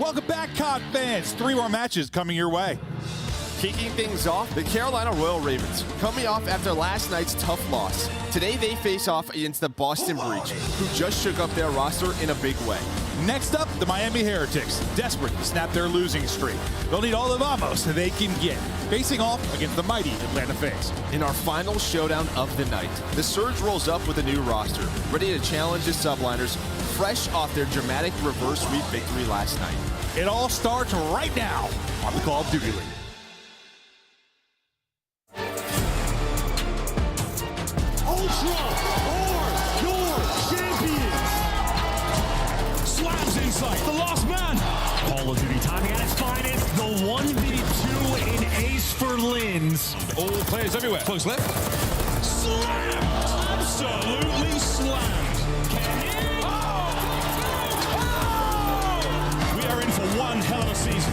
Welcome back, COD fans. 3 more matches coming your way. Kicking things off, the Carolina Royal Ravens, coming off after last night's tough loss. Today they face off against the Boston Breach, who just shook up their roster in a big way. Next up, the Miami Heretics, desperate to snap their losing streak. They'll need all the vamos they can get, facing off against the mighty Atlanta FaZe. In our final showdown of the night, the Surge rolls up with a new roster, ready to challenge the Subliners, fresh off their dramatic reverse sweep victory last night. It all starts right now on the Call of Duty League. Ultra are your champions. Slams inside, the last man. Call of Duty timing at its finest. The 1v2 in Ace for Lins. All players everywhere. Close left. Slammed. Absolutely slammed. We are in for one hell of a season.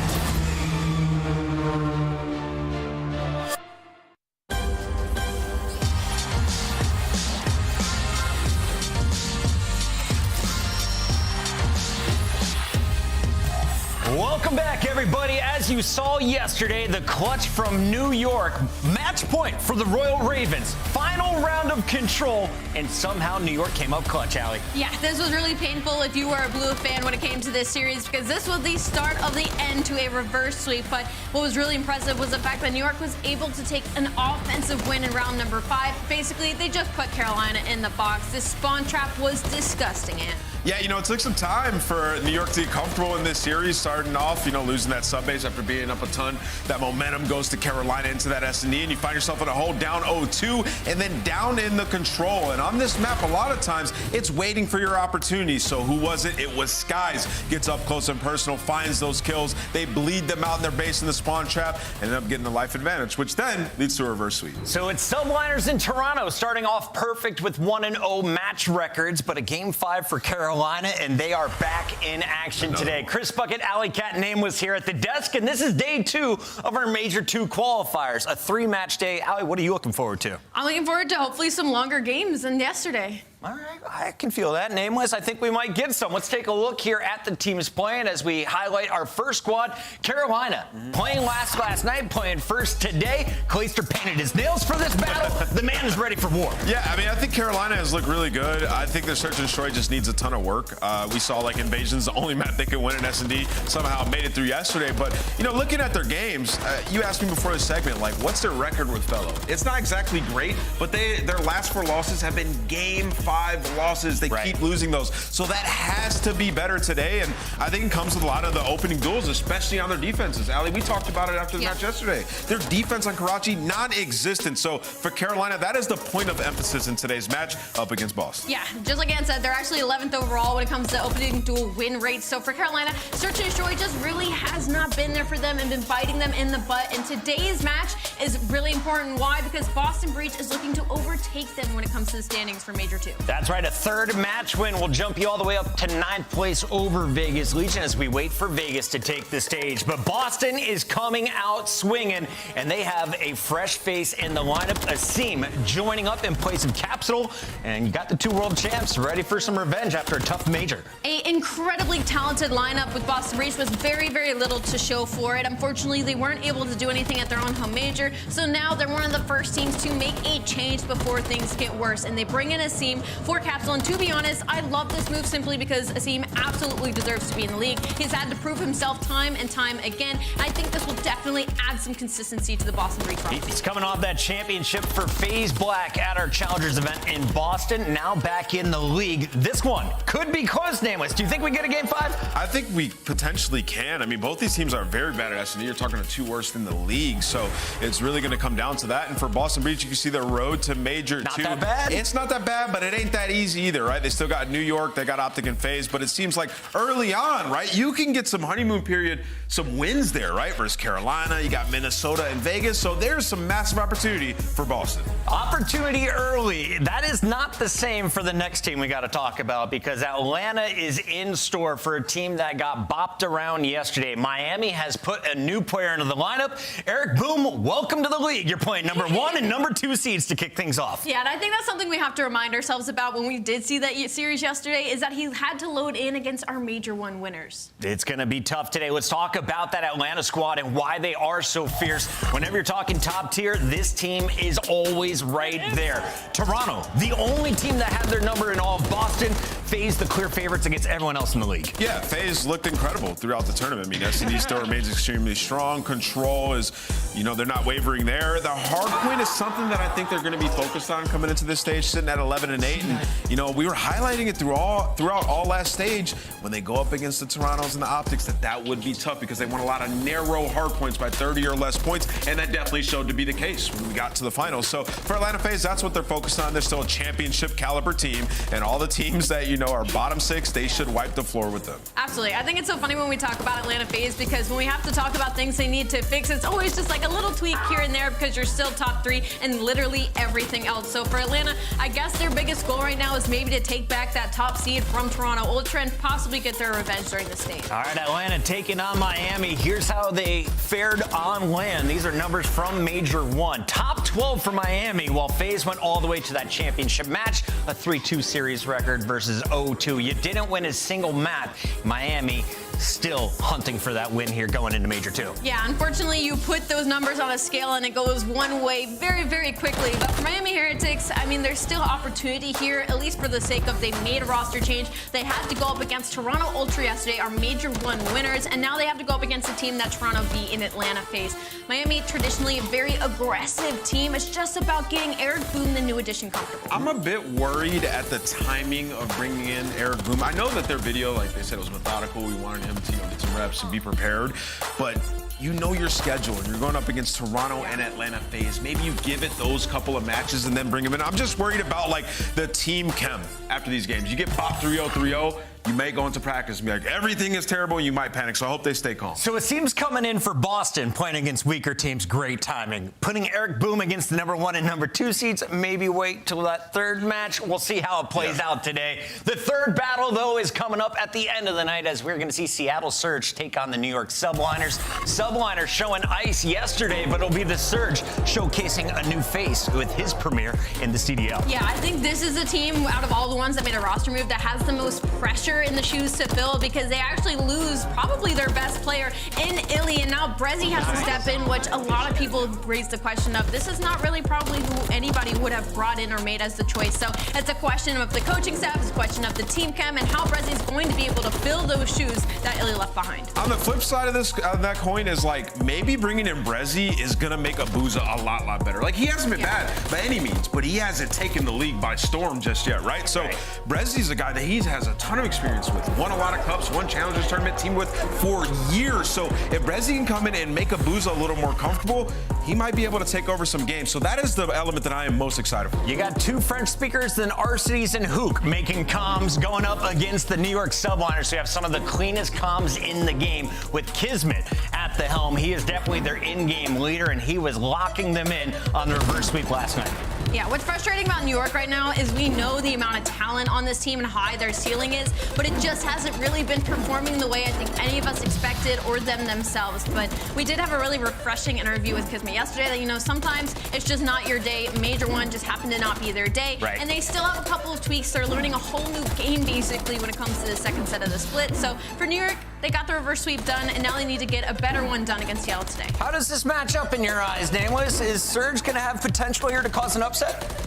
Welcome back, everybody. As you saw yesterday, the clutch from New York. Match point for the Royal Ravens. Final round of control, and somehow New York came up clutch, Allie. Yeah, this was really painful if you were a Blue fan when it came to this series, because this was the start of the end to a reverse sweep. But what was really impressive was the fact that New York was able to take an offensive win in round number 5. Basically, they just put Carolina in the box. This spawn trap was disgusting, Ant. Yeah, it took some time for New York to get comfortable in this series, starting off, losing that sub base after being up a ton. That momentum goes to Carolina into that S&D, and you find yourself in a hole down 0-2 and then down in the control. And on this map, a lot of times, it's waiting for your opportunity. So who was it? It was Skies. Gets up close and personal, finds those kills. They bleed them out in their base in the spawn trap, and end up getting the life advantage, which then leads to a reverse sweep. So it's Subliners in Toronto, starting off perfect with 1-0 match records, but a Game 5 for Carolina, and they are back in action today. Chris Bucket, Alley Cat, and Name was here at the desk, and this is day 2 of our Major II Qualifiers, a 3-match day. Allie, what are you looking forward to? I'm looking forward to hopefully some longer games than yesterday. All right, I can feel that. Nameless, I think we might get some. Let's take a look here at the teams playing as we highlight our first squad. Carolina, playing last night, playing first today. Clayster painted his nails for this battle. The man is ready for war. Yeah, I think Carolina has looked really good. I think their search and destroy just needs a ton of work. We saw, Invasion's the only map they could win in S&D. Somehow made it through yesterday. But, looking at their games, you asked me before the segment, what's their record with Fellow? It's not exactly great, but their last 4 losses have been Game 5 losses. They keep losing those. So that has to be better today. And I think it comes with a lot of the opening duels, especially on their defenses. Allie, we talked about it after the match yesterday. Their defense on Karachi, non-existent. So for Carolina, that is the point of emphasis in today's match up against Boston. Yeah, just like Ann said, they're actually 11th overall when it comes to opening duel win rates. So for Carolina, search and destroy just really has not been there for them and been biting them in the butt. And today's match is really important. Why? Because Boston Breach is looking to overtake them when it comes to the standings for Major II. That's right. A 3rd match win will jump you all the way up to 9th place over Vegas Legion as we wait for Vegas to take the stage. But Boston is coming out swinging, and they have a fresh face in the lineup. Asim joining up in place of Capsule, and you got the 2 world champs ready for some revenge after a tough major. An incredibly talented lineup with Boston Breach with very, very little to show for it. Unfortunately, they weren't able to do anything at their own home major, so now they're one of the first teams to make a change before things get worse, and they bring in Asim for Capsule. And to be honest, I love this move simply because Asim absolutely deserves to be in the league. He's had to prove himself time and time again, and I think this will definitely add some consistency to the Boston Breach roster. He's coming off that championship for FaZe Black at our Challengers event in Boston, now back in the league. This one could be close, Nameless. Do you think we get a Game 5? I think we potentially can. Both these teams are very bad at S&D. You're talking to 2 worst in the league, so it's really going to come down to that. And for Boston Breach, you can see the road to Major II. Not that bad. It's not that bad, but it ain't that easy either, right? They still got New York, they got Optic and FaZe, but it seems like early on, right, you can get some honeymoon period, some wins there, right? Versus Carolina, you got Minnesota and Vegas, so there's some massive opportunity for Boston. Opportunity early. That is not the same for the next team we got to talk about, because Atlanta is in store for a team that got bopped around yesterday. Miami has put a new player into the lineup. Eric Boom, welcome to the league. You're playing number 1 and number 2 seeds to kick things off. Yeah, and I think that's something we have to remind ourselves about when we did see that series yesterday is that he had to load in against our Major I winners. It's going to be tough today. Let's talk about that Atlanta squad and why they are so fierce. Whenever you're talking top tier, this team is always right there. Toronto, the only team that had their number in all of Boston, FaZe the clear favorites against everyone else in the league. Yeah, FaZe looked incredible throughout the tournament. I mean, S&D still remains extremely strong. Control is, they're not wavering there. The hard point is something that I think they're going to be focused on coming into this stage, sitting at 11-8. And, we were highlighting it throughout all last stage when they go up against the Torontos and the Optics that would be tough because they won a lot of narrow hard points by 30 or less points, and that definitely showed to be the case when we got to the finals. So for Atlanta FaZe, that's what they're focused on. They're still a championship caliber team, and all the teams that are bottom 6, they should wipe the floor with them. Absolutely. I think it's so funny when we talk about Atlanta FaZe because when we have to talk about things they need to fix, it's always just like a little tweak here and there because you're still top 3 and literally everything else. So for Atlanta, I guess their biggest goal right now is maybe to take back that top seed from Toronto Ultra and possibly get their revenge during the stage. All right, Atlanta taking on Miami. Here's how they fared on land. These are numbers from Major I. Top 12 for Miami, while FaZe went all the way to that championship match, a 3-2 series record versus 0-2. You didn't win a single map. Miami still hunting for that win here going into Major II. Yeah, unfortunately, you put those numbers on a scale and it goes one way very, very quickly. But for Miami Heretics, I mean, there's still opportunity here, at least for the sake of they made a roster change. They had to go up against Toronto Ultra yesterday, our Major I winners, and now they have to go up against a team that Toronto beat in Atlanta FaZe. Miami, traditionally a very aggressive team. It's just about getting Eric Boom, the new addition, comfortable. I'm a bit worried at the timing of bringing in Eric Boom. I know that their video, like they said, was methodical. We wanted him to get some reps and be prepared, but you know your schedule and you're going up against Toronto and Atlanta FaZe. Maybe you give it those couple of matches and then bring him in. I'm just worried about the team chem after these games. You get popped 3-0, 3-0. You may go into practice and be like, everything is terrible, and you might panic. So I hope they stay calm. So it seems coming in for Boston, playing against weaker teams, great timing. Putting Eric Boom against the number 1 and number 2 seeds, maybe wait till that third match. We'll see how it plays out today. The third battle, though, is coming up at the end of the night as we're going to see Seattle Surge take on the New York Subliners. Subliners showing ice yesterday, but it'll be the Surge showcasing a new face with his premiere in the CDL. Yeah, I think this is a team out of all the ones that made a roster move that has the most pressure in the shoes to fill because they actually lose probably their best player in Illy, and now Brezzy has to step in, which a lot of people raised the question of this is not really probably who anybody would have brought in or made as the choice. So it's a question of the coaching staff, it's a question of the team chem, and how Brezzy is going to be able to fill those shoes that Illy left behind. On the flip side of that coin is maybe bringing in Brezzy is gonna make Abuza a lot better. He hasn't been bad by any means, but he hasn't taken the league by storm just yet, right? So Brezzy's a guy that he has a ton of experience with. Won a lot of cups, won Challengers Tournament, teamed with for years. So if Brezzy can come in and make Abuza a little more comfortable, he might be able to take over some games. So that is the element that I am most excited for. You got 2 French speakers, then Arcides and Hook making comms going up against the New York Subliners. So you have some of the cleanest comms in the game with Kismet at the helm. He is definitely their in-game leader, and he was locking them in on the reverse sweep last night. Yeah, what's frustrating about New York right now is we know the amount of talent on this team and how high their ceiling is, but it just hasn't really been performing the way I think any of us expected or them themselves. But we did have a really refreshing interview with Kismet yesterday that, sometimes it's just not your day. Major I just happened to not be their day. Right. And they still have a couple of tweaks. They're learning a whole new game, basically, when it comes to the second set of the split. So for New York, they got the reverse sweep done, and now they need to get a better one done against Seattle today. How does this match up in your eyes, Nameless? Is Surge going to have potential here to cause an upset?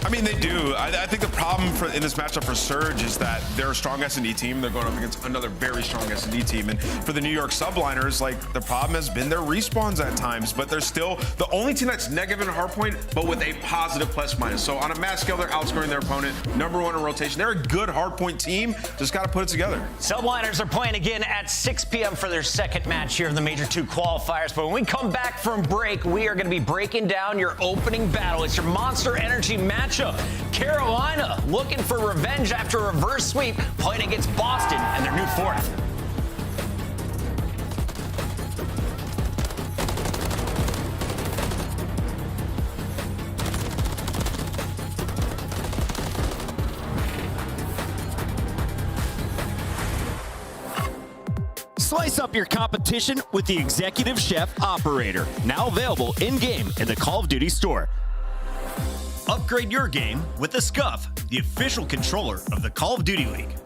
I mean, they do. I think the problem in this matchup for Surge is that they're a strong S&D team. They're going up against another very strong S&D team. And for the New York Subliners, the problem has been their respawns at times, but they're still the only team that's negative in hardpoint, but with a positive plus-minus. So on a mass scale, they're outscoring their opponent. Number 1 in rotation. They're a good hardpoint team. Just got to put it together. Subliners are playing again at 6 p.m. for their second match here in the Major II Qualifiers. But when we come back from break, we are going to be breaking down your opening battle. It's your Monster Energy matchup. Carolina looking for revenge after a reverse sweep, playing against Boston and their new 4th. Slice up your competition with the Executive Chef Operator, now available in-game in the Call of Duty store. Upgrade your game with the Scuff, the official controller of the Call of Duty League.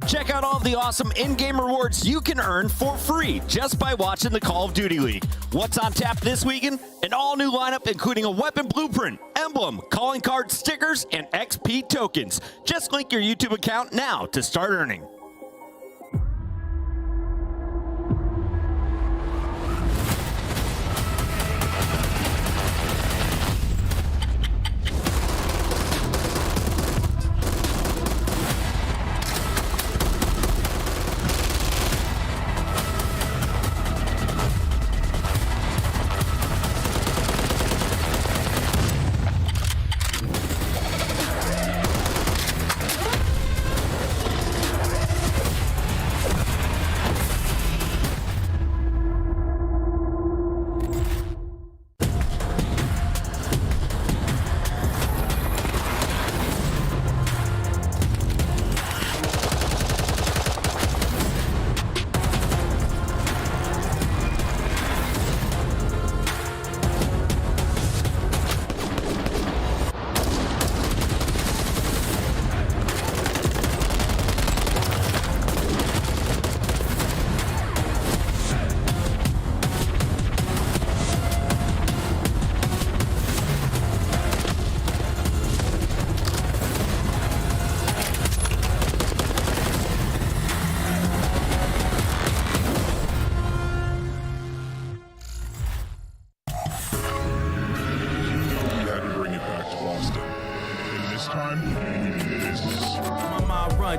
Check out all of the awesome in-game rewards you can earn for free just by watching the Call of Duty League. What's on tap this weekend? An all-new lineup including a weapon blueprint, emblem, calling card stickers, and XP tokens. Just link your YouTube account now to start earning.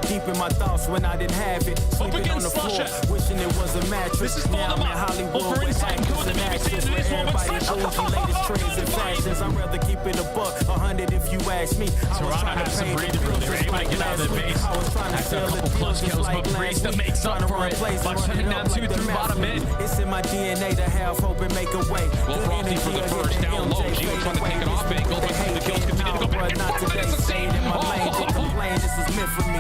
Deep in my thoughts when I didn't have it. Sleeping on the floor, wishing it was a mattress. This is now I'm in Voldemort. Hollywood Over with inside actors code and that maybe actors. stands in this Where moment. everybody knows the latest trends and fashions. I'd rather keep it a buck, 100 if you ask me. I was trying to pay the bills just like last week. I was trying to sell the deals just like last week. makes up for it. But shutting down two through bottom mid. It's in my DNA to have hope and make a way. Will Frosty for the first down low. Gio trying to take it off. Bengals looking for the kills. Continue to go back and forth. That is a scene. In my lane, don't complain, this is meant for me.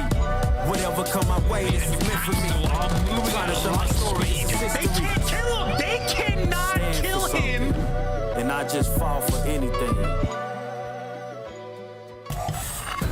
Whatever come my way, this is meant for me. Trying to show my story, this is They history. can't kill him. They cannot Stand kill for him. something, and I just fall for anything.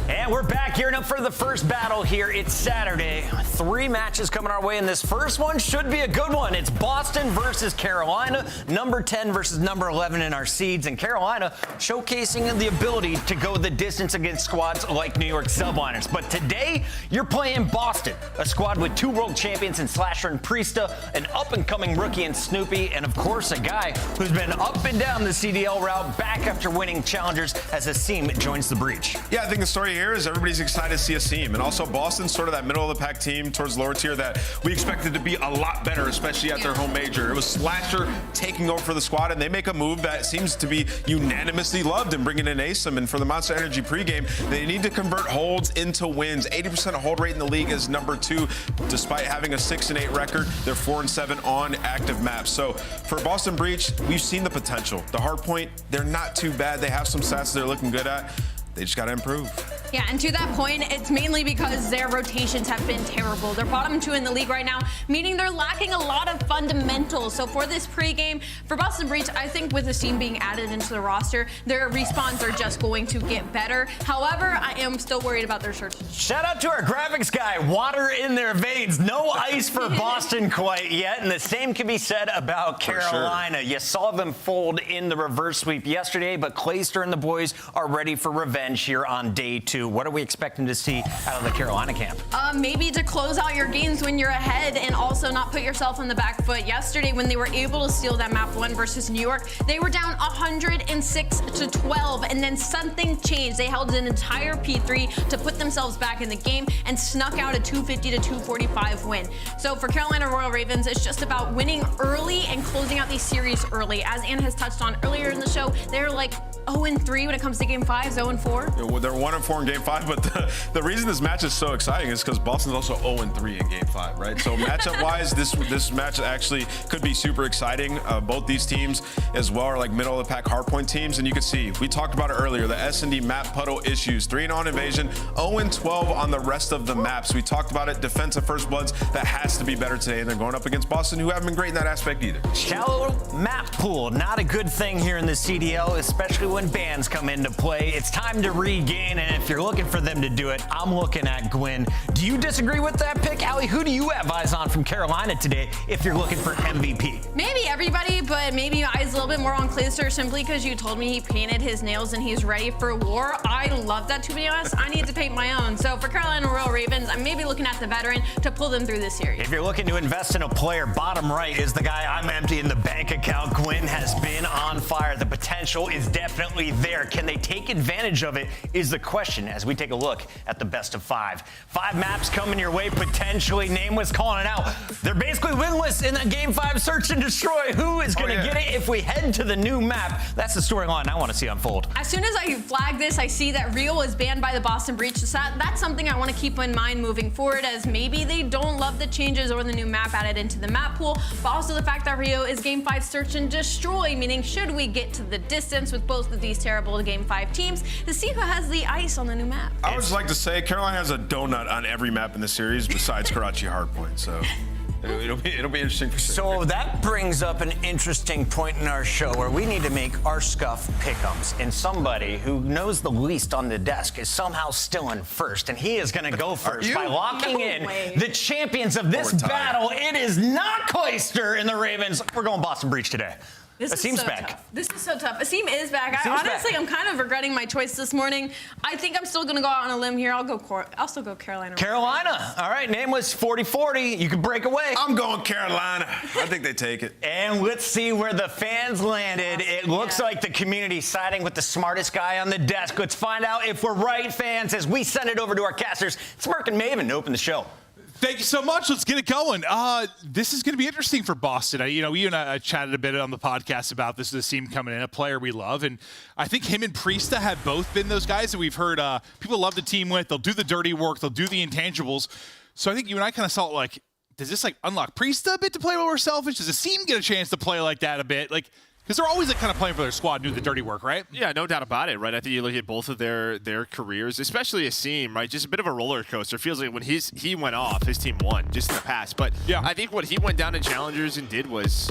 And we're back gearing up for the first battle here. It's Saturday. 3 matches coming our way, and this first one should be a good one. It's Boston versus Carolina, number 10 versus number 11 in our seeds, and Carolina showcasing the ability to go the distance against squads like New York Subliners. But today, you're playing Boston, a squad with 2 world champions in Slasher and Priesta, an up-and-coming rookie in Snoopy, and of course, a guy who's been up and down the CDL route, back after winning challengers as Asim joins the breach. Yeah, I think the story here is everybody's excited to see Asim, and also Boston's sort of that middle of the pack team towards lower tier that we expected to be a lot better, especially at their home major. It was Slasher taking over for the squad, and they make a move that seems to be unanimously loved in bringing in Asim. And for the Monster Energy pregame, they need to convert holds into wins. 80% hold rate in the league is number 2, despite having a 6-8 record. They're 4-7 on active maps. So for Boston Breach, we've seen the potential. The hard point, they're not too bad. They have some stats they're looking good at. They just got to improve. Yeah, and to that point, it's mainly because their rotations have been terrible. They're bottom 2 in the league right now, meaning they're lacking a lot of fundamentals. So for this pregame, for Boston Breach, I think with Asim being added into the roster, their respawns are just going to get better. However, I am still worried about their search. Shout out to our graphics guy, water in their veins. No ice for Boston quite yet, and the same can be said about Carolina. You saw them fold in the reverse sweep yesterday, but Clayster and the boys are ready for revenge here on day 2. What are we expecting to see out of the Carolina camp? Maybe to close out your games when you're ahead and also not put yourself on the back foot. Yesterday, when they were able to steal that map 1 versus New York, they were down 106-12, and then something changed. They held an entire P3 to put themselves back in the game and snuck out a 250-245 win. So for Carolina Royal Ravens, it's just about winning early and closing out these series early. As Ann has touched on earlier in the show, they're like 0-3 when it comes to game 5s, 0-4 1-4? Well, they're 1-4 in Game 5, but the reason this match is so exciting is because Boston's also 0-3 in Game 5, right? So matchup-wise, this match actually could be super exciting. Both these teams as well are like middle-of-the-pack hardpoint teams, and you can see, we talked about it earlier, the S&D map puddle issues. 3-0 on Invasion, 0-12 on the rest of the maps. We talked about it, defensive First Bloods, that has to be better today, and they're going up against Boston, who haven't been great in that aspect either. Shallow map pool, not a good thing here in the CDL, especially when bans come into play. It's time to regain, and if you're looking for them to do it, I'm looking at Gwyn. Do you disagree with that pick, Allie? Who do you have eyes on from Carolina today if you're looking for MVP? Maybe everybody, but maybe eyes a little bit more on Clayster simply because you told me he painted his nails and he's ready for war. I love that, to be honest. I need to paint my own. So for Carolina Royal Ravens, I'm maybe looking at the veteran to pull them through this series. If you're looking to invest in a player, bottom right is the guy I'm emptying the bank account. Gwyn has been on fire. The potential is definitely there. Can they take advantage of it is the question as we take a look at the best of 5. 5 maps coming your way, potentially. Name was calling it out. They're basically winless in the Game 5 search and destroy. Who is going to get it if we head to the new map? That's the storyline I want to see unfold. As soon as I flag this, I see that Rio is banned by the Boston Breach. So that's something I want to keep in mind moving forward, as maybe they don't love the changes or the new map added into the map pool, but also the fact that Rio is Game 5 search and destroy, meaning should we get to the distance with both of these terrible Game 5 teams to see who has the ice on the new map. I would just like to say Carolina has a donut on every map in the series besides Karachi Hardpoint, so it'll be interesting for sure. So that brings up an interesting point in our show where we need to make our scuff pick'ems, and somebody who knows the least on the desk is somehow still in first, and he is going to go first by locking the champions of this battle. It is not Clayster and the Ravens. We're going Boston Breach today. Asim's back. Tough. This is so tough. Asim is back. I'm kind of regretting my choice this morning. I think I'm still going to go out on a limb here. I'll still go Carolina. Carolina. All right. Name was 40-40. You can break away. I'm going Carolina. I think they take it. And let's see where the fans landed. It looks like the community siding with the smartest guy on the desk. Let's find out if we're right, fans, as we send it over to our casters. It's Mark and Maven to open the show. Thank you so much. Let's get it going. This is going to be interesting for Boston. You and I chatted a bit on the podcast about this team coming in, a player we love. And I think him and Priesta have both been those guys that we've heard people love the team with. They'll do the dirty work. They'll do the intangibles. So I think you and I kind of saw like, does this like unlock Priesta a bit to play a little more selfish? Does Asim get a chance to play like that a bit? Like, because they're always like kind of playing for their squad, do the dirty work, right? Yeah, no doubt about it, right? I think you look at both of their careers, especially Asim, right? Just a bit of a roller coaster. Feels like when he went off, his team won just in the past. But yeah, I think what he went down to Challengers and did was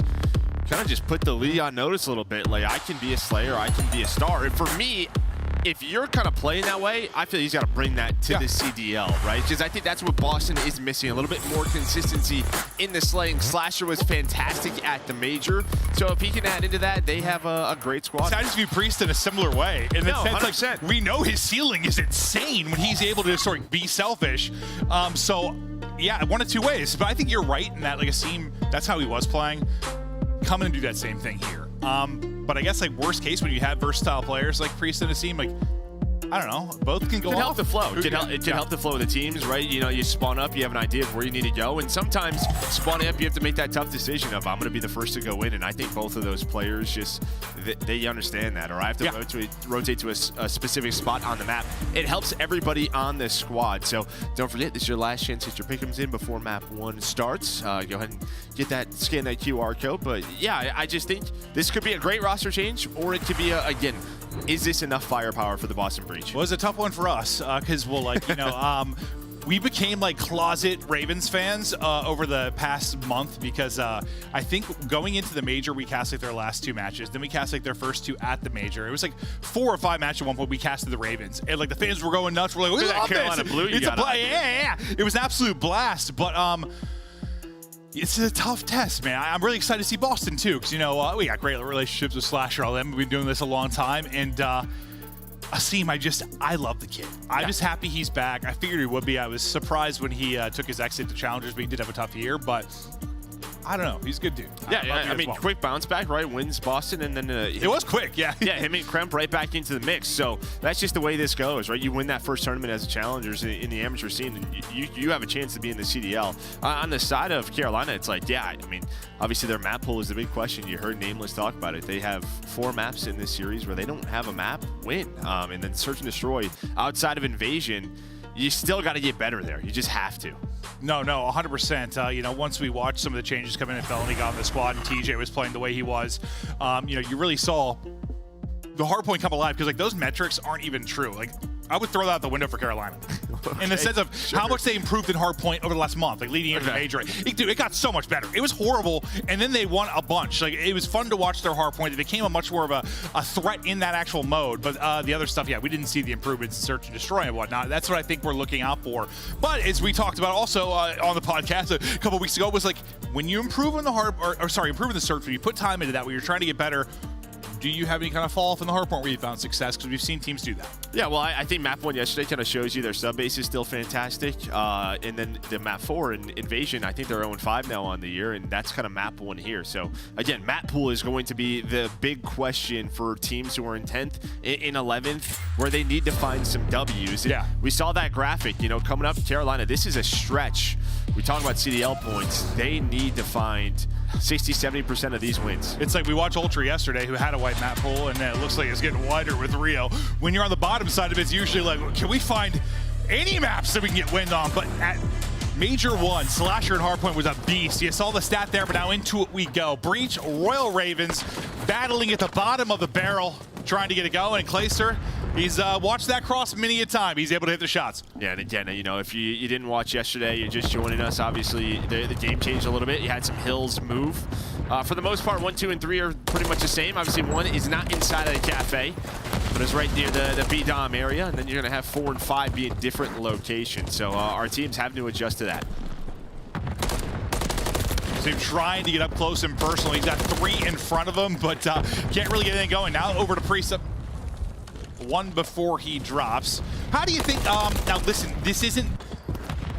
kind of just put the league on notice a little bit. Like, I can be a Slayer, I can be a star. And for me, if you're kind of playing that way, I feel he's got to bring that to the CDL, right? Because I think that's what Boston is missing, a little bit more consistency in the slaying. Slasher was fantastic at the major, so if he can add into that, they have a great squad. I just view Priest in a similar way. In the sense, 100%. Like, we know his ceiling is insane when he's able to sort of be selfish. So, yeah, one of two ways. But I think you're right in that, like, Asim, that's how he was playing. Come in and do that same thing here. But I guess, like, worst case, when you have versatile players like Priest and Asim, like, I don't know, both can go off. Help the flow. It can help the flow of the teams, right? You know, you spawn up, you have an idea of where you need to go, and sometimes spawning up, you have to make that tough decision of, I'm going to be the first to go in, and I think both of those players just, they understand that, or I have to rotate to a specific spot on the map. It helps everybody on this squad, so don't forget, this is your last chance to get your pick'ems in before map 1 starts. Go ahead and get that, scan that QR code, but yeah, I just think this could be a great roster change, or it could be, again, is this enough firepower for the Boston Breach? Well, it was a tough one for us because we'll, like, you know, we became like closet Ravens fans over the past month because I think going into the major, we cast like their last 2 matches. Then we cast like their first 2 at the major. It was like 4 or 5 matches at one point we casted the Ravens. And like the fans were going nuts. We're like, we love Carolina this. Blue It's a yeah. It was an absolute blast. But it's a tough test, man. I'm really excited to see Boston, too, because, you know, we got great relationships with Slasher, all them. We've been doing this a long time, and Asim, I love the kid. I'm just happy he's back. I figured he would be. I was surprised when he took his exit to Challengers, but he did have a tough year, but I don't know. He's a good dude. Yeah, I mean, quick bounce back, right? Wins Boston, and then it was quick, yeah. Yeah, him and Kremp right back into the mix. So that's just the way this goes, right? You win that first tournament as a challengers in the amateur scene, and you have a chance to be in the CDL. On the side of Carolina, it's like, yeah, I mean, obviously their map pool is the big question. You heard Nameless talk about it. They have 4 maps in this series where they don't have a map win, and then Search and Destroy outside of Invasion. You still got to get better there. You just have to. No, 100%. You know, once we watched some of the changes come in and Felony got on the squad and TJ was playing the way he was, you know, you really saw the hardpoint come alive because, like, those metrics aren't even true. Like, I would throw that out the window for Carolina. Okay, in the sense of how much they improved in hardpoint over the last month, like leading into the major. Dude, it got so much better. It was horrible, and then they won a bunch. Like, it was fun to watch their hardpoint. It became a much more of a threat in that actual mode. But the other stuff, yeah, we didn't see the improvements in Search and Destroy and whatnot. That's what I think we're looking out for. But as we talked about also on the podcast a couple weeks ago, was like when you improve in the improve in the search, when you put time into that, when you're trying to get better, do you have any kind of fall off in the hardpoint where you found success? Because we've seen teams do that. Yeah, well, I think map 1 yesterday kind of shows you their sub base is still fantastic. And then the map 4 in Invasion, I think they're 0-5 now on the year, and that's kind of map 1 here. So, again, map pool is going to be the big question for teams who are in 10th, in 11th, where they need to find some W's. And yeah. We saw that graphic, you know, coming up Carolina. This is a stretch. We talk about CDL points. They need to find 60-70% of these wins. It's like we watched Ultra yesterday, who had a white map pool, and it looks like it's getting wider with Rio. When you're on the bottom side of it, it's usually like, can we find any maps that we can get wind on? But at Major 1, Slasher and Hardpoint was a beast. You saw the stat there, but now into it we go. Breach, Royal Ravens battling at the bottom of the barrel, trying to get it going, and Clayster, he's watched that cross many a time. He's able to hit the shots. Yeah, and again, you know, if you didn't watch yesterday, you're just joining us. Obviously, the game changed a little bit. You had some hills move. For the most part, 1, 2, and 3 are pretty much the same. Obviously, 1 is not inside of the cafe, but it's right near the B-Dom area, and then you're going to have 4 and 5 be in different locations. So our teams have to adjust to that. So he's trying to get up close and personal. He's got 3 in front of him, but can't really get anything going. Now over to Priest. 1 before he drops. How do you think, now listen, this isn't,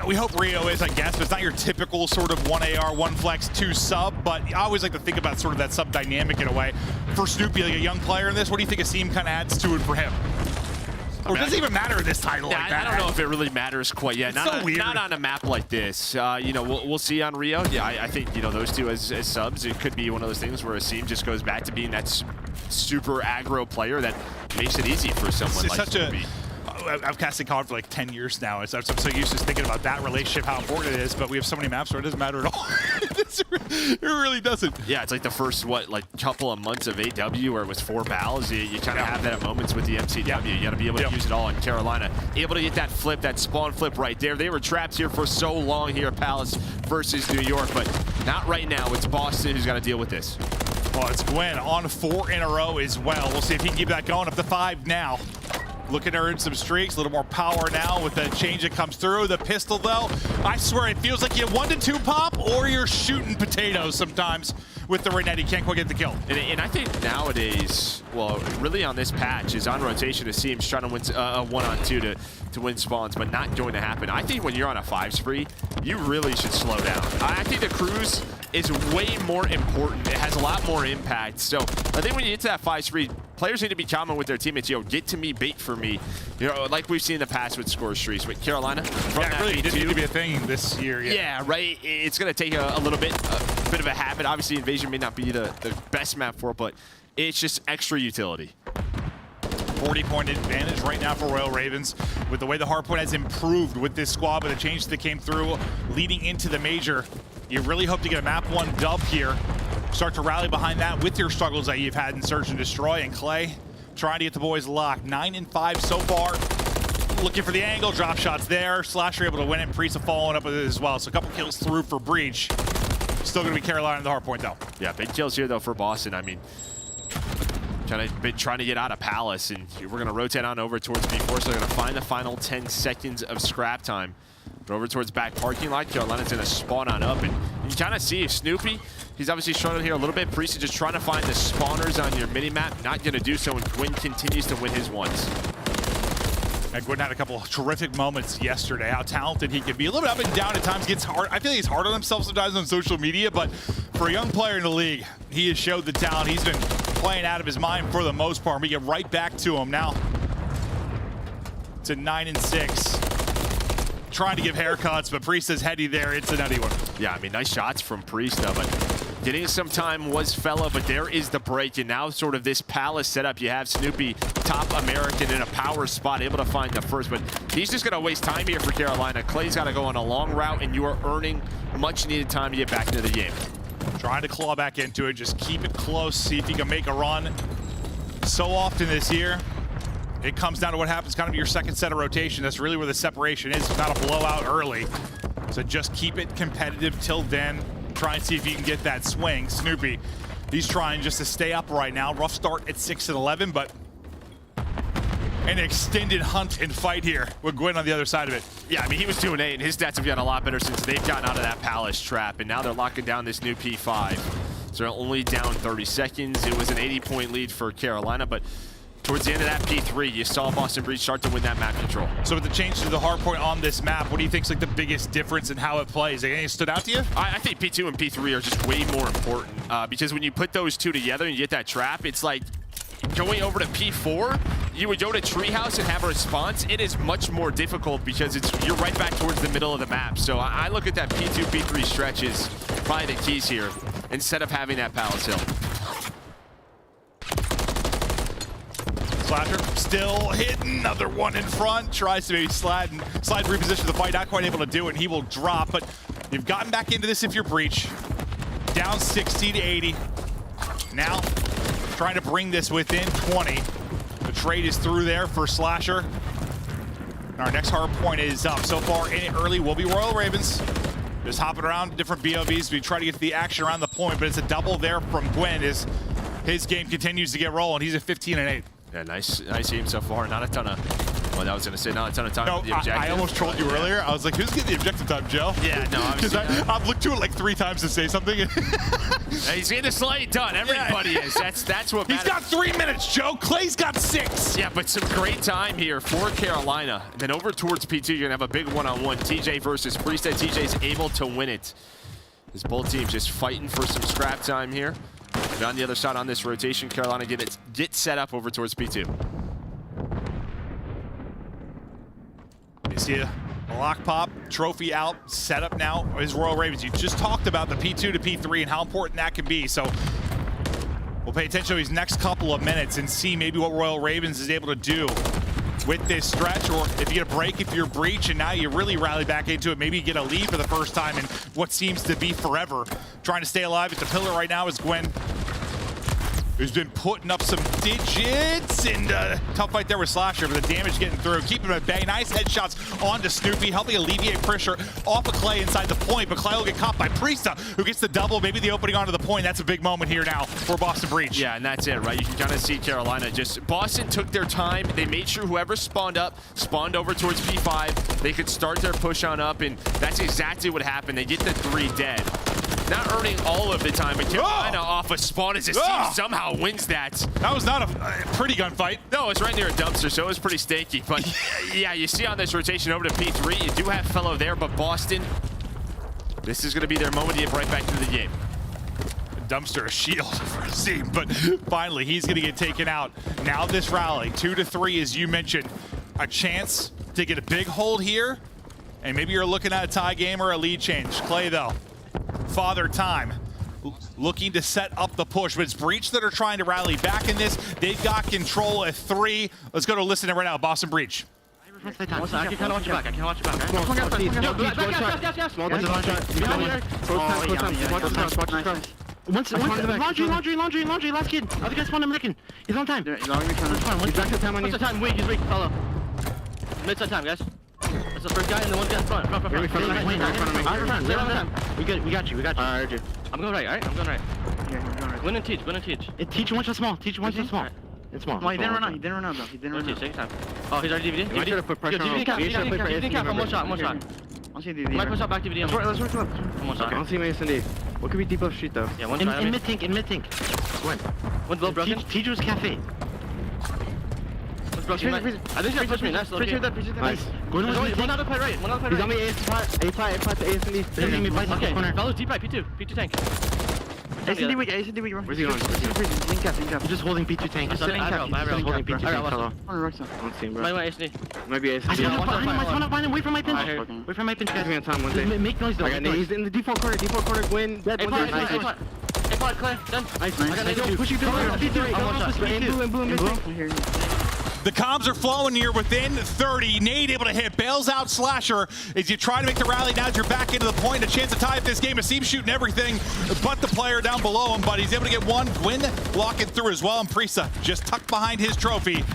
we hope Rio is, I guess, but it's not your typical sort of 1 AR, 1 flex, 2 sub, but I always like to think about sort of that sub dynamic in a way. For Snoopy, like a young player in this, what do you think Asim kind of adds to it for him? Or does it even matter in this title like that? I don't know if it really matters quite yet. Not on a map like this. You know, we'll see on Rio. Yeah, I think, you know, those two as subs, it could be one of those things where Asim just goes back to being that super aggro player that makes it easy for someone like Snoopy. I've casted COD for like 10 years now. I'm so used to thinking about that relationship, how important it is, but we have so many maps where it doesn't matter at all. It really doesn't. Yeah, it's like the first, couple of months of AW where it was 4 battles. You kind of have that at moments with the MCW. You got to be able to use it all in Carolina. Able to get that flip, that spawn flip right there. They were trapped here for so long here at Palace versus New York, but not right now. It's Boston who's got to deal with this. Well, it's Gwen on 4 in a row as well. We'll see if he can keep that going up to 5 now. Looking to earn some streaks, a little more power now with the change that comes through. The pistol, though, I swear it feels like you have 1 to 2 pop, or you're shooting potatoes sometimes with the Renette. You can't quite get the kill. And I think nowadays, well, really on this patch, is on rotation to see him trying to win 1-on-2 to win spawns, but not going to happen. I think when you're on a 5 spree, you really should slow down. I think the cruise is way more important. It has a lot more impact. So I think when you get to that 5 spree, players need to be common with their teammates. Yo, get to me, bait for me. You know, like we've seen in the past with score streaks with Carolina. Yeah, it really didn't need to be a thing this year. Yeah, right. It's going to take a little bit, a bit of a habit. Obviously, Invasion may not be the best map for it, but it's just extra utility. 40-point advantage right now for Royal Ravens with the way the hardpoint has improved with this squad, but the changes that came through leading into the major. You really hope to get a map 1 dub here. Start to rally behind that with your struggles that you've had in Search and Destroy. And Clay trying to get the boys locked. 9 and 5 so far. Looking for the angle. Drop shots there. Slasher able to win it. Priest following up with it as well. So a couple kills through for Breach. Still going to be Carolina in the hardpoint, though. Yeah, big kills here, though, for Boston. I mean, trying to get out of Palace, and we're going to rotate on over towards B4, so they're going to find the final 10 seconds of scrap time. But over towards back parking lot, Carolina's going to spawn on up, and you kind of see Snoopy. He's obviously struggling here a little bit. Priest is just trying to find the spawners on your mini-map. Not going to do so, and Gwyn continues to win his ones. Gwen had a couple of terrific moments yesterday. How talented he can be. A little bit up and down at times. Gets hard. I feel like he's hard on himself sometimes on social media, but for a young player in the league, he has showed the talent. He's been playing out of his mind for the most part. We get right back to him now. To 9-6. Trying to give haircuts, but Priest is heady there. It's a nutty one. Yeah, I mean, nice shots from Priest, though, but getting some time was Fella, but there is the break, and now sort of this Palace setup. You have Snoopy, top American in a power spot, able to find the first, but he's just going to waste time here for Carolina. Clay's got to go on a long route, and you are earning much-needed time to get back into the game. Trying to claw back into it, just keep it close, see if he can make a run. So often this year, it comes down to what happens kind of your second set of rotation. That's really where the separation is. It's not a blowout early. So just keep it competitive till then. Try and see if you can get that swing. Snoopy, he's trying just to stay up right now. Rough start at 6-11, but an extended hunt and fight here with Gwen on the other side of it. Yeah, I mean, he was 2-8, and his stats have gotten a lot better since they've gotten out of that Palace trap, and now they're locking down this new P5. So they're only down 30 seconds. It was an 80-point lead for Carolina, but towards the end of that P3, you saw Boston Breach start to win that map control. So with the change to the hard point on this map, what do you think is like the biggest difference in how it plays? Anything stood out to you? I think P2 and P3 are just way more important because when you put those two together and you get that trap, it's like going over to P4, you would go to Treehouse and have a response. It is much more difficult because you're right back towards the middle of the map. So I look at that P2, P3 stretch as probably the keys here instead of having that Palace Hill. Slasher still hitting, another one in front, tries to maybe slide reposition the fight, not quite able to do it, and he will drop, but you've gotten back into this if you're Breach. Down 60-80. Now, trying to bring this within 20. The trade is through there for Slasher. And our next hard point is up. So far in it early will be Royal Ravens. Just hopping around different BOVs. We try to get to the action around the point, but it's a double there from Gwen as his game continues to get rolling. He's at 15-8. Yeah, nice aim so far. Not a ton of, well, I was going to say not a ton of time for the objective. I almost trolled you earlier. I was like, who's getting the objective time, Joe? Yeah, no, because I've looked to it like 3 times to say something. He's getting a slate done. Everybody is. That's what matters. He's got 3 minutes, Joe. Clay's got 6. Yeah, but some great time here for Carolina. And then over towards P2, you're going to have a big one-on-one. TJ versus Priest. TJ's able to win it. As both teams just fighting for some scrap time here. And on the other side on this rotation, Carolina get set up over towards P2. You see a lock pop, trophy out, set up now is Royal Ravens. You just talked about the P2 to P3 and how important that can be. So we'll pay attention to these next couple of minutes and see maybe what Royal Ravens is able to do with this stretch, or if you get a break, if you're Breach, and now you really rally back into it, maybe you get a lead for the first time in what seems to be forever. Trying to stay alive at the pillar right now is Gwen, who's been putting up some digits, and tough fight there with Slasher, but the damage getting through. Keep him at bay. Nice headshots onto Snoopy, helping alleviate pressure off of Clay inside the point, but Clay will get caught by Priesta, who gets the double, maybe the opening onto the point. That's a big moment here now for Boston Breach. Yeah, and that's it, right? You can kind of see Carolina Boston took their time. They made sure whoever spawned up, spawned over towards P5. They could start their push on up, and that's exactly what happened. They get the 3 dead. Not earning all of the time, but Carolina off a spawn as a team somehow wins that. That was not a pretty gunfight. No, it's right near a dumpster, so it was pretty stakey. But yeah, you see on this rotation over to P3, you do have Fellow there, but Boston, this is going to be their moment to get right back into the game. Dumpster a shield for Azim, but finally he's going to get taken out. Now this rally, 2-3, as you mentioned, a chance to get a big hold here, and maybe you're looking at a tie game or a lead change. Clay, though, Father Time looking to set up the push, but it's Breach that are trying to rally back in this. They've got control at 3. Let's go to listen to right now. Boston Breach. I can kind of watch you back. I can watch you back. Laundry, last kid. Other guy spawned him licking. He's on time. He's back to time on you. What's the time? Wait, he's weak, fellow. Mid-side time, guys. That's the first guy and the one guy in front. We got you. I heard you. I'm going right, alright? I'm going right. Yeah, you're going right. Win and teach. Teach one shot small. It's small. Well, he didn't run out though. He didn't run out. Take time. Oh, he's already DVD? You should have put pressure on him. DVD cap. One shot. I'll see DVD. Might push out back DVD. Let's work left. One shot. I don't see Mason D. What could be deep left street though? Yeah, one shot. In mid-tank. When? One's low broken. Teacher's cafe. Bro, freeze. I think you push me. Nice. Appreciate that. Nice. One other play right. He's on me. A flat to ASD. Okay. Fellows deep right. P2 tank. ASD weak, bro. Where's he going? Link up. He's just holding P2 tank. He's holding P2 tank. Hello. I don't see him, bro. Might ASD. Maybe ASD. I spawned up behind him. Wait for my pinch. Wait for my pinch, guys. Make noise, though. He's in the default corner. Gwyn. Dead. Clear. Done. Nice. I got nade. Push you through. The comms are flowing here within 30. Nade able to hit, bails out Slasher as you try to make the rally. Now you're back into the point, a chance to tie up this game. Asim shooting everything but the player down below him, but he's able to get one. Gwyn walking through as well, and Prisa just tucked behind his trophy.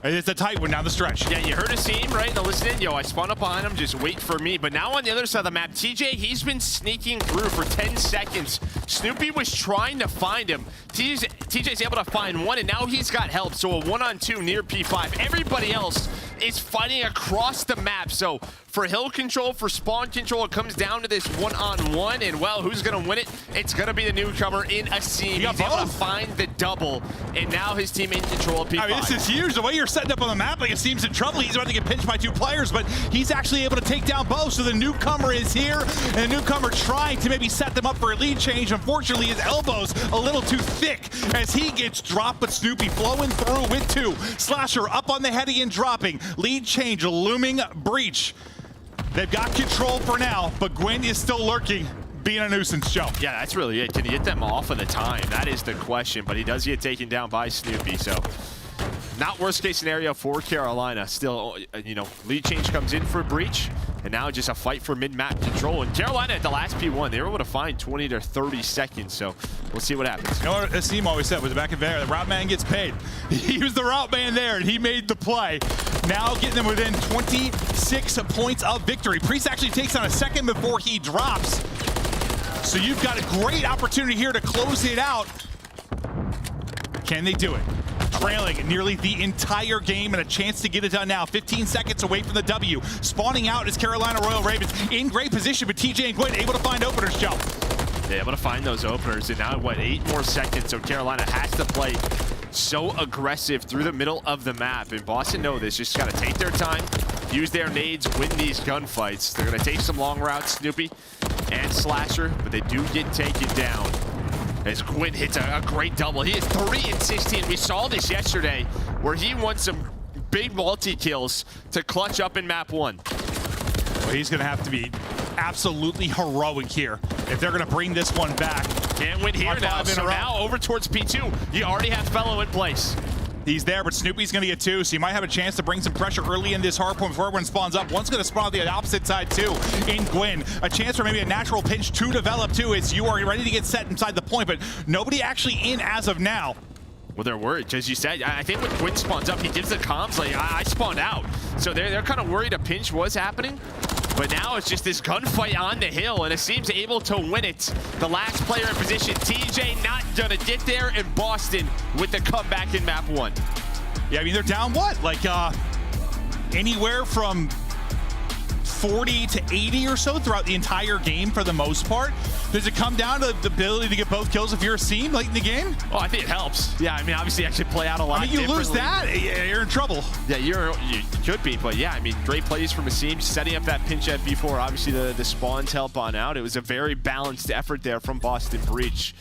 It's a tight one down the stretch. Yeah, you heard Asim, right? Now listen in. Yo, I spawned up behind him, just wait for me. But now on the other side of the map, TJ, he's been sneaking through for 10 seconds. Snoopy was trying to find him. TJ's able to find one, and now he's got help. So a 1-on-2 near P5. Everybody else is fighting across the map. So for hill control, for spawn control, it comes down to this 1-on-1. And, well, who's going to win it? It's going to be the newcomer in Asim. He's able to find the double, and now his team in control of P5. I mean, this is huge. The way you're setting up on the map, like Asim's in trouble. He's about to get pinched by 2 players, but he's actually able to take down both. So the newcomer is here, and the newcomer trying to maybe set them up for a lead change. Unfortunately, his elbow's a little too thick as he gets dropped, but Snoopy flowing through with 2. Slasher up on the heady and dropping. Lead change, looming breach. They've got control for now, but Gwyn is still lurking, being a nuisance, Joe. Yeah, that's really it. Can he get them off of the time? That is the question, but he does get taken down by Snoopy, so not worst case scenario for Carolina. Still, you know, lead change comes in for breach, and now just a fight for mid-map control. And Carolina at the last P1, they were able to find 20 to 30 seconds, so we'll see what happens. You know what Asim always said was back in there, the route man gets paid. He was the route man there, and he made the play. Now getting them within 26 points of victory. Priest actually takes on a second before he drops. So you've got a great opportunity here to close it out. Can they do it? Trailing nearly the entire game and a chance to get it done now. 15 seconds away from the W. Spawning out is Carolina Royal Ravens in great position, but TJ and Gwyn able to find openers, Joe. They're able to find those openers, and now, what, 8 more seconds, so Carolina has to play so aggressive through the middle of the map, and Boston know this. Just got to take their time, use their nades, win these gunfights. They're going to take some long routes, Snoopy and Slasher, but they do get taken down. As Gwyn hits a great double. He is 3 and 16. We saw this yesterday where he won some big multi-kills to clutch up in map 1. Well, he's going to have to be absolutely heroic here if they're going to bring this one back. Can't win here now. So now over towards P2. You already have Fellow in place. He's there, but Snoopy's going to get 2, so you might have a chance to bring some pressure early in this hard point before everyone spawns up. One's going to spawn on the opposite side, too, in Gwyn. A chance for maybe a natural pinch to develop, too, as you are ready to get set inside the point, but nobody actually in as of now. Well, they're worried, as you said. I think when Gwyn spawns up, he gives the comms, like, I spawned out. So they're kind of worried a pinch was happening. But now it's just this gunfight on the hill, and Asim's able to win it. The last player in position, TJ, not gonna get there, and Boston with the comeback in map 1. Yeah, I mean, they're down what? Like, anywhere from 40 to 80 or so throughout the entire game for the most part. Does it come down to the ability to get both kills if you're Asim late in the game? Oh, I think it helps. Yeah, I mean, obviously actually play out a lot. I mean, you lose that, you're in trouble. Yeah, you could be, but yeah, I mean, great plays from Asim, setting up that pinch at B4. Obviously, the spawns help on out. It was a very balanced effort there from Boston Breach.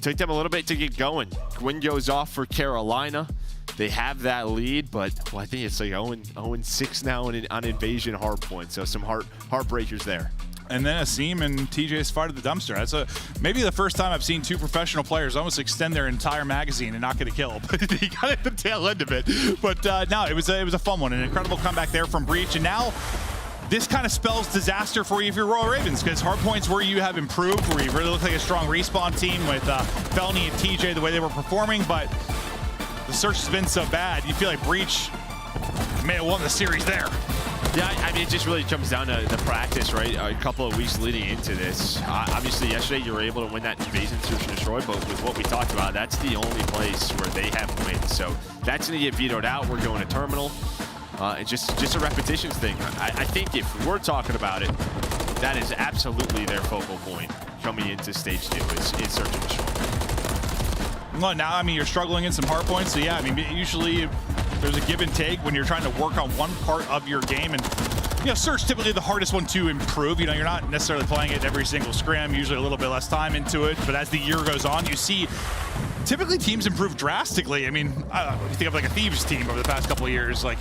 Took them a little bit to get going. Gwyn goes off for Carolina. They have that lead, but well, I think it's like 0-6 now on Invasion hardpoint, so some heartbreakers there. And then Asim and TJ's fight at the dumpster. That's maybe the first time I've seen 2 professional players almost extend their entire magazine and not get a kill. But he got at the tail end of it. But no, it was a fun one. An incredible comeback there from Breach. And now this kind of spells disaster for you if you're Royal Ravens, because hardpoints where you have improved, where you really look like a strong respawn team with Felny and TJ, the way they were performing. But the search has been so bad, you feel like Breach may have won the series there. Yeah, I mean, it just really comes down to the practice, right? A couple of weeks leading into this. Obviously, yesterday you were able to win that invasion search and destroy, but with what we talked about, that's the only place where they have wins. So that's going to get vetoed out. We're going to terminal. It's just a repetitions thing. I think if we're talking about it, that is absolutely their focal point coming into stage 2 is search and destroy. Well, now, I mean, you're struggling in some hard points, so yeah, I mean, usually There's a give and take when you're trying to work on one part of your game. And, you know, Search typically the hardest one to improve. You know, you're not necessarily playing it every single scrim, usually a little bit less time into it. But as the year goes on, you see typically teams improve drastically. I mean, you think of like a Thieves team over the past couple of years, like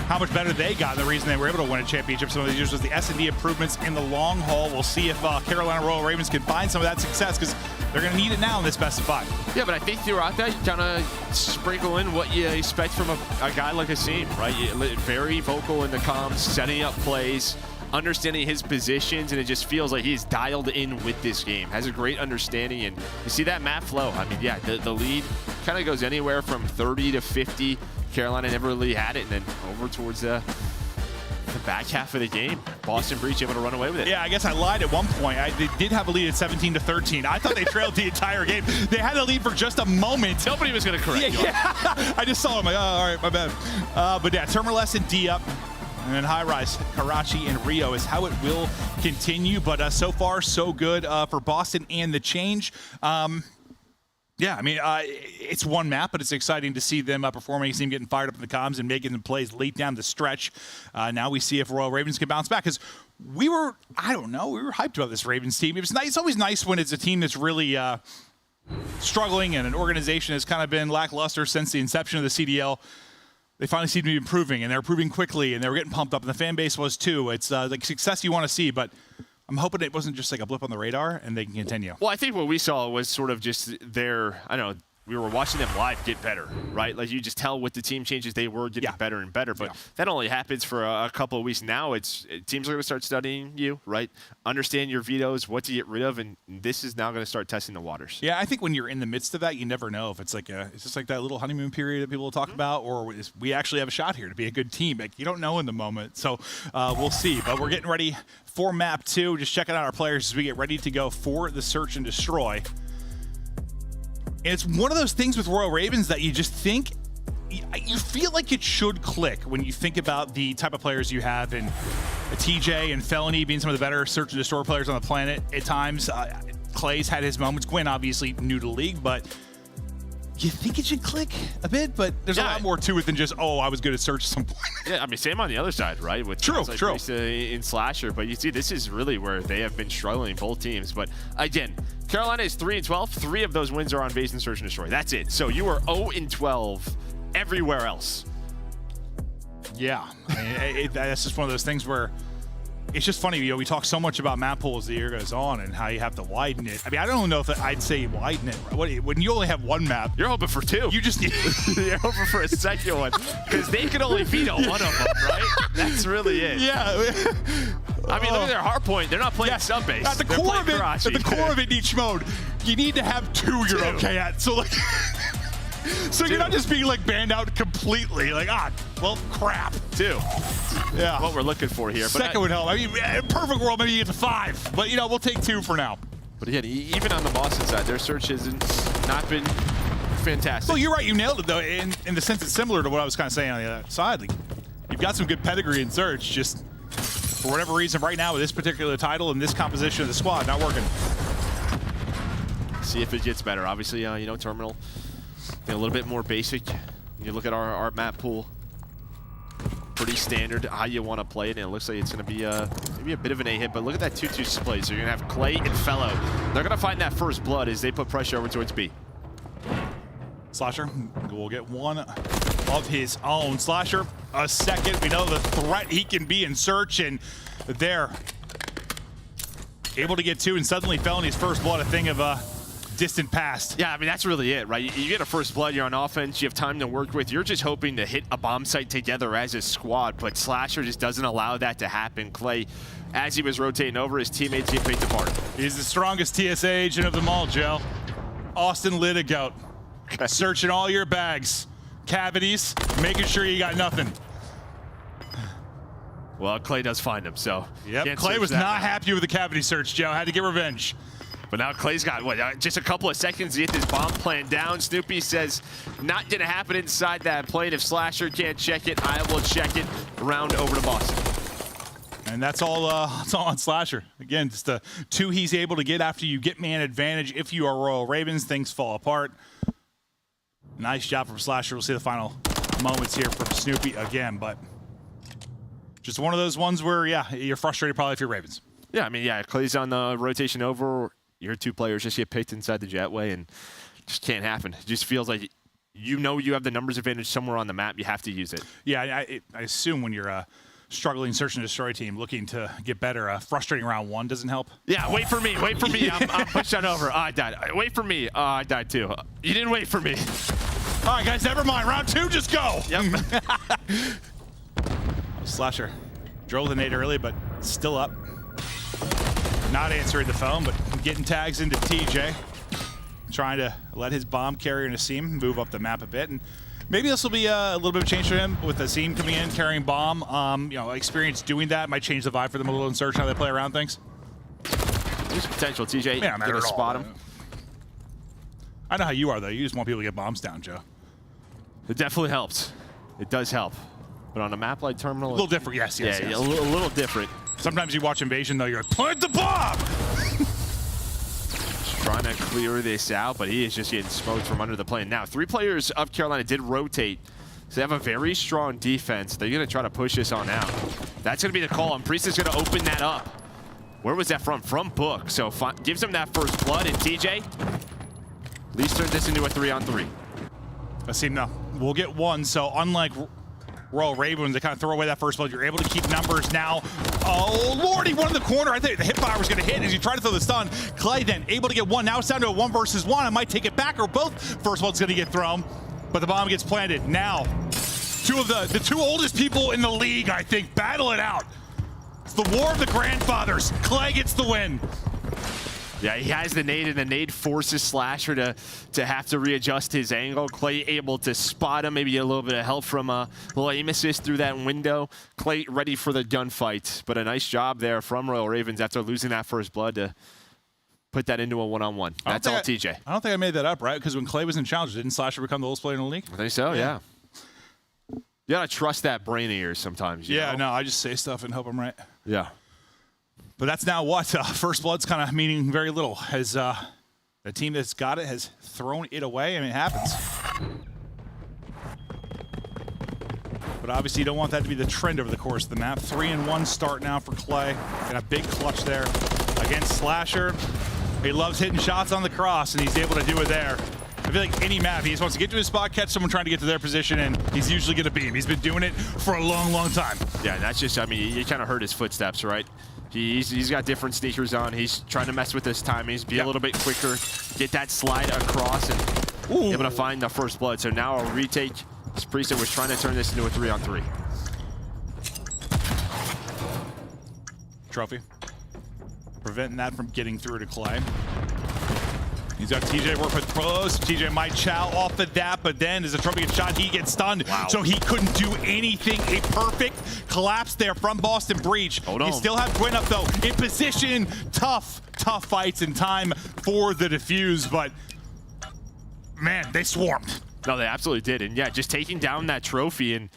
how much better they got. The reason they were able to win a championship some of these years was the S&D improvements in the long haul. We'll see if Carolina Royal Ravens can find some of that success, because they're going to need it now in this best of 5. Yeah, but I think throughout that, you kind of sprinkle in what you expect from a guy like Asim, right? Very vocal in the comms, setting up plays, understanding his positions, and it just feels like he's dialed in with this game. Has a great understanding, and you see that map flow. I mean, yeah, the lead kind of goes anywhere from 30 to 50. Carolina never really had it, and then over towards the back half of the game, Boston Breach able to run away with it. Yeah, I guess I lied at one point. They did have a lead at 17 to 13. I thought they trailed the entire game. They had a lead for just a moment. Nobody was going to correct you. Yeah. I just saw him like, oh, all right, my bad. But yeah, Terminal S and D up. And then high rise, Karachi and Rio is how it will continue. But so far, so good for Boston and the change. Yeah, I mean, it's one map, but it's exciting to see them performing, see them getting fired up in the comms and making them plays late down the stretch. Now we see if Royal Ravens can bounce back, because we were hyped about this Ravens team. It was nice. It's always nice when it's a team that's really struggling, and an organization has kind of been lackluster since the inception of the CDL. They finally seem to be improving, and they're improving quickly, and they were getting pumped up, and the fan base was too. It's like success you want to see, but I'm hoping it wasn't just like a blip on the radar and they can continue. Well, I think what we saw was sort of just their, I don't know, we were watching them live get better, right? Like you just tell with the team changes, they were getting better and better. But that only happens for a couple of weeks. Now teams are going to start studying you, right? Understand your vetoes, what to get rid of, and this is now going to start testing the waters. Yeah, I think when you're in the midst of that, you never know if it's like it's just like that little honeymoon period that people will talk about, or we actually have a shot here to be a good team. Like you don't know in the moment, so we'll see. But we're getting ready for Map 2. Just checking out our players as we get ready to go for the Search and Destroy. And it's one of those things with Royal Ravens that you just think, you feel like it should click when you think about the type of players you have, and TJ and Felony being some of the better Search and Destroy players on the planet at times. Clay's had his moments. Gwen, obviously new to league, but you think it should click a bit, but there's a lot more to it than just, oh, I was good at Search at some point. Yeah, I mean, same on the other side, right? With true. In Slasher, but you see, this is really where they have been struggling, both teams. But again, Carolina is 3-12. 3 of those wins are on base and Search and Destroy. That's it. So you are 0-12 everywhere else. Yeah, I mean, that's just one of those things where it's just funny. You know, we talk so much about map pool as the year goes on and how you have to widen it. I mean, I don't know if I'd say widen it. When you only have one map, you're hoping for 2. You just need you're hoping for a second one, because they could only veto one of them, right? That's really it. Yeah. I mean, look at their hard point. They're not playing sub base. At the core of it, in each mode, you need to have 2 you're okay at. So like. So you're not just being like banned out completely, like, well, crap. 2. Yeah. What we're looking for here. Second would help. I mean, in a perfect world, maybe you get to 5. But, you know, we'll take 2 for now. But again, even on the Boston side, their search has not been fantastic. Well, you're right. You nailed it, though, in the sense it's similar to what I was kind of saying on the other side. Like, you've got some good pedigree in search, just for whatever reason right now with this particular title and this composition of the squad, not working. See if it gets better. Obviously, you know, Terminal a little bit more basic. You look at our map pool, pretty standard how you want to play it, and it looks like it's going to be maybe a bit of an A-hit, but look at that 2-2 split. So you're going to have Clay and Fellow. They're going to find that first blood as they put pressure over towards B. Slasher will get one of his own. Slasher, a second. We know the threat he can be in search, and they're able to get 2, and suddenly Felony's first blood, a thing of distant past. Yeah, I mean, that's really it, right? You get a first blood, you're on offense, you have time to work with. You're just hoping to hit a bomb site together as a squad, but Slasher just doesn't allow that to happen. Clay, as he was rotating over, his teammates get picked apart. He's the strongest TSA agent of them all, Joe. Austin Litigout. Searching all your bags, cavities, making sure you got nothing. Well, Clay does find him, so. Yep, Clay was not happy with the cavity search, Joe. Had to get revenge. But now Clay's got, just a couple of seconds to get this bomb plan down. Snoopy says, not going to happen inside that plane. If Slasher can't check it, I will check it. Round over to Boston. And that's all on Slasher. Again, just the 2 he's able to get after you get man advantage. If you are Royal Ravens, things fall apart. Nice job from Slasher. We'll see the final moments here from Snoopy again, but just one of those ones where, yeah, you're frustrated probably if you're Ravens. Yeah, I mean, yeah, Clay's on the rotation over. Your 2 players just get picked inside the jetway, and just can't happen. It just feels like you know you have the numbers advantage somewhere on the map. You have to use it. Yeah, I assume when you're a struggling search and destroy team looking to get better, frustrating round 1 doesn't help. Yeah, wait for me. Wait for me. I'm pushed on over. Oh, I died. Wait for me. Oh, I died too. You didn't wait for me. All right, guys, never mind. Round 2, just go. Yep. Slasher drove the nade early, but still up. Not answering the phone, but getting tags into TJ. Trying to let his bomb carrier Nassim move up the map a bit. And maybe this will be a little bit of a change for him with Nassim coming in, carrying bomb. You know, experience doing that might change the vibe for them a little in search how they play around things. There's potential, TJ. Yeah, gonna spot him. I know how you are, though. You just want people to get bombs down, Joe. It definitely helps. It does help. But on a map like Terminal, a little different, yes. Yeah, a little different. Sometimes you watch Invasion, though, you're like, plant the bomb! Just trying to clear this out, but he is just getting smoked from under the plane. Now, 3 players of Carolina did rotate, so they have a very strong defense. They're going to try to push this on out. That's going to be the call, and Priest is going to open that up. Where was that from? From Book. So gives him that first blood, and TJ at least turns this into a 3-on-3. Nassim, no. We'll get 1, so unlike Royal Ravens, they kind of throw away that first blood. You're able to keep numbers now. Oh, Lord, he won in the corner. I think the hipfire was going to hit as you try to throw the stun. Clay then able to get 1. Now it's down to a 1 versus 1. I might take it back, or both first blood's going to get thrown. But the bomb gets planted. Now, 2 of the 2 oldest people in the league, I think, battle it out. It's the war of the grandfathers. Clay gets the win. Yeah, he has the nade, and the nade forces Slasher to have to readjust his angle. Clay able to spot him, maybe get a little bit of help from a little aim assist through that window. Clay ready for the gunfight, but a nice job there from Royal Ravens after losing that first blood to put that into a 1-on-1. That's all TJ. I don't think I made that up, right? Because when Clay was in Challenge, didn't Slasher become the oldest player in the league? I think so, yeah. You gotta trust that brain of yours sometimes. You know? No, I just say stuff and hope I'm right. Yeah. But that's now what? First blood's kind of meaning very little. As the team that's got it has thrown it away. I mean, it happens. But obviously you don't want that to be the trend over the course of the map. 3-1 start now for Clay. And a big clutch there against Slasher. He loves hitting shots on the cross, and he's able to do it there. I feel like any map, he just wants to get to his spot, catch someone trying to get to their position, and he's usually going to beam. He's been doing it for a long, long time. Yeah, that's just, I mean, you kind of heard his footsteps, right? He's got different sneakers on. He's trying to mess with his timings, be a little bit quicker, get that slide across, and able to find the first blood. So now a retake. Priest was trying to turn this into a 3-on-3. Trophy. Preventing that from getting through to Clay. He's got TJ work with close. TJ might chow off of that, but then as the trophy gets shot, he gets stunned. Wow. So he couldn't do anything. A perfect collapse there from Boston Breach. Hold on. You still have Gwyn up, though, in position. Tough fights in time for the defuse, but man, they swarmed. No, they absolutely did. And yeah, just taking down that trophy, and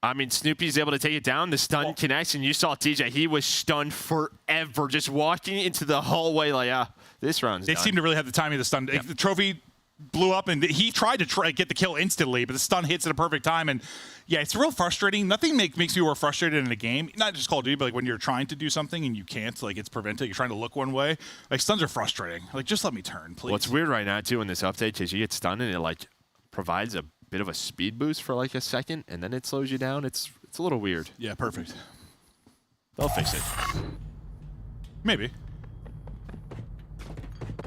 I mean, Snoopy's able to take it down. The stun connects, and you saw TJ. He was stunned forever, just walking into the hallway like, this round's done. They seem to really have the timing of the stun. Yeah. The trophy blew up, and he tried to get the kill instantly, but the stun hits at a perfect time. And yeah, it's real frustrating. Nothing makes you more frustrated in a game. Not just Call of Duty, but like when you're trying to do something and you can't, like it's prevented. You're trying to look one way. Like stuns are frustrating. Like just let me turn, please. What's weird right now too in this update is you get stunned and it like provides a bit of a speed boost for like a second, and then it slows you down. It's a little weird. Yeah, perfect. They'll fix it. Maybe.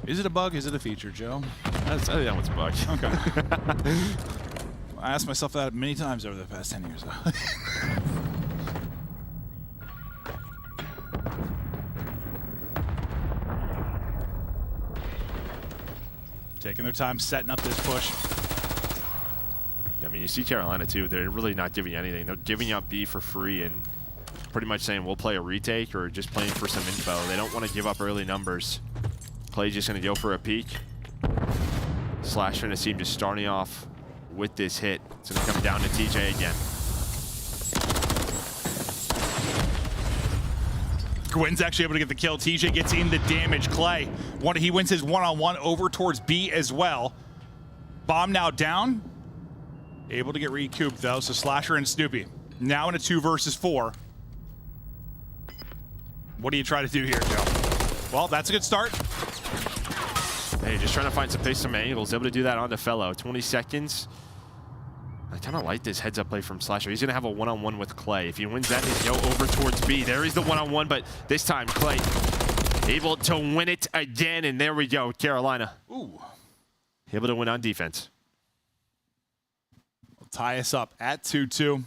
Is it a bug? Is it a feature, Joe? I think that one's a bug. Okay. I asked myself that many times over the past 10 years. Taking their time, setting up this push. I mean, you see Carolina, too. They're really not giving you anything. They're giving up B for free and pretty much saying, we'll play a retake or just playing for some info. They don't want to give up early numbers. Clay's just going to go for a peek. Slasher and Nassim just starting off with this hit. It's going to come down to TJ again. Gwyn's actually able to get the kill. TJ gets in the damage. Clay, he wins his one-on-one over towards B as well. Bomb now down. Able to get recouped, though, so Slasher and Snoopy. Now in a 2 versus 4. What do you try to do here, Joe? Well, that's a good start. Hey, just trying to find some pace, some angles. Able to do that on the fellow. 20 seconds. I kind of like this heads-up play from Slasher. He's going to have a one-on-one with Clay. If he wins that, he'll go over towards B. There is the one-on-one, but this time Clay able to win it again, and there we go, Carolina. Ooh. Able to win on defense. Will tie us up at 2-2.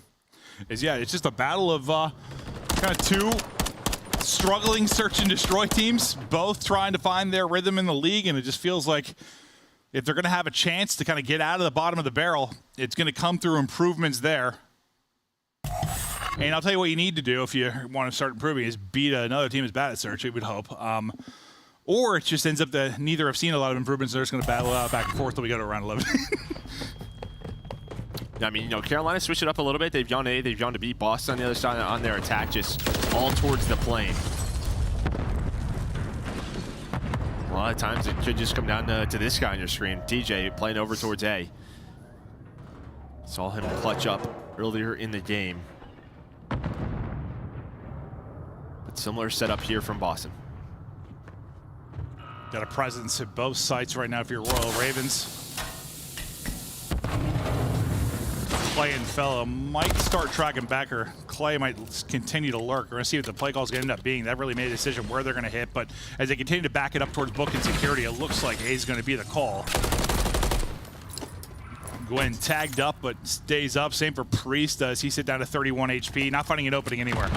Yeah, it's just a battle of kind of two struggling search and destroy teams, both trying to find their rhythm in the league, and it just feels like if they're going to have a chance to kind of get out of the bottom of the barrel, it's going to come through improvements there. And I'll tell you what you need to do if you want to start improving is beat another team as bad at search, it would hope. Or it just ends up that neither have seen a lot of improvements. They're just going to battle out back and forth till we go to round 11. I mean, you know, Carolina switched it up a little bit. They've gone A, they've gone to B. Boston on the other side on their attack, just all towards the plane. A lot of times it could just come down to this guy on your screen. TJ playing over towards A. Saw him clutch up earlier in the game. But similar setup here from Boston. Got a presence at both sites right now if you're Royal Ravens. Clay and Fellow might start tracking back, or Clay might continue to lurk. We're going to see what the play call is going to end up being. That really made a decision where they're going to hit, but as they continue to back it up towards book and security, it looks like A is going to be the call. Gwen tagged up, but stays up. Same for Priest as he sit down to 31 HP, not finding an opening anywhere.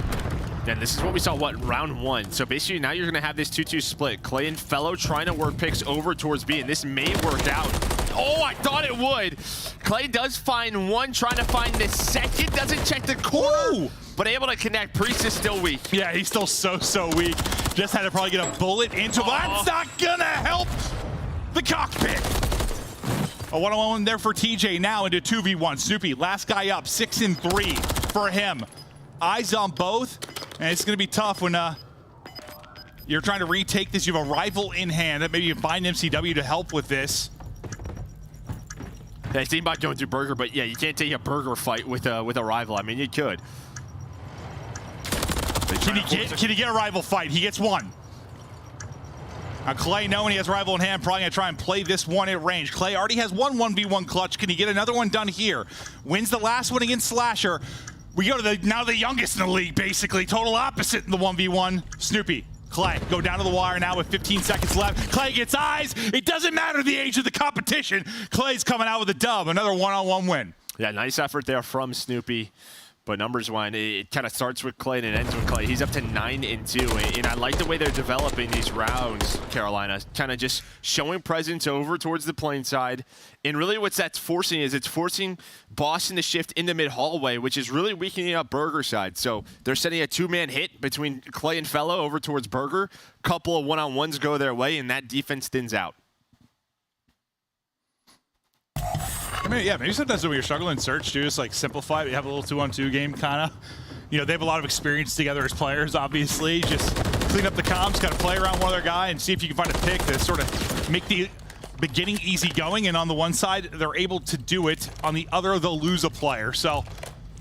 And this is what we saw, round 1. So basically now you're going to have this 2-2 split. Clay and Fellow trying to work picks over towards B, and this may work out. Oh, I thought it would. Clay does find one, trying to find the second. Doesn't check the corner, but able to connect. Priest is still weak. Yeah, he's still so weak. Just had to probably get a bullet into him. That's not going to help the cockpit. A one-on-one there for TJ now into 2v1. Snoopy, last guy up, 6 and 3 for him. Eyes on both, and it's going to be tough when you're trying to retake this. You have a rival in hand. Maybe you find MCW to help with this. Yeah, think about going through Burger, but yeah, you can't take a Burger fight with a rival. I mean, you could. Can he get a rival fight? He gets one. Now Clay, knowing he has rival in hand, probably going to try and play this one at range. Clay already has one 1v1 clutch. Can he get another one done here? Wins the last one against Slasher. We go to now the youngest in the league, basically. Total opposite in the 1v1. Snoopy, Clay, go down to the wire now with 15 seconds left. Clay gets eyes. It doesn't matter the age of the competition. Clay's coming out with a dub, another one-on-one win. Yeah, nice effort there from Snoopy. But numbers one, it kind of starts with Clay and it ends with Clay. He's up to 9 and 2, and I like the way they're developing these rounds, Carolina. Kind of just showing presence over towards the plane side. And really what that's forcing is it's forcing Boston to shift in the mid-hallway, which is really weakening up Burger side. So they're setting a 2-man hit between Clay and Fellow over towards Burger. Couple of one-on-ones go their way, and that defense thins out. I mean, yeah, maybe sometimes when you're struggling in search, too, just like simplify it. You have a little 2-on-2 game, kind of. You know, they have a lot of experience together as players, obviously. Just clean up the comms, kind of play around one other guy and see if you can find a pick to sort of make the beginning easy going. And on the one side, they're able to do it. On the other, they'll lose a player. So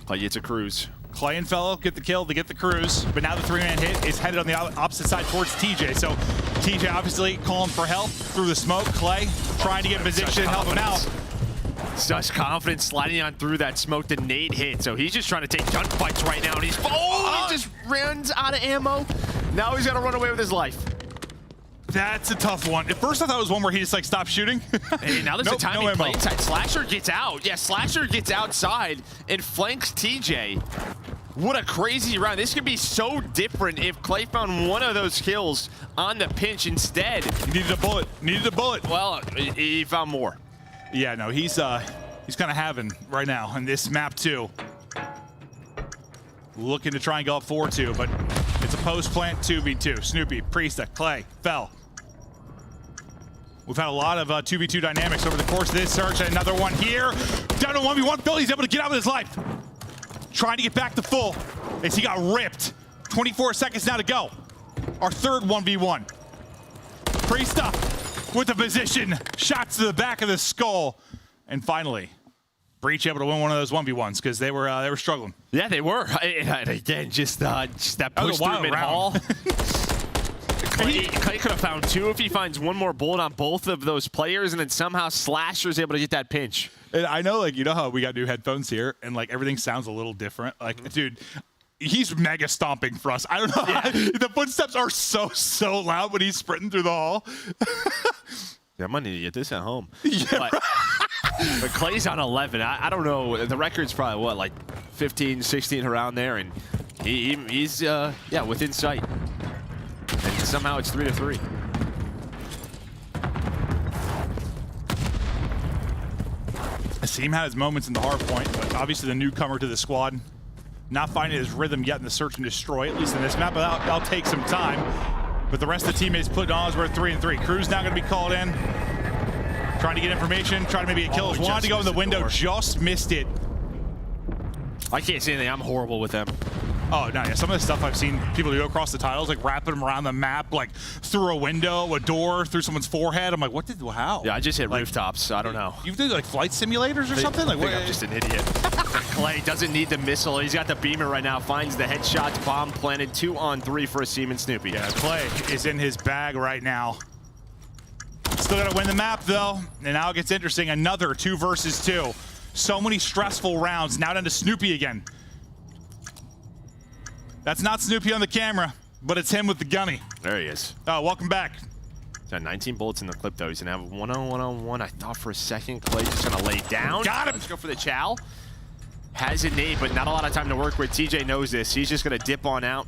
Clay gets a cruise. Clay and Fellow get the kill, they get the cruise. But now the 3-man hit is headed on the opposite side towards TJ. So TJ obviously calling for help through the smoke. Clay trying to get in position and help him out. Such confidence sliding on through that smoke. The nade hit, so he's just trying to take gunfights right now, and he's he just runs out of ammo. Now he's got to run away with his life. That's a tough one. At first I thought it was one where he just like stopped shooting. Hey, now there's a timing play inside. Slasher gets out. Yeah, Slasher gets outside and flanks TJ. What a crazy round. This could be so different if Clay found one of those kills on the pinch instead. He needed a bullet. Needed a bullet. Well, he found more. Yeah, no, he's kind of having right now on this map too. Looking to try and go up 4-2, but it's a post-plant 2v2. Snoopy, Priesta, Clay, Fell. We've had a lot of 2v2 dynamics over the course of this search. Another one here. Down to 1v1. Phil, he's able to get out with his life. Trying to get back to full as he got ripped. 24 seconds now to go. Our third 1v1. Priesta with the position. Shots to the back of the skull. And finally, Breach able to win one of those 1v1s because they were struggling. Yeah, they were. And again, just that push through mid-hall. Clay could have found 2 if he finds one more bullet on both of those players, and then somehow Slasher's able to get that pinch. And I know, like, you know how we got new headphones here, and like everything sounds a little different. Like, dude, he's mega stomping for us. I don't know. Yeah. The footsteps are so loud when he's sprinting through the hall. Yeah, I might need to get this at home. Yeah, but Clay's on 11. I don't know. The record's probably, what, like 15, 16 around there, and he's within sight. And somehow it's 3-3. Asim had his moments in the hard point, but obviously the newcomer to the squad, not finding his rhythm yet in the search and destroy, at least in this map, but that'll take some time. But the rest of the teammates putting on as we're 3-3. Crew's now going to be called in. Trying to get information, trying to maybe get kills. Wanted to go in the window, just missed it. I can't say anything. I'm horrible with them. Oh, no, yeah. Some of the stuff I've seen people do across the tiles, like wrapping them around the map, like through a window, a door, through someone's forehead. I'm like, how? Yeah, I just hit rooftops. I don't know. You did like flight simulators or something? Like, I think I'm just an idiot. Clay doesn't need the missile. He's got the beamer right now. Finds the headshots. Bomb planted. 2-on-3 for Asim and Snoopy. Yeah, Clay is in his bag right now. Still got to win the map, though. And now it gets interesting. Another 2 versus 2. So many stressful rounds. Now down to Snoopy again. That's not Snoopy on the camera, but it's him with the gunny. There he is. Oh, welcome back. He's got 19 bullets in the clip, though. He's going to have 1-on-1-on-1. I thought for a second Clay just going to lay down. Got him. Let's go for the chow. Has a nade, but not a lot of time to work with. TJ knows this. He's just going to dip on out.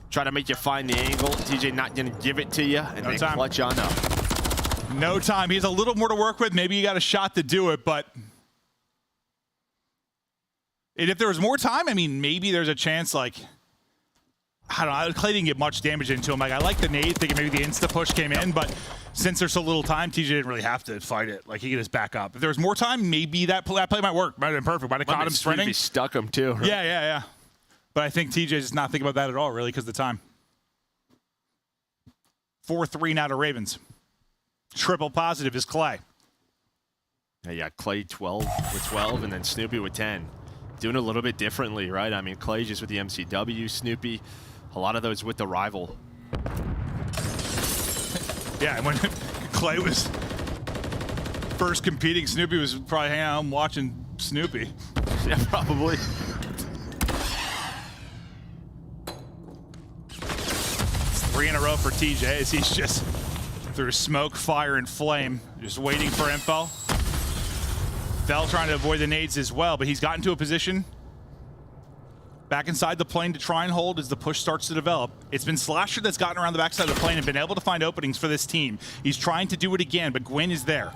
Try to make you find the angle. TJ not going to give it to you, and then clutch on up. No time. He has a little more to work with. Maybe he got a shot to do it, but... And if there was more time, I mean, maybe there's a chance, like... I don't know. Clay didn't get much damage into him. Like, I like the nade, thinking maybe the insta push came in, but since there's so little time, TJ didn't really have to fight it. Like, he could just back up. If there was more time, maybe that play might work. Might have been perfect. Might have caught him sprinting. He stuck him too. Right? Yeah. But I think TJ's just not thinking about that at all, really, because of the time. 4-3 now to Ravens. Triple positive is Clay. Yeah, Clay 12 with 12, and then Snoopy with 10. Doing a little bit differently, right? I mean, Clay just with the MCW, Snoopy, a lot of those with the rival. Yeah, and when Clay was first competing, Snoopy was probably hanging out and watching Snoopy. Yeah, probably. It's 3 in a row for TJ as he's just through smoke, fire, and flame, just waiting for info. Fell trying to avoid the nades as well, but he's gotten to a position back inside the plane to try and hold as the push starts to develop. It's been Slasher that's gotten around the backside of the plane and been able to find openings for this team. He's trying to do it again, but Gwyn is there.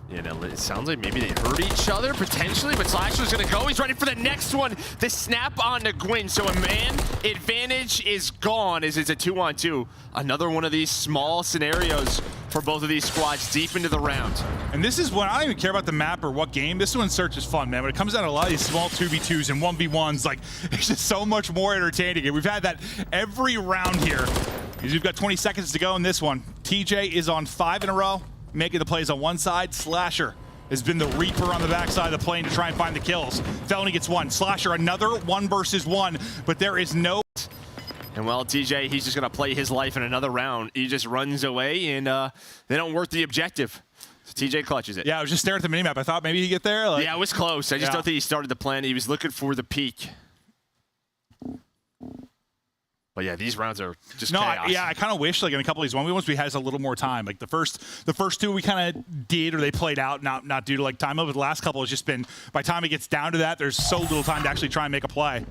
You know, it sounds like maybe they hurt each other potentially, but Slasher's gonna go. He's ready for the next one. The snap on to Gwyn, so a man advantage is gone as it's a 2-on-2. Another one of these small scenarios for both of these squads deep into the round. And this is when I don't even care about the map or what game. This one Search is fun, man. When it comes down to a lot of these small 2v2s and 1v1s, like, it's just so much more entertaining. And we've had that every round here. We've got 20 seconds to go in this one. TJ is on 5 in a row, making the plays on one side. Slasher has been the Reaper on the backside of the plane to try and find the kills. Felony gets 1. Slasher, another 1 versus 1, but there is no... And well, TJ, he's just going to play his life in another round. He just runs away, and they don't work the objective. So TJ clutches it. Yeah, I was just staring at the minimap. I thought maybe he'd get there. Like, yeah, it was close. I just don't think he started the plan. He was looking for the peak. But yeah, these rounds are just chaos. I kind of wish, like, in a couple of these 1v1s, we had a little more time. Like, the first 2 we kind of did, or they played out, not due to, like, time. But the last couple has just been, by the time it gets down to that, there's so little time to actually try and make a play.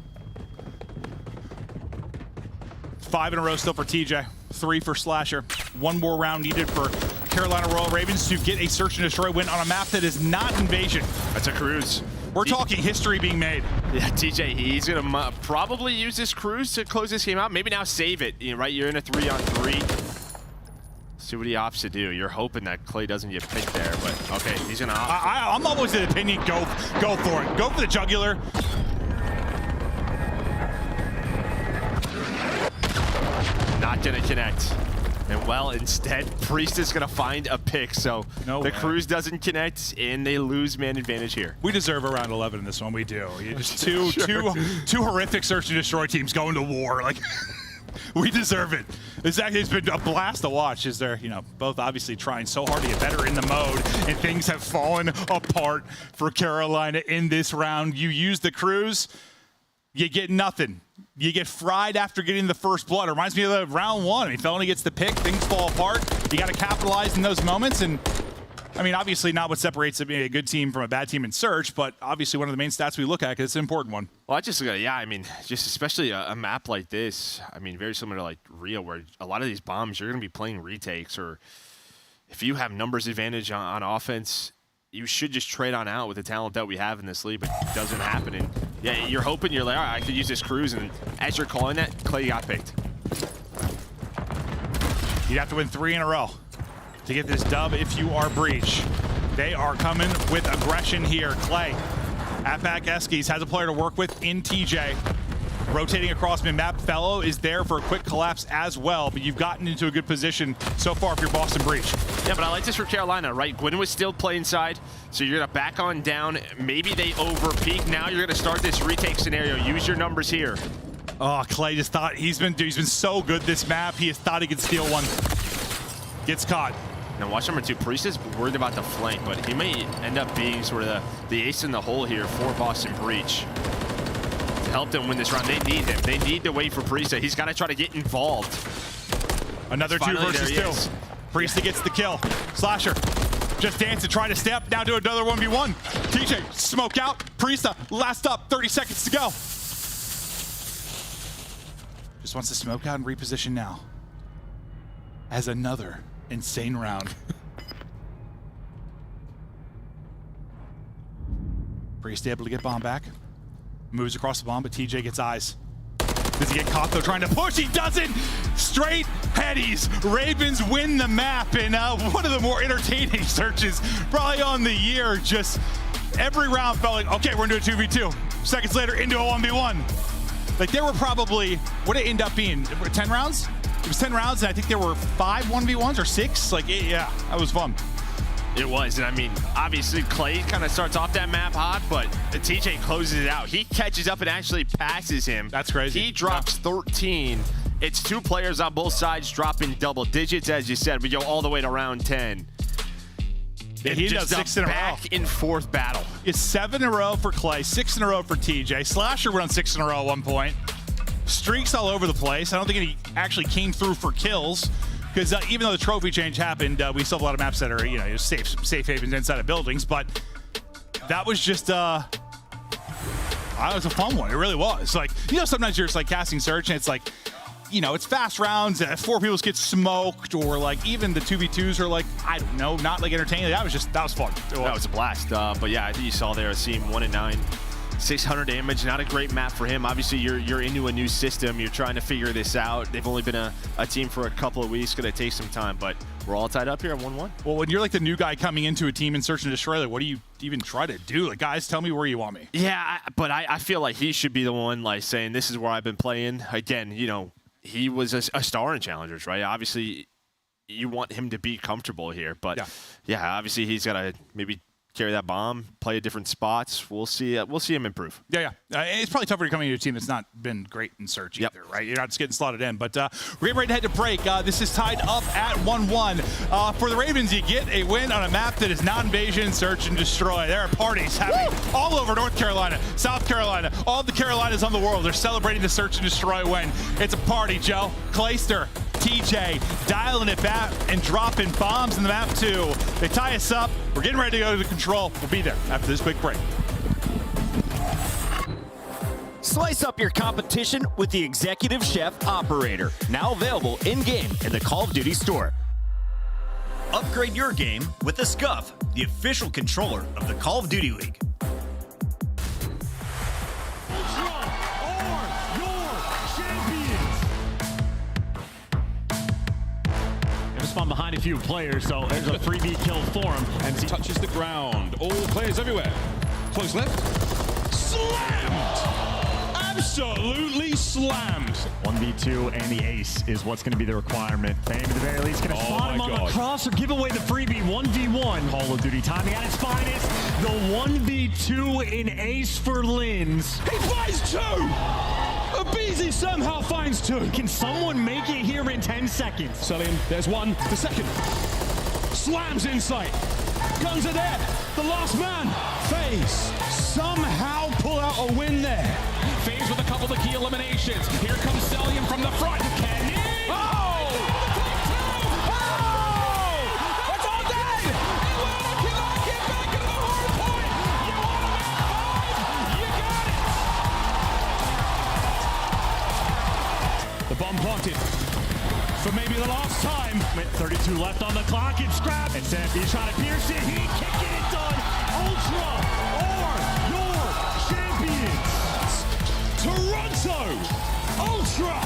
5 in a row still for TJ, 3 for Slasher. 1 more round needed for Carolina Royal Ravens to get a search and destroy win on a map that is not Invasion. That's a cruise. We're talking history being made. Yeah, TJ, he's going to probably use this cruise to close this game out. Maybe now save it, right? You're in a 3-on-3. See what he opts to do. You're hoping that Clay doesn't get picked there, but okay, he's going to opt. I'm always of the opinion, go for it. Go for the jugular. Not going to connect. And well, instead, Priest is going to find a pick. So the Cruise doesn't connect, and they lose man advantage here. We deserve around 11 in this one. We do. You just two horrific search and destroy teams going to war. Like, we deserve it. It's been a blast to watch as they're, both obviously trying so hard to get better in the mode, and things have fallen apart for Carolina in this round. You use the Cruise, you get nothing. You get fried after getting the first blood. It reminds me of the round one. I mean, Felony gets the pick, things fall apart. You got to capitalize in those moments. And I mean, obviously not what separates a good team from a bad team in search, but obviously one of the main stats we look at because it's an important one. Well, I just look at it, I mean, just especially a map like this, I mean, very similar to like Rio, where a lot of these bombs, you're going to be playing retakes, or if you have numbers advantage on offense, you should just trade on out with the talent that we have in this league, but it doesn't happen. And yeah, you're hoping, you're like, all right, I could use this Cruise, and as you're calling that, Clay got picked. You'd have to win 3 in a row to get this dub if you are Breach. They are coming with aggression here. Clay at back Eskies has a player to work with in TJ. Rotating across mid-map, Fellow is there for a quick collapse as well, but you've gotten into a good position so far if you're Boston Breach. Yeah, but I like this for Carolina, right? Gwyn was still playing side, so you're going to back on down. Maybe they over-peak. Now you're going to start this retake scenario. Use your numbers here. Oh, Clay just thought he's been so good this map. He just thought he could steal one. Gets caught. Now watch number 2. Priest is worried about the flank, but he may end up being sort of the ace in the hole here for Boston Breach. To help them win this round, they need him. They need to wait for Priest. He's got to try to get involved. Another 2 versus 2. Priest gets the kill. Slasher just dancing, trying to step down to another 1v1. TJ, smoke out. Priesta, last up, 30 seconds to go. Just wants to smoke out and reposition now. As another insane round. Priest able to get bomb back. Moves across the bomb, but TJ gets eyes. Does he get caught though trying to push? He doesn't! Straight headies. Ravens win the map, and one of the more entertaining searches probably on the year. Just every round felt like, okay, we're gonna do a 2v2. Seconds later, into a 1v1. Like there were probably, what did it end up being? 10 rounds? It was 10 rounds, and I think there were 5 1v1s or 6. Like, yeah, that was fun. It was, and I mean, obviously Clay kind of starts off that map hot, but TJ closes it out. He catches up and actually passes him. That's crazy. He drops 13. It's 2 players on both sides dropping double digits, as you said. We go all the way to round 10. Yeah, he does 6 in a row. Back and forth battle. It's 7 in a row for Clay, 6 in a row for TJ. Slasher went on 6 in a row at one point. Streaks all over the place. I don't think he actually came through for kills. Because even though the trophy change happened, we still have a lot of maps that are, safe havens inside of buildings. But that was just, it was a fun one. It really was. Like, sometimes you're just like casting search and it's like, it's fast rounds and 4 people get smoked, or like even the 2v2s are like, I don't know, not like entertaining. That was fun. That was a blast. But yeah, I think you saw there a team 1-9. 600 damage, not a great map for him. Obviously, you're into a new system. You're trying to figure this out. They've only been a team for a couple of weeks. Going to take some time, but we're all tied up here at 1-1. Well, when you're like the new guy coming into a team in Search and Destroy, like, what do you even try to do? Like, guys, tell me where you want me. Yeah, but I feel like he should be the one like saying, this is where I've been playing. Again, he was a star in Challengers, right? Obviously, you want him to be comfortable here, but yeah obviously he's got to maybe carry that bomb, play at different spots. We'll see him improve. Yeah. It's probably tougher to come into a team that's not been great in search either, right? You're not just getting slotted in. But we're getting ready to head to break. This is tied up at 1-1. For the Ravens, you get a win on a map that is not invasion, search, and destroy. There are parties happening all over North Carolina, South Carolina. All the Carolinas on the world are celebrating the search and destroy win. It's a party, Joe. Clayster, TJ dialing it back and dropping bombs in the map too. They tie us up. We're getting ready to go to the control. We'll be there after this quick break. Slice up your competition with the Executive Chef Operator. Now available in-game in the Call of Duty store. Upgrade your game with the Scuff, the official controller of the Call of Duty League. Spawn behind a few players, so there's a freebie kill for him. And he touches the ground. All players everywhere. Close left. Slammed! And absolutely slammed. 1v2 and the ace is what's going to be the requirement. Fame at the very least going to spot him on the cross or give away the freebie. 1v1. Call of Duty timing at its finest. The 1v2 in ace for Lins. He finds 2! Abizi somehow finds 2. Can someone make it here in 10 seconds? Selling, there's one. The second. Slams in sight. Guns are there. The last man. FaZe somehow pull out a win there. FaZe with a couple of key eliminations. Here comes Cellium from the front. Kenny! Oh! It's all dead! Atlanta cannot get back into the hard point! You want to make 5? You got it! The bomb planted. For maybe the last time. With 32 left on the clock, it's scrapped. And Sanford trying to pierce it. He kicked it done. Ultra are your champions. Toronto Ultra.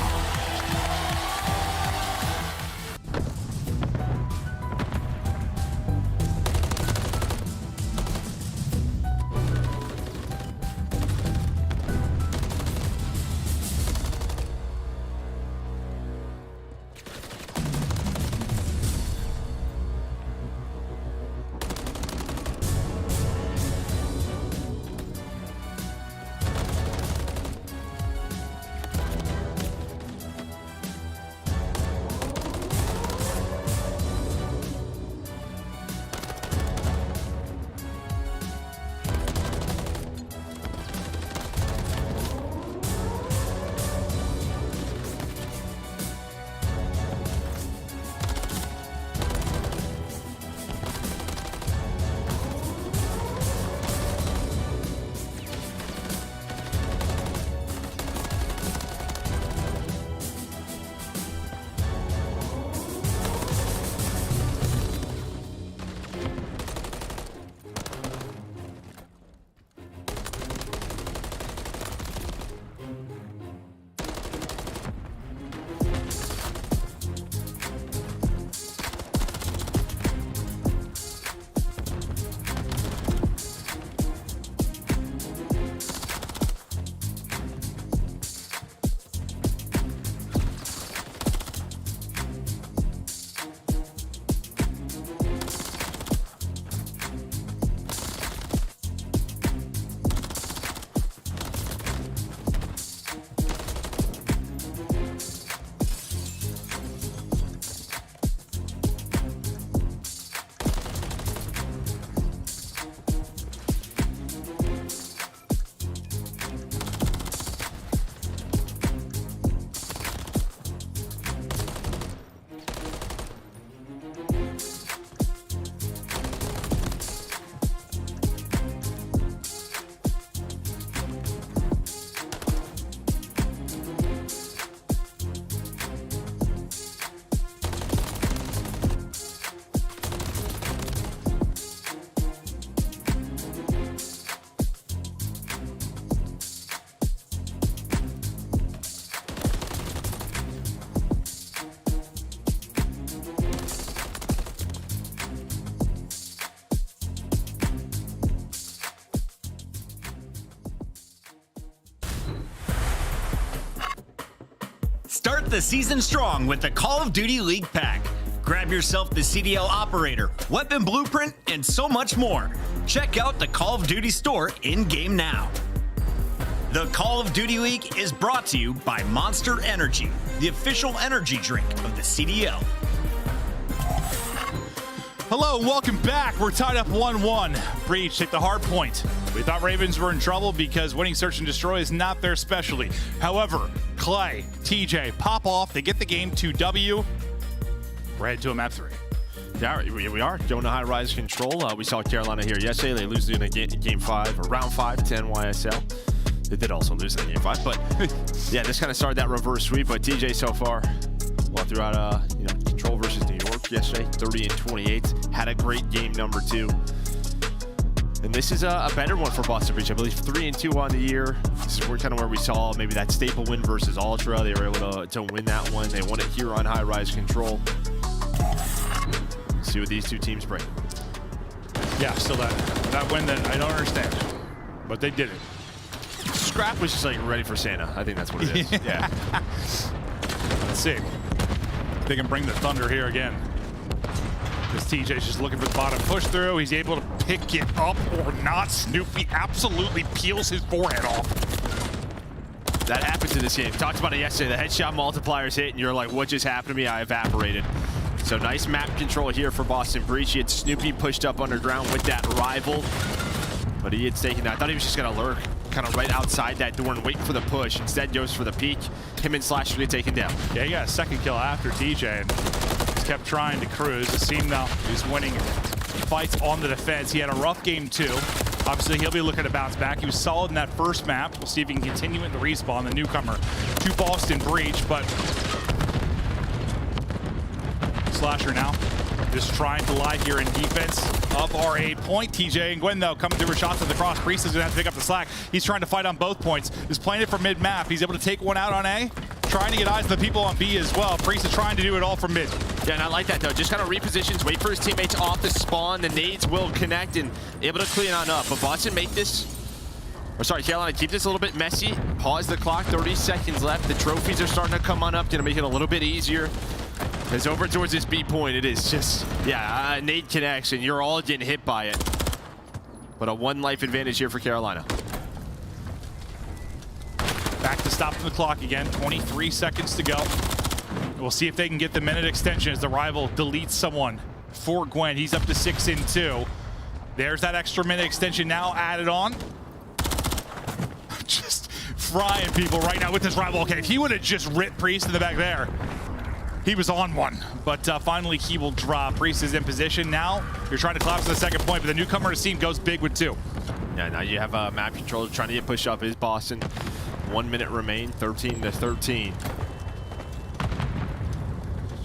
Start the season strong with the Call of Duty League Pack. Grab yourself the CDL Operator, Weapon Blueprint, and so much more. Check out the Call of Duty store in-game now. The Call of Duty League is brought to you by Monster Energy, the official energy drink of the CDL. Hello and welcome back. We're tied up 1-1. Breach, take the hard point. We thought Ravens were in trouble because winning Search and Destroy is not their specialty. However, Clay, TJ pop off. They get the game 2W. We're headed to a map 3. Yeah, we are going to high-rise control. We saw Carolina here yesterday. They lose in game 5 or round 5 to NYSL. They did also lose in game 5, but yeah, this kind of started that reverse sweep. But TJ so far, well, throughout control versus New York yesterday, 30-28, had a great game number 2. And this is a better one for Boston Breach. I believe 3-2 on the year. This is kind of where we saw maybe that staple win versus Ultra. They were able to win that one. They won it here on high-rise control. See what these two teams bring. Yeah, still that win that I don't understand, but they did it. scrap was just like ready for Santa. I think that's what it is. Yeah. Let's see. They can bring the thunder here again. This TJ's just looking for the bottom push through. He's able to pick it up or not. Snoopy absolutely peels his forehead off. That happens in this game. Talked about it yesterday. The headshot multipliers hit, and you're like, what just happened to me? I evaporated. So nice map control here for Boston Breach. He had Snoopy pushed up underground with that rival, but he had taken that. I thought he was just going to lurk kind of right outside that door and wait for the push. Instead, goes for the peek. Him and Slash get taken down. Yeah, he got a second kill after TJ, and just kept trying to cruise. The team now is winning fights on the defense. He had a rough game, too. Obviously, he'll be looking to bounce back. He was solid in that first map. We'll see if he can continue in the respawn, the newcomer to Boston Breach, but Slasher now just trying to lie here in defense of our 8 point. TJ and Gwen, though, coming through with shots at the cross. Priest is going to have to pick up the slack. He's trying to fight on both points. He's playing it from mid-map. He's able to take one out on A, trying to get eyes on the people on B as well. Priest is trying to do it all from mid. Yeah, and I like that, though. Just kind of repositions, wait for his teammates off the spawn. The nades will connect and able to clean on up. But Boston make this, or sorry, Carolina, keep this a little bit messy. Pause the clock, 30 seconds left. The trophies are starting to come on up, going to make it a little bit easier. As over towards this B point, it is just, yeah, nade connects, and you're all getting hit by it. But a 1 life advantage here for Carolina. Back to stop the clock again, 23 seconds to go. We'll see if they can get the minute extension as the rival deletes someone for Gwen. He's up to 6 and 2. There's that extra minute extension now added on. Just frying people right now with this rival. Okay, if he would have just ripped Priest in the back there, he was on one, but finally he will drop. Priest is in position now. You're trying to collapse the second point, but the newcomer to team goes big with 2. Yeah, now you have a map controller trying to get pushed up is Boston. 1 minute remain, 13-13.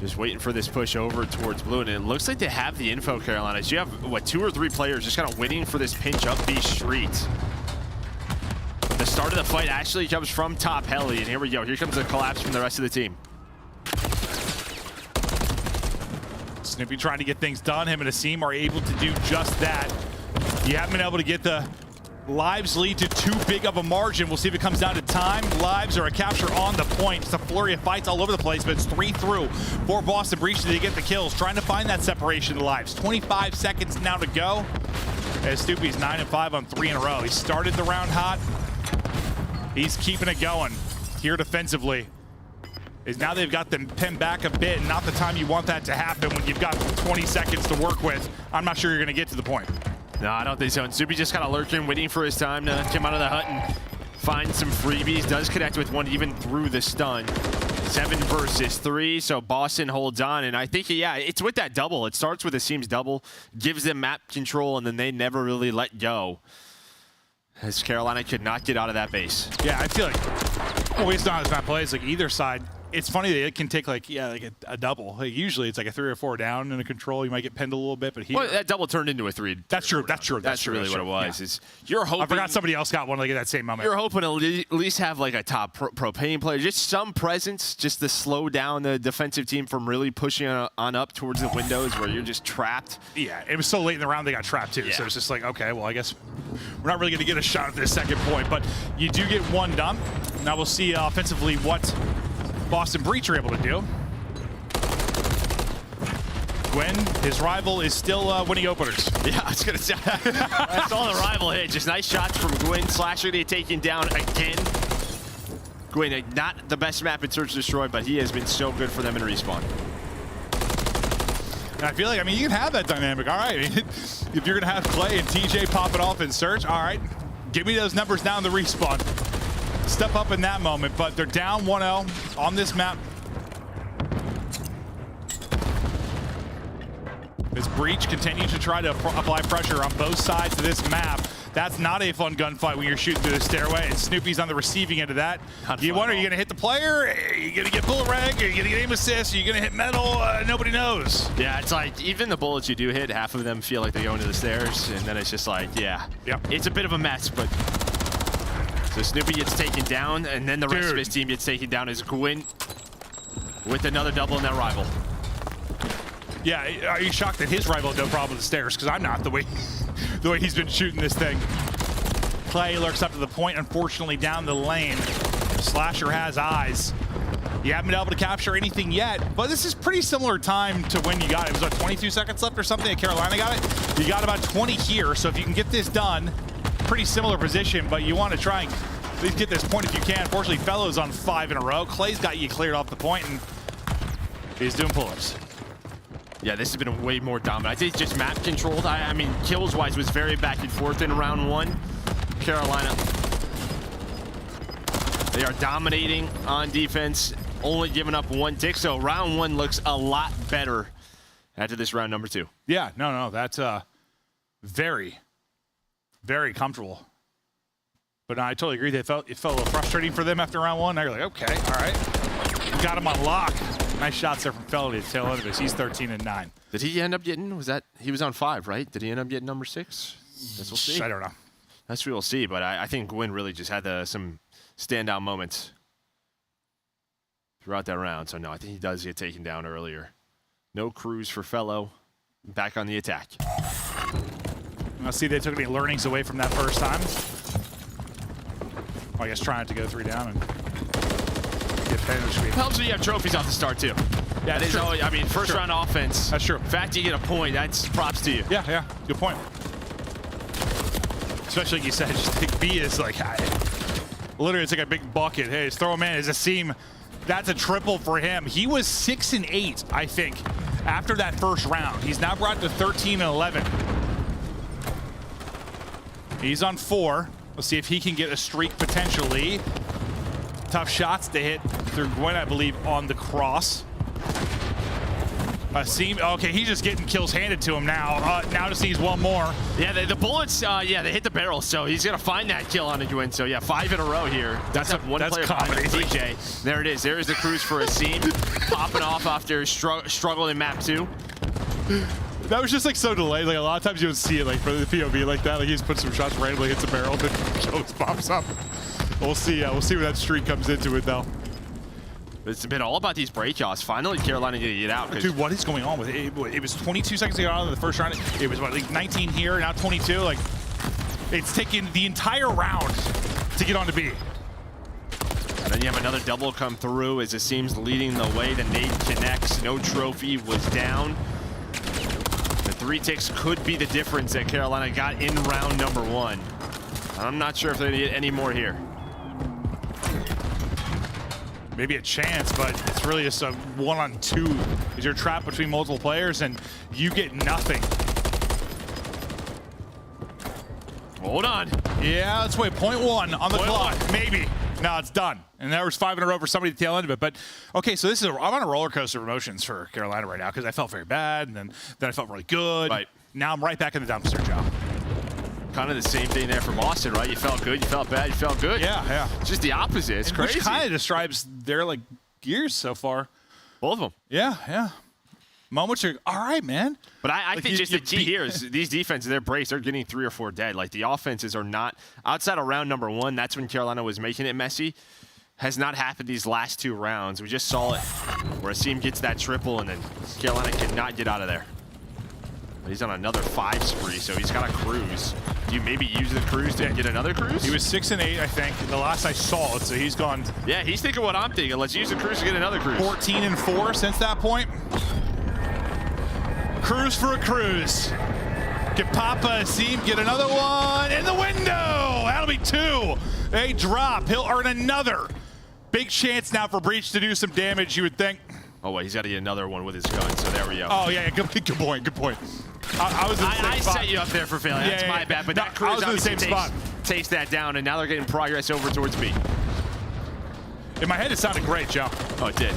Just waiting for this push over towards blue, and it looks like they have the info, Carolina. So you have, what, 2 or 3 players just kind of waiting for this pinch up B street. The start of the fight actually comes from top heli, and here we go. Here comes a collapse from the rest of the team. Snoopy trying to get things done. Him and Asim are able to do just that. You haven't been able to get the lives lead to too big of a margin. We'll see if it comes down to time, lives, or a capture on the point. It's a flurry of fights all over the place, but it's 3 through for Boston Breach to get the kills. Trying to find that separation of lives. 25 seconds now to go. As Snoopy's 9 and 5 on 3 in a row. He started the round hot. He's keeping it going here defensively. Is now they've got them pinned back a bit, and not the time you want that to happen when you've got 20 seconds to work with. I'm not sure you're going to get to the point. No, I don't think so. And Snoopy just kind of lurking, waiting for his time to come out of the hut and find some freebies. Does connect with one even through the stun. 7 versus 3, so Boston holds on. And I think, yeah, it's with that double. It starts with Asim's double, gives them map control, and then they never really let go. As Carolina could not get out of that base. Yeah, I feel like always on his map plays, like either side. It's funny that it can take like a double. Like usually it's like a 3 or 4 down in a control. You might get pinned a little bit, but here, well, that double turned into a 3. That's true. That's really what it was. Yeah. Is you're hoping. I forgot somebody else got one like at that same moment. You're hoping to at least have like a top propane player, just some presence, just to slow down the defensive team from really pushing on up towards the windows where you're just trapped. Yeah, it was so late in the round they got trapped too. Yeah. So it's just like, okay, well I guess we're not really going to get a shot at this second point, but you do get one done. Now we'll see offensively what Boston Breach are able to do. Gwen, his rival, is still winning openers. Yeah, I was going to say. That's all the rival hit. Just nice shots from Gwen. Slasher taken down again. Gwen, not the best map in Search and Destroy, but he has been so good for them in Respawn. And I feel like, I mean, you can have that dynamic. All right, if you're going to have Clay and TJ pop it off in Search, all right, give me those numbers down the Respawn. Step up in that moment, but they're down 1-0 on this map. This Breach continues to try to apply pressure on both sides of this map. That's not a fun gunfight when you're shooting through the stairway, and Snoopy's on the receiving end of that. You wonder, are you going to hit the player? Are you going to get bullet rag? Are you going to get aim assist? Are you going to hit metal? Nobody knows. Yeah, it's like even the bullets you do hit, half of them feel like they go into the stairs, and then it's just like, yeah. It's a bit of a mess, but... So Snoopy gets taken down, and then the rest of his team gets taken down as Gwyn with another double in that rival. Yeah, are you shocked that his rival had no problem with the stairs? Because I'm not, the way he's been shooting this thing. Clay lurks up to the point, unfortunately down the lane. Slasher has eyes. You haven't been able to capture anything yet, but this is pretty similar time to when you got it. It was about 22 seconds left or something that Carolina got it. You got about 20 here, so if you can get this done, pretty similar position, but you want to try and at least get this point if you can. Fortunately, Fellow's on 5 in a row. Clay's got you cleared off the point, and he's doing pull-ups. Yeah, this has been way more dominant. I think just map controlled. I mean, kills-wise was very back and forth in round 1. Carolina, they are dominating on defense, only giving up 1 tick. So round 1 looks a lot better after this round number 2. Yeah, no, that's very, very comfortable. But no, I totally agree. It felt a little frustrating for them after round 1. Now you're like, okay, all right. Got him on lock. Nice shots there from Fellow to the tail end of this. He's 13 and 9. Did he end up getting, he was on 5, right? Did he end up getting number 6? Guess we'll see. I don't know. That's what we'll see, but I think Gwyn really just had some standout moments throughout that round. So no, I think he does get taken down earlier. No cruise for Fellow. Back on the attack. Let's see if they took any learnings away from that first time. Well, I guess trying to go 3 down and get penalty screen. Helps when you have trophies off the start too. Yeah, that is always, I mean, first round offense. That's true. The fact you get a point, that's props to you. Yeah, good point. Especially like you said, just think B is like, literally it's like a big bucket. Hey, just throw him in. As a seam, that's a triple for him. He was 6 and 8, I think, after that first round. He's now brought to 13 and 11. He's on 4. Let's see if he can get a streak potentially. Tough shots to hit through Gwyn, I believe, on the cross. Seam, okay, he's just getting kills handed to him now. Now just needs 1 more. Yeah, the bullets, yeah, they hit the barrel, so he's going to find that kill on a Gwyn. So, yeah, 5 in a row here. That's one player comedy. DJ. There it is. There is the cruise for a seam. Popping off after struggle in map 2. That was just like so delayed. Like a lot of times you would see it like for the POV like that. Like he's put some shots randomly, hits a barrel, then kills pops up. We'll see. We'll see where that streak comes into it though. It's been all about these breakoffs. Finally, Carolina going to get out. Dude, what is going on with it? It was 22 seconds to get out of the first round. It was what, like 19 here, now 22. Like it's taken the entire round to get onto B. And then you have another double come through as it seems leading the way. The nade connects. No trophy was down. The 3 ticks could be the difference that Carolina got in round number 1. I'm not sure if they're going to get any more here. Maybe a chance, but it's really just a 1-on-2 because you're trapped between multiple players and you get nothing. Hold on. Yeah, let's wait. 0.1 on the clock. Maybe. No, it's done. And there was 5 in a row for somebody at the tail end of it. But, okay, so I'm on a roller coaster of emotions for Carolina right now because I felt very bad, and then I felt really good. Right. Now I'm right back in the dumpster, Joe. Kind of the same thing there for Boston, right? You felt good, you felt bad, you felt good. Yeah. It's just the opposite. It's crazy. Which kind of describes their, like, years so far. Both of them. Yeah. Moments are, all right, man. But I think just the key here is these defenses, they're braced. They're getting 3 or 4 dead. Like, the offenses are not, outside of round number 1, that's when Carolina was making it messy. Has not happened these last 2 rounds. We just saw it where Asim gets that triple and then Carolina cannot get out of there. But he's on another 5 spree, so he's got a cruise. Do you maybe use the cruise to get another cruise? He was 6 and 8, I think. The last I saw it, so he's gone. Yeah, he's thinking what I'm thinking. Let's use the cruise to get another cruise. 14 and 4 since that point. Cruise for a cruise. Get Papa Asim, get another one in the window. That'll be 2. A drop. He'll earn another. Big chance now for Breach to do some damage, you would think. Oh, wait, he's got to get another one with his gun, so there we go. Oh, yeah, good point. I was in the same spot. Set you up there for failure. That's my bad, but that cruise I was in the same spot. Takes that down, and now they're getting progress over towards B. In my head, it sounded great, Joe. Oh, it did.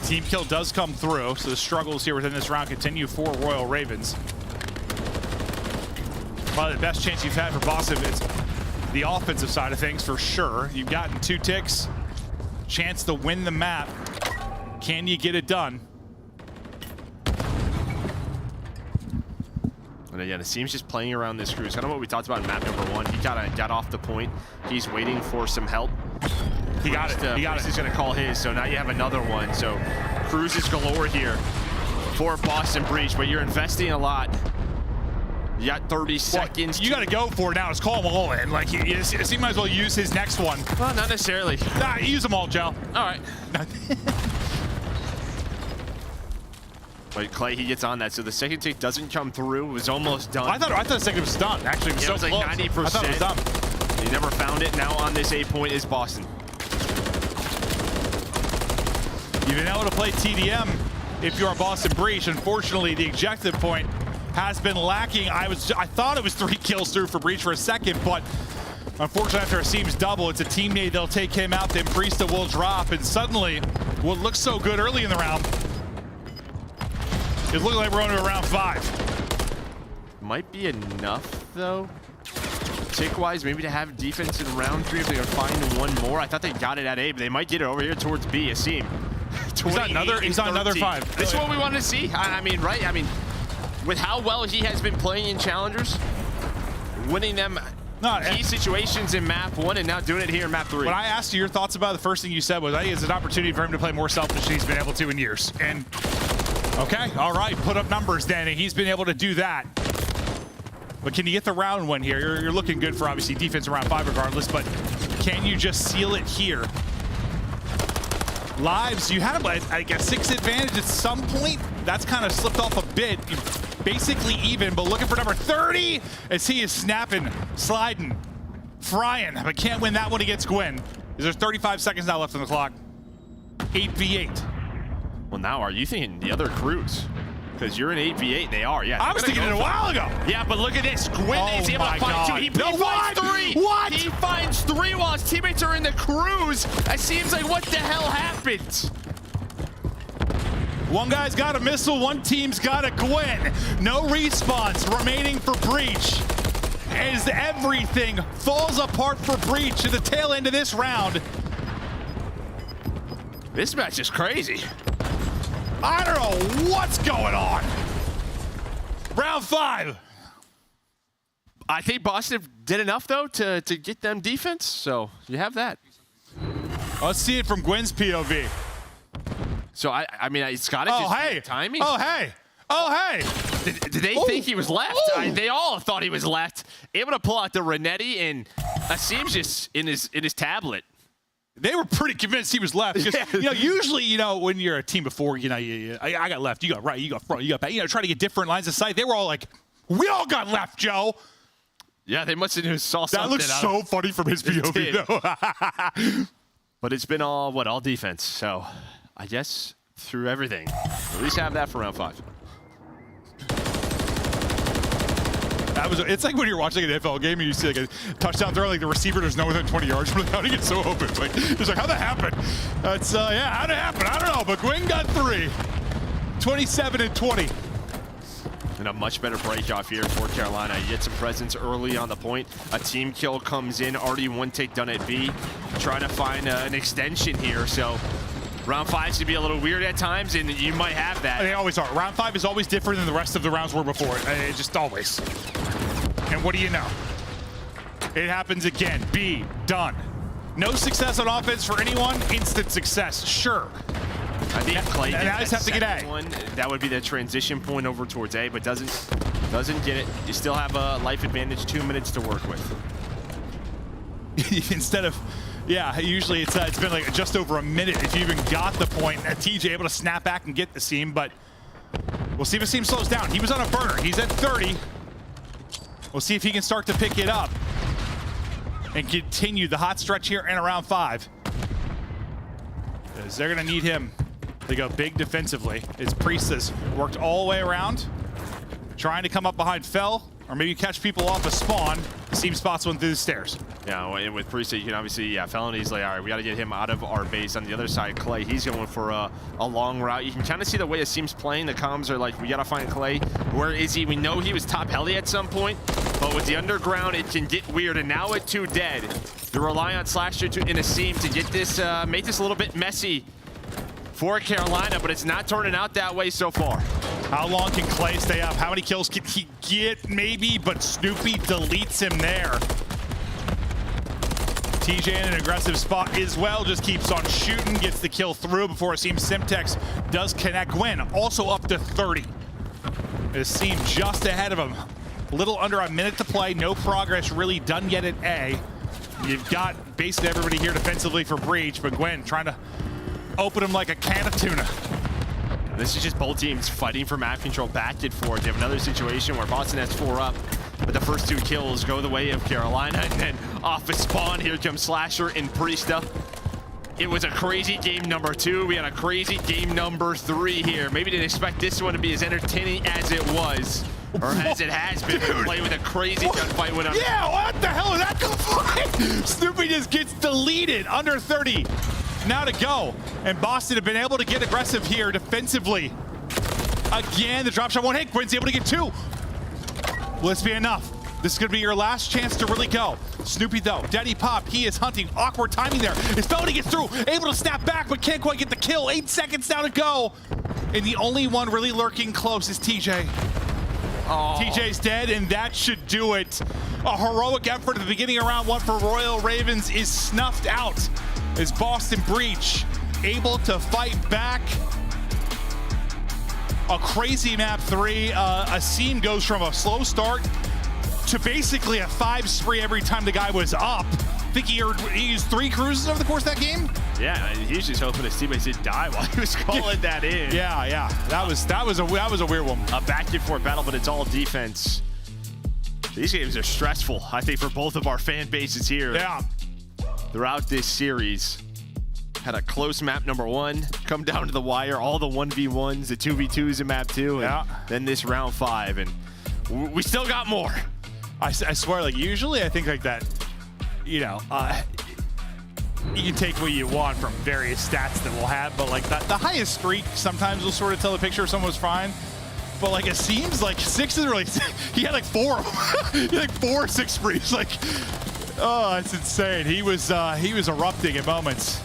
Team kill does come through, so the struggles here within this round continue for Royal Ravens. Probably the best chance you've had for Boston is the offensive side of things, for sure. You've gotten 2 ticks. Chance to win the map. Can you get it done? And again, it seems just playing around this cruise. Kind of what we talked about in map number 1. He kind of got off the point. He's waiting for some help. He got it. He's going to call his, so now you have another one. So cruises galore here for Boston Breach, but you're investing a lot You got 30 seconds. You got to go for it now. It's call them all in. Like, he might as well use his next one. Well, not necessarily. Nah, use them all, Joe. All right. Wait, Clay, he gets on that. So the second take doesn't come through. It was almost done. I thought the second was done. Actually, it was, yeah, so it was like close. 90%. I thought it was done. He never found it. Now on this 8-point is Boston. You've been able to play TDM if you're a Boston Breach. Unfortunately, the objective point has been lacking. I thought it was 3 kills through for Breach for a second, but unfortunately after Asim's double, it's a teammate. They'll take him out, then Priesta will drop, and suddenly what looked so good early in the round, it looked like we're on to round 5. Might be enough though, tick-wise, maybe to have defense in round 3 if they can find one more. I thought they got it at A, but they might get it over here towards B. Asim. He's on another 5. This is what we want to see. I mean, right? I mean, with how well he has been playing in challengers, winning them key situations in map 1 and now doing it here in map 3. When I asked you your thoughts about it, the first thing you said was, I think it's an opportunity for him to play more selfish than he's been able to in years. And okay, all right, put up numbers, Danny. He's been able to do that. But can you get the round 1 here? You're looking good for obviously defense around 5 regardless, but can you just seal it here? Lives, you had like a 6 advantage at some point. That's kind of slipped off a bit. You're basically even, but looking for number 30 as he is snapping, sliding, frying, but can't win that one against Gwyn. There's 35 seconds now left on the clock. 8v8. Well, now are you thinking the other crews? Because you're in 8v8, they are, yeah. I was thinking it a while ago. Yeah, but look at this. Gwyn is able to find 2. He finds 3. What? He finds 3 while his teammates are in the crews. It seems like, what the hell happened? One guy's got a missile, one team's got a Gwyn. No respawns remaining for Breach. As everything falls apart for Breach at the tail end of this round. This match is crazy. I don't know what's going on. Round 5. I think Boston did enough, though, to get them defense, so you have that. Let's see it from Gwyn's POV. So, I mean, it's got to just be timing. Oh, hey. Oh, hey. Did they think he was left? They all thought he was left. Able to pull out the Renetti, and Asim's just in his tablet. They were pretty convinced he was left. Because, usually, when you're a team before, I got left, you got right, you got front, you got back. Try to get different lines of sight. They were all like, we all got left, Joe. Yeah, they must have saw something. That looks so funny from his POV, though. But it's been all defense. So I guess through everything, at least have that for round 5. It's like when you're watching an NFL game and you see like a touchdown throw, like the receiver does no within 20 yards from the how to get so open. It's like how'd that happen? How'd it happen? I don't know, but Gwyn got 3. 27 and 20. And a much better break off here for Carolina. You get some presence early on the point. A team kill comes in, already 1 take done at B. Trying to find an extension here, so round 5 should be a little weird at times, and you might have that. They always are. Round 5 is always different than the rest of the rounds were before. Just always. And what do you know? It happens again. B, done. No success on offense for anyone. Instant success, sure. I think Clay did that have to get A. One. That would be the transition point over towards A, but doesn't get it. You still have a life advantage, 2 minutes to work with. Instead of, usually it's been like just over a minute if you even got the point. TJ able to snap back and get the seam, but we'll see if Asim slows down. He was on a burner. He's at 30. We'll see if he can start to pick it up and continue the hot stretch here in round 5. Because they're going to need him to go big defensively. As Priesta's worked all the way around, trying to come up behind Fell, or maybe catch people off a spawn. Seam spots one through the stairs. Yeah, and with Priesta, you can obviously, Felony's like, all right, we got to get him out of our base. On the other side, Clay, he's going for a long route. You can kind of see the way Asim's playing. The comms are like, we got to find Clay. Where is he? We know he was top heli at some point, but with the underground, it can get weird. And now at 2 dead, you rely on Slasher in Asim to get this, make this a little bit messy for Carolina, but it's not turning out that way so far. How long can Clay stay up? How many kills can he get? Maybe, but Snoopy deletes him there. TJ in an aggressive spot as well, just keeps on shooting, gets the kill through before Asim Simtex does connect. Gwyn also up to 30. Asim just ahead of him. little under a minute to play. No progress really done yet at A. You've got basically everybody here defensively for Breach, but Gwen trying to open him like a can of tuna. This is just both teams fighting for map control back and forth. You have another situation where Boston has 4 up, but the first 2 kills go the way of Carolina. And then off a spawn, here comes Slasher and Priesta. It was a crazy game number 2. We had a crazy game number 3 here. Maybe didn't expect this one to be as entertaining as it was, or as it has been. Play with a crazy gunfight with him. Yeah, what the hell is that gunfight? Snoopy just gets deleted. Under 30 now to go. And Boston have been able to get aggressive here defensively. Again, the drop shot won't hit. Gwen's able to get 2. Will this be enough? This is going to be your last chance to really go. Snoopy, though, Daddy Pop, he is hunting. Awkward timing there. His felony gets through, able to snap back, but can't quite get the kill. 8 seconds now to go. And the only one really lurking close is TJ. Oh. TJ's dead, and that should do it. A heroic effort at the beginning of round 1 for Royal Ravens is snuffed out as Boston Breach able to fight back. A crazy map 3. A scene goes from a slow start to basically a 5 spree every time the guy was up. I think he used 3 cruises over the course of that game. Yeah, he's just hoping his teammates didn't die while he was calling that in. Yeah. That was a weird one. A back and forth battle, but it's all defense. These games are stressful, I think, for both of our fan bases here. Yeah. Throughout this series. Had a close map number 1, come down to the wire, all the 1v1s, the 2v2s in map 2, and then this round 5, and we still got more. I swear, like, usually I think like that, you know, you can take what you want from various stats that we'll have, but like the highest streak sometimes will sort of tell the picture if someone's fine. But like it seems like 6 is really, he had like 4 of them. He had like 4 6 sprees. Like, oh, it's insane. He was erupting at moments.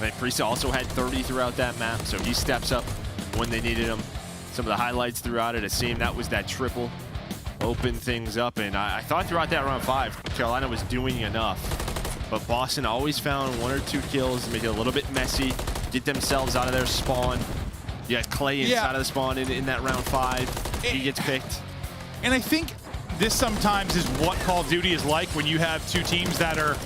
And Priesta also had 30 throughout that map, so he steps up when they needed him. Some of the highlights throughout it, it seemed that was that triple. Open things up, and I thought throughout that round 5, Carolina was doing enough. But Boston always found 1 or 2 kills to make it a little bit messy, get themselves out of their spawn. You had Clay inside of the spawn in that round 5. He gets picked. And I think this sometimes is what Call of Duty is like when you have 2 teams that are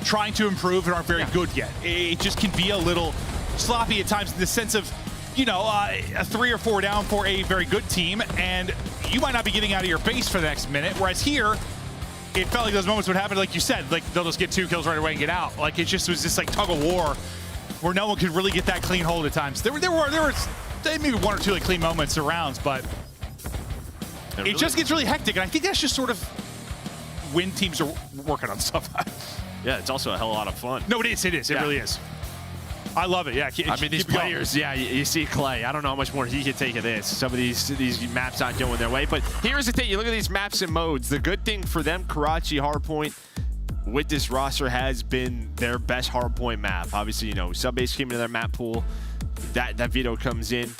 trying to improve and aren't very good yet. It just can be a little sloppy at times in the sense of, you know, a 3 or 4 down for a very good team, and you might not be getting out of your base for the next minute, whereas here, it felt like those moments would happen, like you said, like they'll just get 2 kills right away and get out. Like it just was this like tug of war where no one could really get that clean hold at times. There were maybe 1 or 2 like clean moments or rounds, but it just gets really hectic, and I think that's just sort of when teams are working on stuff. Yeah, it's also a hell of a lot of fun. No, it is. It really is. I love it. Yeah. I mean, these players. Yeah, you see Clay. I don't know how much more he can take of this. Some of these maps not going their way. But here's the thing: you look at these maps and modes. The good thing for them, Karachi Hardpoint, with this roster has been their best Hardpoint map. Obviously, you know, Subbase came into their map pool. That veto comes in.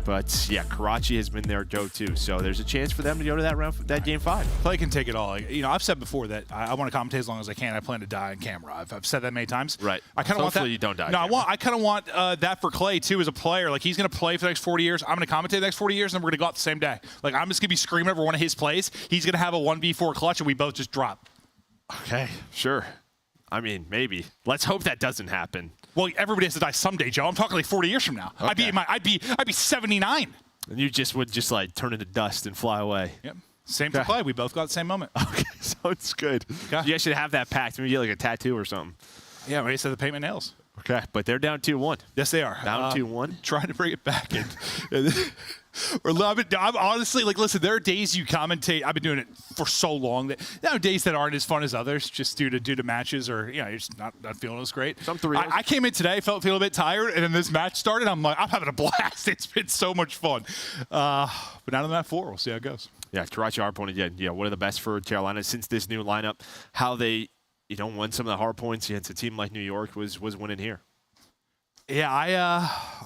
But yeah, Karachi has been their go-to, so there's a chance for them to go to that game 5. Clay can take it all. You know, I've said before that I want to commentate as long as I can. I plan to die on camera. I've said that many times. Right. I kind of want that. Hopefully you don't die. No, I kind of want that for Clay too as a player. Like he's going to play for the next 40 years. I'm going to commentate the next 40 years, and we're going to go out the same day. Like I'm just going to be screaming over one of his plays. He's going to have a 1v4 clutch, and we both just drop. Okay, sure. I mean, maybe. Let's hope that doesn't happen. Well, everybody has to die someday, Joe. I'm talking like 40 years from now. Okay. I'd be 79. And you would just like turn into dust and fly away. Yep. Same for Clay. We both got the same moment. Okay, sounds good. Okay. You guys should have that packed. Maybe get like a tattoo or something. Yeah, we said the paint my nails. Okay, but they're down 2-1. Yes, they are. Down 2-1. Trying to bring it back in. I'm honestly, like, listen, there are days you commentate. I've been doing it for so long that there are days that aren't as fun as others, just due to matches or, you know, you're just not feeling as great. I came in today, feel a bit tired, and then this match started. I'm like, I'm having a blast. It's been so much fun. But now to map 4, we'll see how it goes. Yeah, Karachi Hardpoint again. Yeah, one of the best for Carolina since this new lineup. How they, you know, won some of the hardpoints against a team like New York was winning here. Yeah,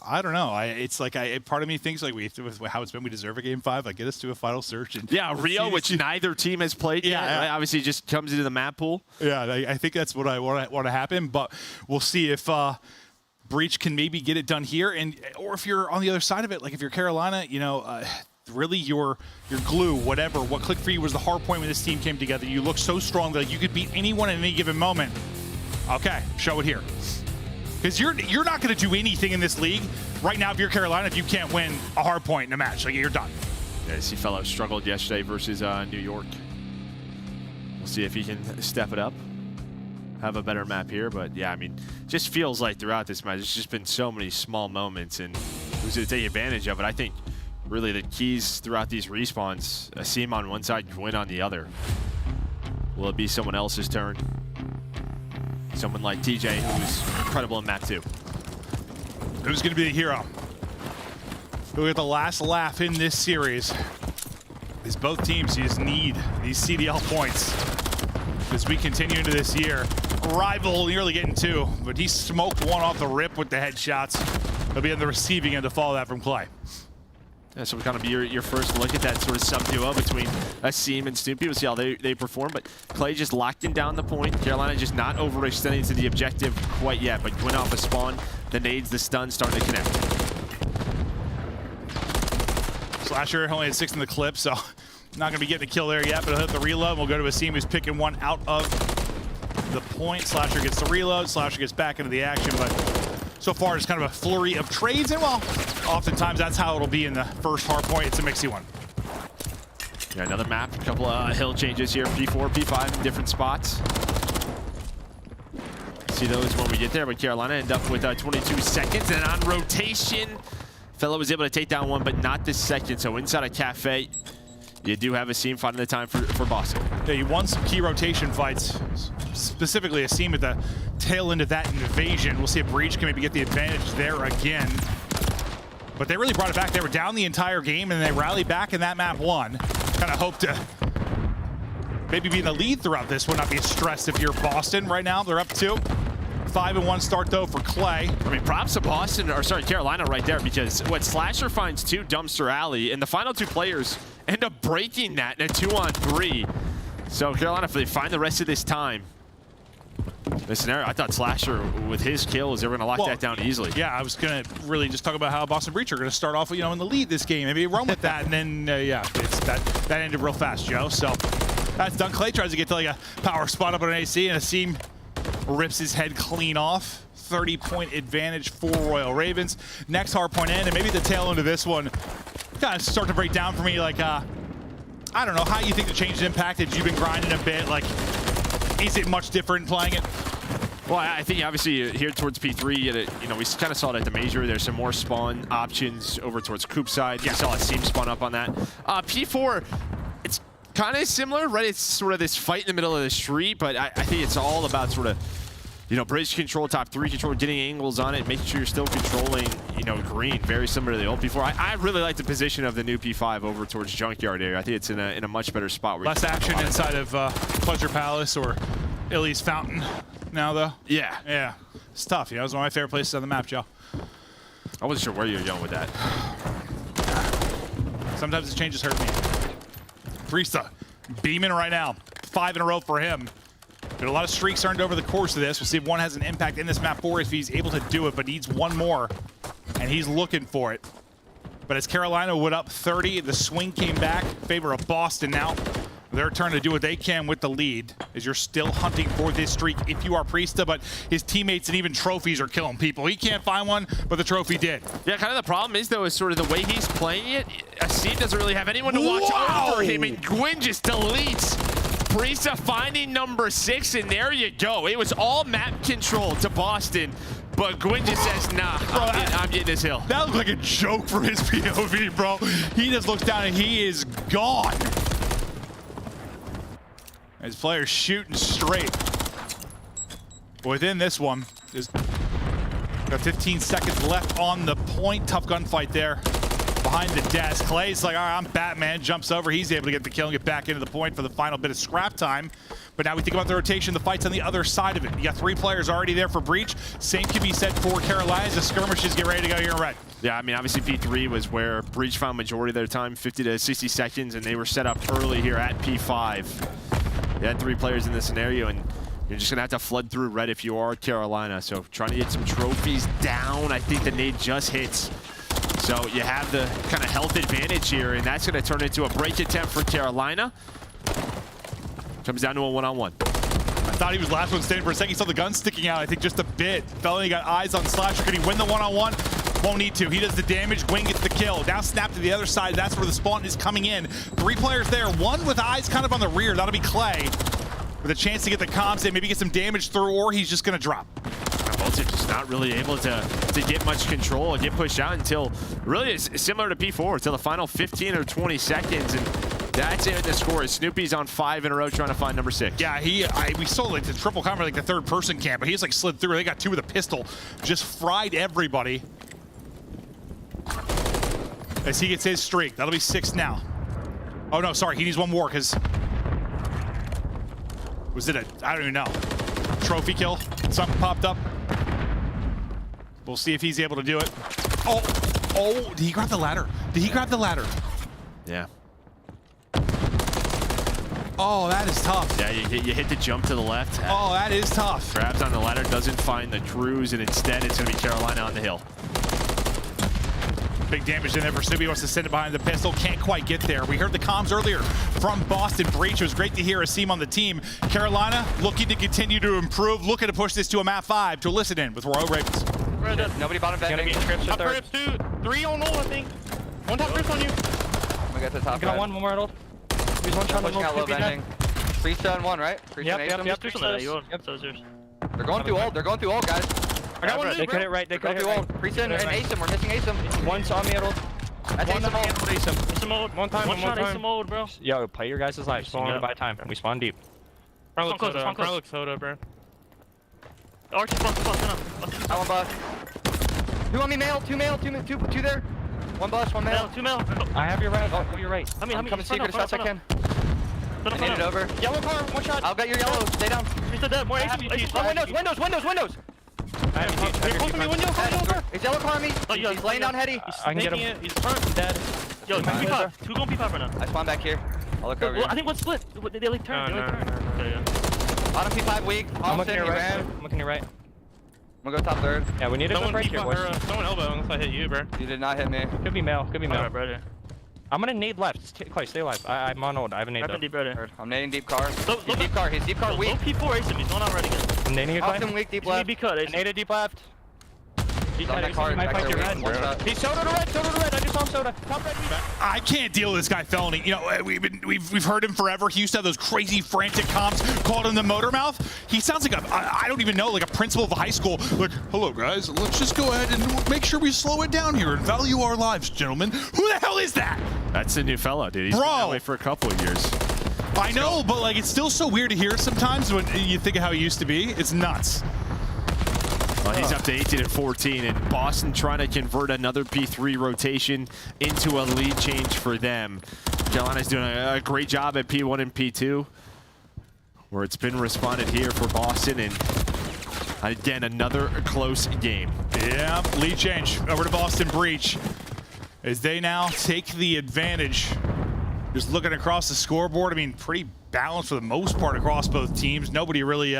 I don't know. It's like part of me thinks like with how it's been, we deserve a game 5. Like get us to a final search. And yeah, Rio, which neither team has played yet. Right? Obviously, just comes into the map pool. Yeah, I think that's what I want to happen. But we'll see if Breach can maybe get it done here, or if you're on the other side of it, like if you're Carolina, you know. really your glue, whatever. What clicked for you was the hard point when this team came together. You look so strong that you could beat anyone at any given moment. Okay, show it here. Because you're not going to do anything in this league right now if you're Carolina if you can't win a hard point in a match. Like, you're done. Yeah, see, fellow struggled yesterday versus New York. We'll see if he can step it up. Have a better map here, but yeah, I mean, just feels like throughout this match, there's just been so many small moments, and who's going to take advantage of it? I think really the keys throughout these respawns, a seam on one side, win on the other. Will it be someone else's turn? Someone like TJ, who's incredible in map 2. Who's going to be the hero? Who get the last laugh in this series? Is both teams just need these CDL points as we continue into this year. Rival nearly getting 2, but he smoked one off the rip with the headshots. He'll be on the receiving end to follow that from Clay. Yeah, so kind of be your first look at that sort of sub-duo between Asim and Snoopy. We'll see how they perform, but Clay just locking down the point. Carolina just not overextending to the objective quite yet, but going off a spawn, the nades, the stun starting to connect. Slasher only had 6 in the clip, so not going to be getting a kill there yet, but he'll hit the reload. We'll go to Asim, who's picking one out of the point. Slasher gets the reload. Slasher gets back into the action, but so far it's kind of a flurry of trades, and well, oftentimes that's how it'll be in the first hard point. It's a mixy one. Yeah, another map, a couple of hill changes here, P4, P5 in different spots. See those when we get there, but Carolina end up with 22 seconds, and on rotation, Fellow was able to take down one, but not this second. So inside a cafe, you do have Asim finding the time for Boston. Yeah, you won some key rotation fights, specifically Asim at the tail end of that invasion. We'll see if Breach can maybe get the advantage there again. But they really brought it back. They were down the entire game, and they rallied back in that map 1. Kind of hope to maybe be in the lead throughout this one, not be stressed if you're Boston. Right now, they're up 2. 5-1 start, though, for Clay. I mean, props to Boston, or sorry, Carolina right there, because what Slasher finds 2 Dumpster Alley, and the final 2 players end up breaking that in a 2-on-3. So Carolina, if they find the rest of this time, this scenario, I thought Slasher, with his kills, they were going to lock that down easily. Yeah, I was going to really just talk about how Boston Breach are going to start off, in the lead this game. Maybe run with that, and then, yeah, it's that ended real fast, Joe. So that's done. Clay tries to get to like a power spot up on an AC, and Asim rips his head clean off. 30-point advantage for Royal Ravens. Next hard point end, and maybe the tail end of this one kind of start to break down for me. Like, I don't know how you think the change impacted. You've been grinding a bit. Like, is it much different playing it? Well, I think obviously here towards P3, we kind of saw it at the Major. There's some more spawn options over towards Coop side. Yeah. You saw a seam spawn up on that. P4, it's kind of similar, right? It's sort of this fight in the middle of the street, but I think it's all about sort of, bridge control, top 3 control, getting angles on it, making sure you're still controlling, green, very similar to the old P4. I really like the position of the new P5 over towards Junkyard area. I think it's in a much better spot. Where less action inside of Pleasure Palace or Illy's Fountain now, though. Yeah. Yeah. It's tough. It was one of my favorite places on the map, Joe. I wasn't sure where you were going with that. Sometimes the changes hurt me. Priesta beaming right now. 5 in a row for him. Got a lot of streaks earned over the course of this. We'll see if one has an impact in this map 4 if he's able to do it, but needs one more, and he's looking for it. But as Carolina would up 30, the swing came back in favor of Boston now. Their turn to do what they can with the lead, as you're still hunting for this streak if you are Priesta, but his teammates and even trophies are killing people. He can't find one, but the trophy did. Yeah, kind of the problem is, though, is sort of the way he's playing it. Asim doesn't really have anyone to watch over him, and Gwyn just deletes. Priesta finding number 6, and there you go. It was all map control to Boston, but Gwyn just says, nah, I'm getting this hill. That looked like a joke for his POV, bro. He just looks down and he is gone. His player's shooting straight. Within this one, there's got 15 seconds left on the point. Tough gunfight there behind the desk. Clay's like, all right, I'm Batman. Jumps over. He's able to get the kill and get back into the point for the final bit of scrap time. But now we think about the rotation. The fight's on the other side of it. You got 3 players already there for Breach. Same can be said for Carolina as the skirmishes get ready to go here in red. Yeah, I mean, obviously P3 was where Breach found majority of their time, 50 to 60 seconds, and they were set up early here at P5. They had 3 players in this scenario, and you're just going to have to flood through red if you are Carolina. So trying to get some trophies down. I think the nade just hits So you have the kind of health advantage here, and that's going to turn into a break attempt for Carolina. Comes down to a one-on-one. I thought he was last one standing for a second. He saw the gun sticking out, I think, just a bit. Felony got eyes on Slasher. Could he win the one-on-one? Won't need to. He does the damage. Wing gets the kill. Now snap to the other side. That's where the spawn is coming in. 3 players there. One with eyes kind of on the rear. That'll be Clay. With a chance to get the comms in, maybe get some damage through, or he's just going to drop. Both are just not really able to get much control and get pushed out until, really, it's similar to P4, until the final 15 or 20 seconds. And that's it, the score. Snoopy's on 5 in a row trying to find number 6. Yeah, we saw like the triple combo, like the 3rd person camp, but he's like slid through. They got 2 with a pistol. Just fried everybody. As he gets his streak. That'll be 6 now. Oh no, sorry, he needs 1 more because... Was it I don't even know. Trophy kill? Something popped up. We'll see if he's able to do it. Oh, did he grab the ladder? Did he grab the ladder? Yeah. Oh, that is tough. Yeah, you hit the jump to the left. Oh, that is tough. Grabs on the ladder, doesn't find the cruise, and instead it's going to be Carolina on the hill. Big damage in there for Snoopy. Wants to send it behind the pistol. Can't quite get there. We heard the comms earlier from Boston Breach. It was great to hear Asim on the team. Carolina looking to continue to improve, looking to push this to a map 5 to listen in with Royal Ravens. Nobody bottom bending. Top Crips, 2, 3 on all, I think. 1 top Crips on you. We got the top. Get on 1 more adult. He's 1 shot on low bending. 3 stun 1, right? 3 stun 8. Yep. They're going through ult. They're going through ult, guys. I got 1. They could hit right. They could hit right. Pre-sin and ace him. We're missing ace him. 1 saw me at ult. That's ace him ult. Ace him ult. 1 time. 1 shot ace him ult, bro. Yo, play your guys' life. Spawn by time. We spawn deep. Front look soda, bro. Archie spawn up. I 1 bus. 2 on me, male. 2 male. 2 there. 1 bus, 1 male. 2 male. I have your right. I have your right. I'm coming secret as fast as I can. I need it over. Yellow car, 1 shot. I'll get your yellow. Stay down. He's dead. More ace. Windows. I have You're close to me. Window. It's yellow car on me. Oh, He's laying down heady. I can get him. He's front. Dead. Yo, 2 going P5 right now. I spawn back here. I'll look over. I think 1 split. They like turn. Bottom P5 weak. I'm looking your right. I'm looking your right. I'm gonna go top 3rd. Yeah, we need to go right here, boys. Someone elbow unless I hit you, bro. You did not hit me. Could be male. Alright, brother. I'm gonna nade left. Clay, stay alive. I'm on ult. I have a nade though. Deep, brother. I'm nading deep car. Look, He's deep car. He's deep car weak. Low P4 ace him. He's going out right again. I'm nading your Clay. Austin weak deep He's left. be cut. I naded deep left. He's on that car. He might fight your red. He's soda to red. I just saw him soda. Top red. I can't deal with this guy Felony. You know, we've heard him forever. He used to have those crazy frantic comms, called him the motor mouth. He sounds like I don't even know, like a principal of a high school. Like, hello guys, let's just go ahead and make sure we slow it down here and value our lives, gentlemen. Who the hell is that? That's a new fellow, dude. He's been that way for a couple of years. I know, but like it's still so weird to hear sometimes when you think of how he used to be. It's nuts. Well, he's up to 18 and 14, and Boston trying to convert another P3 rotation into a lead change for them. Carolina's doing a great job at P1 and P2, where it's been responded here for Boston, and again, another close game. Yeah, lead change over to Boston Breach as they now take the advantage. Just looking across the scoreboard, I mean, pretty balanced for the most part across both teams. Nobody really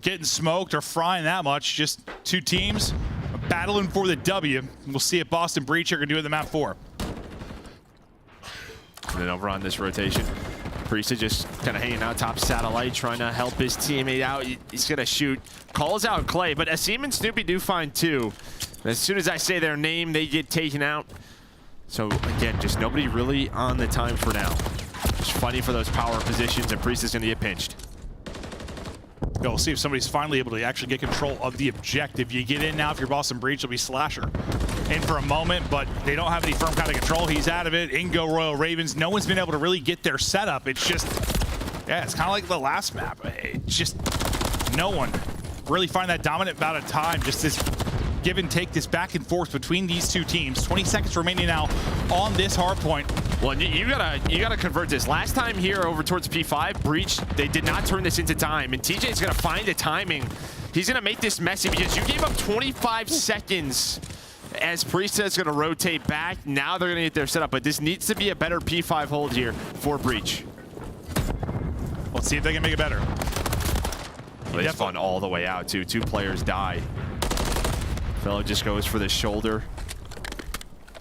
getting smoked or frying that much. Just 2 teams battling for the W. We'll see if Boston Breach are going to do it in the map 4. And then over on this rotation, Priest just kind of hanging out top satellite, trying to help his teammate out. He's going to shoot. Calls out Clay, but Asim and Snoopy do find 2. As soon as I say their name, they get taken out. So again, just nobody really on the time for now. Just fighting for those power positions, and Priest is going to get pinched. We'll see if somebody's finally able to actually get control of the objective. You get in now, if you're Boston Breach, it'll be Slasher in for a moment, but they don't have any firm kind of control. He's out of it. In go Royal Ravens. No one's been able to really get their setup. It's just, yeah, it's kind of like the last map. It's just no one really find that dominant amount of time. Just this give and take, this back and forth between these 2 teams. 20 seconds remaining now on this hard point. Well, you gotta convert this. Last time here over towards P5, Breach, they did not turn this into time, and TJ's gonna find the timing. He's gonna make this messy because you gave up 25 seconds as Priest is gonna rotate back. Now they're gonna get their setup, but this needs to be a better P5 hold here for Breach. Let's see if they can make it better. Well, they spun all the way out too. 2 players die. Fellow just goes for the shoulder.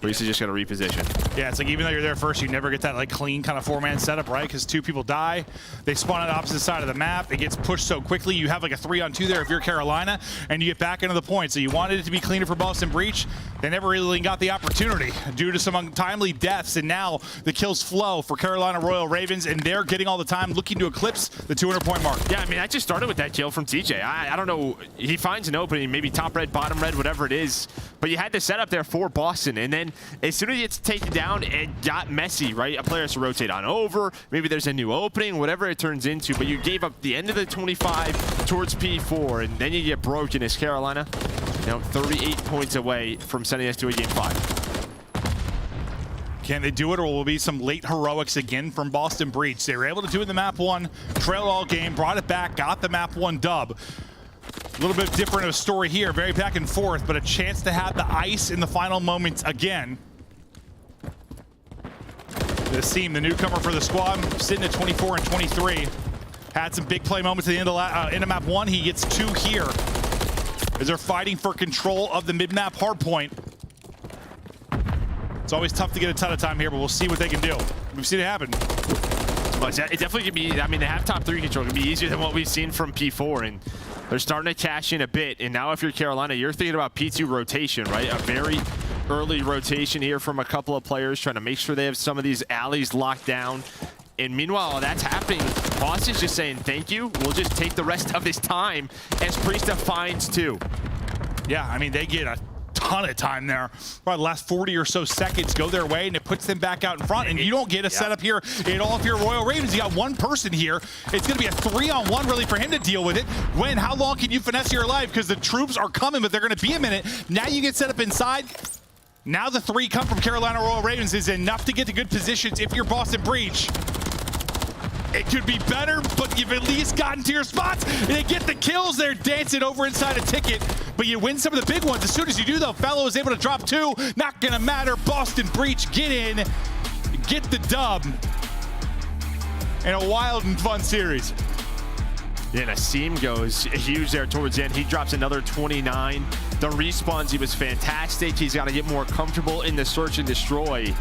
Brees is just going to reposition. Yeah, it's like even though you're there first, you never get that like clean kind of 4-man setup, right? Because 2 people die. They spawn on the opposite side of the map. It gets pushed so quickly. You have like a 3-on-2 there if you're Carolina, and you get back into the point. So you wanted it to be cleaner for Boston Breach. They never really got the opportunity due to some untimely deaths, and now the kills flow for Carolina Royal Ravens, and they're getting all the time looking to eclipse the 200-point mark. Yeah, I mean, I just started with that kill from TJ. I don't know. He finds an opening, maybe top red, bottom red, whatever it is. But you had the setup there for Boston, and then as soon as he gets taken down, it got messy, right? A player has to rotate on over. Maybe there's a new opening, whatever it turns into. But you gave up the end of the 25 towards P4, and then you get broken as Carolina. You know, 38 points away from sending us to a game 5. Can they do it, or will be some late heroics again from Boston Breach? They were able to do it in the map 1, trail all game, brought it back, got the map 1 dub. A little bit different of a story here, very back and forth, but a chance to have the ice in the final moments again. This team, the newcomer for the squad, sitting at 24 and 23. Had some big play moments at the end of map 1. He gets 2 here as they're fighting for control of the mid-map hardpoint. It's always tough to get a ton of time here, but we'll see what they can do. We've seen it happen. Well, it definitely could be, I mean, they have top 3 control. It could be easier than what we've seen from P4, and they're starting to cash in a bit. And now if you're Carolina, you're thinking about P2 rotation, right? A very early rotation here from a couple of players trying to make sure they have some of these alleys locked down. And meanwhile, while that's happening, Boston's just saying, thank you. We'll just take the rest of this time as Priesta finds 2. Yeah, I mean, they get a ton of time there. Probably the last 40 or so seconds go their way, and it puts them back out in front. And you don't get a setup here at all if you're Royal Ravens. You got one person here. It's going to be a 3-on-1 really for him to deal with it. How long can you finesse your life? Because the troops are coming, but they're going to be a minute. Now you get set up inside. Now the 3 come from Carolina Royal Ravens is enough to get to good positions if you're Boston Breach. It could be better, but you've at least gotten to your spots. And they get the kills there, dancing over inside a ticket. But you win some of the big ones. As soon as you do, though, Fellow is able to drop 2. Not going to matter. Boston Breach, get in, get the dub. In a wild and fun series. Yeah, Nassim goes huge there towards the end. He drops another 29. The respawns, he was fantastic. He's got to get more comfortable in the search and destroy.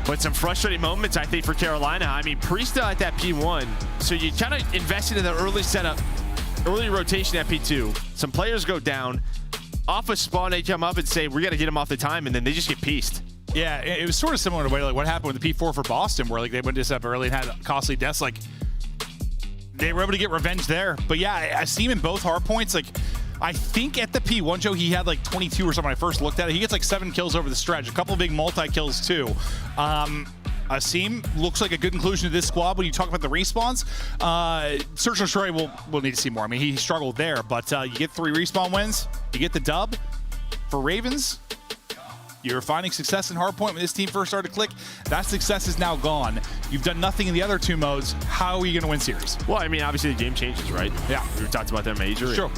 But some frustrating moments, I think, for Carolina. I mean, Priesta at that P1. So you kind of invested in the early setup, early rotation at P2. Some players go down. Off a spawn, they come up and say, we got to get him off the time, and then they just get pieced. Yeah, it was sort of similar to like what happened with the P4 for Boston, where like they went this up early and had costly deaths. Like they were able to get revenge there. But yeah, I see him in both hard points. Like I think at the P1, Joe, he had like 22 or something when I first looked at it. He gets like 7 kills over the stretch, a couple of big multi-kills too. Asim looks like a good inclusion to this squad when you talk about the respawns. Search and Destroy, we'll need to see more. I mean, he struggled there, but you get 3 respawn wins. You get the dub. For Ravens, you're finding success in hardpoint when this team first started to click. That success is now gone. You've done nothing in the other 2 modes. How are you going to win series? Well, I mean, obviously the game changes, right? Yeah. We talked about their major. Sure.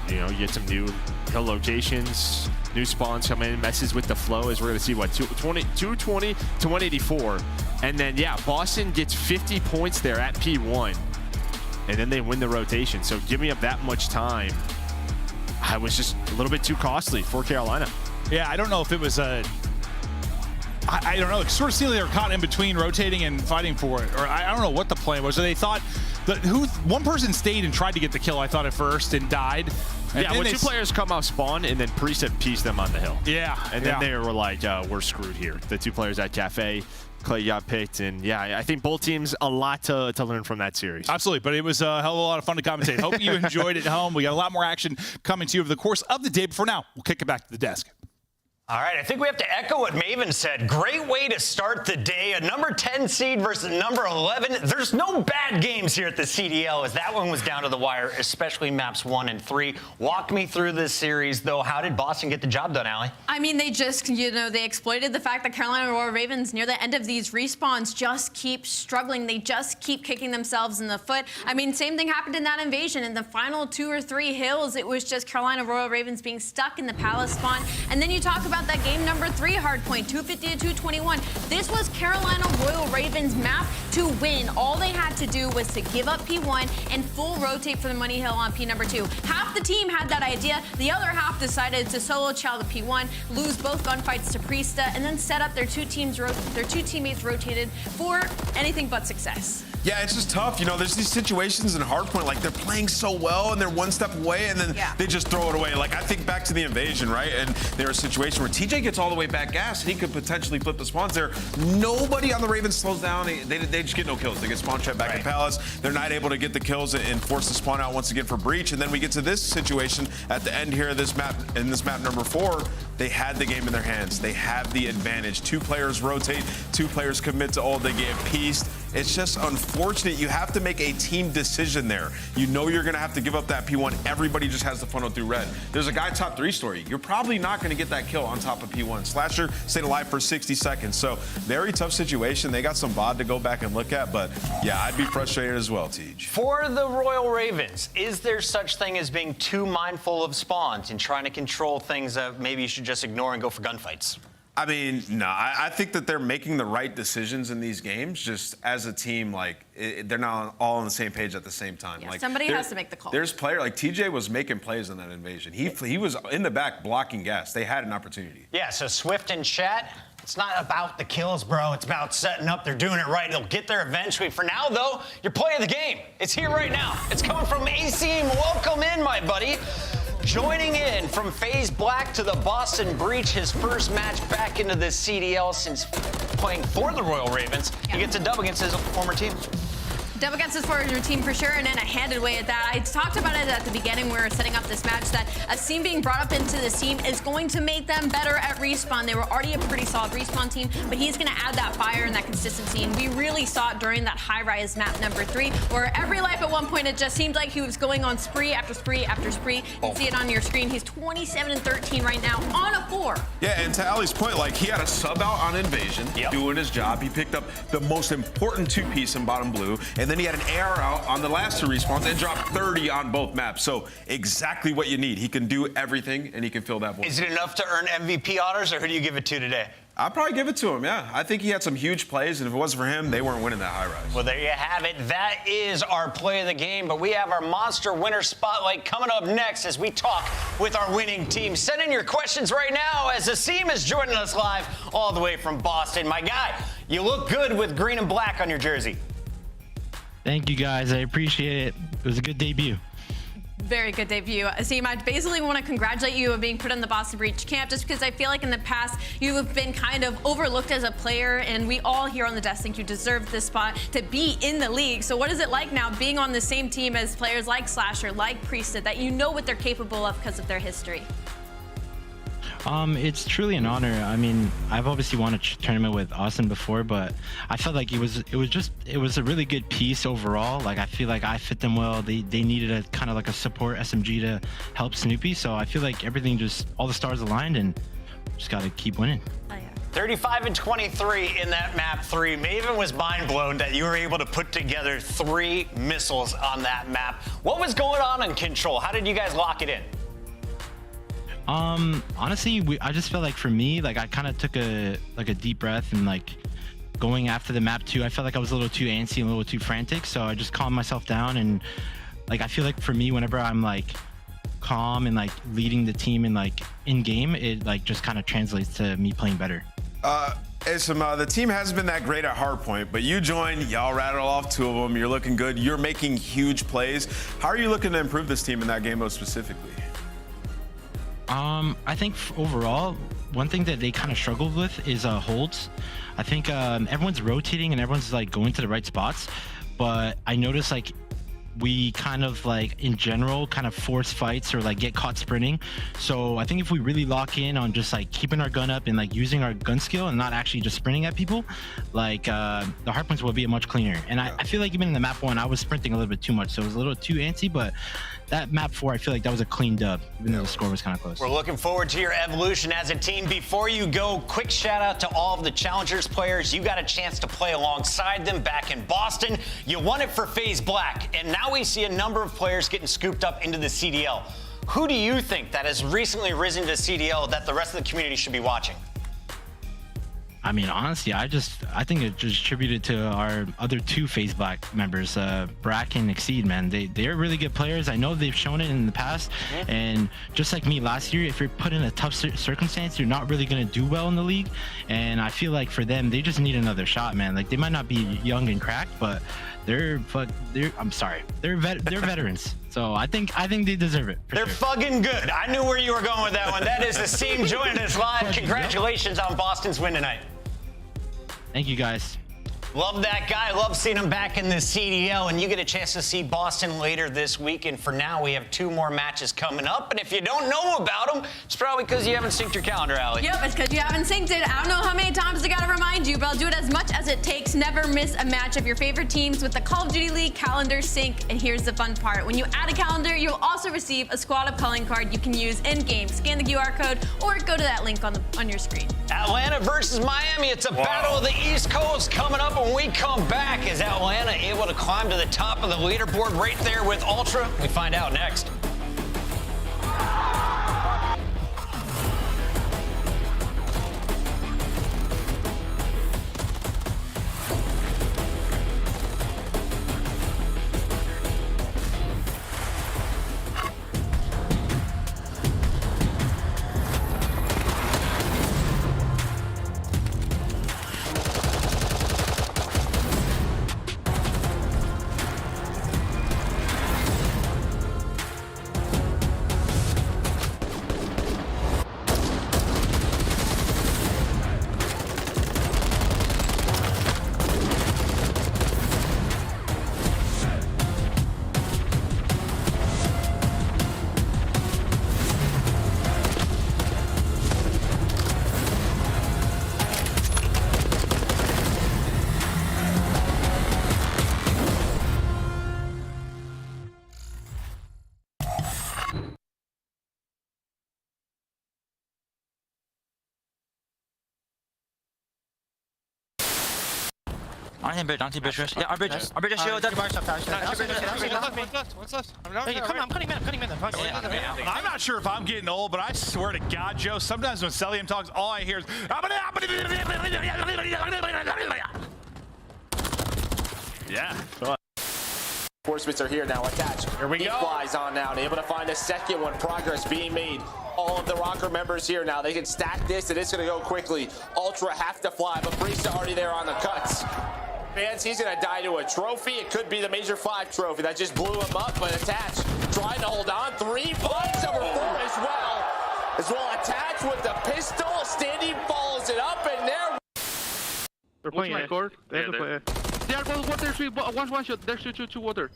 You know, you get some new kill locations, new spawns come in, messes with the flow, as we're going to see, what, 220 to 184. And then, yeah, Boston gets 50 points there at P1. And then they win the rotation. So giving up that much time, I was just a little bit too costly for Carolina. Yeah, I don't know if it was a... I don't know. It sort of seemed like they were caught in between rotating and fighting for it. Or I don't know what the plan was. So they thought that one person stayed and tried to get the kill, I thought, at first and died. And yeah, when 2 players come off spawn and then Priest pieced them on the hill. Yeah. And then they were like, we're screwed here. The 2 players at Cafe, Clay got picked. And yeah, I think both teams, a lot to learn from that series. Absolutely. But it was a hell of a lot of fun to commentate. Hope you enjoyed it at home. We got a lot more action coming to you over the course of the day. But for now, we'll kick it back to the desk. All right, I think we have to echo what Maven said. Great way to start the day. A number 10 seed versus number 11. There's no bad games here at the CDL, as that one was down to the wire, especially maps 1 and 3. Walk me through this series, though. How did Boston get the job done, Allie? I mean, they just, they exploited the fact that Carolina Royal Ravens, near the end of these respawns, just keep struggling. They just keep kicking themselves in the foot. I mean, same thing happened in that invasion. In the final 2 or 3 hills, it was just Carolina Royal Ravens being stuck in the palace spawn. And then you talk about about that game number 3 hard point, 250 to 221. This was Carolina Royal Ravens map to win. All they had to do was to give up P1 and full rotate for the money hill on P number 2. Half the team had that idea. The other half decided to solo chow the P1, lose both gunfights to Priesta, and then set up their two teammates rotated for anything but success. Yeah, it's just tough. You know, there's these situations in hardpoint, like they're playing so well and they're one step away and then they just throw it away. Like I think back to the invasion, right? And there's a situation where TJ gets all the way back gas and he could potentially flip the spawns there. Nobody on the Ravens slows down. They just get no kills. They get spawn checked back in Palace. They're not able to get the kills and force the spawn out once again for Breach. And then we get to this situation at the end here of this map, in this map number 4. They had the game in their hands. They have the advantage. 2 players rotate, 2 players commit to ult. They get pieced. It's just unfortunate. You have to make a team decision there. You know you're going to have to give up that P1. Everybody just has to funnel through red. There's a guy top 3 story. You're probably not going to get that kill on top of P1. Slasher stayed alive for 60 seconds. So very tough situation. They got some VOD to go back and look at. But yeah, I'd be frustrated as well, Tej. For the Royal Ravens, is there such thing as being too mindful of spawns and trying to control things that maybe you should just ignore and go for gunfights? I mean, no, I think that they're making the right decisions in these games. Just as a team, like they're not all on the same page at the same time. Yeah, like somebody has to make the call. There's player like TJ was making plays in that invasion. He was in the back blocking gas. They had an opportunity. Yeah. So Swift in chat. It's not about the kills, bro. It's about setting up. They're doing it right. They'll get there eventually. For now, though, your play of the game. It's here right now. It's coming from ACM. Welcome in, my buddy. Joining in from FaZe Black to the Boston Breach, his first match back into the CDL since playing for the Royal Ravens. He gets a dub against his former team. Dub against his former team for sure, and then a handed way at that. I talked about it at the beginning when we were setting up this match, that Asim being brought up into this team is going to make them better at respawn. They were already a pretty solid respawn team, but he's going to add that fire and that consistency, and we really saw it during that high-rise map number 3, where every life at one point, it just seemed like he was going on spree after spree after spree. You can see it on your screen. He's 27-13 right now on a 4. Yeah, and to Ali's point, like he had a sub out on Invasion, doing his job. He picked up the most important 2-piece in bottom blue, and then he had an AR out on the last 2 respawns and dropped 30 on both maps. So exactly what you need. He can do everything, and he can fill that void. Is it enough to earn MVP honors, or who do you give it to today? I'd probably give it to him, yeah. I think he had some huge plays, and if it wasn't for him, they weren't winning that high rise. Well, there you have it. That is our play of the game, but we have our Monster Winner Spotlight coming up next as we talk with our winning team. Send in your questions right now as Asim is joining us live all the way from Boston. My guy, you look good with green and black on your jersey. Thank you, guys. I appreciate it. It was a good debut. Very good debut. Asim, I basically want to congratulate you on being put on the Boston Breach camp, just because I feel like in the past you have been kind of overlooked as a player, and we all here on the desk think you deserve this spot to be in the league. So what is it like now being on the same team as players like Slasher, like Priestess, that you know what they're capable of because of their history? It's truly an honor. I mean, I've obviously won a tournament with Austin before, but I felt like it was a really good piece overall. Like, I feel like I fit them well. They needed a kind of like a support SMG to help Snoopy. So I feel like everything all the stars aligned, and just got to keep winning. 35-23 in that map 3. Maven was mind blown that you were able to put together 3 missiles on that map. What was going on in Control? How did you guys lock it in? Honestly, I just felt like for me, like I kind of took a deep breath, and like going after the map 2, I felt like I was a little too antsy and a little too frantic. So I just calmed myself down, and like I feel like for me, whenever I'm like calm and like leading the team and like in game, it like just kind of translates to me playing better. The team hasn't been that great at hardpoint, but you joined, y'all rattle off 2 of them. You're looking good. You're making huge plays. How are you looking to improve this team in that game mode specifically? I think overall, one thing that they kind of struggled with is holds. I think everyone's rotating and everyone's like going to the right spots, but I noticed like we kind of like in general kind of force fights or like get caught sprinting. So I think if we really lock in on just like keeping our gun up and like using our gun skill and not actually just sprinting at people, like the hardpoints will be much cleaner. And I feel like even in the map 1, I was sprinting a little bit too much, so it was a little too antsy, but that map 4, I feel like that was a clean dub, even though the score was kind of close. We're looking forward to your evolution as a team. Before you go, quick shout out to all of the Challengers players. You got a chance to play alongside them back in Boston. You won it for FaZe Black, and now we see a number of players getting scooped up into the CDL. Who do you think that has recently risen to CDL that the rest of the community should be watching? I mean, honestly, I think it's just attributed to our other two FaZe Black members, Brack and Exceed, man. They're really good players. I know they've shown it in the past, and just like me last year, if you're put in a tough circumstance, you're not really gonna do well in the league. And I feel like for them, they just need another shot, man. Like they might not be young and cracked, but they're veterans. So I think they deserve it. They're fucking good. I knew where you were going with that one. That is the Seam joining us live. Congratulations on Boston's win tonight. Thank you, guys. Love that guy. Love seeing him back in the CDL. And you get a chance to see Boston later this week. And for now, we have 2 more matches coming up. And if you don't know about them, it's probably because you haven't synced your calendar, Allie. Yep, it's because you haven't synced it. I don't know how many times I gotta remind you, but I'll do it as much as it takes. Never miss a match of your favorite teams with the Call of Duty League calendar sync. And here's the fun part. When you add a calendar, you'll also receive a squad up calling card you can use in-game. Scan the QR code or go to that link on your screen. Atlanta versus Miami. It's a battle of the East Coast coming up when we come back. Is Atlanta able to climb to the top of the leaderboard right there with Ultra? We find out next. On him, bridge, on bridge. Yeah, our bridge is shield. What's left? I'm cutting in. I'm not sure if I'm getting old, but I swear to God, Joe, sometimes when Celium talks, all I hear is... Yeah. Reinforcements are here now. Attached. Here we go. He flies on now. And able to find a second one. Progress being made. All of the Rocker members here now. They can stack this, and it's going to go quickly. Ultra have to fly, but Brisa already there on the cuts. Fans, he's going to die to a trophy. It could be the Major 5 trophy that just blew him up, but Attached trying to hold on. 3 bucks over 4 as well. Attached with the pistol. Standing follows it up, and there. They're playing my court. They have to play. They are both water. One shot. There's two water.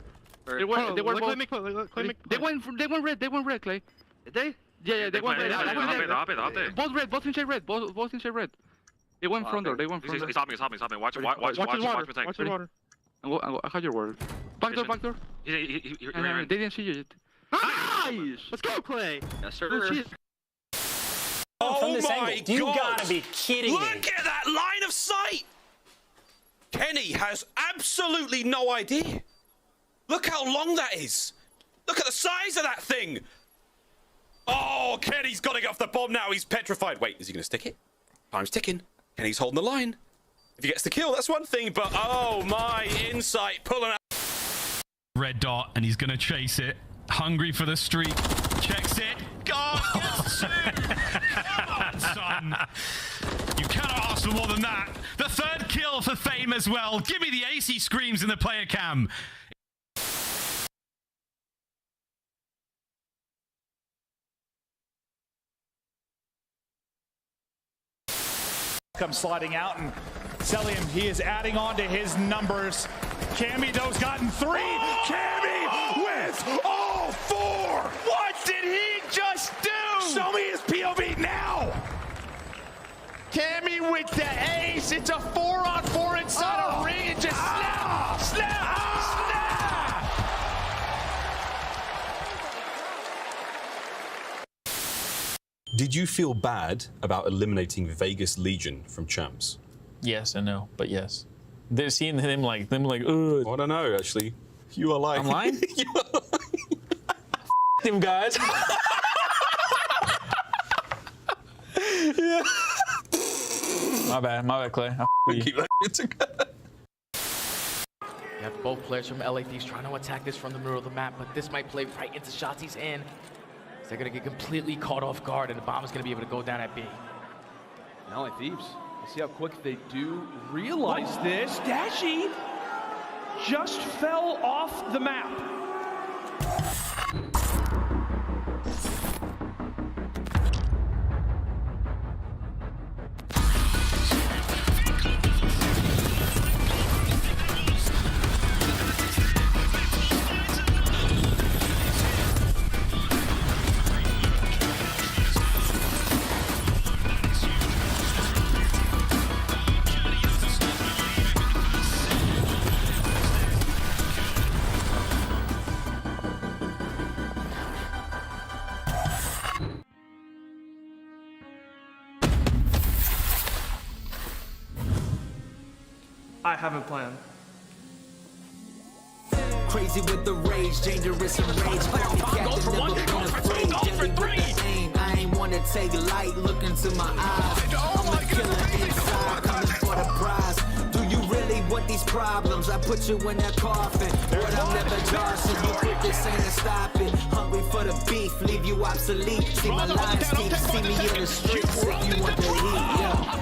They went red. They went red, Clay. Did they? Yeah, they went red. Both red. Both inside red. Both inside red. They went front door. He's hopping. Watch me tank. Watch your water. I had your water. Back door. They didn't see you yet. Nice! Let's go, Clay. Yes, sir. Oh my God! You gotta be kidding me! Look at that line of sight. Kenny has absolutely no idea. Look how long that is. Look at the size of that thing. Oh, Kenny's got to get off the bomb now. He's petrified. Wait, is he going to stick it? Time's ticking. Kenny's holding the line. If he gets the kill, that's one thing, but oh my, insight pulling out. Red dot, and he's going to chase it. Hungry for the streak. Checks it. God, gets 2. Come on, son. You cannot ask for more than that. The 3rd kill for Fame as well. Give me the AC screams in the player cam. Comes sliding out, and Celium, he is adding on to his numbers. Cammy, those gotten 3. Cammy with all 4. What did he just do? Show me his POV now. Cammy with the ace. It's a 4-on-4 inside a ring, and just snap. Did you feel bad about eliminating Vegas Legion from Champs? Yes and no, but yes. They're seeing them like, ugh. I don't know, actually. You are lying. I'm lying? him, guys. Yeah. My bad, Clay. Keep You have both players from LA Thieves trying to attack this from the middle of the map, but this might play right into Shotzi's hand. They're going to get completely caught off guard, and the bomb is going to be able to go down at B. LA Thieves, let's see how quick they do realize this. Dashy just fell off the map. I have a plan. Crazy with the rage, dangerous and rage. Go for one, go for two, go for three. I ain't wanna take light, look into my eyes. I'm a killer inside, coming for the prize. Do you really want these problems? I put you in that coffin, but I'm never Johnson. You put this in and stop it. Hungry for the beef, leave you obsolete. See my lines deep, see me in the streets if you want the heat. Yeah.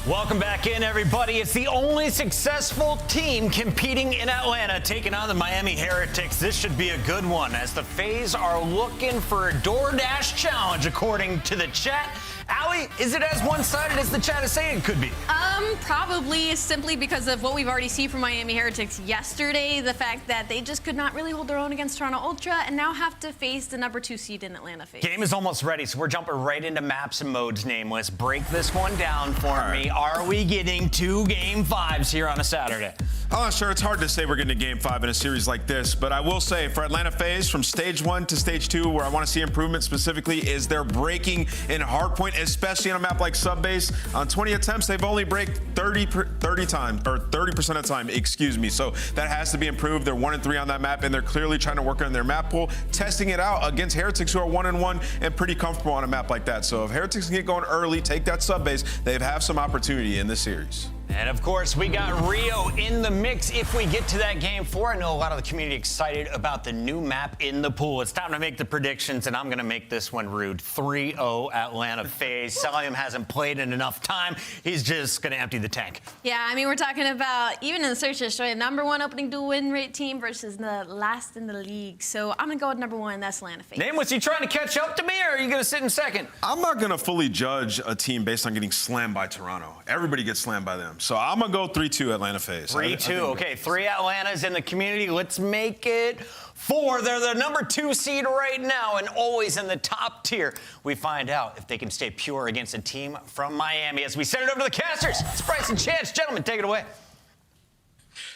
Welcome back in, everybody. It's the only successful team competing in Atlanta, taking on the Miami Heretics. This should be a good one, as the FaZe are looking for a DoorDash challenge, according to the chat. Allie, is it as one-sided as the chat is saying it could be? Probably simply because of what we've already seen from Miami Heretics yesterday, the fact that they just could not really hold their own against Toronto Ultra and now have to face the number 2 seed in Atlanta FaZe. Game is almost ready, so we're jumping right into maps and modes, Nameless. Break this one down for me. Are we getting 2 Game 5s here on a Saturday? Oh, sure. It's hard to say we're getting to Game 5 in a series like this, but I will say for Atlanta FaZe, from Stage 1 to Stage 2, where I want to see improvement specifically is their breaking in hardpoint, especially on a map like Subbase. On 20 attempts, they've only braked 30% of the time, excuse me. So that has to be improved. They're 1-3 on that map, and they're clearly trying to work on their map pool, testing it out against Heretics, who are 1-1 and pretty comfortable on a map like that. So if Heretics can get going early, take that Subbase, they have some opportunity in this series. And of course, we got Rio in the mix if we get to that Game 4. I know a lot of the community excited about the new map in the pool. It's time to make the predictions, and I'm going to make this one rude. 3-0 Atlanta FaZe. Salium hasn't played in enough time. He's just going to empty the tank. Yeah, I mean, we're talking about, even in the search history, the number 1 opening dual win rate team versus the last in the league. So I'm going to go with number 1, that's Atlanta FaZe. Name, was he trying to catch up to me, or are you going to sit in second? I'm not going to fully judge a team based on getting slammed by Toronto. Everybody gets slammed by them. So I'm going to go 3-2 Atlanta FaZe. 3-2. Okay, 3 Atlantas in the community. Let's make it 4. They're the number 2 seed right now and always in the top tier. We find out if they can stay pure against a team from Miami as we send it over to the casters. It's Bryce and Chance. Gentlemen, take it away.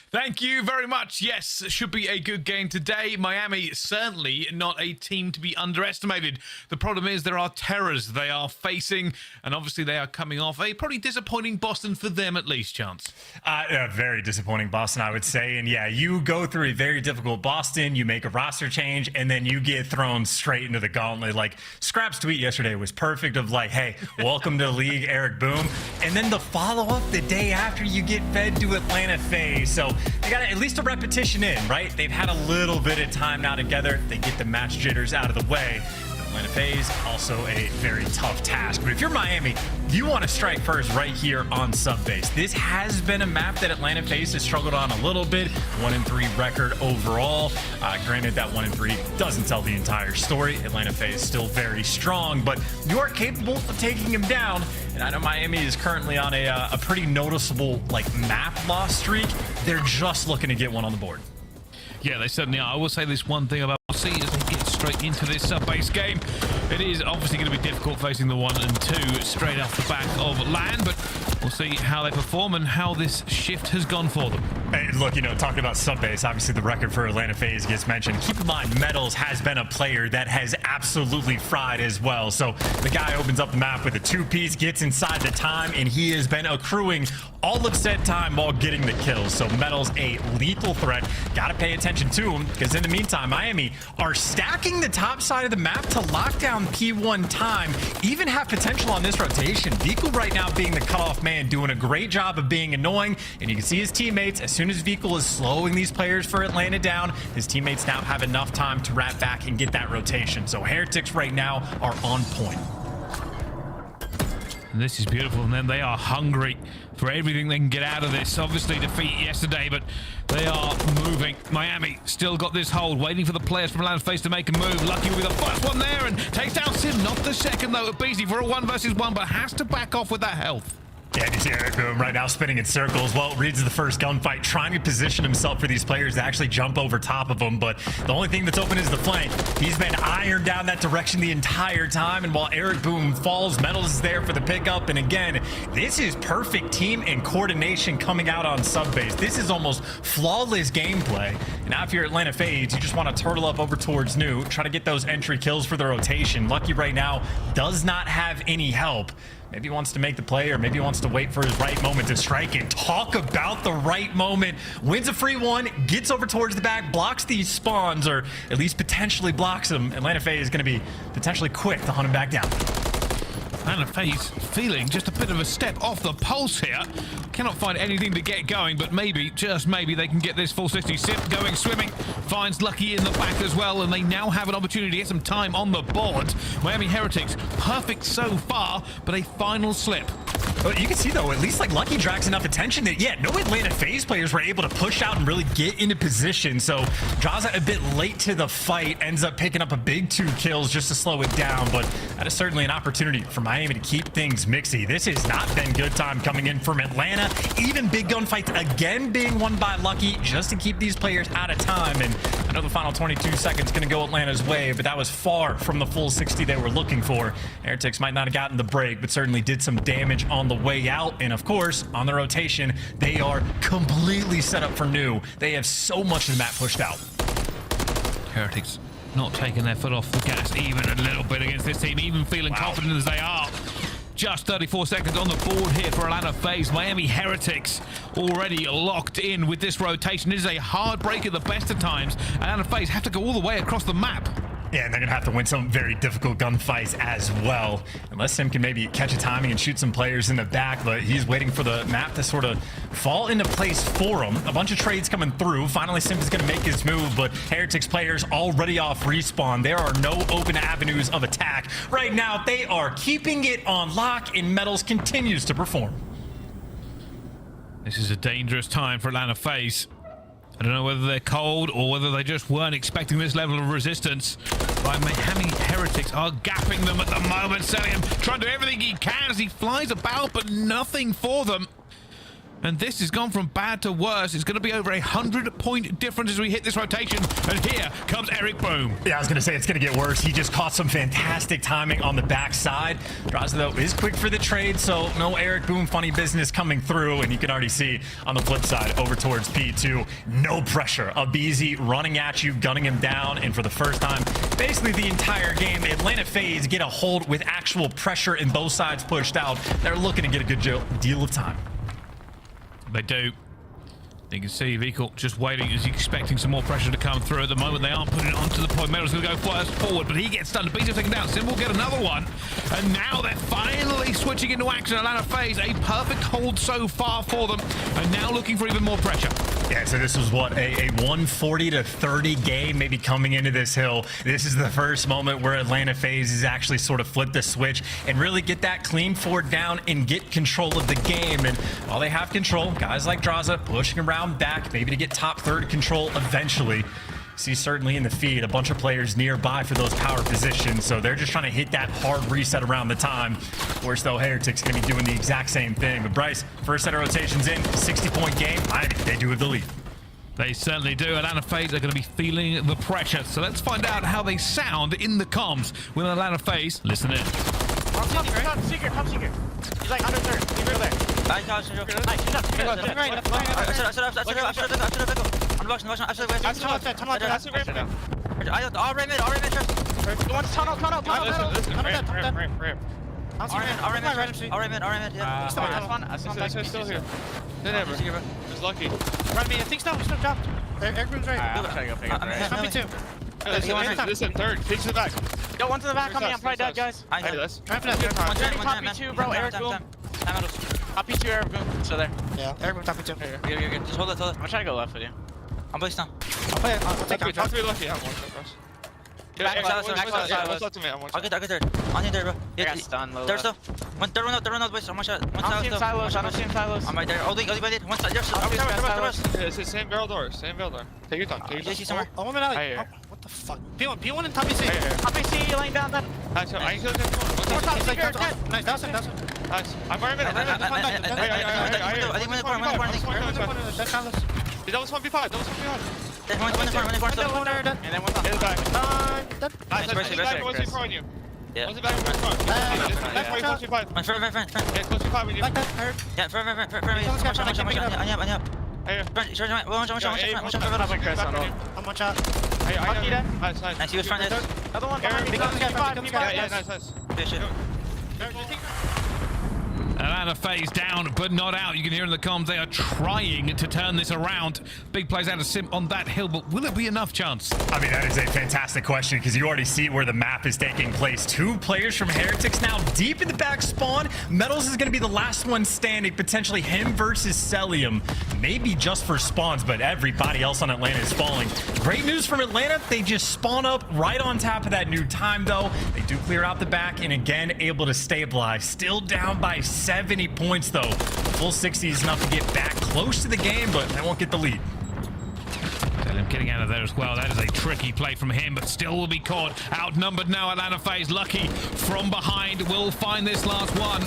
Thank you very much. Yes, should be a good game today. Miami, certainly not a team to be underestimated. The problem is there are terrors they are facing, and obviously they are coming off a probably disappointing Boston for them at least, Chance. Very disappointing Boston, I would say. And yeah, you go through a very difficult Boston, you make a roster change, and then you get thrown straight into the gauntlet. Like, Scrap's tweet yesterday was perfect of like, hey, welcome to the league, Eric Boom. And then the follow-up the day after you get fed to Atlanta FaZe. So they got at least a repetition in, right? They've had a little bit of time now together. They get the match jitters out of the way. Atlanta FaZe, also a very tough task. But if you're Miami, you want to strike first right here on Subbase. This has been a map that Atlanta FaZe has struggled on a little bit. 1-3 record overall. Granted, that 1-3 doesn't tell the entire story. Atlanta FaZe still very strong, but you are capable of taking him down. And I know Miami is currently on a pretty noticeable map loss streak. They're just looking to get one on the board. Yeah, they certainly are. I will say this one thing about C as they get straight into this Subbase game. It is obviously going to be difficult facing the 1 and 2 straight off the back of LAN, but we'll see how they perform and how this shift has gone for them. Hey, look, you know, talking about sub-base, obviously the record for Atlanta FaZe gets mentioned. Keep in mind, Metals has been a player that has absolutely fried as well. So the guy opens up the map with a 2-piece, gets inside the time, and he has been accruing all of said time while getting the kills. So Metals, a lethal threat. Got to pay attention to him, because in the meantime, Miami are stacking the top side of the map to lock down P1 time, even have potential on this rotation. Vikul right now being the cutoff man, doing a great job of being annoying, and you can see his teammates, as soon as Vikul is slowing these players for Atlanta down, his teammates now have enough time to wrap back and get that rotation. So Heretics right now are on point. And this is beautiful, and then they are hungry for everything they can get out of this. Obviously defeat yesterday, but they are moving. Miami still got this hold, waiting for the players from Atlanta FaZe to make a move. Lucky will be the first one there and takes down Sim, not the second though. Beasy for a 1 versus 1, but has to back off with that health. Yeah, you see Eric Boom right now spinning in circles. Well, reads the first gunfight, trying to position himself for these players to actually jump over top of him, but the only thing that's open is the flank. He's been ironed down that direction the entire time, and while Eric Boom falls, Metals is there for the pickup, and again, this is perfect team and coordination coming out on sub-base. This is almost flawless gameplay, and now if you're Atlanta FaZe, you just want to turtle up over towards New, try to get those entry kills for the rotation. Lucky right now does not have any help. Maybe he wants to make the play, or maybe he wants to wait for his right moment to strike it. Talk about the right moment. Wins a free one, gets over towards the back, blocks these spawns, or at least potentially blocks them. Atlanta FaZe is going to be potentially quick to hunt him back down. Atlanta FaZe feeling just a bit of a step off the pulse here. Cannot find anything to get going, but maybe, just maybe, they can get this full 60. Sip going swimming, finds Lucky in the back as well, and they now have an opportunity to get some time on the board. Miami Heretics, perfect so far, but a final slip. Well, you can see, though, at least like Lucky drags enough attention that, yeah, no Atlanta FaZe players were able to push out and really get into position. So Draza a bit late to the fight, ends up picking up a big 2 kills just to slow it down. But that is certainly an opportunity for Miami to keep things mixy. This has not been good time coming in from Atlanta. Even big gunfights again being won by Lucky just to keep these players out of time. And I know the final 22 seconds going to go Atlanta's way, but that was far from the full 60 they were looking for. Heretics might not have gotten the break, but certainly did some damage on the way out. And of course, on the rotation, they are completely set up for New. They have so much of the map pushed out. Heretics not taking their foot off the gas even a little bit against this team, even feeling confident as they are. Just 34 seconds on the board here for Atlanta FaZe. Miami Heretics already locked in with this rotation. It is a hard break at the best of times. Atlanta FaZe have to go all the way across the map. Yeah, and they're going to have to win some very difficult gunfights as well. Unless Sim can maybe catch a timing and shoot some players in the back, but he's waiting for the map to sort of fall into place for him. A bunch of trades coming through. Finally, Sim is going to make his move, but Heretics players already off respawn. There are no open avenues of attack. Right now, they are keeping it on lock, and Metals continues to perform. This is a dangerous time for Atlanta FaZe. I don't know whether they're cold or whether they just weren't expecting this level of resistance. But Miami Heretics are gapping them at the moment. Celium trying to do everything he can as he flies about, but nothing for them. And this has gone from bad to worse. It's going to be over 100-point difference as we hit this rotation. And here comes Eric Boom. Yeah, I was going to say it's going to get worse. He just caught some fantastic timing on the backside. Draza, though, is quick for the trade, so no Eric Boom funny business coming through. And you can already see on the flip side over towards P2, no pressure. Abizi running at you, gunning him down. And for the first time, basically the entire game, Atlanta FaZe get a hold with actual pressure and both sides pushed out. They're looking to get a good deal of time. They do. You can see Vikul just waiting as he's expecting some more pressure to come through. At the moment, they aren't putting it onto the point. Metal's going to go first forward, but he gets stunned. Beast taken down. Sim will get another one. And now they're finally switching into action. Atlanta FaZe, a perfect hold so far for them. And now looking for even more pressure. Yeah, so this was what, a 140 to 30 game maybe coming into this hill. This is the first moment where Atlanta FaZe has actually sort of flipped the switch and really get that clean forward down and get control of the game. And while they have control, guys like Draza pushing around back, maybe to get top third control eventually. See, certainly in the feed, a bunch of players nearby for those power positions, so they're just trying to hit that hard reset around the time. Of course, though, Heretics going to be doing the exact same thing. But Bryce, first set of rotations in, 60-point game. They do have the lead. They certainly do. Atlanta FaZe are going to be feeling the pressure. So let's find out how they sound in the comms with Atlanta FaZe. Listen in. Top secret. He's like under third. He's right there. It's lucky. Run me, I think Snow dropped. Eric Boom's right. I'm trying to go pick up. Help me too. This is third. Take to the back. Yo, one to the back on me. I'm probably dead, guys. Just hold it. I'm trying to go left with you. I'm placed now. I'll take it. Top 3 lucky. I have one for us. I'll get third. On the third, bro. I got stunned low. Third still. Third one out, boys. One shot. I don't see him silos. I don't see him silos. I'm right there. Only by it. One shot. It's the same barrel door. Take your time. Somewhere. Oh, what the fuck? P1 and top PC. Top PC laying down that. Nice. I killed him. Nice. That's it. Nice. I'm right in. I think we're in the corner. That was 1v5. One in the corner. And then one's on the back. Nice. What's he throwing you? Yeah. One's in back, one's front. Left way, close to 5. Front. Yeah, close to 5 with you. Yeah, front. One shot. Nice, he was front. Other one behind me. Nice. Atlanta FaZe down, but not out. You can hear in the comms they are trying to turn this around. Big plays out of Simp on that hill, but will it be enough chance? I mean, that is a fantastic question because you already see where the map is taking place. 2 players from Heretics now deep in the back spawn. Metals is going to be the last one standing, potentially him versus Celium. Maybe just for spawns, but everybody else on Atlanta is falling. Great news from Atlanta. They just spawn up right on top of that new time, though. They do clear out the back and again able to stabilize. Still down by 70 points, though. Full 60 is enough to get back close to the game, but they won't get the lead. Celium getting out of there as well. That is a tricky play from him, but still will be caught. Outnumbered now. Atlanta FaZe lucky from behind. Will find this last one.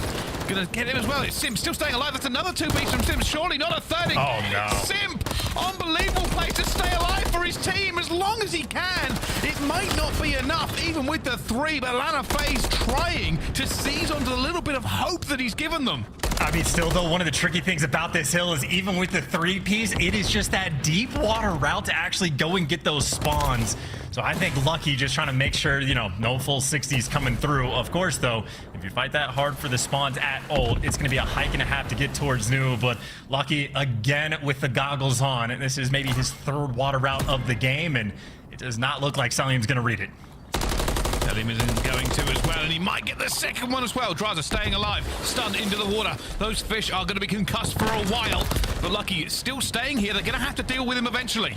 Gonna get him as well. It's Simp still staying alive. That's another 2 beats from Simp. Surely not a 30. Oh, no. Simp, unbelievable play to stay alive for his team as long as he can. It might not be enough, even with the 3, but Atlanta FaZe trying to seize onto the little bit of hope that he's given them. I mean, still, though, one of the tricky things about this hill is even with the 3-piece, it is just that deep water route to actually go and get those spawns. So I think Lucky just trying to make sure, no full 60s coming through. Of course, though, if you fight that hard for the spawns at Old, it's going to be a hike and a half to get towards New. But Lucky, again, with the goggles on, and this is maybe his 3rd water route of the game, and it does not look like Celium's going to read it. Celium isn't going to as well, and he might get the 2nd one as well. Draza staying alive, stunned into the water. Those fish are going to be concussed for a while, but Lucky is still staying here. They're going to have to deal with him eventually.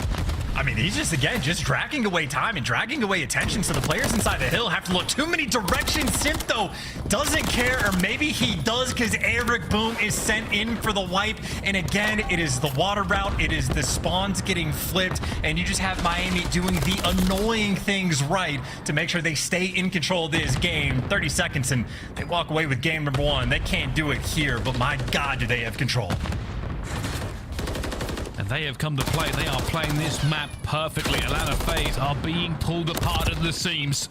I mean, he's just, again, just dragging away time and dragging away attention, so the players inside the hill have to look too many directions. Simp, though, doesn't care, or maybe he does because Eric Boom is sent in for the wipe. And again, it is the water route, it is the spawns getting flipped, and you just have Miami doing the annoying things right to make sure they stay in control of this game. 30 seconds, and they walk away with game number 1. They can't do it here, but my God, do they have control. And they have come to play. They are playing this map perfectly. Atlanta FaZe are being pulled apart at the seams.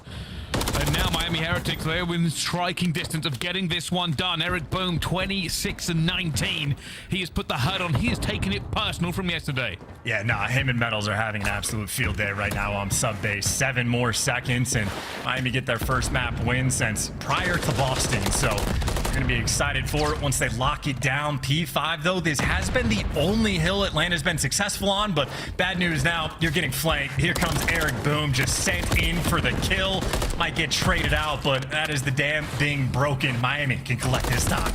And now Miami Heretics, they're within striking distance of getting this one done. Eric Boom, 26-19. He has put the hurt on. He has taken it personal from yesterday. Yeah, nah, him and Metals are having an absolute field day right now on sub base. 7 more seconds, and Miami get their first map win since prior to Boston. So we're going to be excited for it once they lock it down. P5, though, this has been the only hill Atlanta's been successful on, but bad news now, you're getting flanked. Here comes Eric Boom, just sent in for the kill. Might get traded out, but that is the damn thing broken. Miami can collect his time.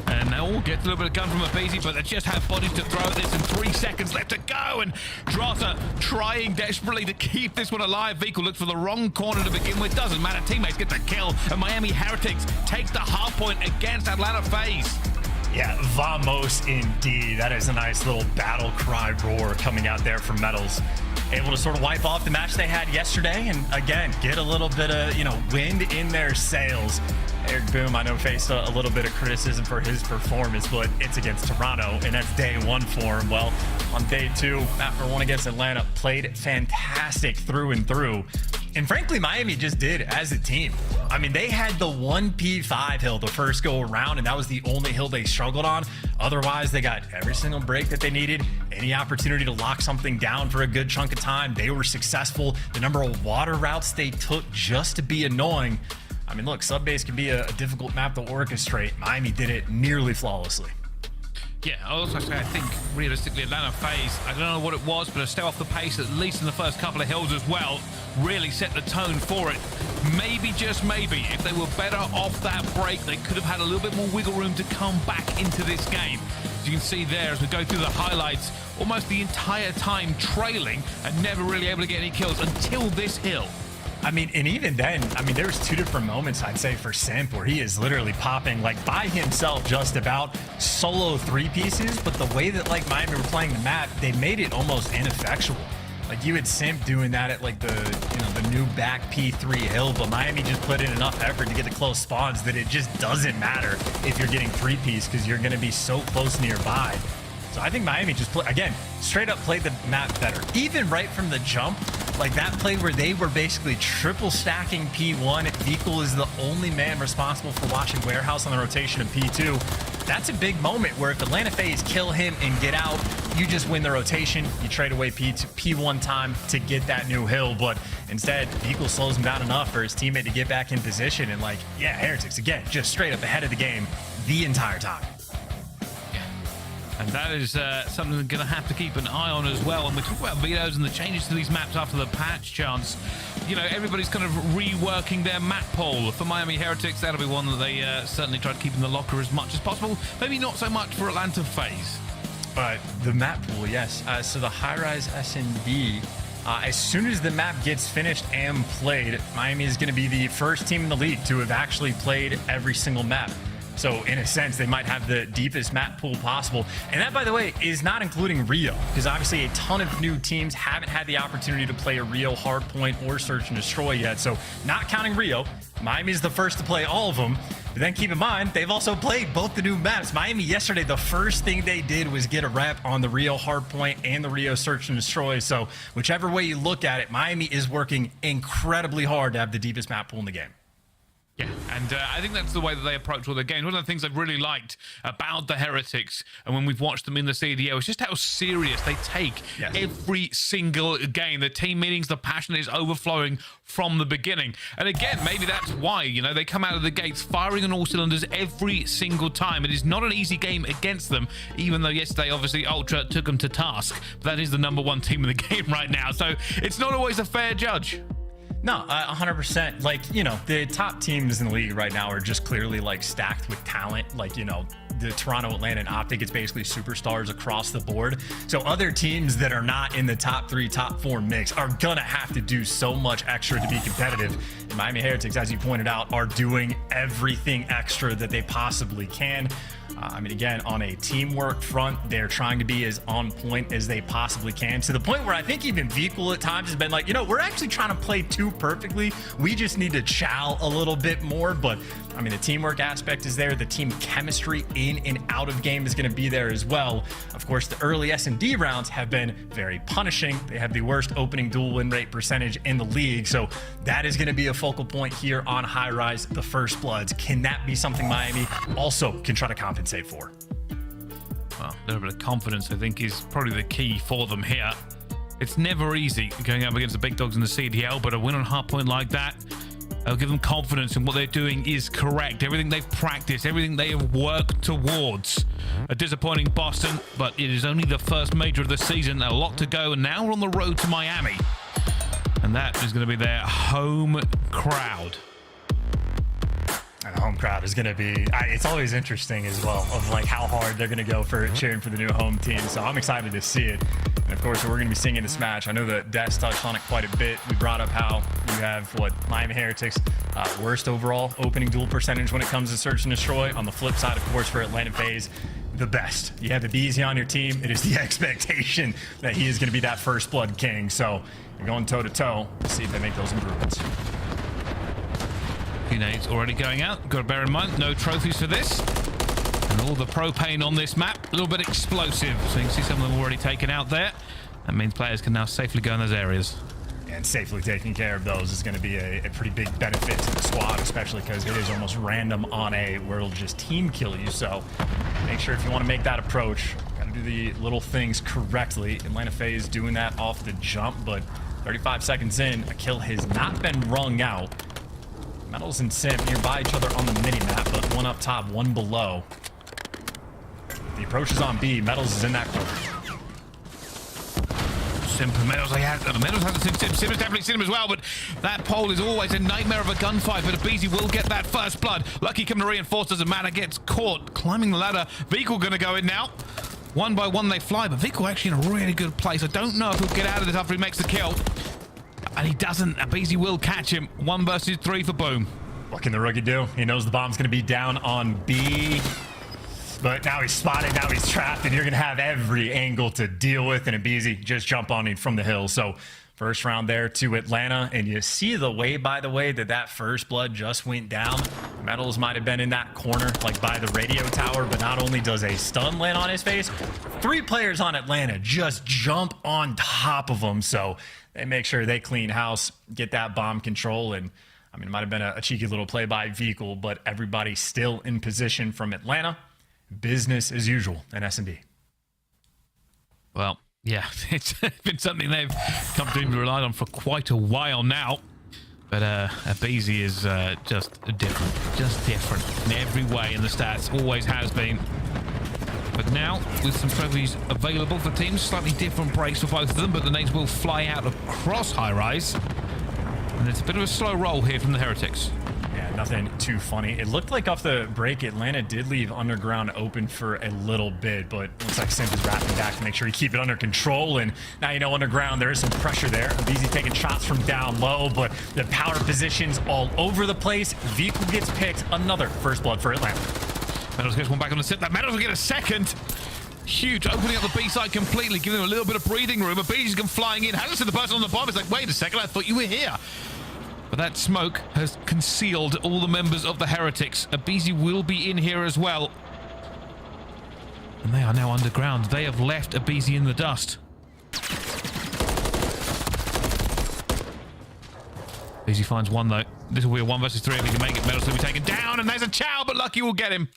And now we'll get a little bit of gun from Abazi, but they just have bodies to throw at this and 3 seconds left to go. And Drata trying desperately to keep this one alive. Vico looks for the wrong corner to begin with. Doesn't matter. Teammates get the kill. And Miami Heretics takes the hard point against Atlanta FaZe. Yeah, vamos indeed. That is a nice little battle cry roar coming out there from Metals. Able to sort of wipe off the match they had yesterday and, again, get a little bit of, wind in their sails. Eric Boom, I know, faced a little bit of criticism for his performance, but it's against Toronto, and that's day 1 for him. Well, on day 2, after 1 against Atlanta, played fantastic through and through. And frankly, Miami just did as a team. I mean, they had the 1P5 hill the first go around, and that was the only hill they struggled on. Otherwise, they got every single break that they needed. Any opportunity to lock something down for a good chunk of time, they were successful. The number of water routes they took just to be annoying. I mean, look, sub-base can be a difficult map to orchestrate. Miami did it nearly flawlessly. Yeah, I also say I think realistically Atlanta FaZe, I don't know what it was, but a stay off the pace, at least in the first couple of hills as well, really set the tone for it. Maybe, just maybe, if they were better off that break, they could have had a little bit more wiggle room to come back into this game. As you can see there, as we go through the highlights, almost the entire time trailing and never really able to get any kills until this hill. I mean, and even then, I mean, there's two different moments, I'd say, for Simp, where he is literally popping, like, by himself just about solo 3 pieces, but the way that, like, Miami were playing the map, they made it almost ineffectual. Like, you had Simp doing that at, like, the, you know, the new back P3 hill, but Miami just put in enough effort to get the close spawns that it just doesn't matter if you're getting 3-piece, because you're going to be so close nearby. So I think Miami just, again, straight up played the map better. Even right from the jump, like that play where they were basically triple stacking P1. Vikul is the only man responsible for watching Warehouse on the rotation of P2. That's a big moment where if Atlanta FaZe kill him and get out, you just win the rotation. You trade away P1 time to get that new hill. But instead, Vikul slows him down enough for his teammate to get back in position. And like, yeah, Heretics, again, just straight up ahead of the game the entire time. And that is something we're going to have to keep an eye on as well. And we talk about vetoes and the changes to these maps after the patch chance. You know, everybody's kind of reworking their map pool. For Miami Heretics, that'll be one that they certainly try to keep in the locker as much as possible. Maybe not so much for Atlanta FaZe. But the map pool, yes. So the high-rise S&D, as soon as the map gets finished and played, Miami is going to be the first team in the league to have actually played every single map. So in a sense, they might have the deepest map pool possible. And that, by the way, is not including Rio, because obviously a ton of new teams haven't had the opportunity to play a Rio Hardpoint or Search and Destroy yet. So not counting Rio, Miami is the first to play all of them. But then keep in mind, they've also played both the new maps. Miami yesterday, the first thing they did was get a rep on the Rio Hardpoint and the Rio Search and Destroy. So whichever way you look at it, Miami is working incredibly hard to have the deepest map pool in the game. Yeah, and I think that's the way that they approach all their games. One of the things I've really liked about the Heretics, and when we've watched them in the CDL, is just how serious they take every single game. The team meetings, the passion is overflowing from the beginning. And again, maybe that's why, you know, they come out of the gates firing on all cylinders every single time. It is not an easy game against them, even though yesterday, obviously, Ultra took them to task. But that is the #1 team in the game right now, so it's not always a fair judge. No, 100%. Like, you know, the top teams in the league right now are just clearly, like, stacked with talent. Like, you know, the Toronto, Atlanta, and Optic, it's basically superstars across the board. So other teams that are not in the top 3, top 4 mix are going to have to do so much extra to be competitive. And Miami Heretics, as you pointed out, are doing everything extra that they possibly can. I mean, again, on a teamwork front, they're trying to be as on point as they possibly can, to the point where I think even Vikul at times has been like, you know, we're actually trying to play too perfectly. We just need to chow a little bit more. But I mean, the teamwork aspect is there. The team chemistry in and out of game is going to be there as well. Of course, the early S&D rounds have been very punishing. They have the worst opening duel win rate percentage in the league. So that is going to be a focal point here on High Rise, the First Bloods. Can that be something Miami also can try to compensate for? Well, a little bit of confidence, I think, is probably the key for them here. It's never easy going up against the big dogs in the CDL, but a win on Hardpoint like that, I'll give them confidence in what they're doing is correct. Everything they've practiced, everything they have worked towards. A disappointing Boston, but it is only the first major of the season. A lot to go, and now we're on the road to Miami. And that is going to be their home crowd. And the home crowd is going to be, it's always interesting as well, of like how hard they're going to go for cheering for the new home team. So I'm excited to see it. And of course, we're going to be seeing in this match. I know that Des touched on it quite a bit. We brought up how you have what Miami Heretics worst overall opening duel percentage when it comes to Search and Destroy. On the flip side, of course, for Atlanta FaZe, the best. You have the Beezy on your team. It is the expectation that he is going to be that First Blood king. So you're going toe to toe to see if they make those improvements. Nades already going out. Got to bear in mind, no trophies for this. And all the propane on this map, a little bit explosive. So you can see some of them already taken out there. That means players can now safely go in those areas. And and safely taking care of those is going to be a pretty big benefit to the squad, especially because it is almost random on A where it'll just team kill you. So make sure if you want to make that approach, got to do the little things correctly. Atlanta FaZe doing that off the jump, but 35 seconds in, a kill has not been rung out. Metals and Simp nearby each other on the mini-map, but one up top, one below. The approach is on B. Metals is in that corner. Simp and Metals, Metals hasn't seen Simp. Simp has definitely seen him as well, but that pole is always a nightmare of a gunfight, but Abizi will get that first blood. Lucky coming to reinforce, doesn't matter, gets caught climbing the ladder. Vehicle gonna go in now. One by one they fly, but Vehicle actually in a really good place. I don't know if he'll get out of this after he makes the kill. And he doesn't. Abizi will catch him. 1 versus 3 for Boom. What can the rookie do? He knows the bomb's going to be down on B. But now he's spotted, now he's trapped, and you're going to have every angle to deal with. And Abizi just jump on him from the hill. So first round there to Atlanta. And you see the way, by the way, that first blood just went down. Metals might have been in that corner, like by the radio tower. But not only does a stun land on his face, 3 players on Atlanta just jump on top of him. So they make sure they clean house, get that bomb control. And I mean, it might have been a cheeky little play by Vehicle, but everybody still in position from Atlanta. Business as usual in S&D. Well, yeah, it's been something they've come to rely on for quite a while now. But Abizi is just different in every way in the stats, always has been. But now, with some trophies available for teams, slightly different breaks for both of them, but the nades will fly out across high rise. And it's a bit of a slow roll here from the Heretics. Yeah, nothing too funny. It looked like off the break, Atlanta did leave underground open for a little bit, but looks like Simp is wrapping back to make sure you keep it under control. And now you know underground there is some pressure there. Abizi taking shots from down low, but the power positions all over the place. Vehicle gets picked. Another first blood for Atlanta. Metals gets one back on the Simp. That Metals will get a second. Huge, opening up the B side completely, giving him a little bit of breathing room. Abizi's come flying in, hasn't seen the person on the bomb. It's like, wait a second, I thought you were here. But that smoke has concealed all the members of the Heretics. Abizi will be in here as well. And they are now underground. They have left Abizi in the dust. Abizi finds one though. This will be a 1 versus 3 if he can make it. Metals will be taken down, and there's a chow, but Lucky will get him.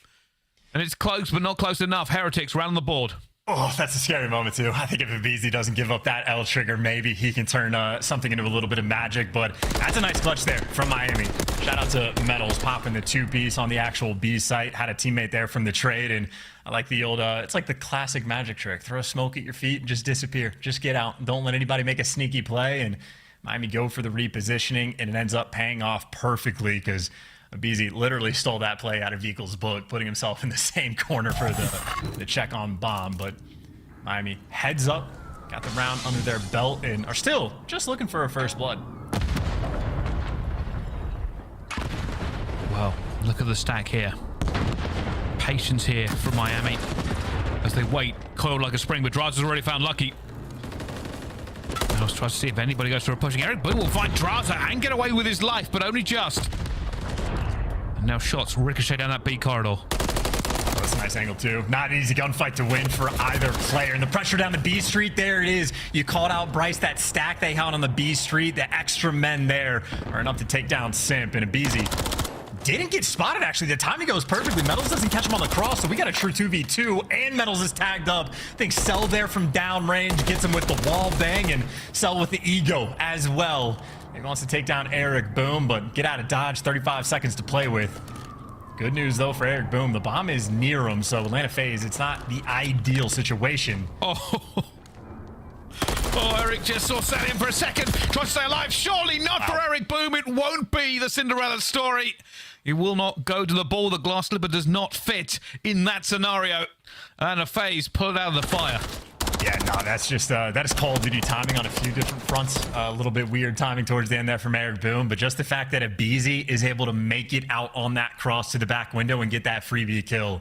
And it's close, but not close enough. Heretics round the board. Oh, that's a scary moment, too. I think if Abizi doesn't give up that L trigger, maybe he can turn something into a little bit of magic. But that's a nice clutch there from Miami. Shout out to Metals popping the 2-piece on the actual B site. Had a teammate there from the trade. And I like the old, it's like the classic magic trick. Throw smoke at your feet and just disappear. Just get out. Don't let anybody make a sneaky play. And Miami go for the repositioning. And it ends up paying off perfectly because Abizi literally stole that play out of Vehicle's book, putting himself in the same corner for the check on bomb. But Miami heads up, got the round under their belt, and are still just looking for a first blood. Well, look at the stack here. Patience here from Miami as they wait, coiled like a spring, but Draz has already found Lucky. Metals tries to see if anybody goes for a pushing. Eric Boom will find Draza and get away with his life, but only just. Now shots ricochet down that B corridor. Oh, that's a nice angle too. Not an easy gunfight to win for either player. And the pressure down the B street, there it is. You called out Bryce, that stack they had on the B street. The extra men there are enough to take down Simp. And Abizi didn't get spotted, actually. The timing goes perfectly. Metals doesn't catch him on the cross, so we got a true 2v2. And Metals is tagged up. I think Cell there from downrange gets him with the wall bang, and Cell with the ego as well. He wants to take down Eric Boom, but get out of dodge. 35 seconds to play with. Good news, though, for Eric Boom. The bomb is near him, so Atlanta FaZe, it's not the ideal situation. Oh, Eric just saw set in for a second. Tries to stay alive. Surely not for Eric Boom. It won't be the Cinderella story. He will not go to the ball. The glass slipper does not fit in that scenario. And a FaZe pulled out of the fire. Yeah, no, that's just, that is Call of Duty timing on a few different fronts. A little bit weird timing towards the end there from Eric Boom, but just the fact that Abizi is able to make it out on that cross to the back window and get that freebie kill,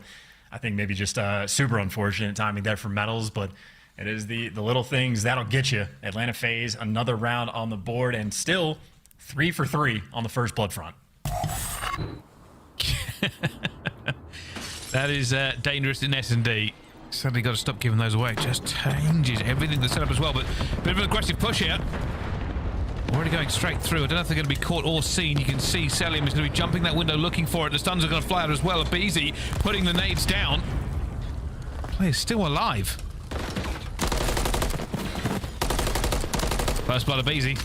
I think maybe just super unfortunate timing there for Metals, but it is the little things that'll get you. Atlanta FaZe, another round on the board, and still 3 for 3 on the first blood front. That is dangerous in S&D. Suddenly got to stop giving those away. Just changes everything to set up as well, but a bit of an aggressive push here. already going straight through. I don't know if they're going to be caught or seen. You can see Celium is going to be jumping that window looking for it. The stuns are going to fly out as well. Abizi putting the nades down. Player's still alive. First blood Abizi.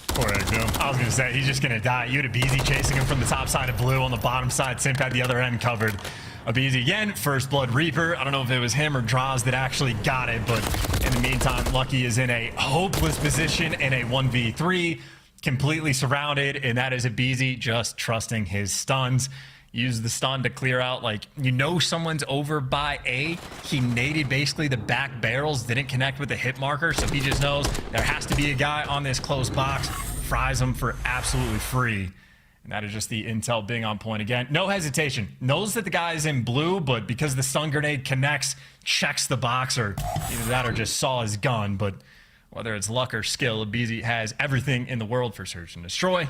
Poor Eric Boom. I was going to say, he's just going to die. You had Abizi chasing him from the top side of blue on the bottom side. Simp had the other end covered. Abizi again, first blood Reaper. I don't know if it was him or Draws that actually got it, but in the meantime, Lucky is in a hopeless position in a 1v3, completely surrounded, and that is Abizi just trusting his stuns. Use the stun to clear out, like, you know someone's over by A. He naded basically the back barrels, didn't connect with the hit marker, so he just knows there has to be a guy on this close box. Fries him for absolutely free. And that is just the intel being on point again. No hesitation. Knows that the guy is in blue, but because the stun grenade connects, checks the box, or either that or just saw his gun. But whether it's luck or skill, Abizi has everything in the world for search and destroy.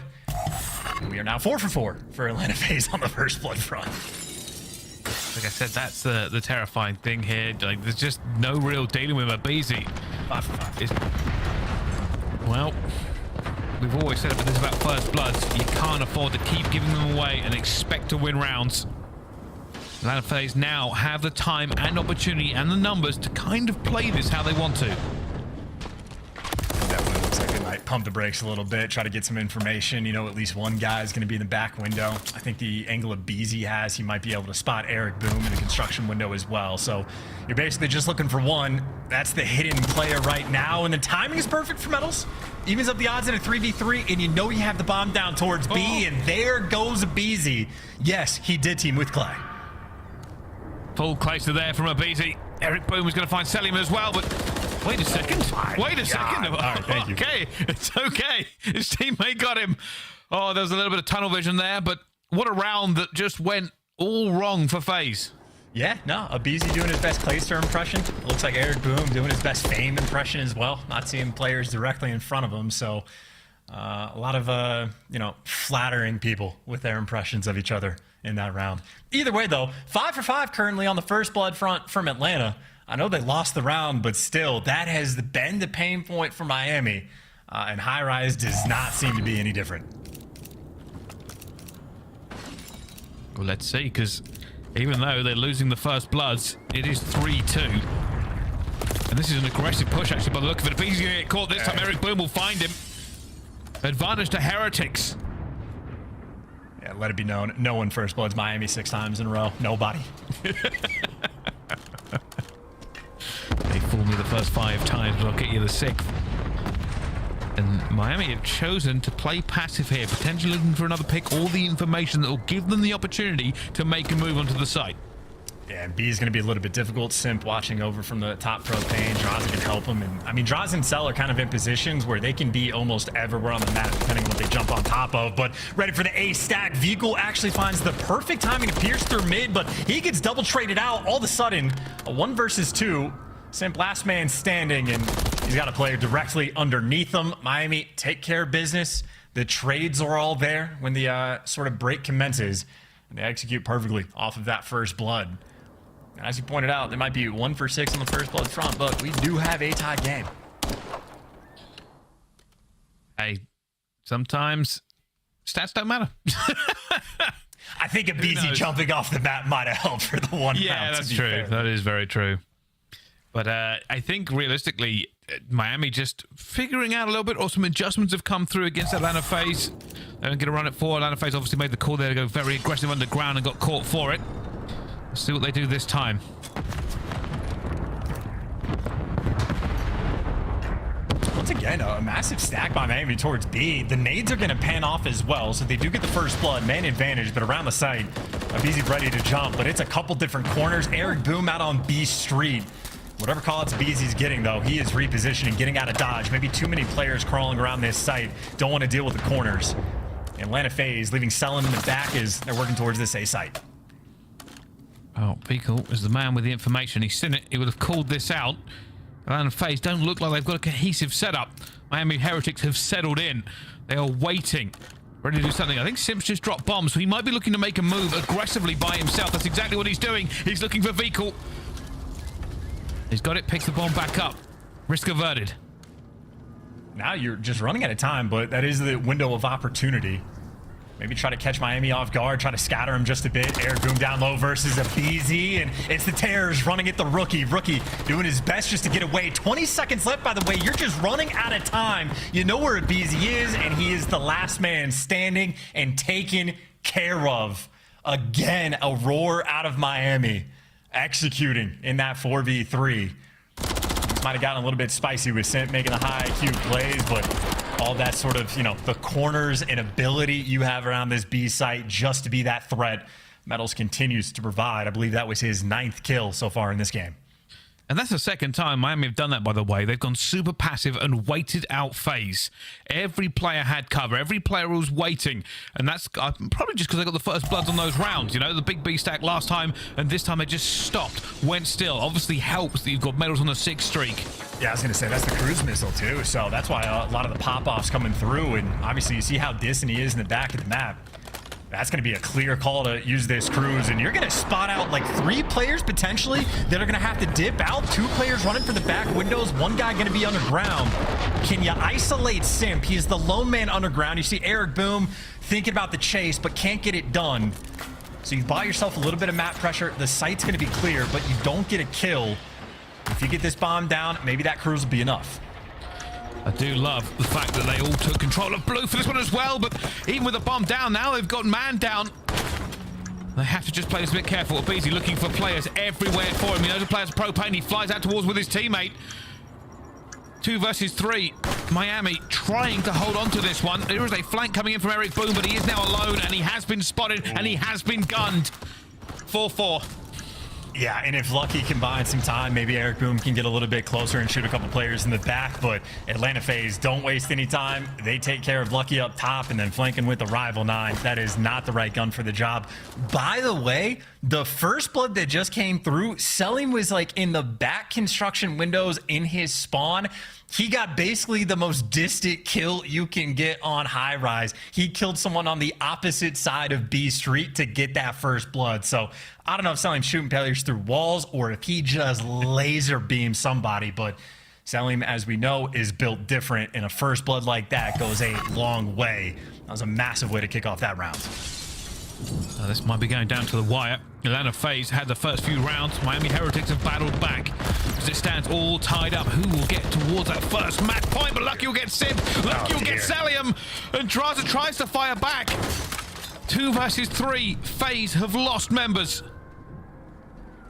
And we are now 4 for 4 for Atlanta FaZe on the first blood front. Like I said, that's the terrifying thing here. Like, there's just no real dealing with Abizi. 5 for 5. Well, we've always said it, but this is about first bloods. You can't afford to keep giving them away and expect to win rounds. Atlanta FaZe now have the time and opportunity and the numbers to kind of play this how they want to. Definitely looks like they might pump the brakes a little bit, try to get some information. You know, at least one guy is going to be in the back window. I think the angle of Abizi has, he might be able to spot Eric Boom in the construction window as well. So you're basically just looking for one. That's the hidden player right now, and the timing is perfect for Metals. Evens up the odds in a 3v3, and you know you have the bomb down towards B, and there goes Abizi. Yes, he did team with Clay. Full Clayster there from Abizi. Eric Boom was going to find Selim as well, but wait a second. Wait a second. All right, thank you. Okay, it's okay. His teammate got him. Oh, there was a little bit of tunnel vision there, but what a round that just went all wrong for FaZe. Yeah, no, Abizi doing his best Clayster impression. It looks like Eric Boom doing his best Fame impression as well. Not seeing players directly in front of him, so a lot of, you know, flattering people with their impressions of each other in that round. Either way, though, 5 for 5 currently on the first blood front from Atlanta. I know they lost the round, but still, that has been the pain point for Miami, and High Rise does not seem to be any different. Well, let's see, because even though they're losing the first bloods, it is 3-2. And this is an aggressive push, actually, by the look of it. If he's going to get caught this time, Eric Boom will find him. Advantage to Heretics. Yeah, let it be known, no one first bloods Miami 6 times in a row. Nobody. They fooled me the first 5 times, but I'll get you the 6th. And Miami have chosen to play passive here, potentially looking for another pick, all the information that will give them the opportunity to make a move onto the site. Yeah, and B is going to be a little bit difficult. Simp watching over from the top propane. Draza can help him. And I mean, Draza and Cell are kind of in positions where they can be almost everywhere on the map, depending on what they jump on top of. But ready for the A stack. Vehicle actually finds the perfect timing to pierce through mid, but he gets double traded out. All of a sudden, a 1 versus 2. Simp last man standing, and he's got a player directly underneath him. Miami take care of business. The trades are all there when the sort of break commences, and they execute perfectly off of that first blood. And as you pointed out, they might be 1 for 6 on the first blood front, but we do have a tie game. Hey, sometimes stats don't matter. I think Abizi jumping off the map might have helped for the 1 round. Yeah, that's true. Fair. That is very true. But I think realistically, Miami just figuring out a little bit, or some adjustments have come through against Atlanta FaZe. They don't get a run at 4. Atlanta FaZe obviously made the call there to go very aggressive underground and got caught for it. Let's see what they do this time. Once again, a massive stack by Miami towards B. The nades are going to pan off as well, so they do get the first blood, man advantage, but around the site, Abizi ready to jump, but it's a couple different corners. Eric Boom out on B Street. Whatever call-outs Abizi's getting, though, he is repositioning, getting out of dodge. Maybe too many players crawling around this site. Don't want to deal with the corners. Atlanta FaZe leaving Selim in the back as they're working towards this A site. Oh, Vehicle is the man with the information. He's seen it. He would have called this out. Atlanta FaZe don't look like they've got a cohesive setup. Miami Heretics have settled in. They are waiting, ready to do something. I think Simps just dropped bombs, so he might be looking to make a move aggressively by himself. That's exactly what he's doing. He's looking for Vehicle. He's got it, picks the bomb back up. Risk averted. Now you're just running out of time, but that is the window of opportunity. Maybe try to catch Miami off guard, try to scatter him just a bit. Eric Boom down low versus a BZ, and it's the Terrors running at the rookie. Rookie doing his best just to get away. 20 seconds left, by the way. You're just running out of time. You know where a BZ is, and he is the last man standing and taken care of. Again, a roar out of Miami, executing in that 4v3. Might have gotten a little bit spicy with Simp making the high IQ plays, but all that sort of, the corners and ability you have around this B site just to be that threat, Metals continues to provide. I believe that was his 9th kill so far in this game. And that's the second time Miami have done that, by the way. They've gone super passive and waited out phase. Every player had cover. Every player was waiting. And that's probably just because they got the first bloods on those rounds. The big B stack last time, and this time they just stopped, went still. Obviously helps that you've got Metals on the 6th streak. Yeah, I was going to say, that's the cruise missile, too. So that's why a lot of the pop-offs coming through. And obviously you see how distant he is in the back of the map. That's going to be a clear call to use this cruise, and you're going to spot out like 3 players potentially that are going to have to dip out. 2 players running for the back windows, 1 guy going to be underground. Can you isolate Simp? He is the lone man underground. You see Eric Boom thinking about the chase, but can't get it done. So you buy yourself a little bit of map pressure. The site's going to be clear, but you don't get a kill. If you get this bomb down, maybe that cruise will be enough. I do love the fact that they all took control of blue for this one as well, but even with the bomb down now, they've got man down. They have to just play this a bit careful. Beezy looking for players everywhere for him. He knows the player's propane. He flies out towards with his teammate. 2 versus 3. Miami trying to hold on to this one. There is a flank coming in from Eric Boom, but he is now alone, and he has been spotted, and he has been gunned. 4-4. Yeah, and if Lucky can buy some time, maybe Eric Boom can get a little bit closer and shoot a couple players in the back, but Atlanta FaZe don't waste any time. They take care of Lucky up top and then flanking with the Rival 9. That is not the right gun for the job. By the way, the first blood that just came through, Selim was like in the back construction windows in his spawn. He got basically the most distant kill you can get on high rise. He killed someone on the opposite side of B Street to get that first blood. So I don't know if Selim's shooting players through walls or if he just laser beams somebody, but Selim, as we know, is built different, and a first blood like that goes a long way. That was a massive way to kick off that round. This might be going down to the wire. Atlanta FaZe had the first few rounds. Miami Heretics have battled back as it stands all tied up. Who will get towards that first match point? But Lucky will get Simp. Lucky will get Salium. And Draza tries to fire back. 2 versus 3. FaZe have lost members.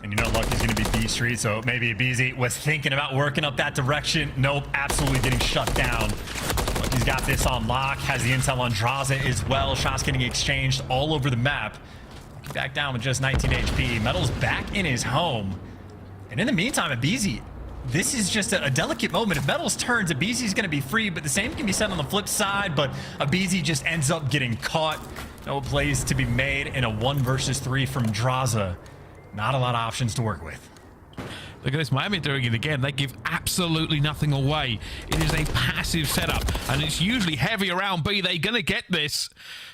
And Lucky's going to be B Street, so maybe BZ was thinking about working up that direction. Nope, absolutely getting shut down. Lucky's got this on lock, has the intel on Draza as well. Shots getting exchanged all over the map. Back down with just 19 HP. Metals back in his home. And in the meantime, Abizi, this is just a delicate moment. If Metals turns, Abizi's going to be free, but the same can be said on the flip side. But Abizi just ends up getting caught. No plays to be made in a 1 versus 3 from Draza. Not a lot of options to work with. Look at this, Miami doing it again. They give absolutely nothing away. It is a passive setup, and it's usually heavy around B. They're going to get this.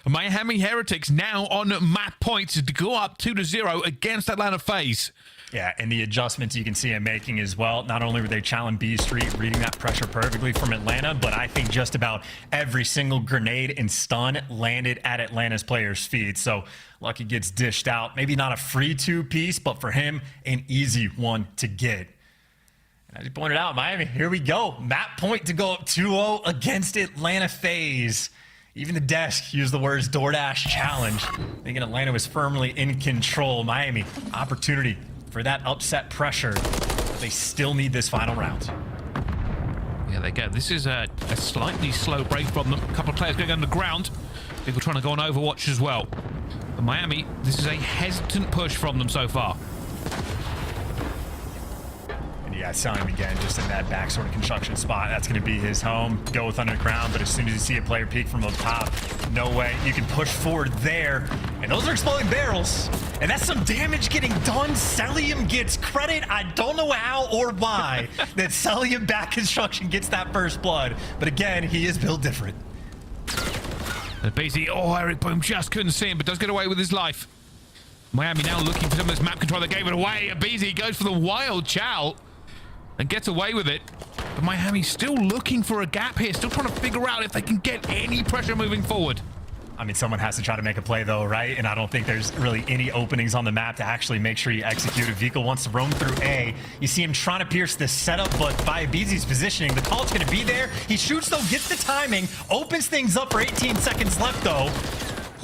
Miami Heretics now on map points to go up 2-0 against Atlanta FaZe. Yeah, and the adjustments you can see him making as well. Not only were they challenging B Street, reading that pressure perfectly from Atlanta, but I think just about every single grenade and stun landed at Atlanta's players' feet. So Lucky gets dished out. Maybe not a free 2-piece, but for him, an easy one to get. And as you pointed out, Miami, here we go. Map point to go up 2-0 against Atlanta FaZe. Even the desk used the words DoorDash challenge, thinking Atlanta was firmly in control. Miami, opportunity for that upset pressure. They still need this final round. Yeah, they go. This is a slightly slow break from them. A couple of players going underground. People trying to go on Overwatch as well. But Miami, this is a hesitant push from them so far. And yeah, Selim again, just in that back sort of construction spot. That's going to be his home. Go with underground, but as soon as you see a player peek from the top, no way. You can push forward there. And those are exploding barrels. And that's some damage getting done. Selim gets credit. I don't know how or why that Selim back construction gets that first blood. But again, he is built different. BZ, Eric Boom just couldn't see him, but does get away with his life. Miami now looking for some of this map control. They gave it away. BZ goes for the wild chow. and gets away with it. But Miami's still looking for a gap here, still trying to figure out if they can get any pressure moving forward. I mean, someone has to try to make a play, though, right? And I don't think there's really any openings on the map to actually make sure you execute. If Vico wants to roam through A, you see him trying to pierce the setup, but by Abizi's positioning, the call's going to be there. He shoots, though, gets the timing, opens things up for 18 seconds left, though.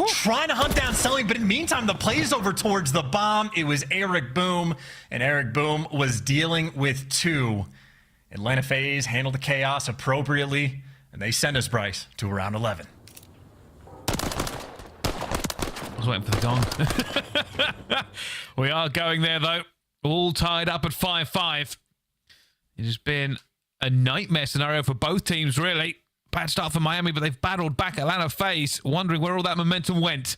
Trying to hunt down Selling, but in the meantime, the play's over towards the bomb. It was Eric Boom, and Eric Boom was dealing with 2. Atlanta FaZe handled the chaos appropriately, and they send us, Bryce, to round 11. I was waiting for the gong. We are going there, though. All tied up at 5-5. It has been a nightmare scenario for both teams, really. Bad start for Miami, but they've battled back Atlanta FaZe, wondering where all that momentum went.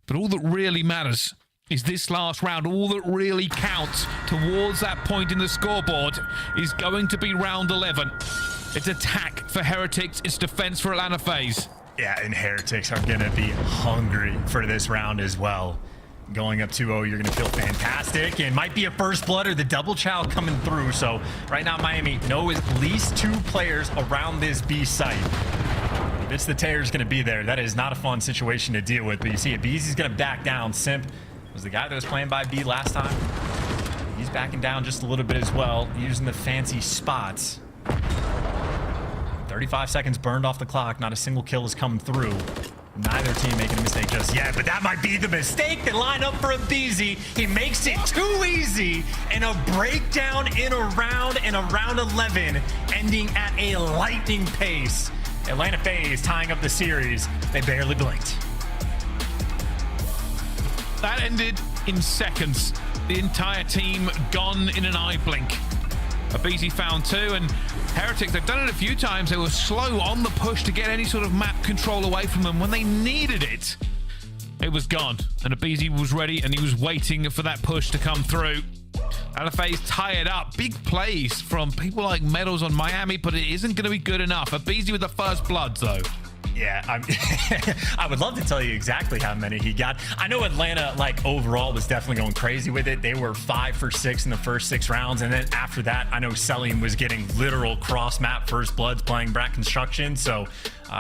But all that really matters is this last round. All that really counts towards that point in the scoreboard is going to be round 11. It's attack for Heretics. It's defense for Atlanta FaZe. Yeah, and Heretics are going to be hungry for this round as well. Going up 2-0, you're going to feel fantastic. And might be a first blood or the double chow coming through. So right now, Miami know at least 2 players around this B site. If it's the Terror's going to be there, that is not a fun situation to deal with. But you see it, Beezy's going to back down. Simp was the guy that was playing by B last time. He's backing down just a little bit as well, using the fancy spots. 35 seconds burned off the clock. Not a single kill has come through. Neither team making a mistake just yet, but that might be the mistake. They line up for a BZ. He makes it too easy, and a breakdown in a round 11, ending at a lightning pace. Atlanta FaZe tying up the series. They barely blinked. That ended in seconds. The entire team gone in an eye blink. Abizi found 2, and Heretics, they've done it a few times. They were slow on the push to get any sort of map control away from them. When they needed it, it was gone. And Abizi was ready, and he was waiting for that push to come through. Atlanta FaZe tie it up. Big plays from people like Medals on Miami, but it isn't going to be good enough. Abizi with the first blood, though. Yeah, I would love to tell you exactly how many he got. I know Atlanta, like, overall was definitely going crazy with it. They were 5 for 6 in the first 6 rounds. And then after that, I know Selim was getting literal cross-map first bloods playing Brat Construction. So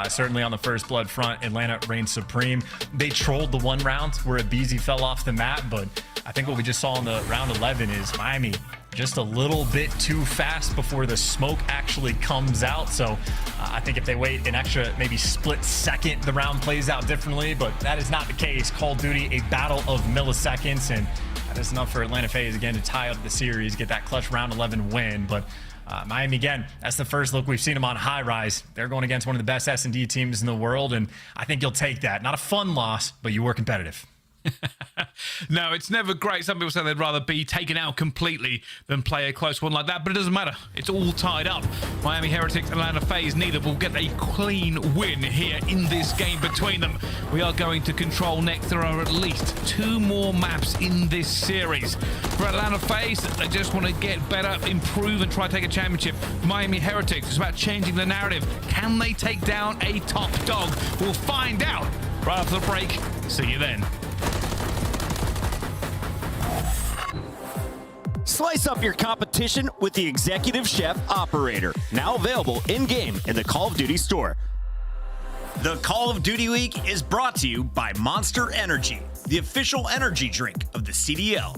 certainly on the first blood front, Atlanta reigned supreme. They trolled the 1 round where Abizi fell off the map. But I think what we just saw in the round 11 is Miami just a little bit too fast before the smoke actually comes out. So I think if they wait an extra maybe split second, the round plays out differently, but that is not the case. Call of Duty, a battle of milliseconds, and that is enough for Atlanta FaZe again to tie up the series, get that clutch round 11 win. But Miami, again, that's the first look we've seen them on high rise. They're going against one of the best S&D teams in the world, and I think you'll take that. Not a fun loss, but you were competitive. No, it's never great. Some people say they'd rather be taken out completely than play a close one like that, but it doesn't matter. It's all tied up. Miami Heretics, Atlanta FaZe, neither will get a clean win here in this game between them. We are going to control next. There are at least 2 more maps in this series. For Atlanta FaZe, they just want to get better, improve, and try to take a championship. Miami Heretics, it's about changing the narrative. Can they take down a top dog? We'll find out right after the break. See you then. Slice up your competition with the Executive Chef Operator, now available in-game in the Call of Duty store. The Call of Duty Week is brought to you by Monster Energy, the official energy drink of the CDL.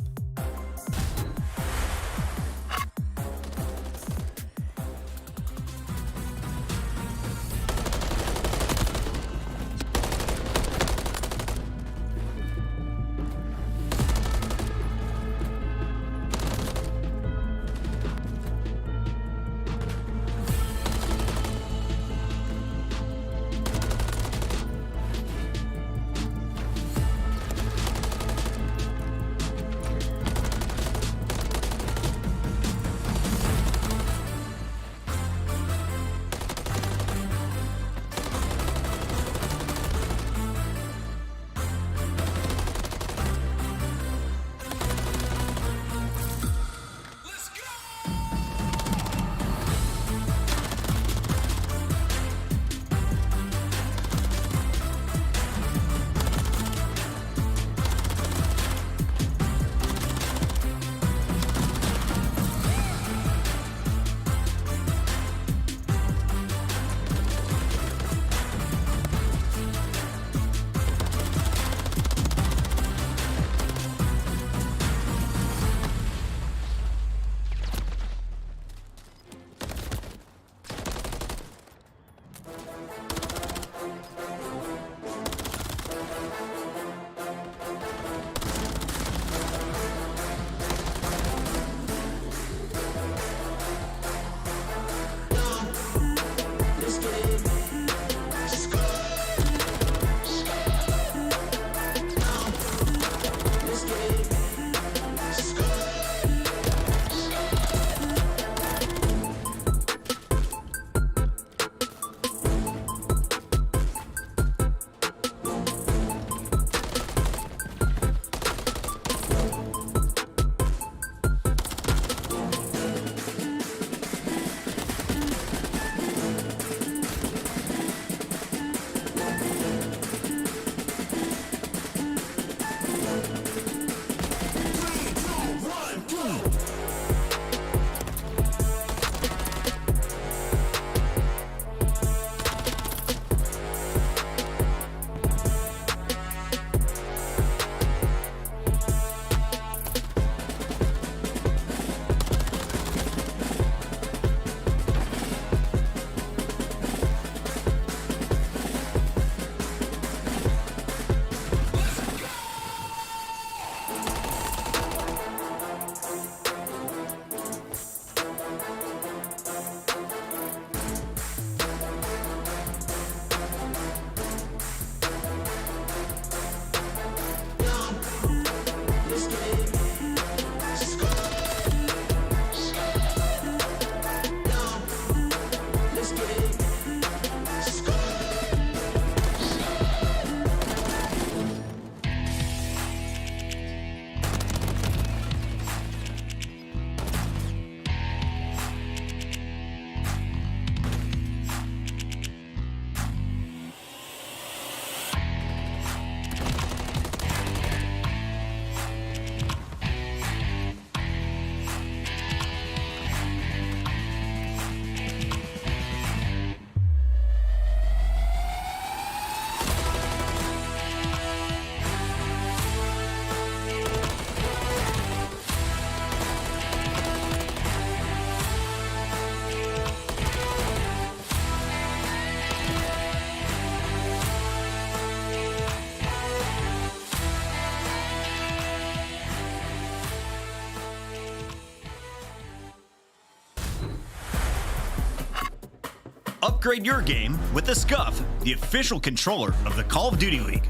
Upgrade your game with the Scuff, the official controller of the Call of Duty League.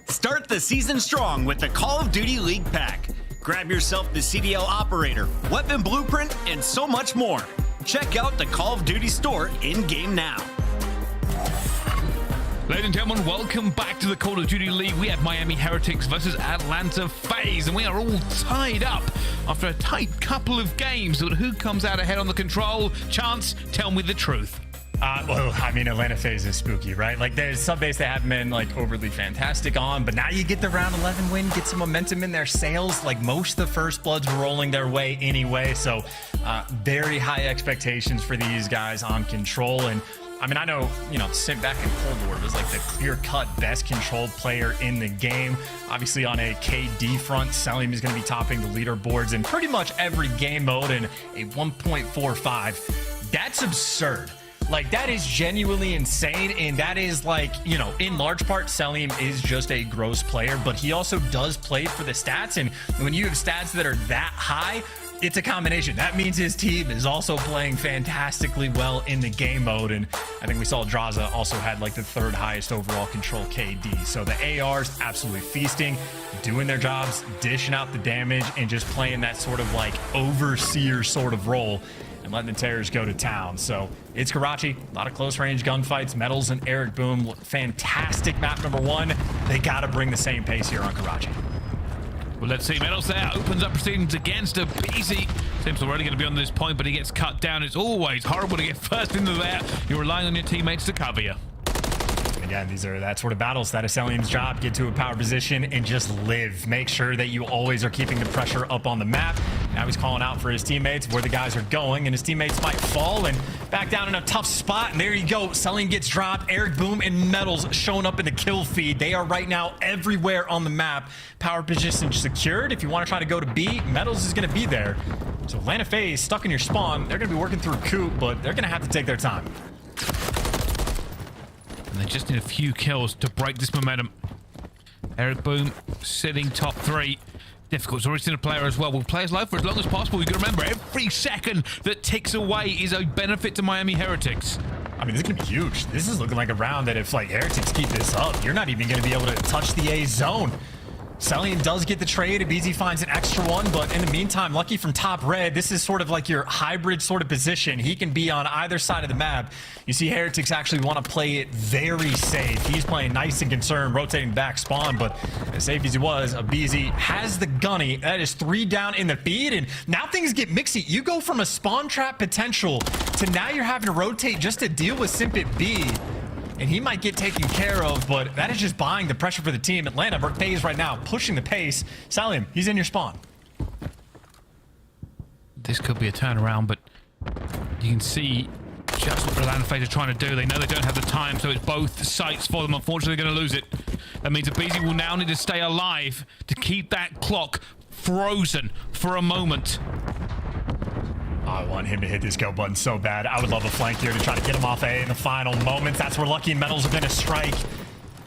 Start the season strong with the Call of Duty League pack. Grab yourself the CDL Operator, Weapon Blueprint, and so much more. Check out the Call of Duty store in-game now. Ladies and gentlemen, welcome back to the Call of Duty League. We have Miami Heretics versus Atlanta FaZe, and we are all tied up after a tight couple of games. Who comes out ahead on the control? Chance, tell me the truth. Well, I mean, Atlanta FaZe is spooky, right? Like, there's some base they haven't been, like, overly fantastic on, but now you get the round 11 win, get some momentum in their sails. Like, most of the First Bloods were rolling their way anyway, so very high expectations for these guys on control. And I mean, I know, you know, Simp back in Cold War was like the clear-cut best controlled player in the game. Obviously, on a KD front, Selim is going to be topping the leaderboards in pretty much every game mode in a 1.45. That's absurd. Like, that is genuinely insane, and that is, like, you know, in large part, Selim is just a gross player, but he also does play for the stats, and when you have stats that are that high, it's a combination. That means his team is also playing fantastically well in the game mode, and I think we saw Draza also had like the 3rd highest overall control KD. So the ARs absolutely feasting, doing their jobs, dishing out the damage, and just playing that sort of like overseer sort of role and letting the Terrors go to town. So it's Karachi, a lot of close range gunfights, Metals and Eric Boom, fantastic map number 1. They got to bring the same pace here on Karachi. Well, let's see. Metals there opens up proceedings against a BZ. Sim's already going to be on this point, but he gets cut down. It's always horrible to get first into there. You're relying on your teammates to cover you. Again, these are that sort of battles. That is Selim's job. Get to a power position and just live. Make sure that you always are keeping the pressure up on the map. Now he's calling out for his teammates where the guys are going, and his teammates might fall and back down in a tough spot. And there you go. Selim gets dropped. Eric Boom and Metals showing up in the kill feed. They are right now everywhere on the map. Power position secured. If you want to try to go to B, Metals is going to be there. So Atlanta FaZe stuck in your spawn. They're going to be working through Coop, but they're going to have to take their time. And they just need a few kills to break this momentum. Eric Boom sitting top 3. Difficult. He's already seen a player as well. We'll play his life for as long as possible. You've got to remember, every second that ticks away is a benefit to Miami Heretics. I mean, this is going to be huge. This is looking like a round that if, like, Heretics keep this up, you're not even going to be able to touch the A zone. Selim does get the trade. BZ finds an extra one, but in the meantime, Lucky from top red, this is sort of like your hybrid sort of position. He can be on either side of the map. You see Heretics actually want to play it very safe. He's playing nice and concerned, rotating back spawn, but as safe as he was, BZ has the gunny. That is 3 down in the feed, and now things get mixy. You go from a spawn trap potential to now you're having to rotate just to deal with Simp at B. And he might get taken care of, but that is just buying the pressure for the team. Atlanta FaZe right now pushing the pace. Selim, he's in your spawn. This could be a turnaround, but you can see just what Atlanta FaZe are trying to do. They know they don't have the time, so it's both sites for them. Unfortunately, they're going to lose it. That means that BZ will now need to stay alive to keep that clock frozen for a moment. I want him to hit this go button so bad. I would love a flank here to try to get him off A in the final moments. That's where Lucky and Metals are going to strike.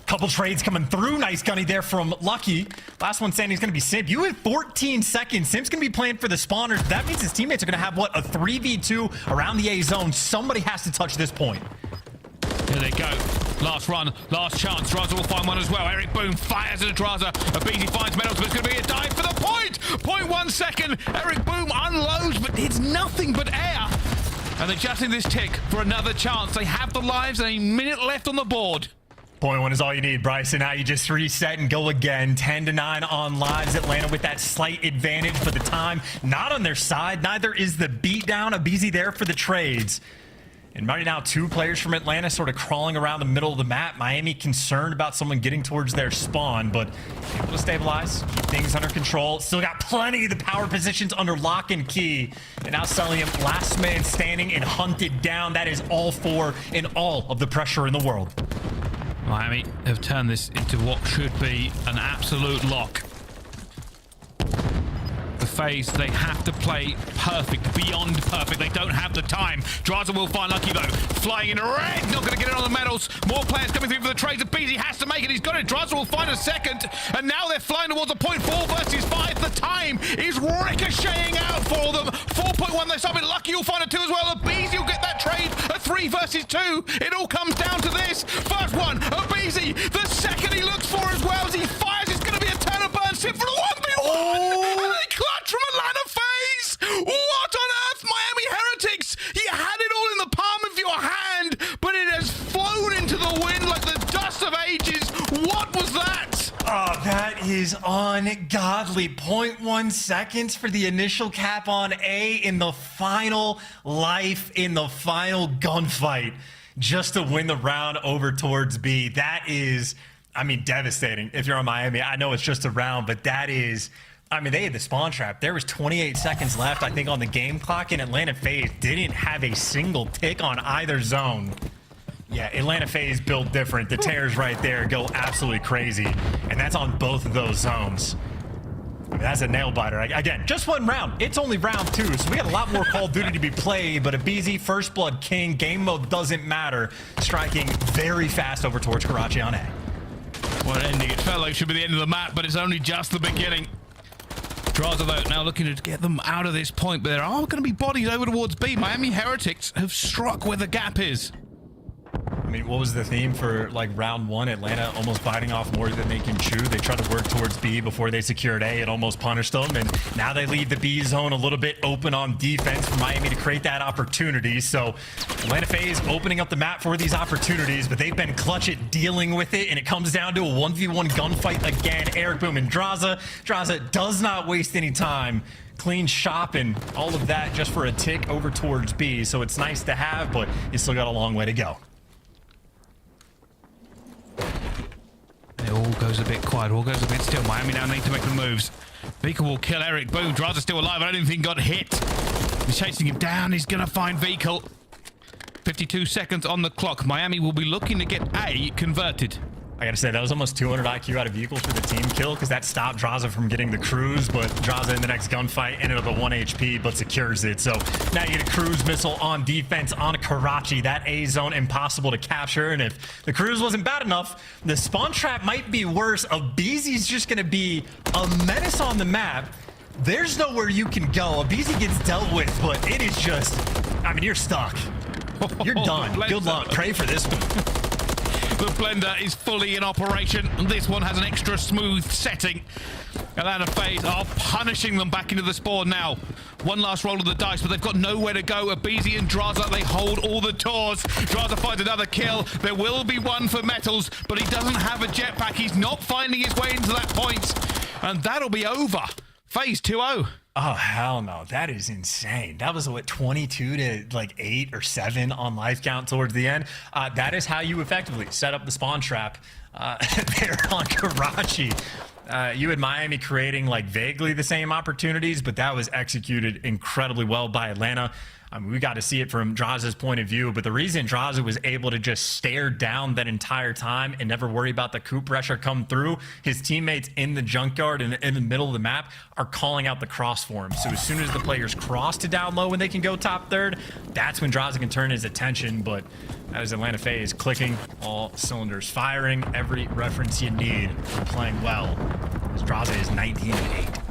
Couple trades coming through. Nice gunny there from Lucky. Last one standing is going to be Simp. You have 14 seconds. Simp's going to be playing for the spawners. That means his teammates are going to have, what, a 3v2 around the A zone. Somebody has to touch this point. Here they go. Last run, last chance. Draza will find one as well. Eric Boom fires at Draza. BZ finds Metals, but it's going to be a dive for the point. 0.1 second. Eric Boom unloads, but it's nothing but air. And they're just in this tick for another chance. They have the lives and a minute left on the board. 0.1 is all you need, Bryce, and now you just reset and go again. 10-9 on lives. Atlanta with that slight advantage for the time. Not on their side. Neither is the beatdown of BZ there for the trades. And right now, 2 players from Atlanta sort of crawling around the middle of the map. Miami concerned about someone getting towards their spawn, but able to stabilize, keep things under control. Still got plenty of the power positions under lock and key. And now Selim, last man standing and hunted down. That is all 4 in all of the pressure in the world. Miami have turned this into what should be an absolute lock. The FaZe, they have to play perfect, beyond perfect. They don't have the time. Draza will find Lucky though. Flying in red, not going to get it on the medals. More players coming through for the trades. BZ has to make it. He's got it. Draza will find a second. And now they're flying towards a 0.4 versus 5. The time is ricocheting out for them. 4.1, they stop it. Lucky will find a 2 as well. And BZ will get that trade 3 versus 2. It all comes down to this. First one, Abizi. The second he looks for as well as he fires. It's going to be a turn and burn sit for the 1v1. And they clutch from Atlanta FaZe. What on earth, Miami Heretics? You had it all in the palm of your hand, but it has flown into the wind like the dust of ages. What was that? Oh, that is ungodly. 0.1 seconds for the initial cap on A in the final life, in the final gunfight, just to win the round over towards B. That is, I mean, devastating if you're on Miami. I know it's just a round, but that is, I mean, they had the spawn trap. There was 28 seconds left, I think, on the game clock, and Atlanta FaZe didn't have a single tick on either zone. Yeah, Atlanta FaZe built different. The tears right there go absolutely crazy, and that's on both of those zones. I mean, that's a nail biter. Again, just one round. It's only round 2, so we got a lot more Call of Duty to be played, but Abizi, First Blood King, game mode doesn't matter. Striking very fast over towards Karachi on A. What an ending. It felt like it should be the end of the map, but it's only just the beginning. Draza, though, now looking to get them out of this point, but there are going to be bodies over towards B. Miami Heretics have struck where the gap is. I mean, what was the theme for like round 1? Atlanta almost biting off more than they can chew. They tried to work towards B before they secured A. It almost punished them, and now they leave the B zone a little bit open on defense for Miami to create that opportunity. So Atlanta FaZe opening up the map for these opportunities, but they've been clutch at dealing with it, and it comes down to a 1v1 gunfight again. Eric Boom and Draza. Draza does not waste any time. Clean shop and all of that just for a tick over towards B. So it's nice to have, but you still got a long way to go. It all goes a bit quiet, all goes a bit still. Miami now need to make the moves. Vika will kill Eric Boom. Draza's still alive. I don't even think he got hit. He's chasing him down. He's going to find Vehicle. 52 seconds on the clock. Miami will be looking to get A converted. I gotta say, that was almost 200 IQ out of vehicles for the team kill, because that stopped Draza from getting the cruise, but Draza in the next gunfight ended up at 1 HP, but secures it. So now you get a cruise missile on defense on Karachi. That A zone impossible to capture, and if the cruise wasn't bad enough, the spawn trap might be worse. Abizi's just gonna be a menace on the map. There's nowhere you can go. Abizi gets dealt with, but it is just, I mean, you're stuck. You're done. Good luck. Pray for this one. The blender is fully in operation, and this one has an extra smooth setting. Atlanta FaZe are punishing them back into the spawn now. One last roll of the dice, but they've got nowhere to go. Abizi and Draza, they hold all the doors. Draza finds another kill. There will be one for Metals, but he doesn't have a jetpack. He's not finding his way into that point, and that'll be over. FaZe 2-0. Oh, hell no. That is insane. That was, what, 22 to like 8 or 7 on life count towards the end. That is how you effectively set up the spawn trap there on Karachi. You had Miami creating like vaguely the same opportunities, but that was executed incredibly well by Atlanta. I mean, we got to see it from Draza's point of view, but the reason Draza was able to just stare down that entire time and never worry about the coup pressure come through, his teammates in the junkyard and in the middle of the map are calling out the cross for him. So as soon as the players cross to down low when they can go top third, that's when Draza can turn his attention. But as Atlanta FaZe clicking, all cylinders firing, every reference you need for playing well. As Draza is 19-8.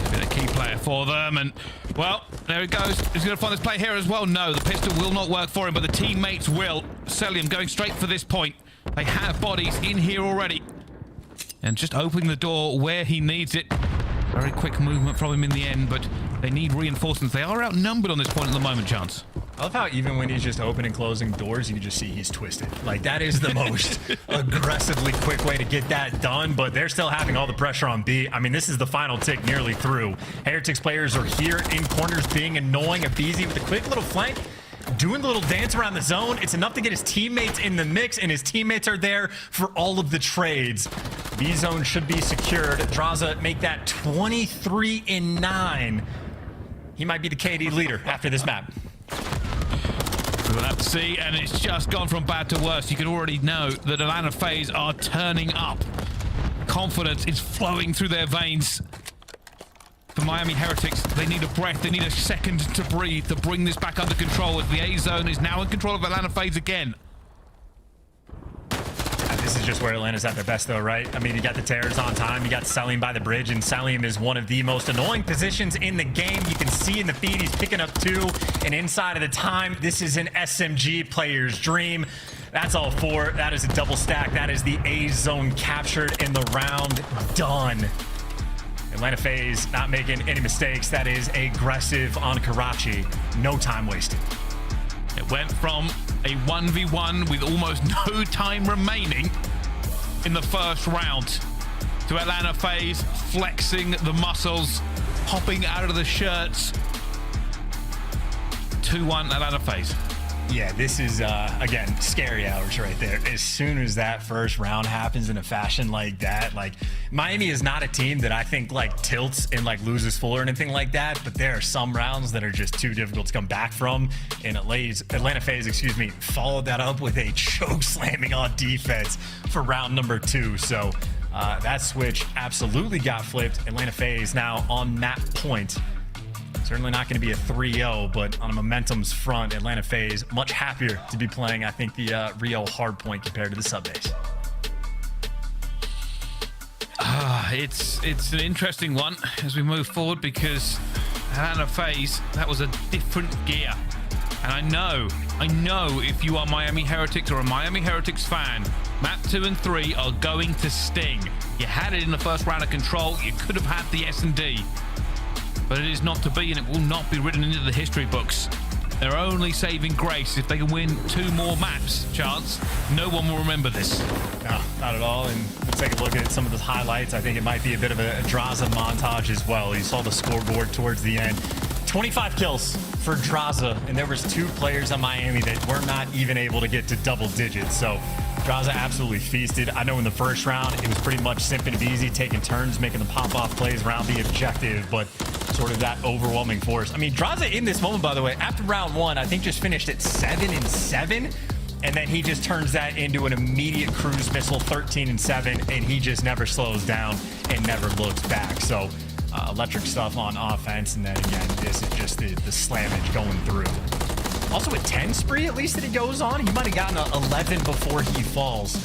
Been a key player for them, and well, there he goes. He's going to find this play here as well. No, the pistol will not work for him, but the teammates will. Celium going straight for this point. They have bodies in here already, and just opening the door where he needs it. Very quick movement from him in the end, but they need reinforcements. They are outnumbered on this point at the moment, Chance. I love how even when he's just opening and closing doors, you can just see he's twisted. Like, that is the most aggressively quick way to get that done, but they're still having all the pressure on B. I mean, this is the final tick nearly through. Heretics players are here in corners being annoying. Abizi with a quick little flank, doing the little dance around the zone. It's enough to get his teammates in the mix, and his teammates are there for all of the trades. B zone should be secured. Draza make that 23-9. He might be the KD leader after this map. We'll have to see, and it's just gone from bad to worse. You can already know that Atlanta FaZe are turning up. Confidence is flowing through their veins. For Miami Heretics, they need a breath. They need a second to breathe to bring this back under control, as the A zone is now in control of Atlanta FaZe again. This is just just where Atlanta's at their best, though, right? I mean, you got the Terrors on time. You got Selim by the bridge, and Selim is one of the most annoying positions in the game. You can see in the feed he's picking up 2, and inside of the time, this is an SMG player's dream. That's all 4. That is a double stack. That is the A zone captured in the round done. Atlanta FaZe not making any mistakes. That is aggressive on Karachi. No time wasted. It went from a 1v1 with almost no time remaining in the first round to Atlanta FaZe flexing the muscles, hopping out of the shirts. 2-1 Atlanta FaZe. Yeah, this is, again, scary hours right there. As soon as that first round happens in a fashion like that, like, Miami is not a team that I think, like, tilts and, like, loses full or anything like that, but there are some rounds that are just too difficult to come back from, and Atlanta FaZe, followed that up with a choke slamming on defense for round number 2, so that switch absolutely got flipped. Atlanta FaZe now on that point. Certainly not going to be a 3-0, but on a momentum's front, Atlanta FaZe much happier to be playing, I think, the Rio hardpoint compared to the sub-base. It's an interesting one as we move forward because Atlanta FaZe, that was a different gear. And I know if you are Miami Heretics or a Miami Heretics fan, map 2 and 3 are going to sting. You had it in the first round of Control. You could have had the S&D. But it is not to be, and it will not be written into the history books. They're only saving grace if they can win 2 more maps, Chance. No one will remember this. No, not at all. And let's take a look at some of the highlights. I think it might be a bit of a Draza montage as well. You saw the scoreboard towards the end. 25 kills for Draza, and there was 2 players on Miami that were not even able to get to double digits. So Draza absolutely feasted. I know in the first round, it was pretty much simple and easy, taking turns, making the pop-off plays around the objective, but sort of that overwhelming force. I mean, Draza in this moment, by the way, after round 1, I think just finished at 7-7, and then he just turns that into an immediate cruise missile, 13-7, and he just never slows down and never looks back. So electric stuff on offense, and then again, this is just the slammage going through. Also a 10 spree at least that he goes on. He might have gotten a 11 before he falls.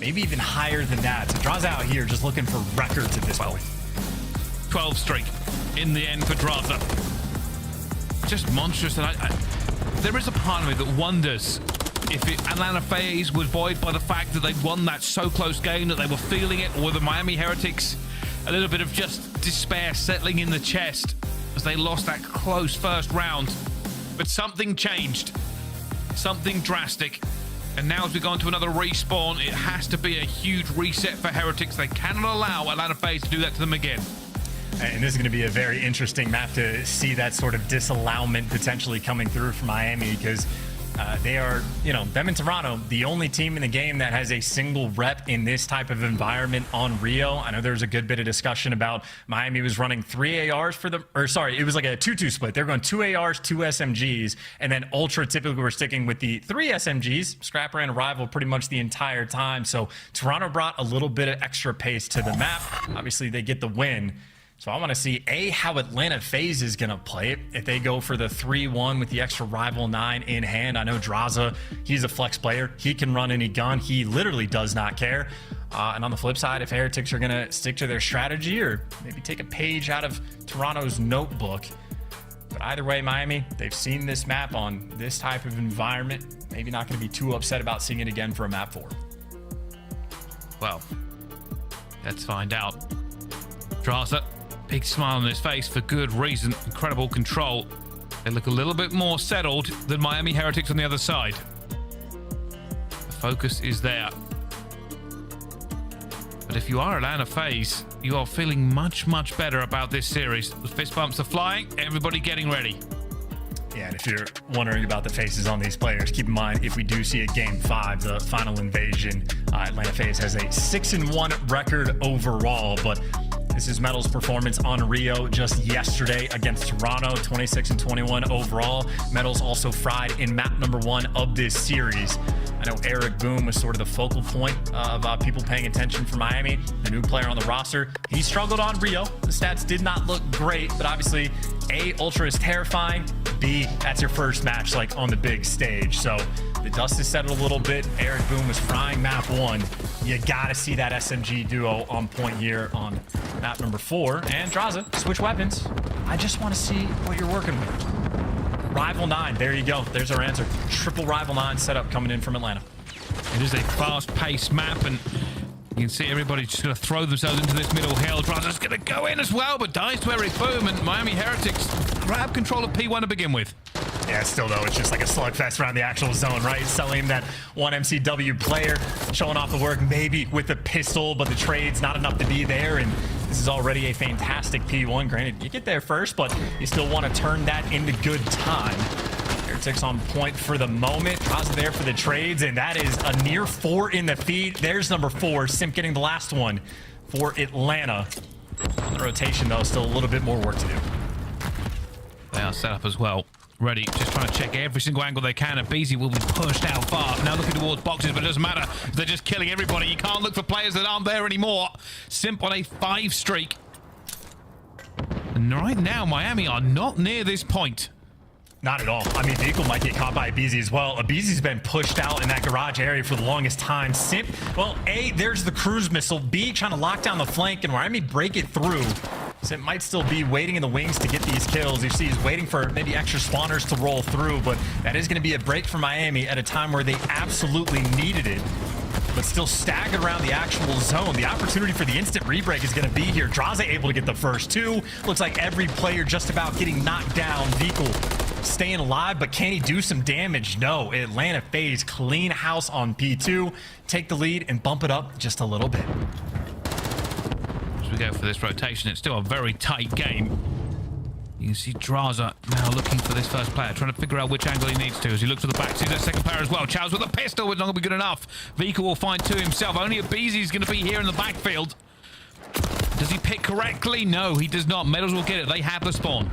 Maybe even higher than that. So Draza out here just looking for records at this point. 12 streak in the end for Draza. Just monstrous. And there is a part of me that wonders if Atlanta FaZe was buoyed by the fact that they won that so close game that they were feeling it, or the Miami Heretics a little bit of just despair settling in the chest as they lost that close first round. But something changed, something drastic, and now as we go into another respawn, it has to be a huge reset for Heretics. They cannot allow Atlanta FaZe to do that to them again. And this is going to be a very interesting map to see that sort of disallowment potentially coming through from Miami, because they are, them and Toronto, the only team in the game that has a single rep in this type of environment on Rio. I know there was a good bit of discussion about Miami was running 3 ARs for them, or sorry, it was like a 2-2 split. They're going 2 ARs, 2 SMGs, and then Ultra typically were sticking with the 3 SMGs. Scrap ran a rival pretty much the entire time. So Toronto brought a little bit of extra pace to the map. Obviously, they get the win. So I want to see, how Atlanta FaZe is going to play it. If they go for the 3-1 with the extra rival 9 in hand. I know Draza, he's a flex player. He can run any gun. He literally does not care. And on the flip side, if Heretics are going to stick to their strategy or maybe take a page out of Toronto's notebook. But either way, Miami, they've seen this map on this type of environment. Maybe not going to be too upset about seeing it again for a map 4. Well, let's find out. Draza. Big smile on his face for good reason. Incredible control. They look a little bit more settled than Miami Heretics on the other side. The focus is there. But if you are Atlanta FaZe, you are feeling much, much better about this series. The fist bumps are flying. Everybody getting ready. Yeah, and if you're wondering about the faces on these players, keep in mind, if we do see a Game 5, the final invasion, Atlanta FaZe has a 6-1 record overall, but this is Metal's performance on Rio just yesterday against Toronto, 26-21 overall. Metal's also fried in map number 1 of this series. I know Eric Boom was sort of the focal point of people paying attention for Miami, the new player on the roster. He struggled on Rio. The stats did not look great, but obviously, A, Ultra is terrifying. B, that's your first match, like, on the big stage. So The dust has settled a little bit. Eric Boom was frying map 1. You gotta see that SMG duo on point here on map number 4. And Draza, switch weapons. I just want to see what you're working with. Rival 9, there you go. There's our answer. Triple Rival 9 setup coming in from Atlanta. It is a fast-paced map, and you can see everybody just going to throw themselves into this middle hill. Draza's going to go in as well, but dies to Eric Boom, and Miami Heretics grab control of P1 to begin with. Yeah, still though, it's just like a slugfest around the actual zone, right? Selling that one MCW player, showing off the work maybe with the pistol, but the trade's not enough to be there, and this is already a fantastic P1. Granted, you get there first, but you still want to turn that into good time. Heretics on point for the moment. Draza there for the trades, and that is a near 4 in the feed. There's number 4, Simp getting the last one for Atlanta. On the rotation, though, still a little bit more work to do. They are set up as well. Ready, just trying to check every single angle they can, and BZ will be pushed out far. Now looking towards boxes, but it doesn't matter. They're just killing everybody. You can't look for players that aren't there anymore. Simp on a 5 streak. And right now, Miami are not near this point. Not at all. I mean, Vehicle might get caught by Abizi as well. Abizi's been pushed out in that garage area for the longest time. Simp, well, A, there's the cruise missile. B, trying to lock down the flank, and Miami break it through. Simp might still be waiting in the wings to get these kills. You see he's waiting for maybe extra spawners to roll through, but that is going to be a break for Miami at a time where they absolutely needed it. But still staggered around the actual zone. The opportunity for the instant rebreak is going to be here. Draza able to get the first 2. Looks like every player just about getting knocked down. Vehicle staying alive, but can he do some damage? No. Atlanta FaZe clean house on P2. Take the lead and bump it up just a little bit. As we go for this rotation, it's still a very tight game. You can see Draza now looking for this first player, trying to figure out which angle he needs to as he looks to the back. Sees that second player as well. Chows with a pistol, which is not going to be good enough. Vika will find 2 himself. Only Abizi is going to be here in the backfield. Does he pick correctly? No, he does not. Medals will get it. They have the spawn.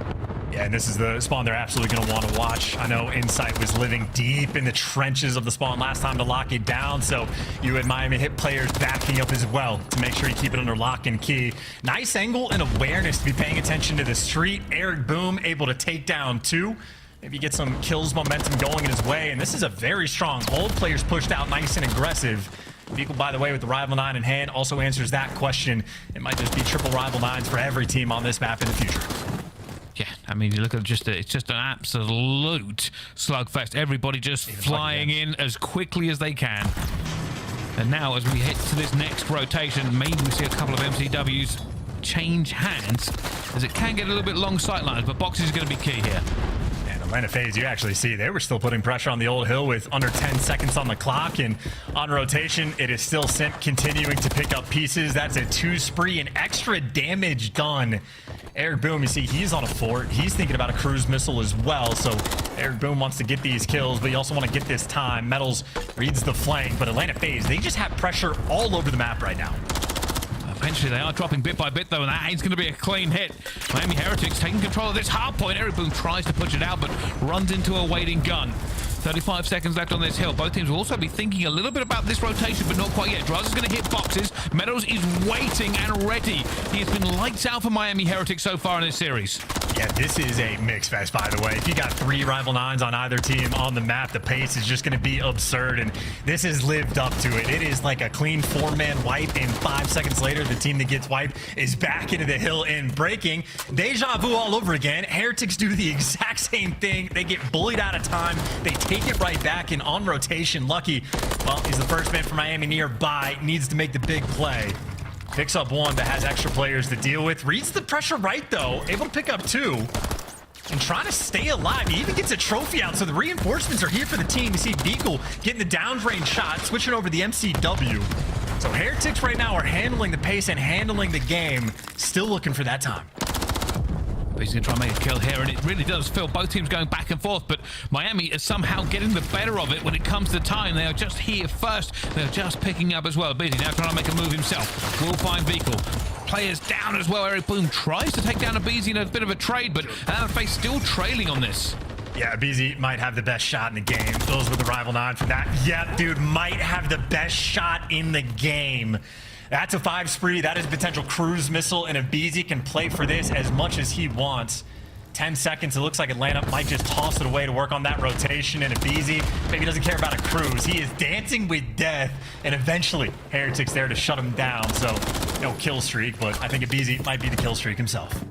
Yeah, and this is the spawn they're absolutely going to want to watch. I know Insight was living deep in the trenches of the spawn last time to lock it down, so you had Miami hit players backing up as well to make sure you keep it under lock and key. Nice angle and awareness to be paying attention to the street. Eric Boom able to take down 2. Maybe get some kills momentum going in his way, and this is a very strong hold. Players pushed out nice and aggressive. Vehicle, by the way, with the Rival 9 in hand, also answers that question. It might just be triple Rival 9s for every team on this map in the future. Yeah, I mean, you look at it's just an absolute slugfest. Everybody just flying in as quickly as they can. And now, as we hit to this next rotation, maybe we see a couple of MCWs change hands, as it can get a little bit long sightlines, but boxes is going to be key here. And Atlanta FaZe, you actually see they were still putting pressure on the old hill with under 10 seconds on the clock, and on rotation, it is still Simp continuing to pick up pieces. That's a 2 spree and extra damage done. Eric Boom, you see, he's on a fort. He's thinking about a cruise missile as well, so Eric Boom wants to get these kills, but you also want to get this time. Metals reads the flank, but Atlanta FaZe, they just have pressure all over the map right now. Eventually, they are dropping bit by bit, though, and that ain't going to be a clean hit. Miami Heretics taking control of this hard point. Eric Boom tries to push it out, but runs into a waiting gun. 35 seconds left on this hill. Both teams will also be thinking a little bit about this rotation, but not quite yet. Draza's going to hit boxes. Meadows is waiting and ready. He has been lights out for Miami Heretics so far in this series. Yeah, this is a mix fest, by the way. If you got 3 Rival 9s on either team on the map, the pace is just going to be absurd, and this has lived up to it. It is like a clean 4-man wipe, and 5 seconds later, the team that gets wiped is back into the hill and breaking. Deja vu all over again. Heretics do the exact same thing. They get bullied out of time. They take it right back, and on rotation, Lucky, well, he's the first man for Miami nearby, needs to make the big play. Picks up 1 that has extra players to deal with. Reads the pressure right, though. Able to pick up 2. And trying to stay alive. He even gets a trophy out, so the reinforcements are here for the team. You see Beagle getting the downrange shot, switching over the MCW. So Heretics right now are handling the pace and handling the game. Still looking for that time. He's going to try and make a kill here, and it really does feel both teams going back and forth, but Miami is somehow getting the better of it when it comes to time. They are just here first. They're just picking up as well. Busy now trying to make a move himself. Will find Vehicle. Players down as well. Eric Boom tries to take down Abizi in a bit of a trade, but Atlanta FaZe still trailing on this. Yeah, Abizi might have the best shot in the game. Those with the Rival 9 for that. Yeah, dude, might have the best shot in the game. That's a 5 spree. That is a potential cruise missile, and Abizi can play for this as much as he wants. 10 seconds. It looks like Atlanta might just toss it away to work on that rotation. And Abizi maybe doesn't care about a cruise. He is dancing with death. And eventually, Heretic's there to shut him down. So, no kill streak, but I think Abizi might be the kill streak himself.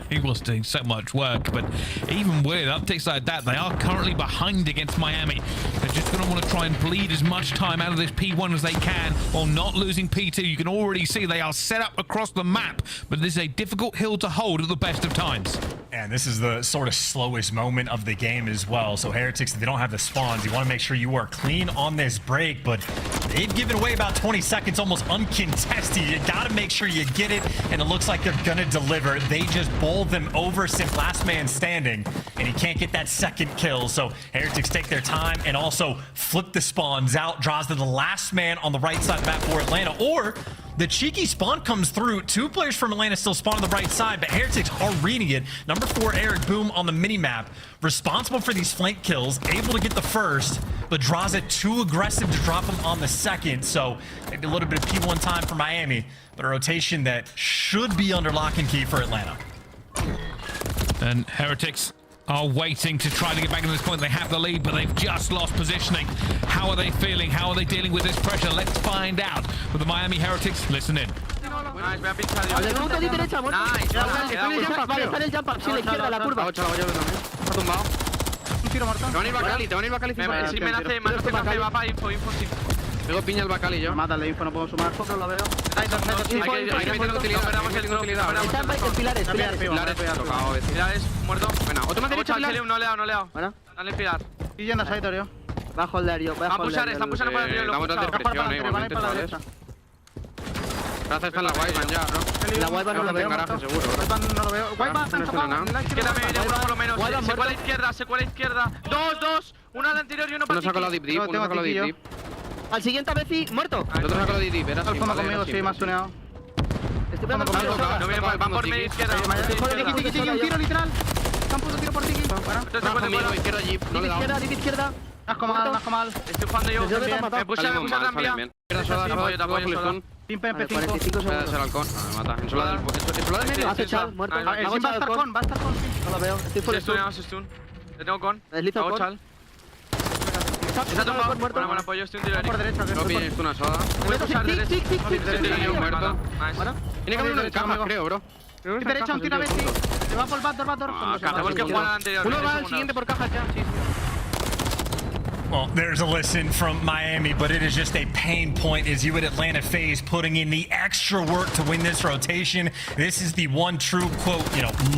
He was doing so much work, but even with upticks like that, they are currently behind against Miami. They're just going to want to try and bleed as much time out of this P1 as they can while not losing P2. You can already see they are set up across the map, but this is a difficult hill to hold at the best of times. And this is the sort of slowest moment of the game as well. So Heretics, if they don't have the spawns, you want to make sure you are clean on this break, but they've given away about 20 seconds almost uncontested. You got to make sure you get it, and it looks like they're going to deliver. They just bowled them over since last man standing, and he can't get that second kill. So Heretics take their time and also flip the spawns out, draws to the last man on the right side of the map for Atlanta, or the cheeky spawn comes through. 2 players from Atlanta still spawn on the right side, but Heretics are reading it. Number 4, Eric Boom on the mini-map, responsible for these flank kills, able to get the first, but draws it too aggressive to drop him on the second. So maybe a little bit of P1 time for Miami, but a rotation that should be under lock and key for Atlanta. And Heretics are waiting to try to get back to this point. They have the lead, but they've just lost positioning. How are they feeling? How are they dealing with this pressure? Let's find out with the Miami Heretics. Listen in. Nice, voy a pinchar yo. Nice, está en el jump up, sí, la izquierda, la curva. Está tumbado. Un tiro muerto. Te van a ir Bacali, te van a ir Bacali. Sí, me nace café, va para info, sí. Tengo piña el Bacali yo. Mátale, info, no puedo sumar. Foco, lo veo. Hay que meter utilidad, esperamos el utilidad. Pilares, muerto. Bueno, otro más derecha, Pilar. No le he dado. Bueno. Dale Pilar. Y yendo a Saitorio. Bajo el diario, bajo el diario. Están pushando por el diario. Estamos dando presión, igualmente, chavales. Gracias, está en la Wildman ya, ¿no? La Wildman no la veo. Garaje, seguro. No lo veo. Wildman está enfocado. Quédame, uno por lo menos. Se cuela a la izquierda. Dos. Una al anterior y uno para el saco la deep. Uno saco la deep. Al siguiente a Bezi, muerto. El otro saco la deep. Verás, toma conmigo, sí, más tuneado. Estoy pegando conmigo. No viene, van por medio izquierda. Tiki, un tiro literal. Están puto tiro por Tiki. Conmigo, izquierda jeep. No le he dado. Izquierda. Nazco mal. Estoy jugando yo. Me puse trampía. Te apoyo. Pim, P5. 45 segundos. El halcón. Me mata. En sola del medio. Hace chal, muerto. Va a estar con, sí. No lo veo. Estoy full stun. Le tengo con. Hago chal. Está tumbado. Bueno, apoyo. Estoy un tiro de por derecha. No pilles una soda. Voy a pushar derecha. Muerto. Tiene que haber uno en caja, creo, bro. Derecha, un tiro a Bezi. Se va por backdoor. Tenemos que jugar al anterior. Uno va al siguiente por caja ya. Sí. Well, there's a listen from Miami, but it is just a pain point as you at Atlanta FaZe putting in the extra work to win this rotation. This is the one true quote,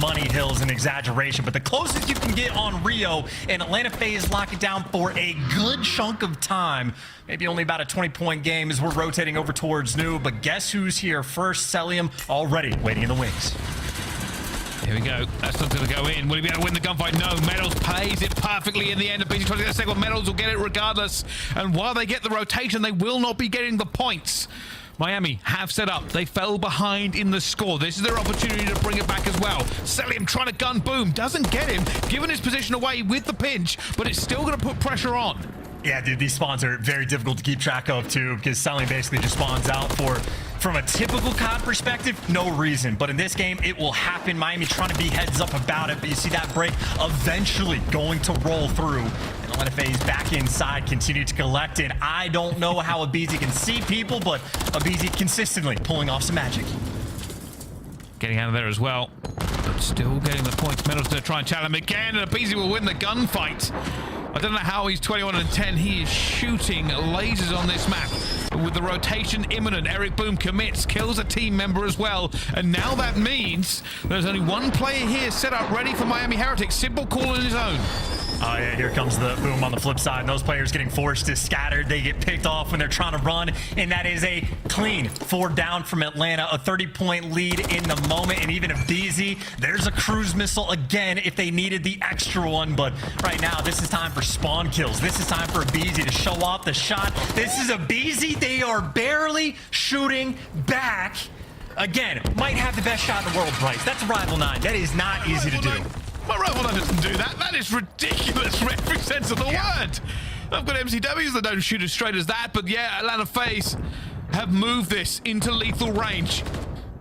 money hill is an exaggeration, but the closest you can get on Rio, and Atlanta FaZe lock it down for a good chunk of time. Maybe only about a 20-point game as we're rotating over towards New, but guess who's here first? Celium already waiting in the wings. Here we go. That's not going to go in. Will he be able to win the gunfight? No. Medals pays it perfectly in the end. BZ trying to get a second. Medals will get it regardless. And while they get the rotation, they will not be getting the points. Miami have set up. They fell behind in the score. This is their opportunity to bring it back as well. Celium trying to gun Boom. Doesn't get him. Giving his position away with the pinch, but it's still going to put pressure on. Yeah, dude, these spawns are very difficult to keep track of, too, because Celium basically just spawns out from a typical COD perspective, no reason. But in this game, it will happen. Miami trying to be heads up about it, but you see that break eventually going to roll through. And Atlanta FaZe back inside, continue to collect it. I don't know how Abizi can see people, but Abizi consistently pulling off some magic. Getting out of there as well, but still getting the points. Medals to try and challenge him again, and Abizi will win the gunfight. I don't know how he's 21-10. He is shooting lasers on this map. But with the rotation imminent, Eric Boom commits, kills a team member as well. And now that means there's only one player here set up ready for Miami Heretics. Simple call on his own. Oh yeah, here comes the Boom on the flip side. And those players getting forced to scatter. They get picked off when they're trying to run. And that is a clean 4 down from Atlanta. A 30-point lead in the moment. And even Abizi, there's a cruise missile again if they needed the extra one. But right now, this is time for spawn kills. This is time for Abizi to show off the shot. This is Abizi. They are barely shooting back. Again, might have the best shot in the world, Bryce. That's Rival 9. That is not easy to do. My Rival 9 doesn't do that. That is ridiculous for every sense of the word. I've got MCWs that don't shoot as straight as that, but yeah, Atlanta FaZe have moved this into lethal range.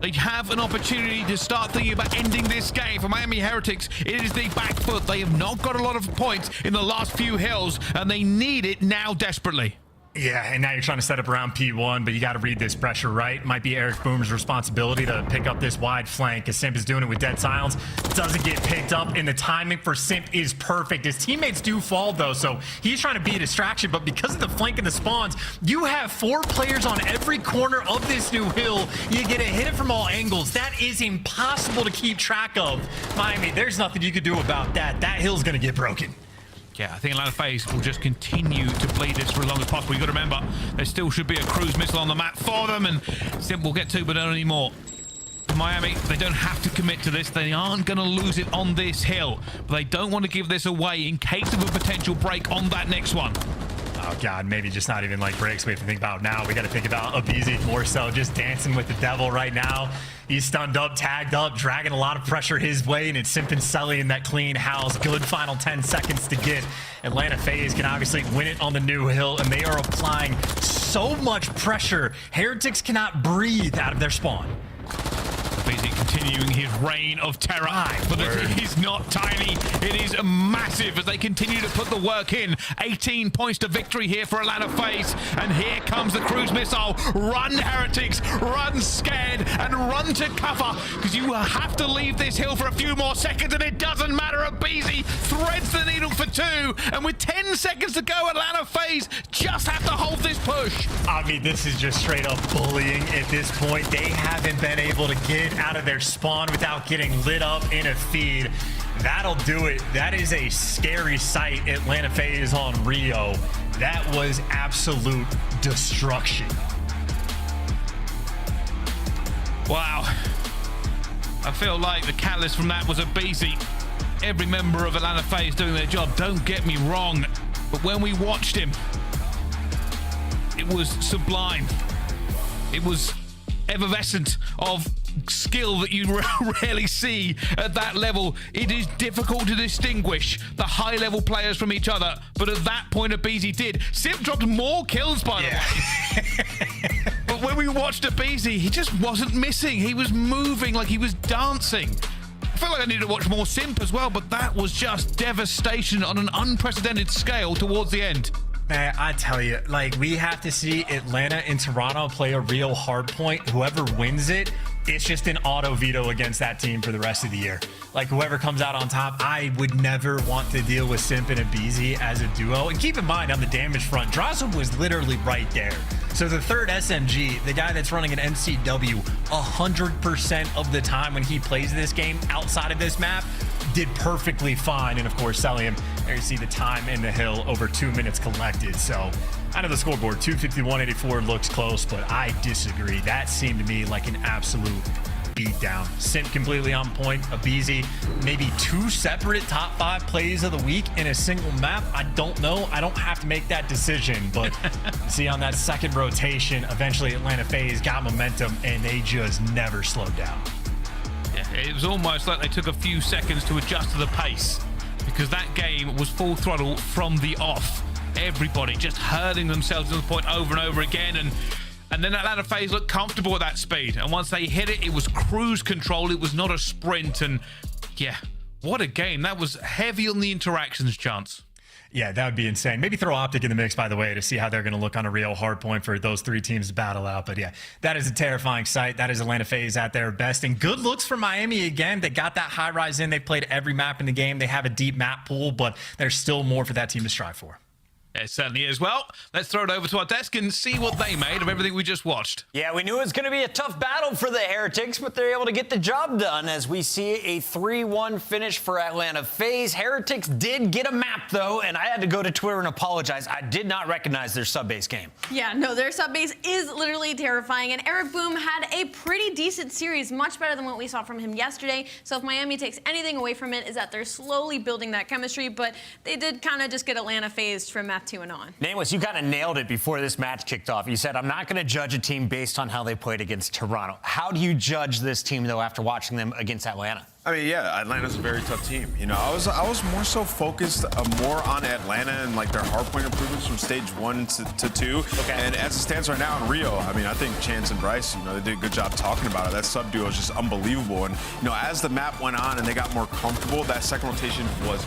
They have an opportunity to start thinking about ending this game. For Miami Heretics, it is the back foot. They have not got a lot of points in the last few hills, and they need it now desperately. Yeah, and now you're trying to set up around P1, but you got to read this pressure, right? Might be Eric Boomer's responsibility to pick up this wide flank, as Simp is doing it with dead silence. Doesn't get picked up, and the timing for Simp is perfect. His teammates do fall, though, so he's trying to be a distraction, but because of the flank and the spawns, you have 4 players on every corner of this new hill. You get to hit it from all angles. That is impossible to keep track of. Miami, there's nothing you can do about that. That hill's going to get broken. Yeah, I think Atlanta FaZe will just continue to bleed this for as long as possible. You've got to remember, there still should be a cruise missile on the map for them, and Simp will get 2, but not anymore. Miami, they don't have to commit to this. They aren't going to lose it on this hill, but they don't want to give this away in case of a potential break on that next one. Oh, God, maybe just not even like breaks we have to think about now. We got to think about Abizi more so, just dancing with the devil right now. He's stunned up, tagged up, dragging a lot of pressure his way, and it's Simp and Sully in that clean house. Good final 10 seconds to get. Atlanta FaZe can obviously win it on the new hill, and they are applying so much pressure. Heretics cannot breathe out of their spawn. Busy continuing his reign of terror, but it is not tiny. It is massive as they continue to put the work in. 18 points to victory here for Atlanta FaZe, and here comes the cruise missile. Run, Heretics, run scared, and run to cover, because you have to leave this hill for a few more seconds, and it doesn't matter. Abizi threads the needle for 2, and with 10 seconds to go, Atlanta FaZe just have to hold this push. I mean, this is just straight up bullying at this point. They haven't been able to get out of their spawn without getting lit up in a feed. That'll do it. That is a scary sight. Atlanta FaZe on Rio. That was absolute destruction. Wow. I feel like the catalyst from that was Abizi. Every member of Atlanta FaZe doing their job, don't get me wrong, but when we watched him, it was sublime. It was effervescent of skill that you rarely see at that level. It is difficult to distinguish the high-level players from each other, but at that point, Abizi did. Simp dropped more kills, by the way. But when we watched Abizi, he just wasn't missing. He was moving like he was dancing. I feel like I need to watch more Simp as well, but that was just devastation on an unprecedented scale towards the end. Man, I tell you, like, we have to see Atlanta and Toronto play a real hard point. Whoever wins it, it's just an auto veto against that team for the rest of the year. Like, whoever comes out on top, I would never want to deal with Simp and Abizi as a duo. And keep in mind, on the damage front, Drossel was literally right there. So the third SMG, the guy that's running an MCW 100% of the time when he plays this game outside of this map, did perfectly fine. And of course, Celium, there you see the time in the hill, over 2 minutes collected. So out of the scoreboard, 251.84 looks close, but I disagree. That seemed to me like an absolute beatdown. Simp completely on point. Abizi, maybe 2 separate top 5 plays of the week in a single map. I don't know. I don't have to make that decision, but see, on that second rotation, eventually Atlanta FaZe got momentum and they just never slowed down. Yeah, it was almost like they took a few seconds to adjust to the pace, because that game was full throttle from the off. Everybody just hurling themselves to the point over and over again, and then Atlanta FaZe looked comfortable at that speed. And once they hit it, it was cruise control. It was not a sprint. And yeah, what a game. That was heavy on the interactions, Chance. Yeah, that would be insane. Maybe throw Optic in the mix, by the way, to see how they're going to look on a real hard point for those 3 teams to battle out. But yeah, that is a terrifying sight. That is Atlanta FaZe at their best. And good looks for Miami again. They got that high rise in. They played every map in the game. They have a deep map pool, but there's still more for that team to strive for. It certainly is. Well, let's throw it over to our desk and see what they made of everything we just watched. Yeah, we knew it was going to be a tough battle for the Heretics, but they're able to get the job done as we see a 3-1 finish for Atlanta FaZe. Heretics did get a map, though, and I had to go to Twitter and apologize. I did not recognize their sub-base game. Yeah, no, their sub-base is literally terrifying, and Eric Boom had a pretty decent series, much better than what we saw from him yesterday. So if Miami takes anything away from it, is that they're slowly building that chemistry, but they did kind of just get Atlanta FaZe from map 2 and on. Nameless, you kind of nailed it before this match kicked off. You said, I'm not going to judge a team based on how they played against Toronto. How do you judge this team, though, after watching them against Atlanta? I mean, yeah, Atlanta's a very tough team. You know, I was more so focused more on Atlanta and like their hardpoint improvements from stage 1 to 2. Okay. And as it stands right now in Rio, I mean, I think Chance and Bryce, you know, they did a good job talking about it. That sub duo is just unbelievable. And you know, as the map went on and they got more comfortable, that second rotation was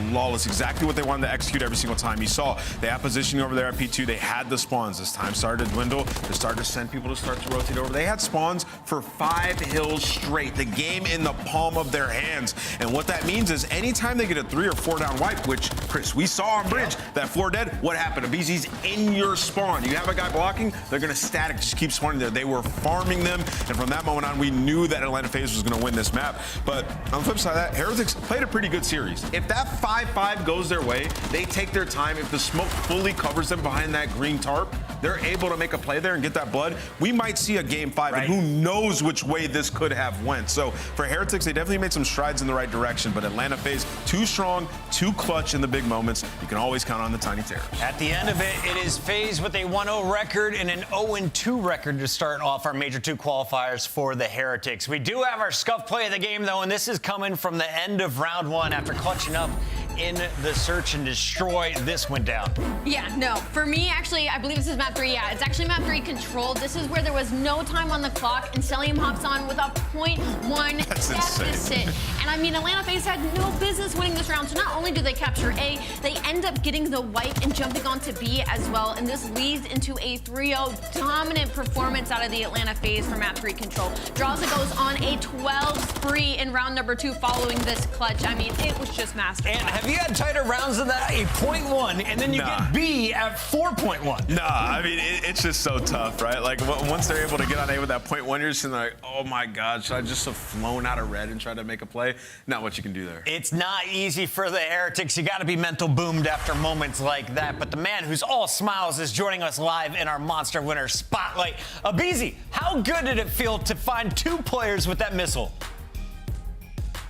flawless. Exactly what they wanted to execute every single time. You saw they had positioning over there at P2. They had the spawns. As time started to dwindle, they started to send people to start to rotate over. They had spawns for 5 hills straight. The game in the palm of their hands. And what that means is anytime they get a 3 or 4 down wipe, which, Chris, we saw on bridge, that floor dead, what happened? Abizi's in your spawn. You have a guy blocking, they're going to static, just keep spawning there. They were farming them, and from that moment on, we knew that Atlanta FaZe was going to win this map. But on the flip side of that, Heretics played a pretty good series. If that 5-5 goes their way, they take their time. If the smoke fully covers them behind that green tarp, they're able to make a play there and get that blood. We might see a game 5, and who knows which way this could have went. So for Heretics, they definitely made some strides in the right direction, but Atlanta FaZe too strong, too clutch in the big moments. You can always count on the Tiny Terrors. At the end of it, it is FaZe with a 1-0 record and an 0-2 record to start off our Major II qualifiers for the Heretics. We do have our scuff play of the game, though, and this is coming from the end of round 1 after clutching up in the search and destroy. This went down. Yeah, no. For me, actually, I believe this is map 3. Yeah, it's actually map 3 controlled. This is where there was no time on the clock, and Celium hops on with a 0.1 deficit. And I mean, Atlanta FaZe had no business winning this round. So not only do they capture A, they end up getting the wipe and jumping onto B as well. And this leads into a 3-0 dominant performance out of the Atlanta FaZe for map 3 control. Drawza goes on a 12 spree in round number 2 following this clutch. I mean, it was just masterful. And have you had tighter rounds than that? A 0.1, and then you get B at 4.1. Nah, I mean, it's just so tough, right? Like, once they're able to get on A with that 0.1, you're just sitting there like, oh my God, should I just have flown out of red and tried to make a play? Not what you can do there. It's not easy for the Heretics. You got to be mental boomed after moments like that. But the man who's all smiles is joining us live in our Monster Winner Spotlight. Abizi, how good did it feel to find 2 players with that missile?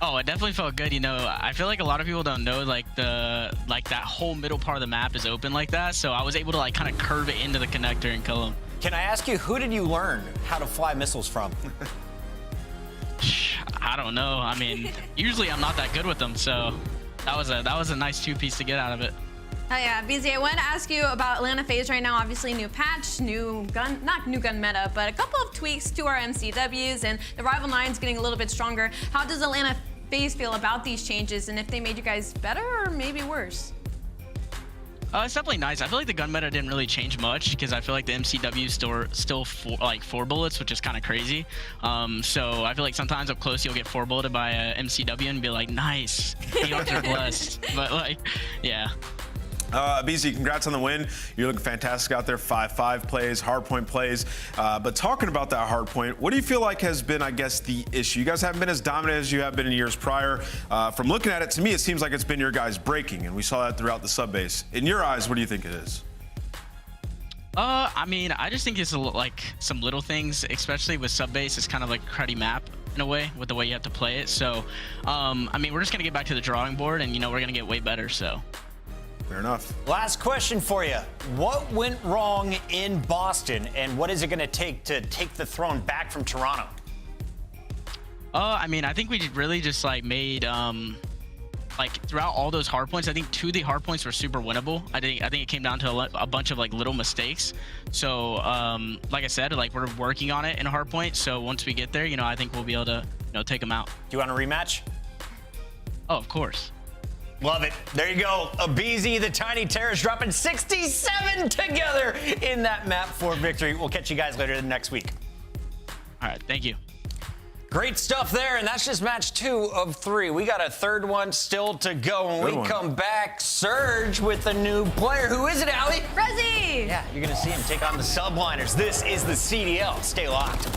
Oh, it definitely felt good. You know, I feel like a lot of people don't know like that whole middle part of the map is open like that. So I was able to like kind of curve it into the connector and kill him. Can I ask you, who did you learn how to fly missiles from? I don't know. I mean, usually I'm not that good with them, so that was a nice 2-piece to get out of it. Oh yeah, BZ, I wanted to ask you about Atlanta FaZe right now. Obviously, new patch, new gun, not new gun meta, but a couple of tweaks to our MCWs, and the Rival 9's getting a little bit stronger. How does Atlanta FaZe feel about these changes, and if they made you guys better or maybe worse? It's definitely nice. I feel like the gun meta didn't really change much because I feel like the MCW is still 4 bullets, which is kind of crazy. So I feel like sometimes up close you'll get 4 bulleted by a MCW and be like, nice, 8 or less. But like, yeah. BZ, congrats on the win. You're looking fantastic out there. 5-5 plays, hardpoint plays. But talking about that hardpoint, what do you feel like has been, I guess, the issue? You guys haven't been as dominant as you have been in years prior. From looking at it, to me, it seems like it's been your guys breaking, and we saw that throughout the sub base. In your eyes, what do you think it is? I mean, I just think it's like some little things, especially with sub base. It's kind of like a cruddy map in a way with the way you have to play it. So, I mean, we're just gonna get back to the drawing board, and you know, we're gonna get way better. So. Fair enough. Last question for you. What went wrong in Boston, and what is it going to take the throne back from Toronto? I mean, I think we really just like made like throughout all those hard points, I think 2 of the hard points were super winnable. I think it came down to a bunch of like little mistakes. So like I said, like we're working on it in a hard point. So once we get there, you know, I think we'll be able to, you know, take them out. Do you want a rematch? Oh, of course. Love it. There you go. Abizi, the Tiny Terrors dropping 67 together in that map for victory. We'll catch you guys later next week. All right. Thank you. Great stuff there, and that's just match 2 of 3. We got a third one still to go. When we come back, Surge with a new player. Who is it, Allie? Rezzy! Yeah, you're going to see him take on the Subliners. This is the CDL. Stay locked.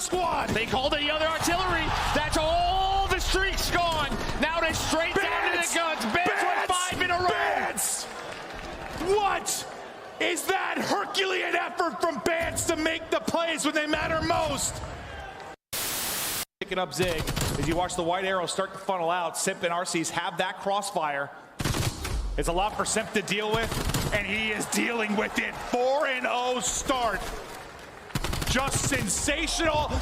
the squad. They called the other artillery. That's all the streaks gone. Now they're straight down to the guns. Bans with 5 in a row. Bans! What is that Herculean effort from Bans to make the plays when they matter most? Picking up Zig as you watch the white arrow start to funnel out. Simp and RCs have that crossfire. It's a lot for Simp to deal with, and he is dealing with it. 4-0 start. Just sensational.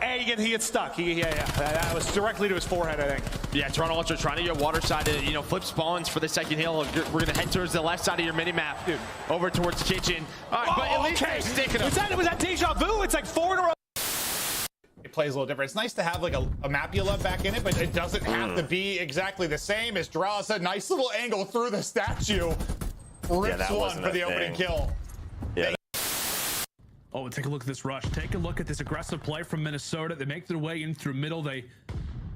And he gets stuck. That was directly to his forehead, I think. Yeah, Toronto Ultra trying to get water side to, flip spawns for the second hill. We're going to head towards the left side of your mini-map. Dude. Over towards Kitchen. All right, but at least they're sticking them. Was that deja vu? It's like 4 in a row. It plays a little different. It's nice to have like a map you love back in it, but it doesn't have to be exactly the same. As Drow said, nice little angle through the statue. Rips one for the opening kill. Yeah. Oh, take a look at this rush. Take a look at this aggressive play from Minnesota. They make their way in through middle. They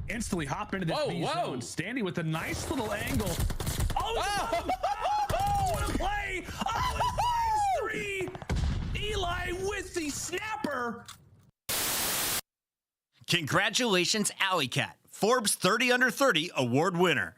instantly hop into this B zone. Standing with a nice little angle. Oh, what a play! Oh, it finds 3. Eli with the snapper. Congratulations, Alley Cat, Forbes 30 Under 30 award winner.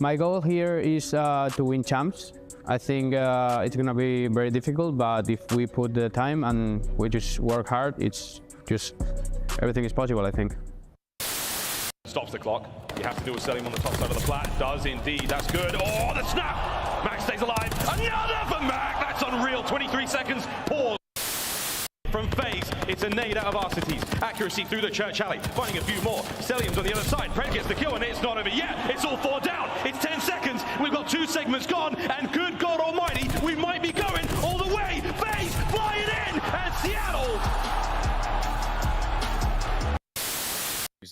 My goal here is to win champs. I think it's gonna be very difficult, but if we put the time and we just work hard, it's just everything is possible, I think. Stops the clock. You have to do a selling on the top side of the plat. Does indeed. That's good. Oh, the snap! Max stays alive. Another for Mac. That's unreal. 23 seconds. Pause. From FaZe, it's a nade out of Arcities. Accuracy through the church alley. Finding a few more. Stellium's on the other side. Pred gets the kill, and it's not over yet. It's all 4 down. It's 10 seconds. We've got 2 segments gone, and good God Almighty, we might be going all the way. FaZe flying in, and Seattle.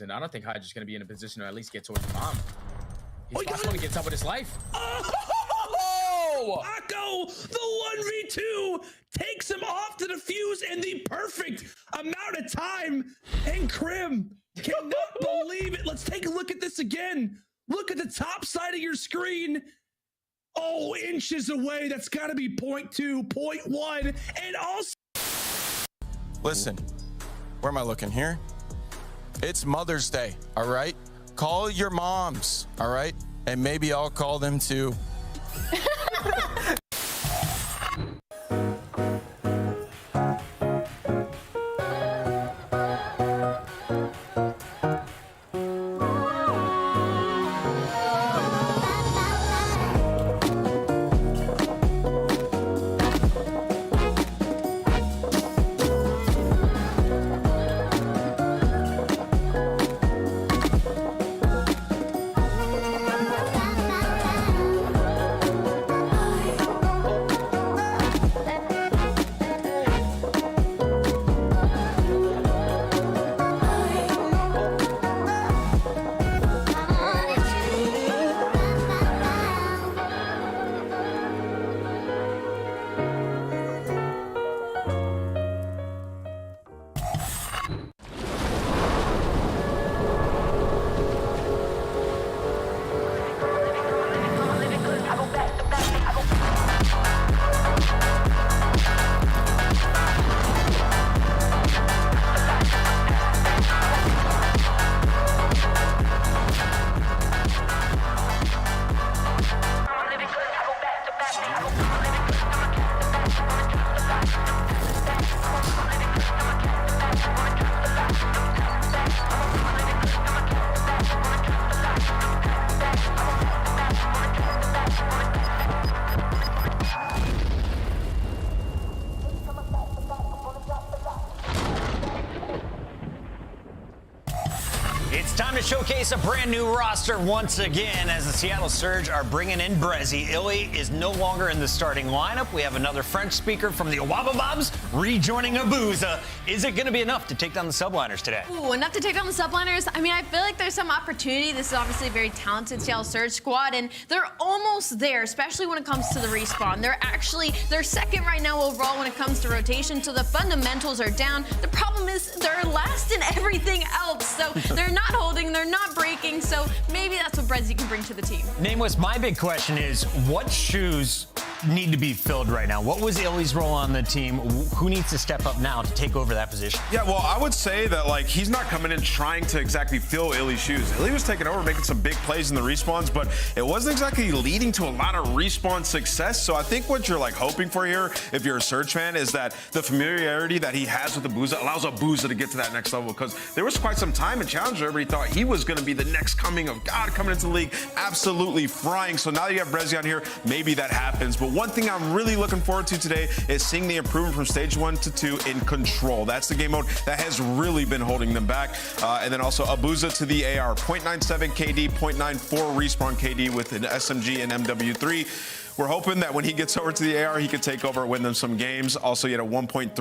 And I don't think Hydra's going to be in a position to at least get towards the bomb. He's the last one to get up with his life. Oh! Akko, the 1v2 takes him off to defuse in the perfect amount of time. And Krim cannot believe it. Let's take a look at this again. Look at the top side of your screen. Oh, inches away. That's got to be 0.2, 0.1. And also... Listen, where am I looking here? It's Mother's Day, all right? Call your moms, all right? And maybe I'll call them too. Time to showcase a brand new roster once again as the Seattle Surge are bringing in Brezzy. Illy is no longer in the starting lineup. We have another French speaker from the Owabababs rejoining Abuza. Is it going to be enough to take down the subliners today? Ooh, enough to take down the subliners? I mean, I feel like there's some opportunity. This is obviously a very talented Seattle Surge squad, and they're almost there, especially when it comes to the respawn. They're second right now overall when it comes to rotation, so the fundamentals are down. The problem is they're last in everything else, so they're not holding, they're not breaking, so maybe that's what Brezzy can bring to the team. Nameless, my big question is, what shoes need to be filled right now? What was Illy's role on the team? Who needs to step up now to take over that position? Yeah, well, I would say that, like, he's not coming in trying to exactly fill Illy's shoes. Illy was taking over, making some big plays in the respawns, but it wasn't exactly leading to a lot of respawn success. So I think what you're, like, hoping for here, if you're a Surge fan, is that the familiarity that he has with Abuza allows Abuza to get to that next level, because there was quite some time in Challenger everybody thought he was going to be the next coming of God coming into the league, absolutely frying. So now you have Brezzy on here, maybe that happens. But one thing I'm really looking forward to today is seeing the improvement from stage 1 to 2 in control. That's the game mode that has really been holding them back. And then also Abuza to the AR, 0.97 KD, 0.94 respawn KD with an SMG and MW3. We're hoping that when he gets over to the AR, he can take over, win them some games. Also, he had a 1.3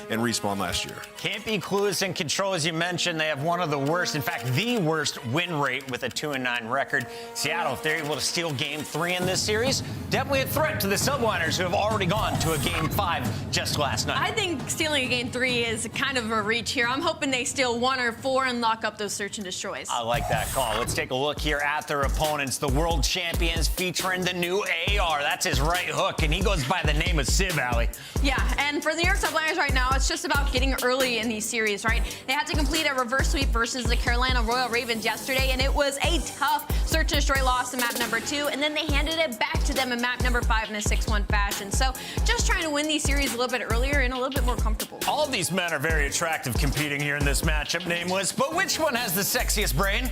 in respawn last year. Can't be clueless in control, as you mentioned. They have one of the worst, in fact, the worst win rate with a 2-9 record. Seattle, if they're able to steal Game 3 in this series, definitely a threat to the subliners who have already gone to a Game 5 just last night. I think stealing a Game 3 is kind of a reach here. I'm hoping they steal 1 or 4 and lock up those search and destroys. I like that call. Let's take a look here at their opponents. The world champions featuring the new AR. That's his right hook, and he goes by the name of Civ, Alley. Yeah, and for the New York Subliners right now, it's just about getting early in these series, right? They had to complete a reverse sweep versus the Carolina Royal Ravens yesterday, and it was a tough search and destroy loss in map number 2, and then they handed it back to them in map number 5 in a 6-1 fashion. So just trying to win these series a little bit earlier and a little bit more comfortable. All of these men are very attractive competing here in this matchup, Nameless, but which one has the sexiest brain?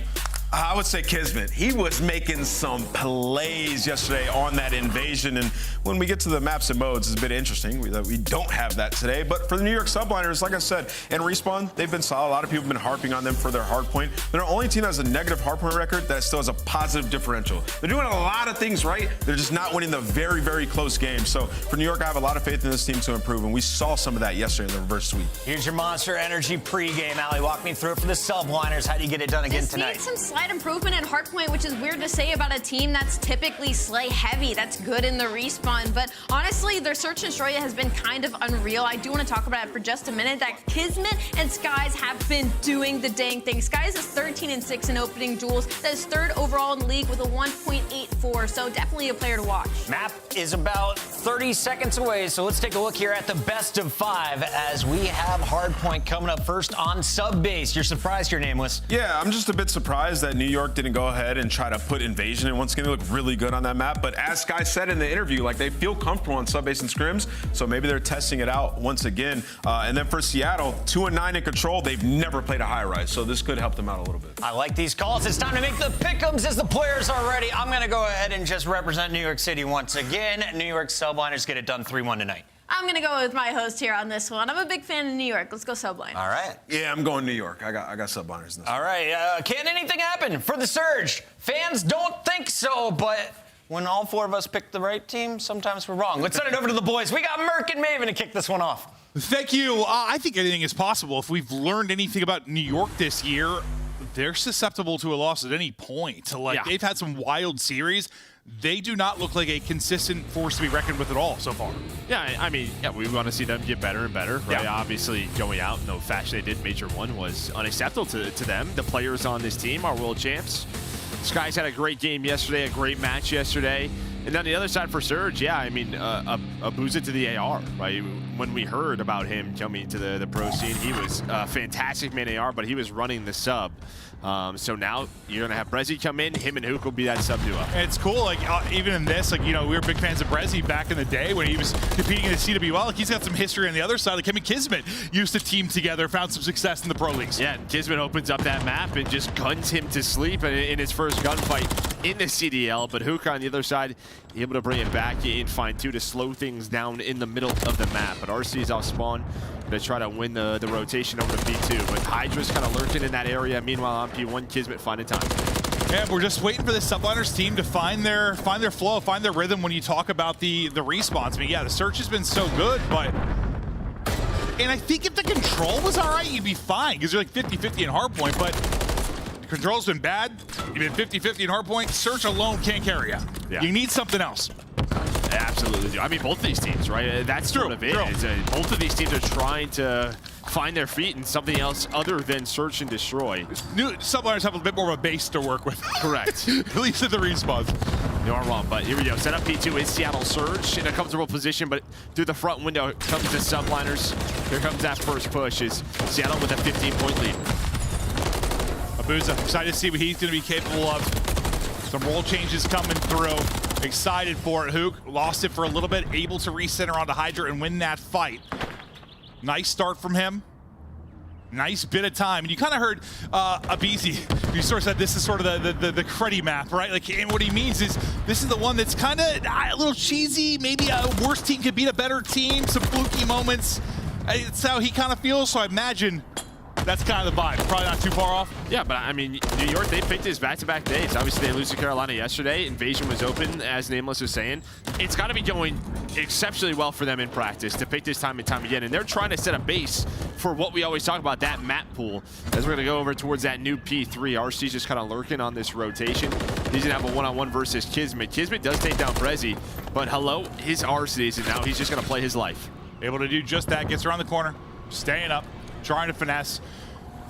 I would say Kismet. He was making some plays yesterday on that invasion, and when we get to the maps and modes, it's a bit interesting. We don't have that today, but for the New York Subliners, like I said, and Respawn, they've been solid. A lot of people have been harping on them for their hardpoint. They're the only team that has a negative hardpoint record that still has a positive differential. They're doing a lot of things right. They're just not winning the very, very close games. So for New York, I have a lot of faith in this team to improve, and we saw some of that yesterday in the reverse sweep. Here's your Monster Energy pregame. Allie, walk me through it for the Subliners. How do you get it done again tonight? Needs some slight improvement in hardpoint, which is weird to say about a team that's typically slay heavy. That's good in the respawn, but honestly, their search and destroy has been kind of unreal. I do want to talk about it for just a minute. That Kismet and Skies have been doing the dang thing. Skies is 13-6 in opening duels. That is 3rd overall in the league with a 1.84, so definitely a player to watch. Map is about 30 seconds away, so let's take a look here at the best of 5 as we have hardpoint coming up first on sub base. You're surprised, you're Nameless. Yeah, I'm just a bit surprised that New York didn't go ahead and try to put Invasion in. Once again, they look really good on that map, but as Sky said in the interview, like, they feel comfortable on sub base and scrims, so maybe they're testing it out once again. And then for Seattle, 2-9 in control. They've never played a high rise, so this could help them out a little bit. I like these calls. It's time to make the pick'ems as the players are ready. I'm going to go ahead and just represent New York City once again. New York Subliners get it done 3-1 tonight. I'm going to go with my host here on this one. I'm a big fan of New York. Let's go Subliners. All right. Yeah, I'm going New York. I got Subliners in this. All right. Can anything happen for the Surge? Fans don't think so, but when all 4 of us pick the right team, sometimes we're wrong. Let's send it over to the boys. We got Merk and Maven to kick this one off. Thank you. I think anything is possible. If we've learned anything about New York this year, they're susceptible to a loss at any point. Like, they've had some wild series. They do not look like a consistent force to be reckoned with at all so far. Yeah, I mean, we want to see them get better and better, right? Yeah. Obviously, going out in the fashion they did Major 1 was unacceptable to them. The players on this team are world champs. Skies had a great game yesterday, a great match yesterday. And on the other side for Surge, yeah, I mean, Abuza to the AR, right? When we heard about him coming to the pro scene, he was a fantastic main AR, but he was running the sub. So now you're going to have Brezzy come in. Him and Hook will be that sub duo. And it's cool, like, even in this, like, you know, we were big fans of Brezzy back in the day when he was competing in the CWL. Like, he's got some history on the other side. Like, him and Kismet used to team together, found some success in the pro leagues. Yeah, Kismet opens up that map and just guns him to sleep in his first gunfight in the CDL. But Hook on the other side, able to bring it back in Fine 2 to slow things down in the middle of the map. But RC is off spawn to try to win the rotation over to P2. But Hydra's kind of lurking in that area. Meanwhile, on P1, Kismet finding time. Yeah, we're just waiting for the Subliners team to find their flow, find their rhythm when you talk about the respawns. I mean, yeah, the search has been so good, but And I think if the control was all right, you'd be fine because you're like 50-50 in hardpoint, but the control's been bad. You've been 50-50 in hardpoint. Search alone can't carry you. Yeah. You need something else. They absolutely do. I mean, both of these teams, right? That's sort of it. Both of these teams are trying to find their feet in something else other than search and destroy. New Subliners have a bit more of a base to work with. Correct. At least at the respawns. You are wrong, but here we go. Set up P2 is Seattle Surge in a comfortable position, but through the front window comes the Subliners. Here comes that first push. Is Seattle with a 15-point lead. Abuza, excited to see what he's going to be capable of. Some role changes coming through. Excited for it. Hook lost it for a little bit, able to recenter onto Hydra and win that fight. Nice start from him. Nice bit of time. And you kind of heard Abizi, who sort of said this is sort of the cruddy map, right? Like, and what he means is this is the one that's kind of a little cheesy. Maybe a worse team could beat a better team. Some fluky moments. It's how he kind of feels. So I imagine that's kind of the vibe. Probably not too far off. Yeah, but I mean, New York, they picked his back-to-back days. Obviously, they lose to Carolina yesterday. Invasion was open, as Nameless was saying. It's got to be going exceptionally well for them in practice to pick this time and time again. And they're trying to set a base for what we always talk about, that map pool. As we're going to go over towards that new P3, RC's just kind of lurking on this rotation. He's going to have a one-on-one versus Kismet. Kismet does take down Prezi, but hello, his RC's, and now he's just going to play his life. Able to do just that. Gets around the corner, staying up, trying to finesse.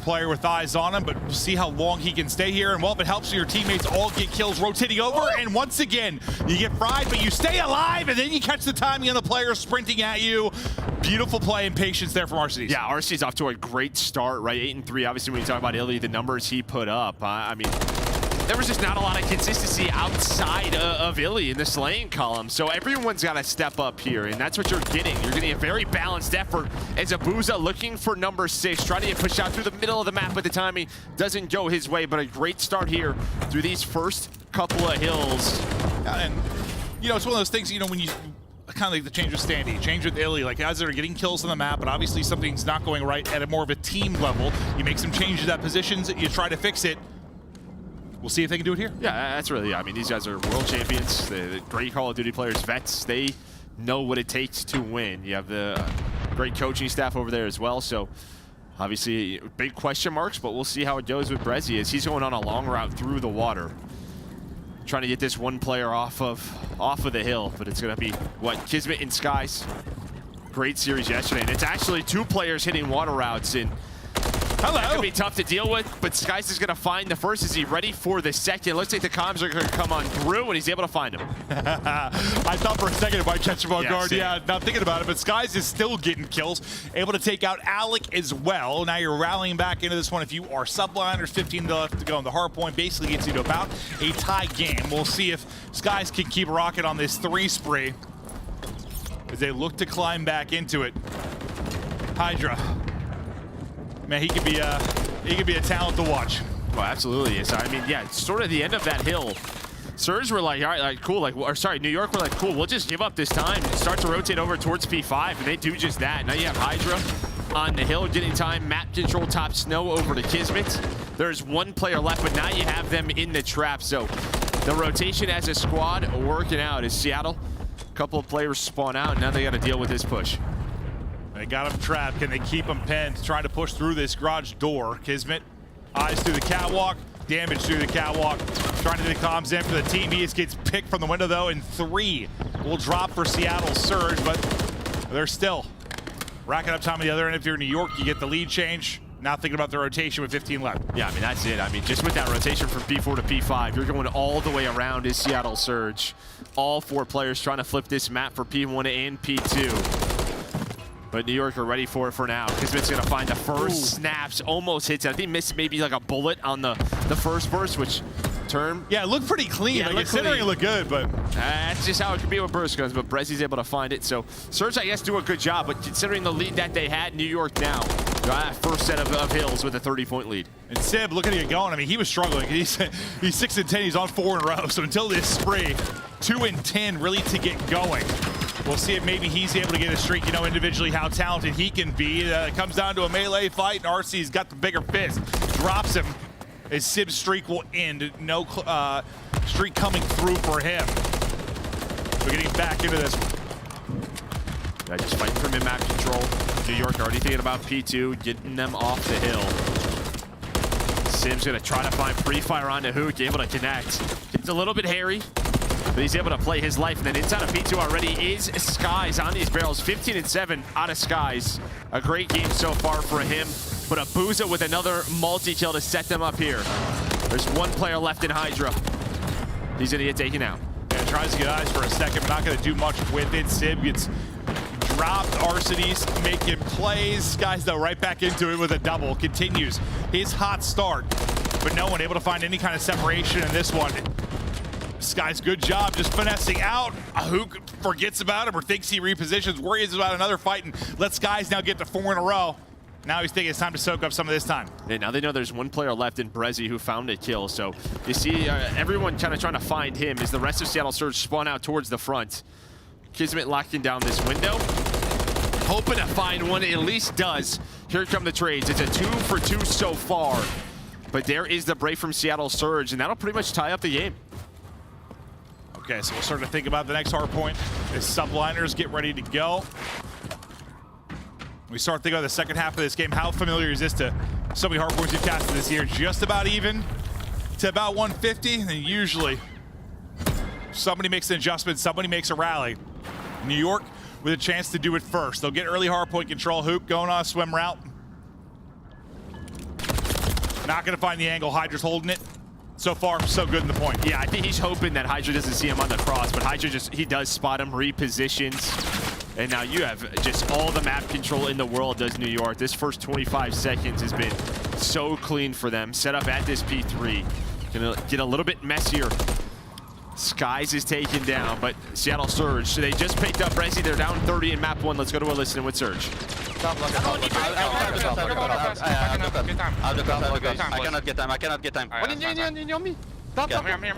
Player with eyes on him, but we'll see how long he can stay here. And well, if it helps your teammates all get kills, rotating over, and once again, you get fried, but you stay alive, and then you catch the timing of the player sprinting at you. Beautiful play and patience there from RC. Yeah, RC's off to a great start, right? 8-3. Obviously, when you talk about Illy, the numbers he put up, I mean, there was just not a lot of consistency outside of Illy in the slaying column. So everyone's got to step up here, and that's what you're getting. You're getting a very balanced effort as Abuza looking for number 6, trying to get pushed out through the middle of the map, but the timing doesn't go his way. But a great start here through these first couple of hills. And, you know, it's one of those things, you know, when you kind of like the change with Standy, change with Illy, like as they're getting kills on the map, but obviously something's not going right at a more of a team level. You make some changes at positions, you try to fix it. We'll see if they can do it here. Yeah, that's really, I mean, these guys are world champions. They're great Call of Duty players, vets. They know what it takes to win. You have the great coaching staff over there as well. So obviously big question marks, but we'll see how it goes with Prezi as he's going on a long route through the water. Trying to get this one player off of the hill, but it's going to be, what, Kismet and Skies. Great series yesterday, and it's actually 2 players hitting water routes, and that could be tough to deal with, but Skies is going to find the first. Is he ready for the second? Looks like the comms are going to come on through, and he's able to find him. I thought for a second it might catch him on guard. Yeah, not thinking about it, but Skies is still getting kills. Able to take out Alec as well. Now you're rallying back into this one. If you are subliners, 15 left to go on the hard point. Basically gets you to about a tie game. We'll see if Skies can keep rocking on this 3 spree as they look to climb back into it. Hydra. Man, he could be a talent to watch. Well, absolutely is. I mean, yeah, sort of the end of that hill. Surge were like, all right, like, cool, like, or sorry, New York were like, cool, we'll just give up this time and start to rotate over towards P5, and they do just that. Now you have Hydra on the hill getting time, map control top snow over to Kismet. There's 1 player left, but now you have them in the trap. So the rotation as a squad working out as Seattle. A couple of players spawn out, and now they got to deal with this push. They got him trapped. Can they keep him pinned? Trying to push through this garage door. Kismet, eyes through the catwalk, damage through the catwalk. Trying to do the comms in for the team. He just gets picked from the window though, and 3 will drop for Seattle Surge, but they're still racking up time on the other end. If you're New York, you get the lead change. Now thinking about the rotation with 15 left. Yeah, I mean, that's it. I mean, just with that rotation from P4 to P5, you're going all the way around is Seattle Surge. All 4 players trying to flip this map for P1 and P2. But New York are ready for it for now. Kismet's going to find the first snaps, almost hits it. I think missed maybe like a bullet on the first burst, which term. Yeah, it looked pretty clean. Yeah, like considering it looked good, but that's just how it could be with burst guns. But Brezi's able to find it. So Surge, I guess, do a good job. But considering the lead that they had, New York now, first set of hills with a 30-point lead. And Sib, look at it going. I mean, he was struggling. He's 6-10. He's on 4 in a row. So until this spree, 2-10 really to get going. We'll see if maybe he's able to get a streak, you know, individually how talented he can be. It comes down to a melee fight, and RC's got the bigger fist. Drops him. His Sib's streak will end. No streak coming through for him. We're getting back into this one. Yeah, just fighting for mid-map control. New York already thinking about P2, getting them off the hill. Sim's gonna try to find pre-fire onto Hook, able to connect. It's a little bit hairy, but he's able to play his life. And then inside of P2 already is Skies on these barrels. 15 and 7 out of Skies. A great game so far for him. But Abuza with another multi-kill to set them up here. There's one player left in Hydra. He's gonna get taken out. Yeah, tries to get eyes for a second, not gonna do much with it. Sib gets dropped. Arseny's making plays. Skies though right back into it with a double. Continues his hot start, but no one able to find any kind of separation in this one. Skies, good job just finessing out. Hook forgets about him or thinks he repositions, worries about another fight, and lets Skies now get to 4 in a row. Now he's thinking it's time to soak up some of this time. Yeah, now they know there's one player left in Brezzy who found a kill. So you see everyone kind of trying to find him as the rest of Seattle Surge spawn out towards the front. Kismet locking down this window. Hoping to find one, at least does. Here come the trades. It's a 2 for 2 so far. But there is the break from Seattle Surge, and that'll pretty much tie up the game. Okay, so we'll start to think about the next hard point as subliners get ready to go. We start thinking about the second half of this game. How familiar is this to so many hard points we've casted this year? Just about even to about 150, and usually somebody makes an adjustment, somebody makes a rally. New York with a chance to do it first. They'll get early hard point control. Hoop going on a swim route. Not gonna find the angle. Hydra's holding it. So far, so good in the point. Yeah, I think he's hoping that Hydra doesn't see him on the cross, but Hydra he does spot him, repositions. And now you have just all the map control in the world, does New York. This first 25 seconds has been so clean for them. Set up at this P3. Gonna get a little bit messier. Skies is taken down, but Seattle Surge, so they just picked up Resi. They're down 30 in map 1. Let's go to a listen with Surge. I cannot get time. I cannot get time. On me. Stop. I'm here.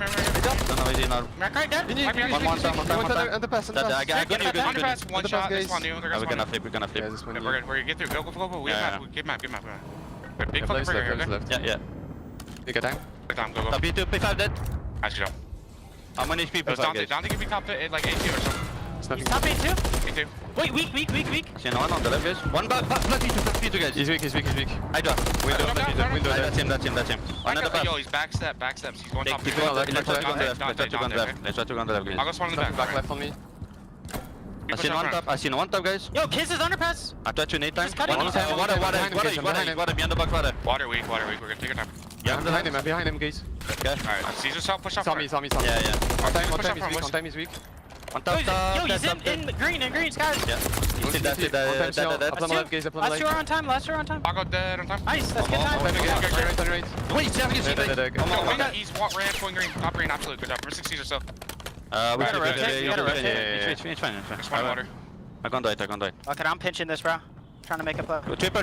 Underpass, one shot. This one new. We're gonna flip. We're gonna get through. Go. We have map. Get map. Big fucking burger here, okay? Yeah. Take your time. Go. Top B2, P5 dead. Nice job. How many people? Dante can be top like 8-2 or something. He's top 8-2? 8-2. Wait, weak. See, no one on the left, guys. One back, P2, guys. He's weak. Hydra. Window. That's him. Yo, he's backsteps. He's going top. Let's try to go on the left, guys. I'll go spawn in the back. Left on me. I seen one top, guys. Yo, Kiss is underpass. I touched you 8 times. Water, behind the box, water. Water weak. We're gonna take our time. Yeah, I'm behind him, guys. Okay. Alright, Caesar saw push up. Saw me. Yeah. On time is weak. On top, yo, he's in green, Skies. Yeah. He's dead. Up on the left, guys. Last two are on time. I'll go dead on time. Nice, that's good time. Right. Wait, He's ramp, going green, top green, absolute. Good job. We're 6 Caesar, so. We got a red. It's fine. Just one water. I can't die. Okay, I'm pinching this, bro. Trying to make a play. Triple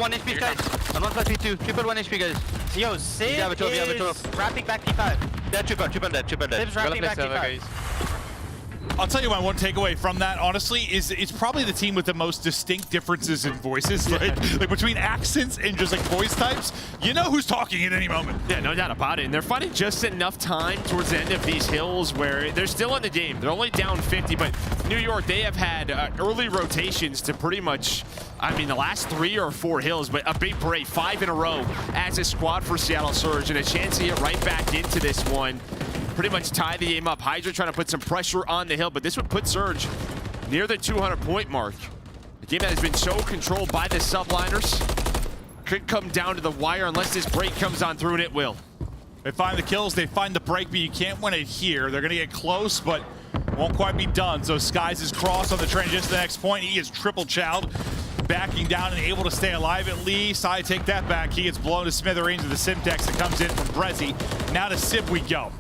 1 HP, guys. And 1 plus P2. Triple 1 HP, guys. Yo, Sid is wrapping back P5. Yeah, triple dead. Sib's wrapping back P5. I'll tell you my one takeaway from that, honestly, is it's probably the team with the most distinct differences in voices, right? Like between accents and just like voice types, you know who's talking at any moment. Yeah, no doubt about it. And they're finding just enough time towards the end of these hills where they're still in the game. They're only down 50, but New York, they have had early rotations to pretty much, I mean, the last 3 or 4 hills, but a big break, 5 in a row as a squad for Seattle Surge, and a chance to get right back into this one. Pretty much tie the game up. Hydra trying to put some pressure on the hill, but this would put Surge near the 200-point mark. A game that has been so controlled by the subliners. Could come down to the wire unless this break comes on through, and it will. They find the kills, they find the break, but you can't win it here. They're gonna get close, but won't quite be done. So Skies is crossed on the transition to the next point. He is triple chowed, backing down and able to stay alive at least. I take that back. He gets blown to smithereens with the Simtex that comes in from Brezzy. Now to Sib we go.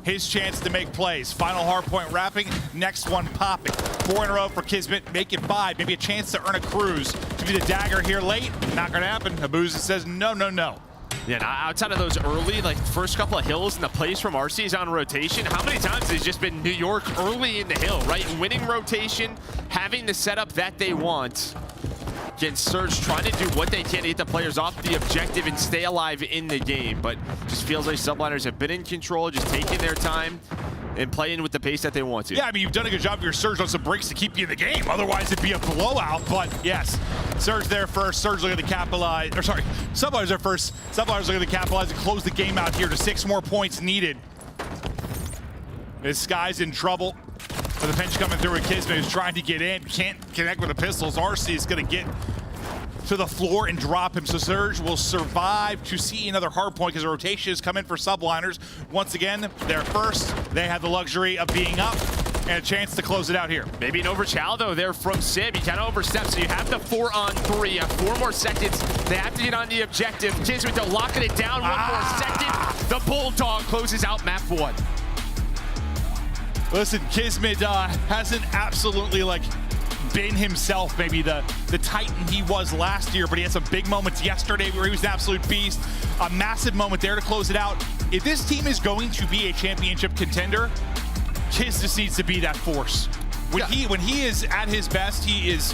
His chance to make plays. Final hard point wrapping, next one popping. 4 in a row for Kismet, make it 5. Maybe a chance to earn a cruise. To be the dagger here late, not gonna happen. Abuza says no. Yeah, now outside of those early, like first couple of hills and the plays from RC is on rotation, how many times has just been New York early in the hill, right? Winning rotation, having the setup that they want. Again, Surge trying to do what they can to get the players off the objective and stay alive in the game, but just feels like subliners have been in control, just taking their time. and playing with the pace that they want to. Yeah, I mean, you've done a good job of your Surge on some breaks to keep you in the game. Otherwise, it'd be a blowout. But yes, Surge there first. Surge looking to capitalize. Or sorry, Subliners there first. Subliners looking to capitalize and close the game out here to 6 more points needed. This Sky's in trouble. With the pinch coming through with Kismet, who's trying to get in. Can't connect with the pistols. RC is going to get to the floor and drop him. So Surge will survive to see another hard point because the rotation has come in for Subliners. Once again, they're first. They have the luxury of being up and a chance to close it out here. Maybe an overchow though there from Sim. He kind of oversteps, so you have the 4-on-3. You have 4 more seconds. They have to get on the objective. Kismet though locking it down. 1 more second. The Bulldog closes out map 1. Listen, Kismet hasn't absolutely been himself, maybe the Titan he was last year, but he had some big moments yesterday where he was an absolute beast. A massive moment there to close it out. If this team is going to be a championship contender, Kiz just needs to be that force. When he is at his best, he is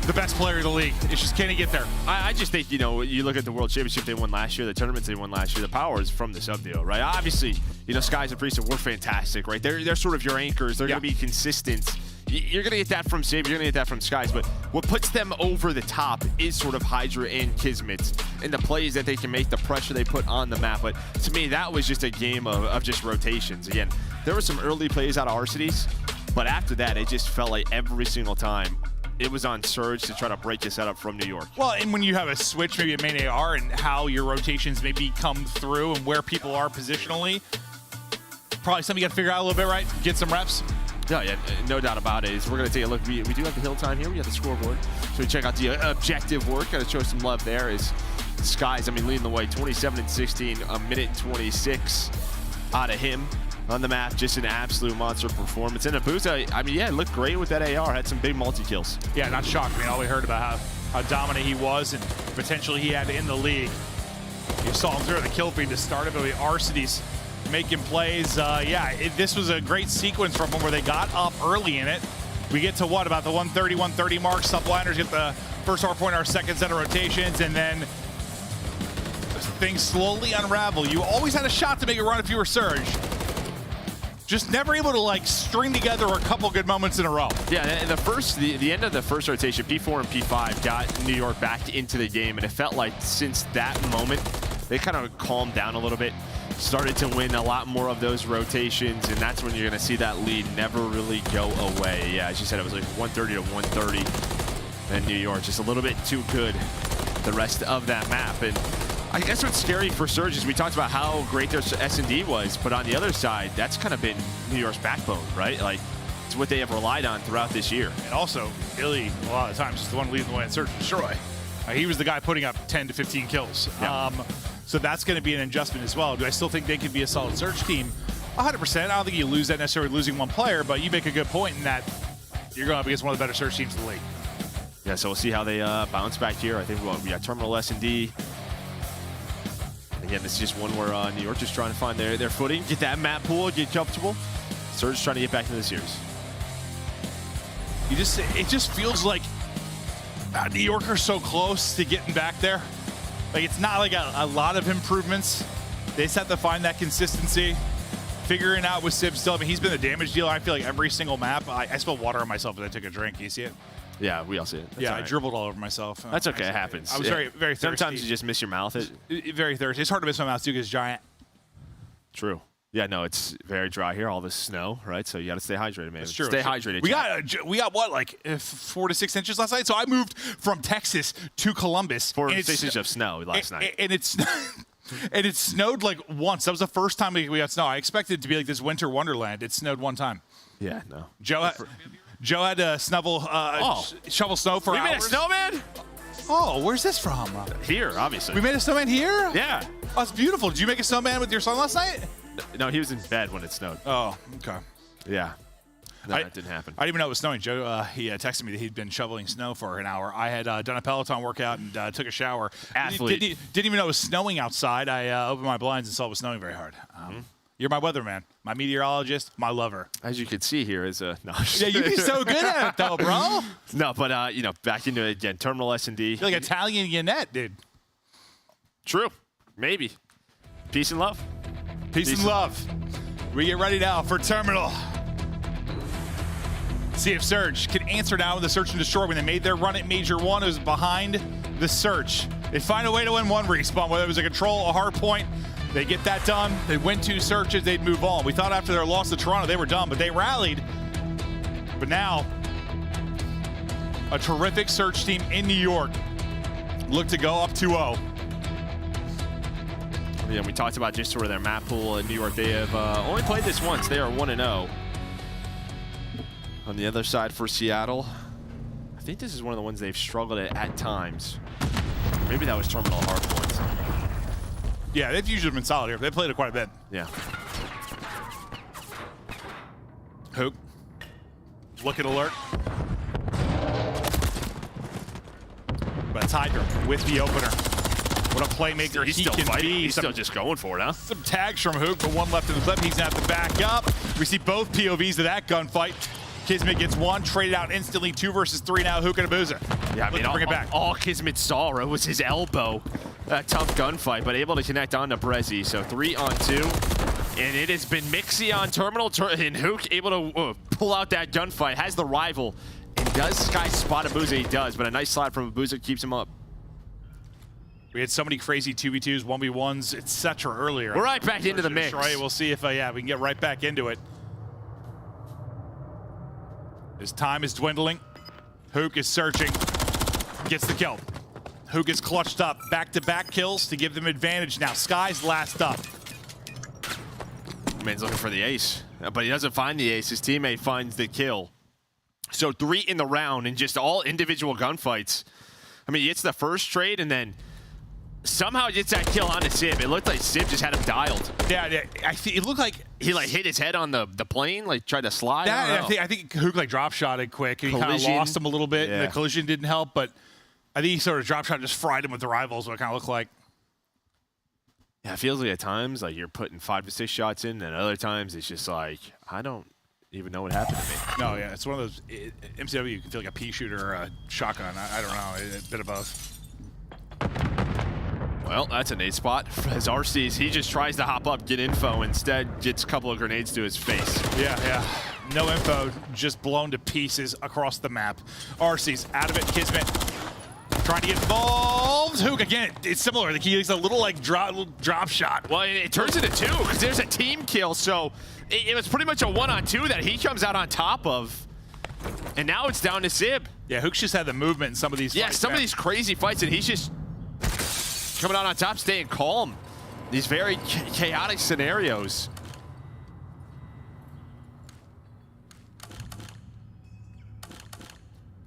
the best player in the league. It's just, can he get there? I just think, you look at the World Championship they won last year, the tournaments they won last year, the power is from the sub deal, right? Obviously, Skies and Priest were fantastic, right? They're sort of your anchors. They're going to be consistent. You're going to get that from Save, you're going to get that from Skies, but what puts them over the top is sort of Hydra and Kismet and the plays that they can make, the pressure they put on the map. But to me, that was just a game of just rotations. Again, there were some early plays out of Arcides, but after that, it just felt like every single time it was on Surge to try to break the setup from New York. Well, and when you have a switch, maybe a main AR, and how your rotations maybe come through and where people are positionally, probably something you got to figure out a little bit, right? Get some reps. Yeah, no doubt about it. We're going to take a look. We do have the hill time here. We have the scoreboard. So we check out the objective work. Got to show some love there. Is Skies, leading the way. 27-16, a minute and 26 out of him on the map. Just an absolute monster performance. And Abuza, it looked great with that AR. Had some big multi-kills. Yeah, not shocked. All we heard about how dominant he was and potentially he had in the league. You saw him through the kill feed to start it, but with Arcides making plays. This was a great sequence from them where they got up early in it. We get to about the 130 mark. Subliners get the first hard point, our second set of rotations, and then things slowly unravel. You always had a shot to make a run if you were Surge. Just never able to string together a couple good moments in a row. Yeah, and the end of the first rotation, P4 and P5 got New York back into the game, and it felt like since that moment, they kind of calmed down a little bit, started to win a lot more of those rotations, and that's when you're going to see that lead never really go away. Yeah, as you said, it was 130 to 130, and New York just a little bit too good the rest of that map. And I guess what's scary for Surge is we talked about how great their S&D was, but on the other side, that's kind of been New York's backbone, right? It's what they have relied on throughout this year. And also, Illy, a lot of times, is the one leading the way in Search and Destroy. He was the guy putting up 10 to 15 kills. Yeah. So that's going to be an adjustment as well. Do I still think they could be a solid Surge team? 100%. I don't think you lose that necessarily losing one player, but you make a good point in that you're going up against one of the better Surge teams in the league. Yeah, so we'll see how they bounce back here. I think we got Terminal S&D. Again, this is just one where New York just trying to find their footing, get that map pool, get comfortable. Surge trying to get back into the series. It just feels like New York are so close to getting back there. It's not a lot of improvements. They just have to find that consistency. Figuring out with Sib still. He's been the damage dealer. I feel like every single map. I spilled water on myself as I took a drink. Do you see it? Yeah, we all see it. That's I dribbled all over myself. That's okay. It happens. I was very, very thirsty. Sometimes you just miss your mouth. Very thirsty. It's hard to miss my mouth too because it's giant. True. Yeah, no, it's very dry here. All this snow, right? So you got to stay hydrated, man. That's true. Stay hydrated. We got what, 4 to 6 inches last night? So I moved from Texas to Columbus. 4 inches of snow last night. And it's and it snowed once. That was the first time we got snow. I expected it to be like this winter wonderland. It snowed one time. Yeah, no. Joe had to shovel snow for hours. We made a snowman? Oh, where's this from? Here, obviously. We made a snowman here? Yeah. Oh, it's beautiful. Did you make a snowman with your son last night? No, he was in bed when it snowed. Oh, okay. Yeah. No, that didn't happen. I didn't even know it was snowing. Joe, he texted me that he'd been shoveling snow for an hour. I had done a Peloton workout and took a shower. Athlete. Didn't even know it was snowing outside. I opened my blinds and saw it was snowing very hard. You're my weatherman, my meteorologist, my lover. As you can see here is a no. Yeah, you'd be so good at it though, bro. No, but back into it again. Terminal S&D. You're like Italian Yannette, dude. True. Maybe. Peace and love. Peace and love. We get ready now for Terminal. See if Surge can answer now with the search and destroy. When they made their run at Major 1, it was behind the search. They find a way to win one respawn, whether it was a control, a hard point. They get that done. They win 2 searches, they'd move on. We thought after their loss to Toronto, they were done, but they rallied. But now, a terrific search team in New York look to go up 2-0. Yeah, we talked about just sort of their map pool in New York. They have only played this once. They are 1-0. On the other side for Seattle, I think this is one of the ones they've struggled at times. Maybe that was Terminal hard points. Yeah, they've usually been solid here. They played it quite a bit. Yeah. Hook. Look at alert. But it's Hydra with the opener. What a playmaker He's he still can fighting. be. He's still just going for it, huh? Some tags from Hook, but one left in the clip. He's going to have to back up. We see both POVs of that gunfight. Kismet gets one, traded out instantly. 2 versus 3 now. Hook and Abuza. Yeah, I mean, bring it back. All Kismet saw was his elbow. That tough gunfight, but able to connect on to Brezzy. So 3 on 2. And it has been Mixie on Terminal, and Hook able to pull out that gunfight. Has the rival. And does Sky spot Abuza? He does, but a nice slide from Abuza keeps him up. We had so many crazy 2v2s, 1v1s, etc. earlier. We're right back into the mix. Right, we'll see if we can get right back into it. His time is dwindling. Hook is searching. Gets the kill. Hook is clutched up. Back-to-back kills to give them advantage now. Sky's last up. Man's looking for the ace, but he doesn't find the ace. His teammate finds the kill. So 3 in the round and just all individual gunfights. I mean, he gets the first trade and then somehow gets that kill onto Sib. It looked like Sib just had him dialed. Yeah, it looked like he hit his head on the plane, like tried to slide. I think Hook drop shotted quick and he kind of lost him a little bit. And the collision didn't help, but I think he sort of drop shot just fried him with the rivals. What it kind of looked like. Yeah, it feels like at times like you're putting 5 to 6 shots in, and other times it's just like I don't even know what happened to me. No, yeah, it's one of those MCW. You can feel like a pea shooter or a shotgun. I don't know, a bit of both. Well, that's a nade spot. As RC's, he just tries to hop up, get info, instead gets a couple of grenades to his face. Yeah. No info, just blown to pieces across the map. RC's out of it. Kismet trying to get involved. Hook, again, it's similar. He gets a little drop shot. Well, it turns into 2 because there's a team kill, so it was pretty much a 1-on-2 that he comes out on top of. And now it's down to Sib. Yeah, Hook's just had the movement in some of these fights. Yeah, some of these crazy fights, and he's just coming out on top, staying calm. These very chaotic scenarios.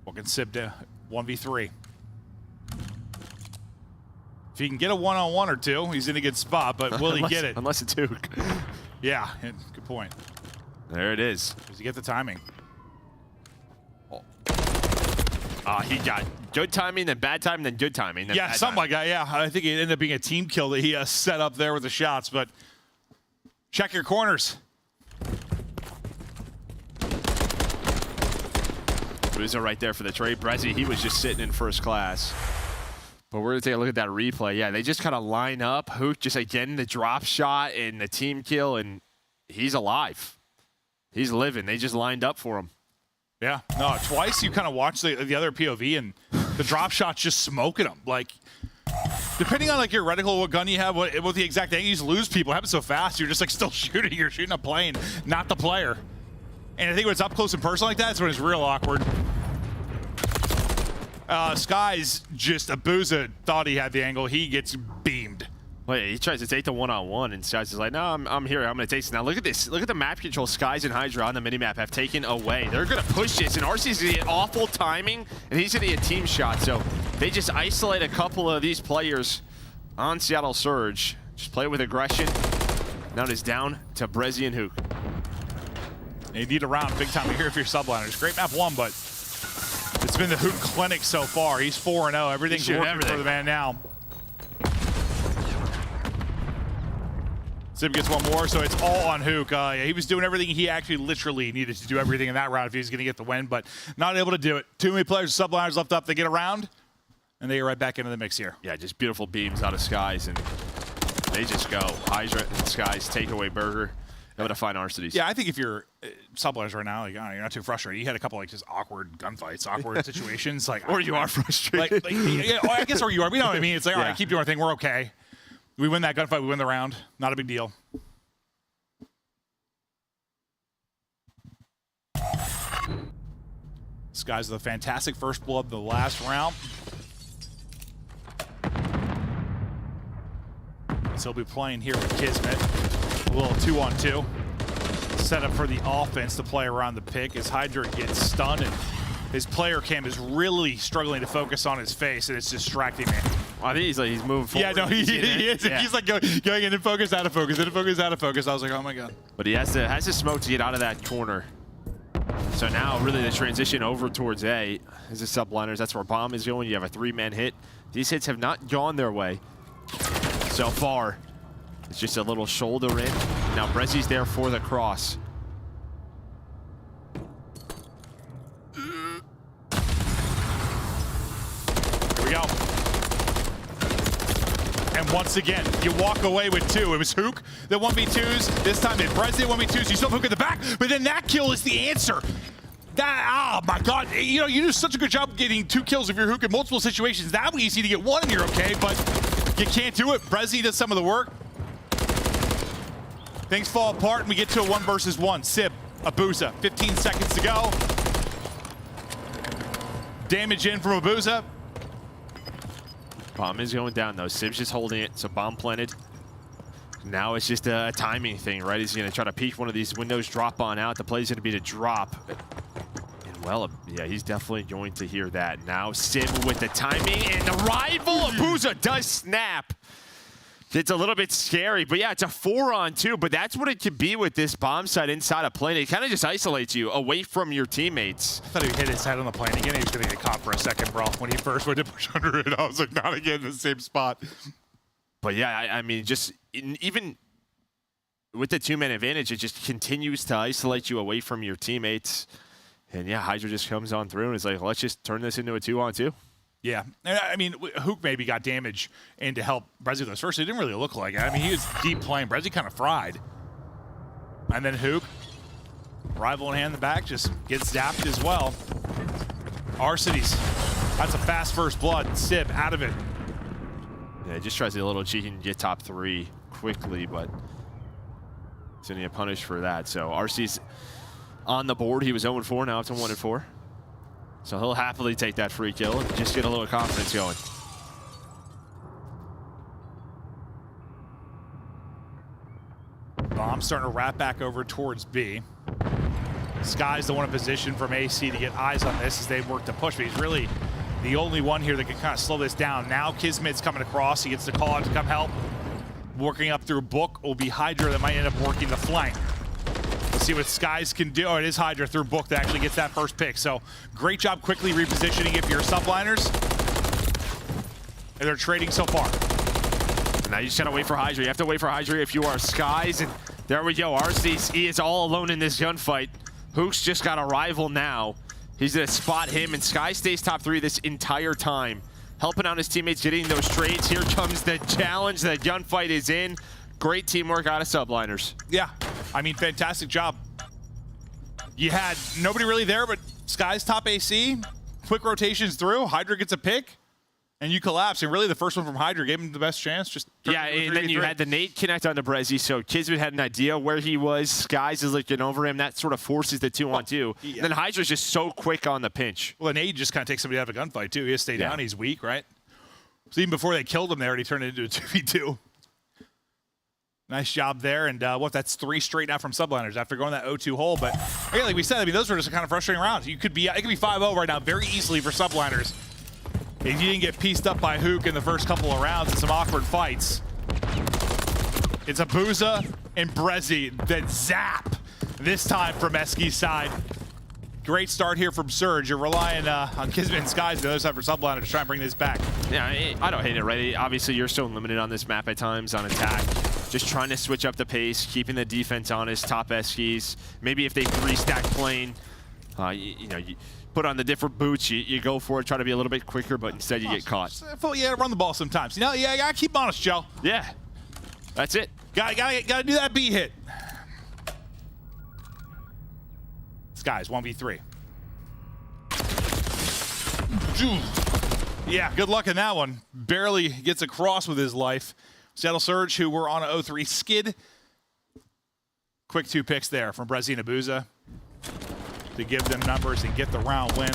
Walking Sib to 1v3. If he can get a 1-on-1 or 2, he's in a good spot, but will he get it? Unless it's Hook. Yeah, good point. There it is. Does he get the timing? He got good timing, then bad timing, then good timing. Then Yeah, something like that, yeah. I think it ended up being a team kill that he set up there with the shots, but check your corners. Boozer right there for the trade. Brezzy, he was just sitting in first class. But we're going to take a look at that replay. Yeah, they just kind of line up. Hook just, again, the drop shot and the team kill, and he's alive. He's living. They just lined up for him. Yeah. No, twice you kind of watch the other POV, and the drop shot's just smoking them. Like, depending on, your reticle, what gun you have, what the exact angle, you just lose people. It happens so fast, you're just, still shooting. You're shooting a plane, not the player. And I think when it's up close and personal like that, it's when it's real awkward. Sky's just Abuza thought he had the angle. He gets beamed. Well, yeah, he tries to take the 1-on-1, and Sky's is like, no, I'm here. I'm going to take this. Now, look at this. Look at the map control Skies and Hydra on the minimap have taken away. They're going to push this, and RC's going to get awful timing, and he's going to get team shot. So they just isolate a couple of these players on Seattle Surge. Just play with aggression. Now it is down to Brezzy and Hook. You need a round big time here if you're subliners. Great map 1, but it's been the Hook clinic so far. He's 4-0. Everything's working for the man now. Sib gets one more, so it's all on Hook. He was doing everything he actually literally needed to do everything in that round if he was going to get the win, but not able to do it. Too many players, subliners left up. They get around, and they get right back into the mix here. Yeah, just beautiful beams out of Skies, and they just go. Hydra and Skies takeaway burger. able to find Arcides. Yeah, I think if you're subliners right now, like, you're not too frustrated. You had a couple like just awkward gunfights, awkward situations, like or you are frustrated. Yeah, I guess or you are. We know what I mean. It's like, all right, keep doing our thing. We're okay. We win that gunfight. We win the round. Not a big deal. Skies with a fantastic first blood the last round. So he'll be playing here with Kismet. A little 2-on-2. Set up for the offense to play around the pick as Hydra gets stunned and his player cam is really struggling to focus on his face and it's distracting me. Well, I think he's moving forward. Yeah, no, he is. Yeah. He's like going in and focus, out of focus, in and focus, out of focus. I was like, oh my God. But he has to smoke to get out of that corner. So now really the transition over towards A is the subliners. That's where Bomb is going. You have a 3-man hit. These hits have not gone their way so far. It's just a little shoulder in. Now Brezzy's there for the cross. Here we go. And once again, you walk away with 2. It was Hook that 1v2s. This time it's Brezzy 1v2s. You still have Hook in the back, but then that kill is the answer. Oh my God. You know, you do such a good job getting 2 kills if you're Hook in multiple situations. That way you see to get 1 and you're okay, but you can't do it. Brezzy does some of the work. Things fall apart and we get to a 1 versus 1. Sib, Abuza, 15 seconds to go. Damage in from Abuza. Bomb is going down though. Sib's just holding it, so bomb planted. Now it's just a timing thing, right? He's gonna try to peek one of these windows, drop on out. The play's gonna be to drop. And well, yeah, he's definitely going to hear that. Now Sib with the timing and the rival Abuza does snap. It's a little bit scary, but yeah, it's a 4-on-2, but that's what it could be with this bomb site inside a plane. It kind of just isolates you away from your teammates. I thought he hit his head on the plane again. He was going to get caught for a second, bro. When he first went to push under it, I was like, not again in the same spot. But yeah, I mean, just even with the 2-man advantage, it just continues to isolate you away from your teammates. And yeah, Hydra just comes on through and is like, let's just turn this into a 2-on-2. Yeah, and I mean, Hook maybe got damage in to help Brezzy those first. It didn't really look like it. I mean, he was deep playing. Brezzy kind of fried. And then Hook, rival in hand in the back, just gets zapped as well. Arcides, that's a fast first blood. Sib out of it. Yeah, just tries to be a little cheeky and get top 3 quickly, but he's going to get punished for that. So Arcides on the board. He was 0-4, now up to 1-4. So he'll happily take that free kill and just get a little confidence going. Bomb starting to wrap back over towards B. Sky's the one in position from AC to get eyes on this as they work to push, but he's really the only one here that can kind of slow this down. Now Kismet's coming across. He gets the call out to come help. Working up through Book will be Hydra that might end up working the flank. Let's see what Skies can do. Oh, it is Hydra through Book that actually gets that first pick. So great job quickly repositioning if you're subliners. And they're trading so far. Now you just gotta wait for Hydra. You have to wait for Hydra if you are Skies. And there we go. Arcides, he is all alone in this gunfight. Hook's just got a rival now. He's gonna spot him, and Sky stays top 3 this entire time. Helping out his teammates, getting those trades. Here comes the challenge. The gunfight is in. Great teamwork out of subliners. Yeah, I mean, fantastic job. You had nobody really there, but Sky's top AC. Quick rotations through. Hydra gets a pick, and you collapse. And really, the first one from Hydra gave him the best chance. Just yeah, and then you had the nade connect onto Brezzy, so Kismet had an idea where he was. Skies is looking over him. That sort of forces the 2-on-2. Yeah. And then Hydra's just so quick on the pinch. Well, the nade just kind of takes somebody out of a gunfight, too. He has to stay down. He's weak, right? So even before they killed him there, he turned it into a 2v2. Nice job there, and that's 3 straight now from subliners after going that 0-2 hole. But again, like we said, I mean, those were just kind of frustrating rounds. It could be 5-0 right now very easily for subliners if you didn't get pieced up by Hook in the first couple of rounds in some awkward fights. It's Abuza and Brezzy that zap this time from Eski's side. Great start here from Surge. You're relying on Kismet and Skies, the other side for subliner to try and bring this back. Yeah, I don't hate it, right? Obviously, you're so limited on this map at times on attack. Just trying to switch up the pace, keeping the defense honest, top Eskies. Maybe if they 3-stack plane, you put on the different boots, you go for it, try to be a little bit quicker, but instead you get caught. Yeah, run the ball sometimes. You gotta keep honest, Joe. Yeah, that's it. Gotta do that B hit. Skies, 1v3. Yeah, good luck in that one. Barely gets across with his life. Seattle Surge, who were on a 0-3 skid. Quick 2 picks there from Brezzy and Abuza to give them numbers and get the round win.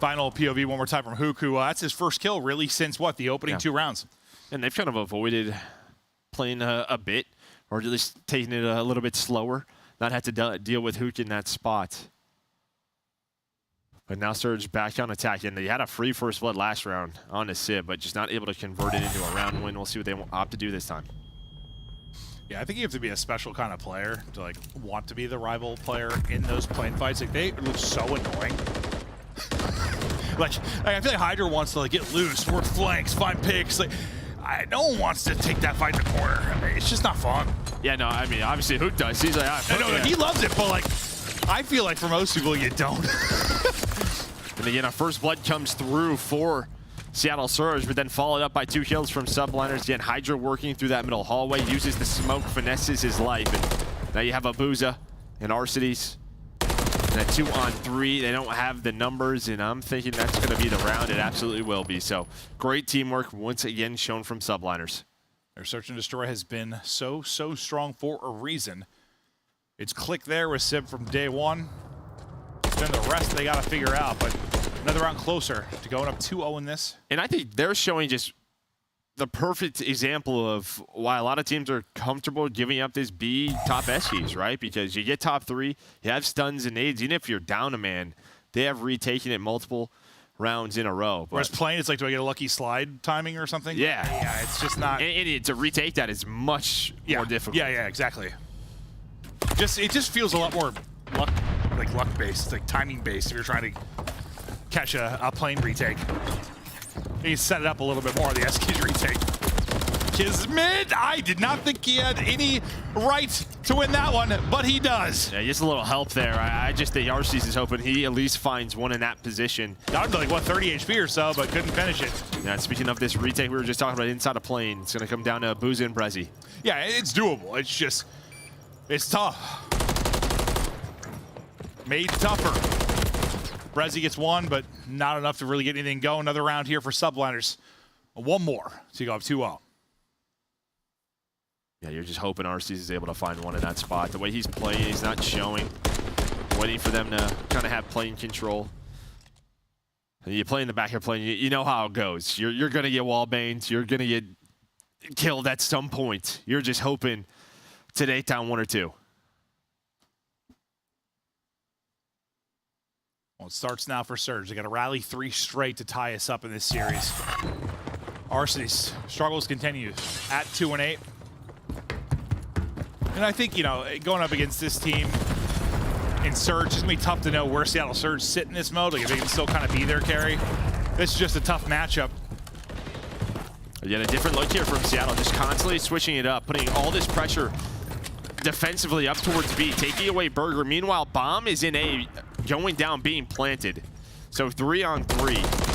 Final POV one more time from Hook, who that's his first kill really since what, the opening 2 rounds. And they've kind of avoided playing a bit, or at least taking it a little bit slower, not had to deal with Hook in that spot. But now Surge back on attack, and they had a free first blood last round on the Civ, but just not able to convert it into a round win. We'll see what they opt to do this time. Yeah, I think you have to be a special kind of player to like want to be the rival player in those plane fights. Like they look so annoying. like I feel like Hydra wants to like get loose, work flanks, find picks. Like no one wants to take that fight in the corner. I mean, it's just not fun. Yeah, no, I mean obviously Hook does. He's like, he loves it, but like I feel like for most people you don't. And again, a first blood comes through for Seattle Surge, but then followed up by 2 kills from Subliners. Again, Hydra working through that middle hallway, uses the smoke, finesses his life. And now you have Abuza and Arcides. And a 2-on-3. They don't have the numbers, and I'm thinking that's going to be the round. It absolutely will be. So great teamwork once again shown from Subliners. Their search and destroy has been so strong for a reason. It's click there with Civ from day one. Then the rest they got to figure out, but another round closer to going up 2-0 in this. And I think they're showing just the perfect example of why a lot of teams are comfortable giving up this B top SGs, right? Because you get top 3, you have stuns and nades. Even if you're down a man, they have retaken it multiple rounds in a row. Whereas playing, it's like, do I get a lucky slide timing or something? Yeah. Yeah, it's just not. And to retake that is much more difficult. Yeah, exactly. It just feels a lot more luck based, like timing based. If you're trying to catch a plane retake, you set it up a little bit more. The SK's retake. Kismet, I did not think he had any right to win that one, but he does. Yeah, just a little help there. I just think Arceus is hoping he at least finds one in that position. Got him to like, what, 30 HP or so, but couldn't finish it. Yeah, speaking of this retake, we were just talking about inside a plane. It's going to come down to Abuza and Brezzy. Yeah, it's doable. It's just, it's tough. Made tougher. Brezzy gets 1, but not enough to really get anything going. Another round here for Subliners. 1 more to go up 2-0. Yeah, you're just hoping Arceus is able to find one in that spot. The way he's playing, he's not showing. Waiting for them to kind of have plane control. And you play in the back of plane, you know how it goes. You're going to get wallbanged. You're going to get killed at some point. You're just hoping to take down 1 or 2. Well, it starts now for Surge. They got to rally 3 straight to tie us up in this series. Arceus struggles continues at 2-8. And I think, going up against this team in Surge, it's going to be tough to know where Seattle Surge sit in this mode. Like, if they can still kind of be their carry. This is just a tough matchup. Yet a different look here from Seattle, just constantly switching it up, putting all this pressure defensively up towards B, taking away Burger. Meanwhile, Bomb is in A, going down, being planted. So 3-on-3.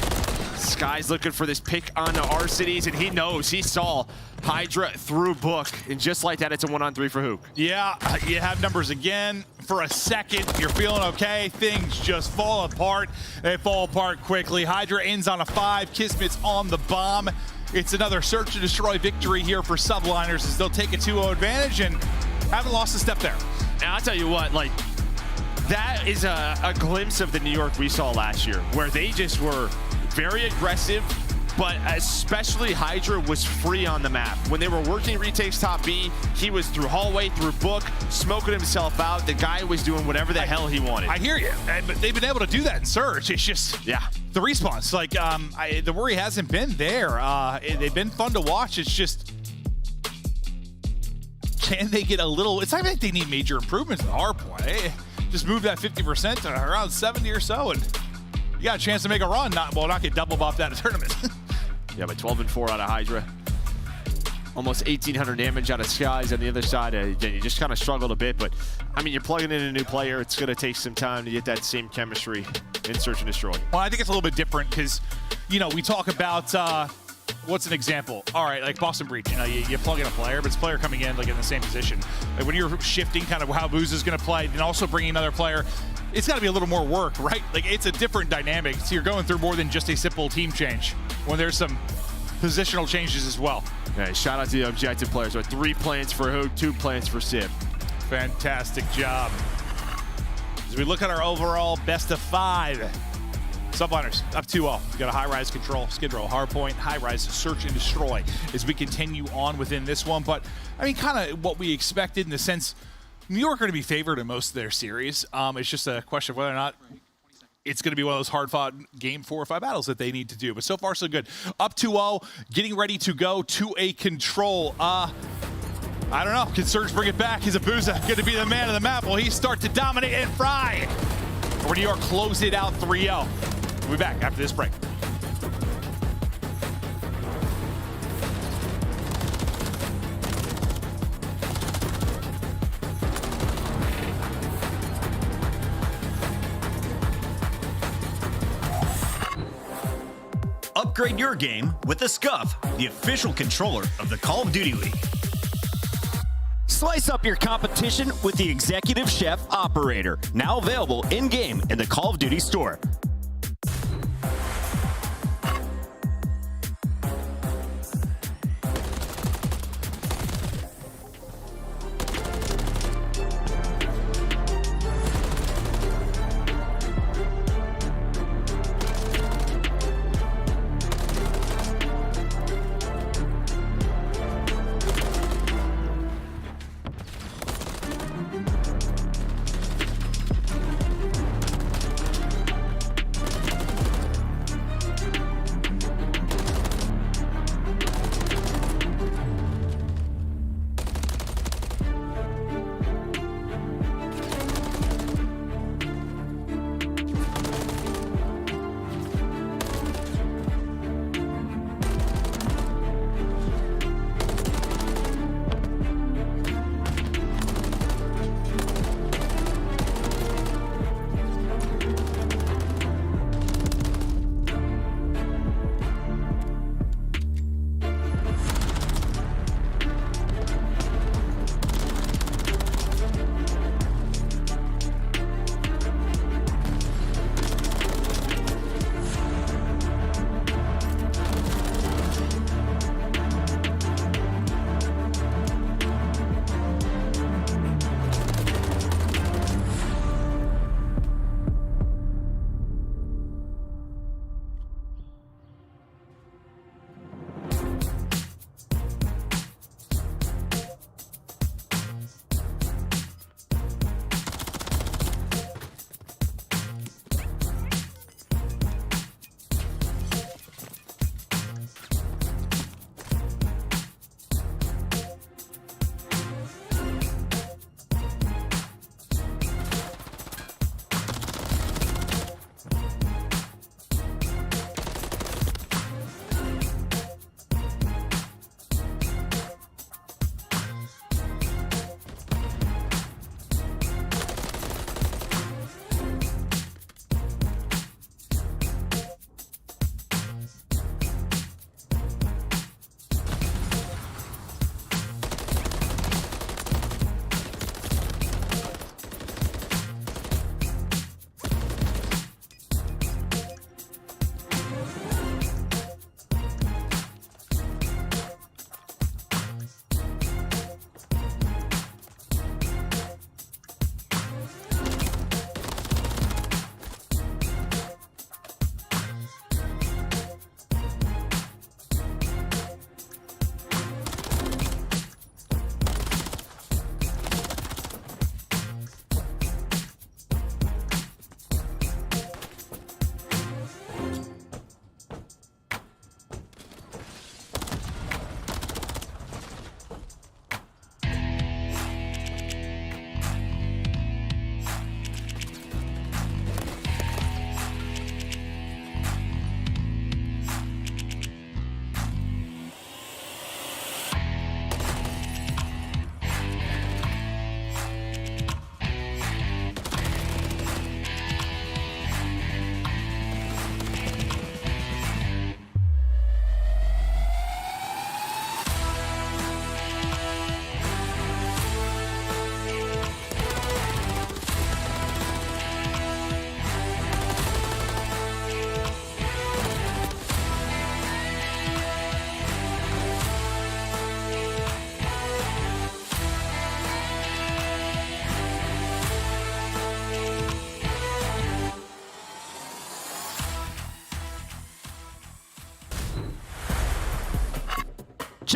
Sky's looking for this pick on the Arcides, and he knows. He saw Hydra through Book, and just like that, it's a 1-on-3 for Hook. Yeah, you have numbers again. For a second, you're feeling okay. Things just fall apart. They fall apart quickly. Hydra ends on a 5. Kismet's on the bomb. It's another search and destroy victory here for Subliners as they'll take a 2-0 advantage and haven't lost a step there. And I'll tell you what, like, that is a glimpse of the New York we saw last year, where they just were very aggressive, but especially Hydra was free on the map. When they were working retakes top B, he was through hallway, through Book, smoking himself out. The guy was doing whatever the hell he wanted. I hear you, but they've been able to do that in Surge. It's just the response. Like, the worry hasn't been there. They've been fun to watch. It's just, can they get a little? It's not like they need major improvements in the hard play. Just move that 50% to around 70 or so, and you got a chance to make a run. Not get double buffed out of tournament. Yeah, but 12-4 out of Hydra. Almost 1,800 damage out of Skies on the other side. Again, you just kind of struggled a bit, but I mean, you're plugging in a new player. It's going to take some time to get that same chemistry in Search and Destroy. Well, I think it's a little bit different because, we talk about what's an example? All right, like Boston Breach, you know, you plug in a player, but it's a player coming in like in the same position. Like when you're shifting kind of how Booz is going to play, and also bringing another player, it's got to be a little more work, right? Like it's a different dynamic. So you're going through more than just a simple team change when there's some positional changes as well. Okay, shout out to the objective players. So 3 plans for Hook, 2 plans for Sib. Fantastic job. As we look at our overall best of 5, Subliners up 2-0. We got a high-rise control, skid row, hardpoint, high-rise, search and destroy as we continue on within this one. But, I mean, kind of what we expected in the sense New York are going to be favored in most of their series. It's just a question of whether or not it's going to be one of those hard-fought game 4 or 5 battles that they need to do. But so far, so good. Up 2-0, getting ready to go to a control. I don't know. Can Surge bring it back? Is Abuza going to be the man of the map? Will he start to dominate and fry? Or New York close it out 3-0? We'll be back after this break. Upgrade your game with the Scuff, the official controller of the Call of Duty League. Slice up your competition with the Executive Chef Operator, now available in-game in the Call of Duty store.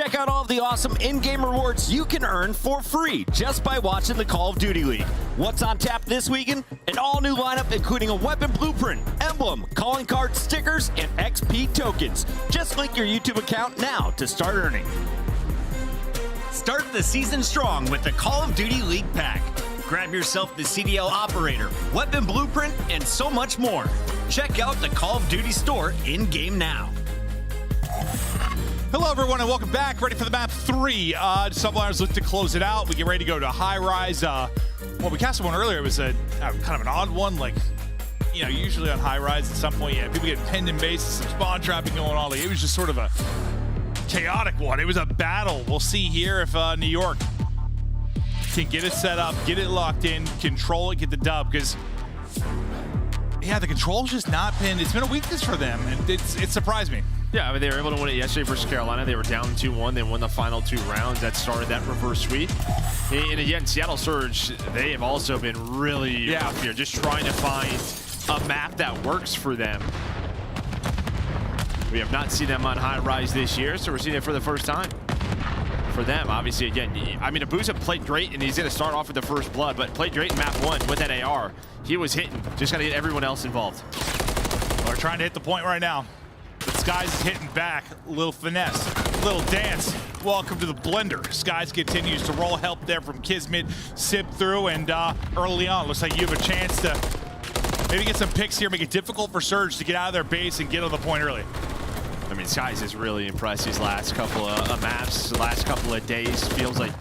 Check out all of the awesome in-game rewards you can earn for free just by watching the Call of Duty League. What's on tap this weekend? An all-new lineup including a weapon blueprint, emblem, calling card stickers, and XP tokens. Just link your YouTube account now to start earning. Start the season strong with the Call of Duty League Pack. Grab yourself the CDL Operator, weapon blueprint, and so much more. Check out the Call of Duty store in-game now. Hello, everyone, and welcome back. Ready for the map 3. Subliners look to close it out. We get ready to go to high rise. Well, we casted one earlier. It was a kind of an odd one. Like, you know, usually on high rise at some point, people get pinned in base, some spawn trapping going on. Like, it was just sort of a chaotic one. It was a battle. We'll see here if New York can get it set up, get it locked in, control it, get the dub. Because, yeah, the control's just not been. It's been a weakness for them, and it surprised me. Yeah, I mean, they were able to win it yesterday versus Carolina. They were down 2-1. They won the final 2 rounds. That started that reverse sweep. And again, Seattle Surge, they have also been really rough here, just trying to find a map that works for them. We have not seen them on high rise this year, so we're seeing it for the first time. For them, obviously, again, I mean, Abuza played great, and he's going to start off with the first blood, but played great in map 1 with that AR. He was hitting. Just got to get everyone else involved. We're trying to hit the point right now. But Skies is hitting back. Little finesse, little dance. Welcome to the blender. Skies continues to roll. Help there from Kismet. Sip through, and early on, looks like you have a chance to maybe get some picks here, make it difficult for Surge to get out of their base and get on the point early. I mean, Skies is really impressed these last couple of maps, the last couple of days. Feels like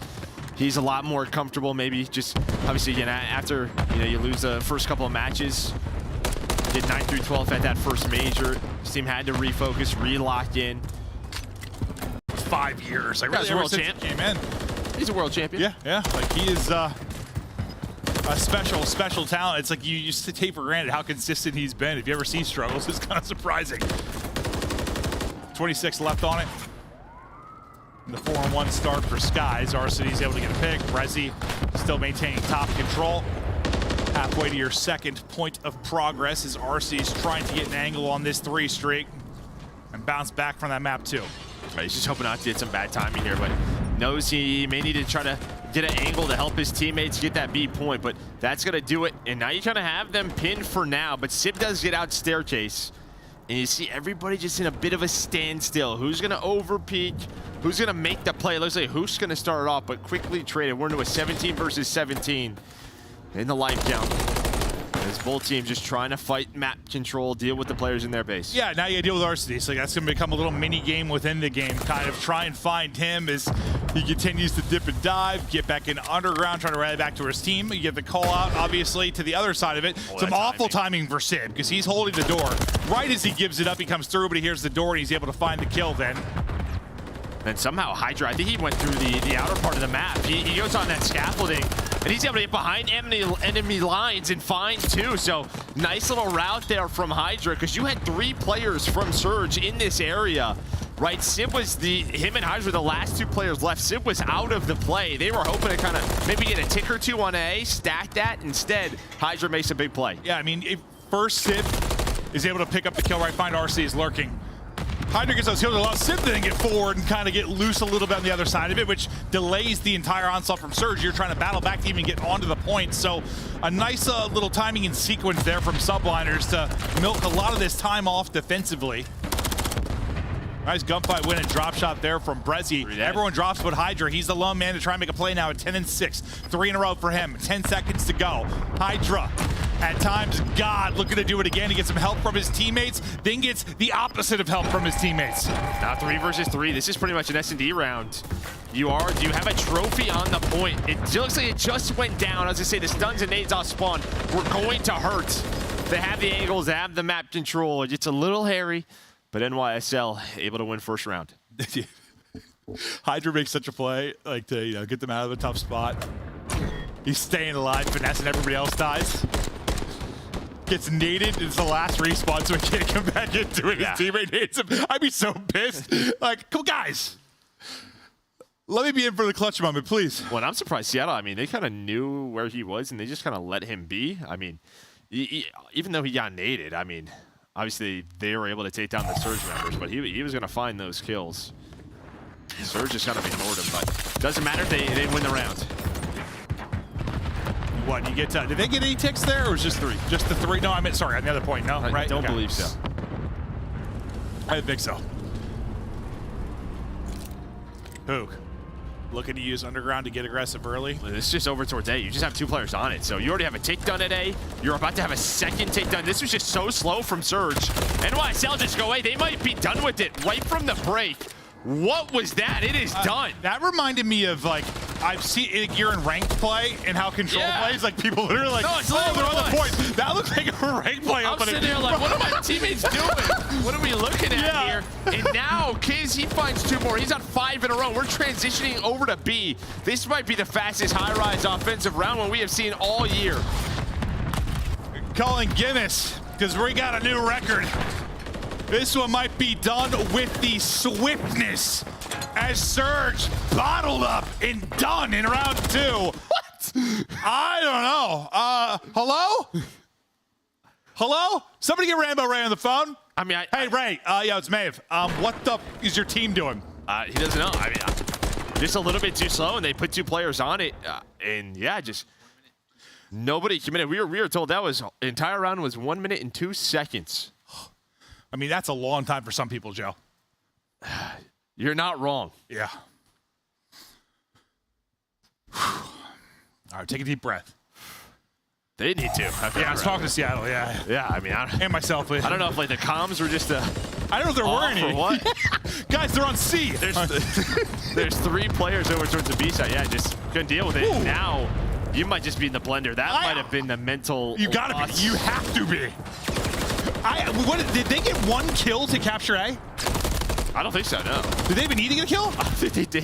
he's a lot more comfortable. Maybe just, obviously, again, after you lose the first couple of matches, did 9 through 12 at that first major. His team had to refocus, re-lock in. 5 years. Like, really, world champ. Came in. He's a world champion. Yeah. Like, he is a special talent. It's like you used to take for granted how consistent he's been. If you ever see struggles, it's kind of surprising. 26 left on it. The 4-1 start for Skies. Arcity's able to get a pick. Rezi still maintaining top control. Halfway to your second point of progress as Arcee's trying to get an angle on this 3 streak and bounce back from that map 2. Right, he's just hoping not to get some bad timing here, but knows he may need to try to get an angle to help his teammates get that B point, but that's going to do it. And now you kind of have them pinned for now, but Sib does get out staircase. And you see everybody just in a bit of a standstill. Who's going to overpeak? Who's going to make the play? It looks like Hook's going to start it off, but quickly traded. We're into a 17 versus 17 in the life count. As both teams just trying to fight map control, deal with the players in their base. Yeah, now you deal with Arcity. So that's going to become a little mini game within the game. Kind of try and find him as he continues to dip and dive, get back in underground, trying to rally back to his team. You get the call out, obviously, to the other side of it. Some awful timing for Sid because he's holding the door. Right as he gives it up, he comes through, but he hears the door and he's able to find the kill then. And somehow Hydra, I think he went through the outer part of the map. He goes on that scaffolding, and he's able to get behind enemy lines and find 2. So nice little route there from Hydra, because you had 3 players from Surge in this area, right? Sib was him and Hydra were the last 2 players left. Sib was out of the play. They were hoping to kind of maybe get a tick or 2 on A, stack that. Instead, Hydra makes a big play. Yeah, I mean, first Sib is able to pick up the kill right, find RC is lurking. Hydra gets those kills, allows Sid to then get forward and kind of get loose a little bit on the other side of it, which delays the entire onslaught from Surge. You're trying to battle back to even get onto the point. So a nice little timing and sequence there from Subliners to milk a lot of this time off defensively. Nice gunfight win and drop shot there from Brezzy. Everyone drops but Hydra. He's the lone man to try and make a play now at 10-6. 3 in a row for him. 10 seconds to go. Hydra, at times, God, looking to do it again. He gets some help from his teammates, then gets the opposite of help from his teammates. Now 3 versus 3. This is pretty much an S&D round. Do you have a trophy on the point? It looks like it just went down. As I say, the stuns and nades off spawn were going to hurt. They have the angles, they have the map control. It's a little hairy, but NYSL able to win first round. Hydra makes such a play, like to get them out of a tough spot. He's staying alive, finessing everybody else dies. Gets naded, it's the last respawn, so he can't come back into it. His teammate nades him. I'd be so pissed. Like, come guys. Let me be in for the clutch moment, please. Well, I'm surprised Seattle, I mean, they kind of knew where he was, and they just kind of let him be. I mean, even though he got naded, I mean, obviously they were able to take down the Surge members, but he was going to find those kills. Surge is going to be Mortem, but doesn't matter if they didn't win the round. What, you get to, did they get any ticks there, or was it just 3? Just the 3? No, I meant, sorry, on the other point, no, right? I don't believe so. I didn't think so. Hook, looking to use Underground to get aggressive early. It's just over towards A. You just have 2 players on it. So you already have a take done at A. You're about to have a second take done. This was just so slow from Surge. NYSL just go away. They might be done with it right from the break. What was that? It is done. That reminded me of, like, I've seen you're in ranked play and how Control plays. Like, people literally like, no, it's they're on the point. point. That looks like a ranked play I'm opening. sitting there like, what are my teammates doing? What are we looking at here? And now, Kiz, he finds 2 more. He's on 5 in a row. We're transitioning over to B. This might be the fastest high-rise offensive round one we have seen all year. Calling Guinness, because we got a new record. This one might be done with the swiftness as Surge bottled up and done in round 2. What? I don't know. Hello? Hello? Somebody get Rambo Ray on the phone. I mean, hey, Ray. Yeah, it's Maeve. What the is your team doing? He doesn't know. I mean, just a little bit too slow, and they put 2 players on it. And yeah, just nobody committed. We were told that was entire round was 1 minute and 2 seconds. I mean, that's a long time for some people, Joe. You're not wrong. Yeah. All right, take a deep breath. They didn't need to. Yeah, I was talking to Seattle, yeah. Yeah, I mean, and myself. I don't know if, like, the comms were just I don't know if there were any. Or what? Guys, they're on C. There's 3 players over towards the B side. Yeah, just couldn't deal with it. Ooh. Now, you might just be in the blender. That might have been the mental You gotta loss. be. You have to be. What, did they get 1 kill to capture A? I don't think so, no. Did they even need to get a kill? I think they did.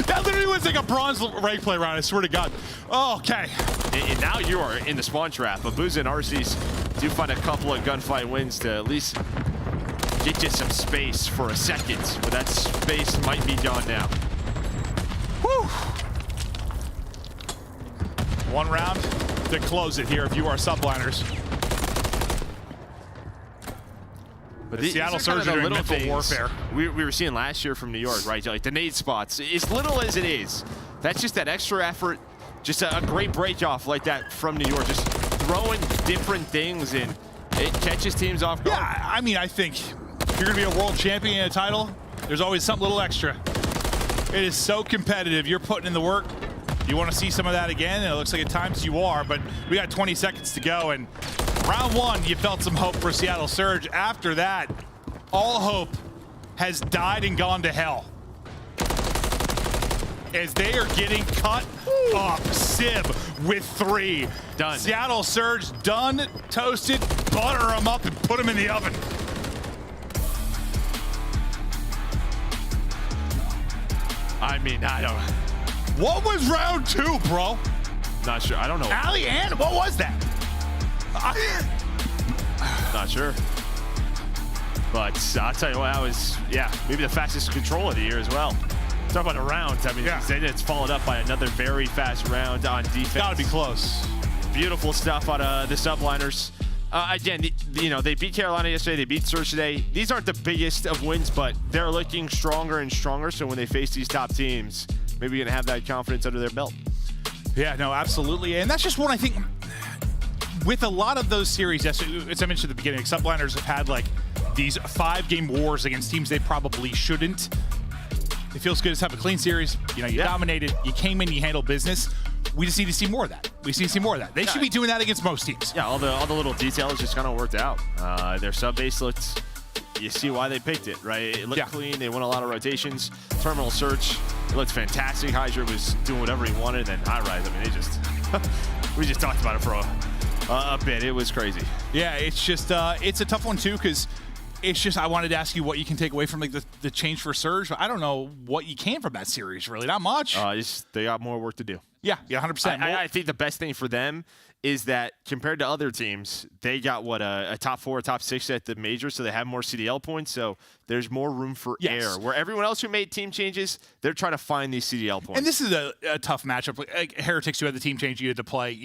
That literally was like a bronze rank play round, I swear to God. Oh, okay. And now you are in the spawn trap. Abuza and Arceus do find a couple of gunfight wins to at least get you some space for a second. But that space might be gone now. Whew. 1 round to close it here if you are subliners. But the Seattle Surge are doing mental warfare. We were seeing last year from New York, right? Like the nade spots, as little as it is, that's just that extra effort, just a great break off like that from New York, just throwing different things and it catches teams off guard. Yeah, I mean, I think if you're gonna be a world champion in a title, there's always something a little extra. It is so competitive. You're putting in the work. You want to see some of that again, and it looks like at times you are, but we got 20 seconds to go, and round 1, you felt some hope for Seattle Surge. After that, all hope has died and gone to hell. As they are getting cut up. Sib with 3. Done. Seattle Surge done, toasted, butter them up and put them in the oven. I mean, I don't. What was round 2, bro? Not sure. I don't know. Ali Ann, what was that? Not sure. But I'll tell you what, that was, yeah, maybe the fastest control of the year as well. Talk about the rounds. I mean, it's followed up by another very fast round on defense. Gotta be close. Beautiful stuff out of the subliners. Again, you know, they beat Carolina yesterday. They beat Surge today. These aren't the biggest of wins, but they're looking stronger and stronger. So when they face these top teams, maybe you're going to have that confidence under their belt. Yeah, no, absolutely. And that's just one I think with a lot of those series, as I mentioned at the beginning, subliners have had like these 5-game wars against teams they probably shouldn't. It feels good to have a clean series. You know, you dominated, you came in, you handled business. We just need to see more of that. We need to see more of that. They should be doing that against most teams. Yeah, all the little details just kind of worked out. Their sub base looked, you see why they picked it, right? It looked clean. They won a lot of rotations. Terminal search, it looked fantastic. Hydra was doing whatever he wanted. And high rise, I mean, they just, we just talked about it for a bit. It was crazy. Yeah, it's just, it's a tough one too, because it's just, I wanted to ask you what you can take away from like the change for Surge. I don't know what you can from that series, really. Not much. They got more work to do. Yeah, 100%. I think the best thing for them is that compared to other teams, they got a top 4, top 6 at the major, so they have more CDL points. So there's more room for error. Where everyone else who made team changes, they're trying to find these CDL points. And this is a tough matchup. Like Heretics, who had the team change, you had to play,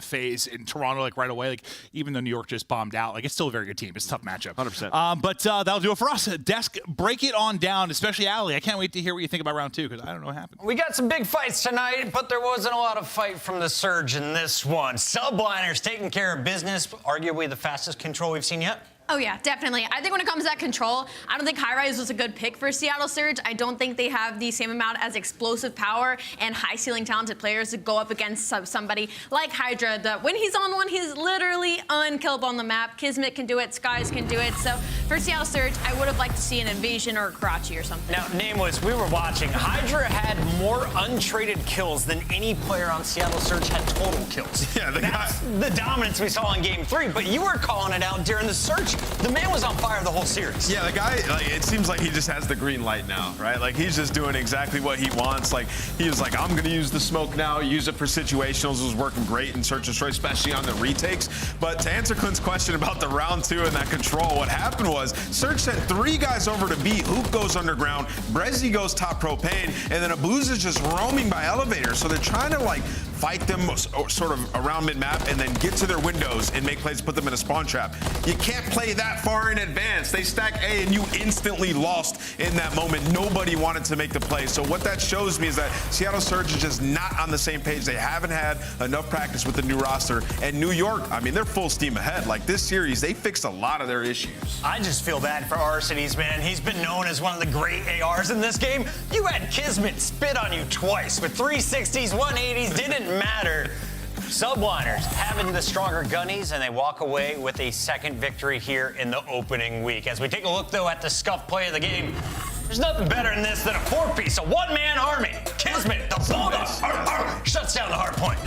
FaZe in Toronto right away. Like even though New York just bombed out, it's still a very good team. It's a tough matchup. 100%. But that'll do it for us. Desk, break it on down, especially Allie. I can't wait to hear what you think about round 2 because I don't know what happened. We got some big fights tonight, but there wasn't a lot of fight from the Surge in this one. Subliners taking care of business, arguably the fastest control we've seen yet. Oh, yeah, definitely. I think when it comes to that control, I don't think High Rise was a good pick for Seattle Surge. I don't think they have the same amount as explosive power and high ceiling talented players to go up against somebody like Hydra. When he's on one, he's literally unkillable on the map. Kismet can do it, Skies can do it. So for Seattle Surge, I would have liked to see an Invasion or a Karachi or something. Now, Nameless, we were watching. Hydra had more untraded kills than any player on Seattle Surge had total kills. Yeah, that's the dominance we saw in Game 3, but you were calling it out during the Surge. The man was on fire the whole series. Yeah, the guy, it seems like he just has the green light now, right? Like, he's just doing exactly what he wants. Like, he was like, I'm going to use the smoke now, use it for situationals. It was working great in Search and Destroy, especially on the retakes. But to answer Clint's question about the round 2 and that control, what happened was Search sent 3 guys over to B. Hoop goes underground, Brezzy goes top propane, and then Abuz is just roaming by elevator. So they're trying to, fight them sort of around mid-map and then get to their windows and make plays, put them in a spawn trap. You can't play that far in advance. They stack A and you instantly lost in that moment. Nobody wanted to make the play. So what that shows me is that Seattle Surge is just not on the same page. They haven't had enough practice with the new roster. And New York, they're full steam ahead. Like this series, they fixed a lot of their issues. I just feel bad for Arcades, man. He's been known as one of the great ARs in this game. You had Kismet spit on you twice with 360s, 180s, didn't matter. Subliners having the stronger gunnies, and they walk away with a second victory here in the opening week. As we take a look, though, at the scuff play of the game, there's nothing better than this than a 4-piece, a one-man army. Kismet, the Bulldog, shuts down the hard point.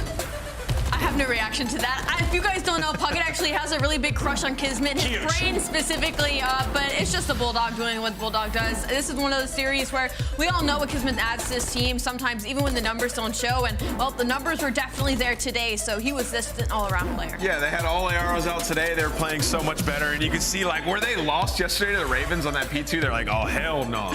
I have no reaction to that. If you guys don't know, Puckett actually has a really big crush on Kismet, his brain specifically, but it's just the Bulldog doing what Bulldog does. This is one of those series where we all know what Kismet adds to this team, sometimes even when the numbers don't show, and, well, the numbers were definitely there today, so he was just an all-around player. Yeah, they had all ARs out today. They were playing so much better, and you could see, where they lost yesterday to the Ravens on that P2, they're like, oh, hell no.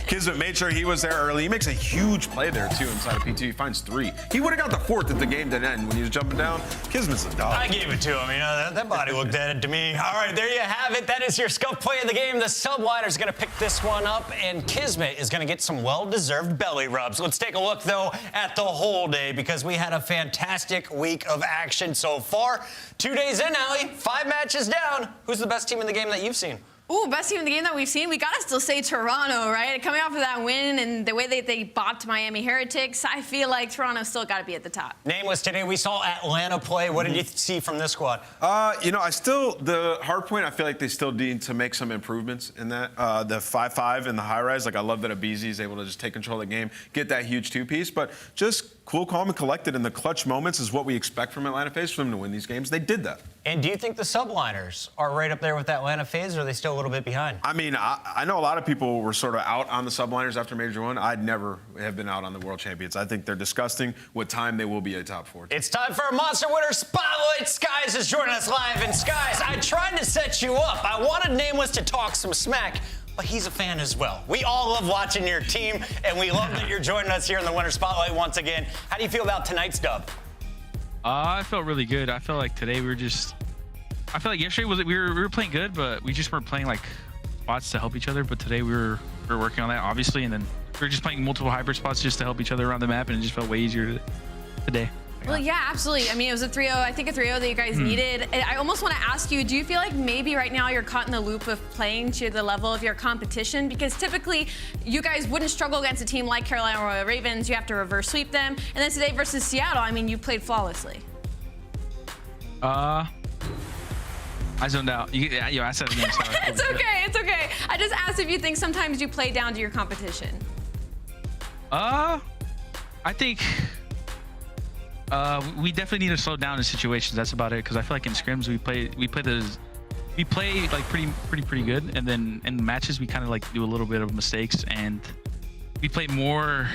Kismet made sure he was there early. He makes a huge play there, too, inside of P2. He finds 3. He would have got the 4th if the game didn't end when he was jumping down. Kismet's a dog. I gave it to him. That body looked dead to me. All right, there you have it. That is your scuff play of the game. The Subliner's going to pick this one up, and Kismet is going to get some well-deserved belly rubs. Let's take a look, though, at the whole day, because we had a fantastic week of action so far. 2 days in, Allie, 5 matches down. Who's the best team in the game that you've seen? Ooh, best team in the game that we've seen. We gotta still say Toronto, right? Coming off of that win and the way they bopped Miami Heretics, I feel like Toronto still gotta be at the top. Nameless, today we saw Atlanta play. What did you see from this squad? The hard point, I feel like they still need to make some improvements in that. The 5-5 and the high rise, I love that Abizi is able to just take control of the game, get that huge 2-piece, but just cool, calm, and collected in the clutch moments is what we expect from Atlanta FaZe, for them to win these games. They did that. And do you think the Subliners are right up there with Atlanta FaZe, or are they still a little bit behind? I know a lot of people were sort of out on the Subliners after Major 1. I'd never have been out on the World Champions. I think they're disgusting. With time, they will be a top 4. It's time for a Monster Winner Spotlight. Skies is joining us live. And Skies, I tried to set you up. I wanted Nameless to talk some smack, but he's a fan as well. We all love watching your team, and we love that you're joining us here in the Winter Spotlight once again. How do you feel about tonight's dub? I felt really good. I felt like today I feel like yesterday we were playing good, but we just weren't playing spots to help each other. But today we were working on that, obviously, and then we were just playing multiple hyper spots just to help each other around the map, and it just felt way easier today. Well, yeah, absolutely. It was a 3-0, I think a 3-0 that you guys needed. And I almost want to ask you, do you feel like maybe right now you're caught in the loop of playing to the level of your competition? Because typically you guys wouldn't struggle against a team like Carolina Royal Ravens. You have to reverse sweep them. And then today versus Seattle, you played flawlessly. I zoned out. You asked that again. Sorry. It's okay. I just asked if you think sometimes you play down to your competition. I think we definitely need to slow down in situations. That's about it. Because I feel like in scrims we play pretty good, and then in the matches we kind of do a little bit of mistakes, and we play more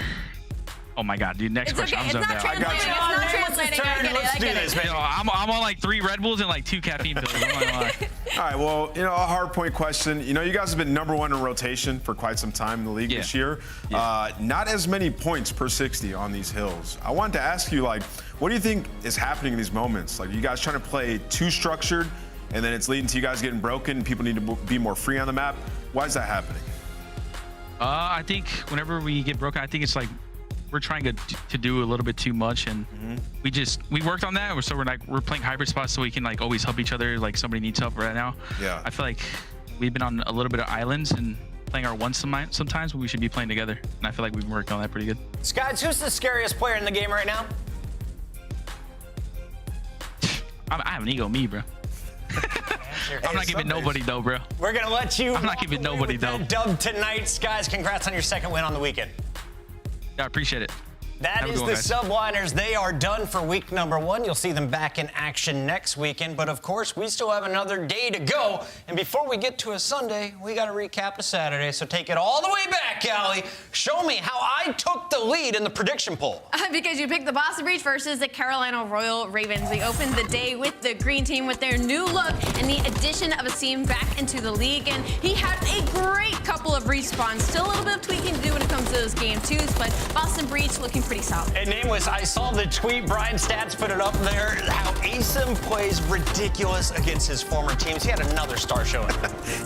Oh my God, dude. Next It's question. okay. I'm It's zoned not out. translating. It's not translating. I get it. I get it. Yo, I'm on like 3 Red Bulls and like 2 caffeine pills. I'm not gonna lie. All right, well, a hard point question. You guys have been #1 in rotation for quite some time in the league this year. Not as many points per 60 on these hills. I wanted to ask you, what do you think is happening in these moments? Like, you guys trying to play too structured, and then it's leading to you guys getting broken, people need to be more free on the map? Why is that happening? I think whenever we get broken, I think it's like we're trying to do a little bit too much, and we worked on that. So we're playing hybrid spots so we can like always help each other. Like somebody needs help right now. Yeah. I feel like we've been on a little bit of islands and playing our one sometimes, but we should be playing together. And I feel like we've worked on that pretty good. Skies, who's the scariest player in the game right now? I have an ego, me, bro. I'm not giving nobody though, bro. We're gonna let you. I'm not giving nobody though. Dub tonight, Skies. Congrats on your second win on the weekend. Yeah, I appreciate it. That is the Subliners. They are done for week #1. You'll see them back in action next weekend. But of course, we still have another day to go. And before we get to a Sunday, we got to recap a Saturday. So take it all the way back, Allie. Show me how I took the lead in the prediction poll. Because you picked the Boston Breach versus the Carolina Royal Ravens. We opened the day with the green team with their new look and the addition of Asim back into the league. And he had a great couple of respawns. Still a little bit of tweaking to do when it comes to those game twos, but Boston Breach looking pretty solid. And name was, I saw the tweet, Brian Stats put it up there, how Asim plays ridiculous against his former teams. He had another star showing.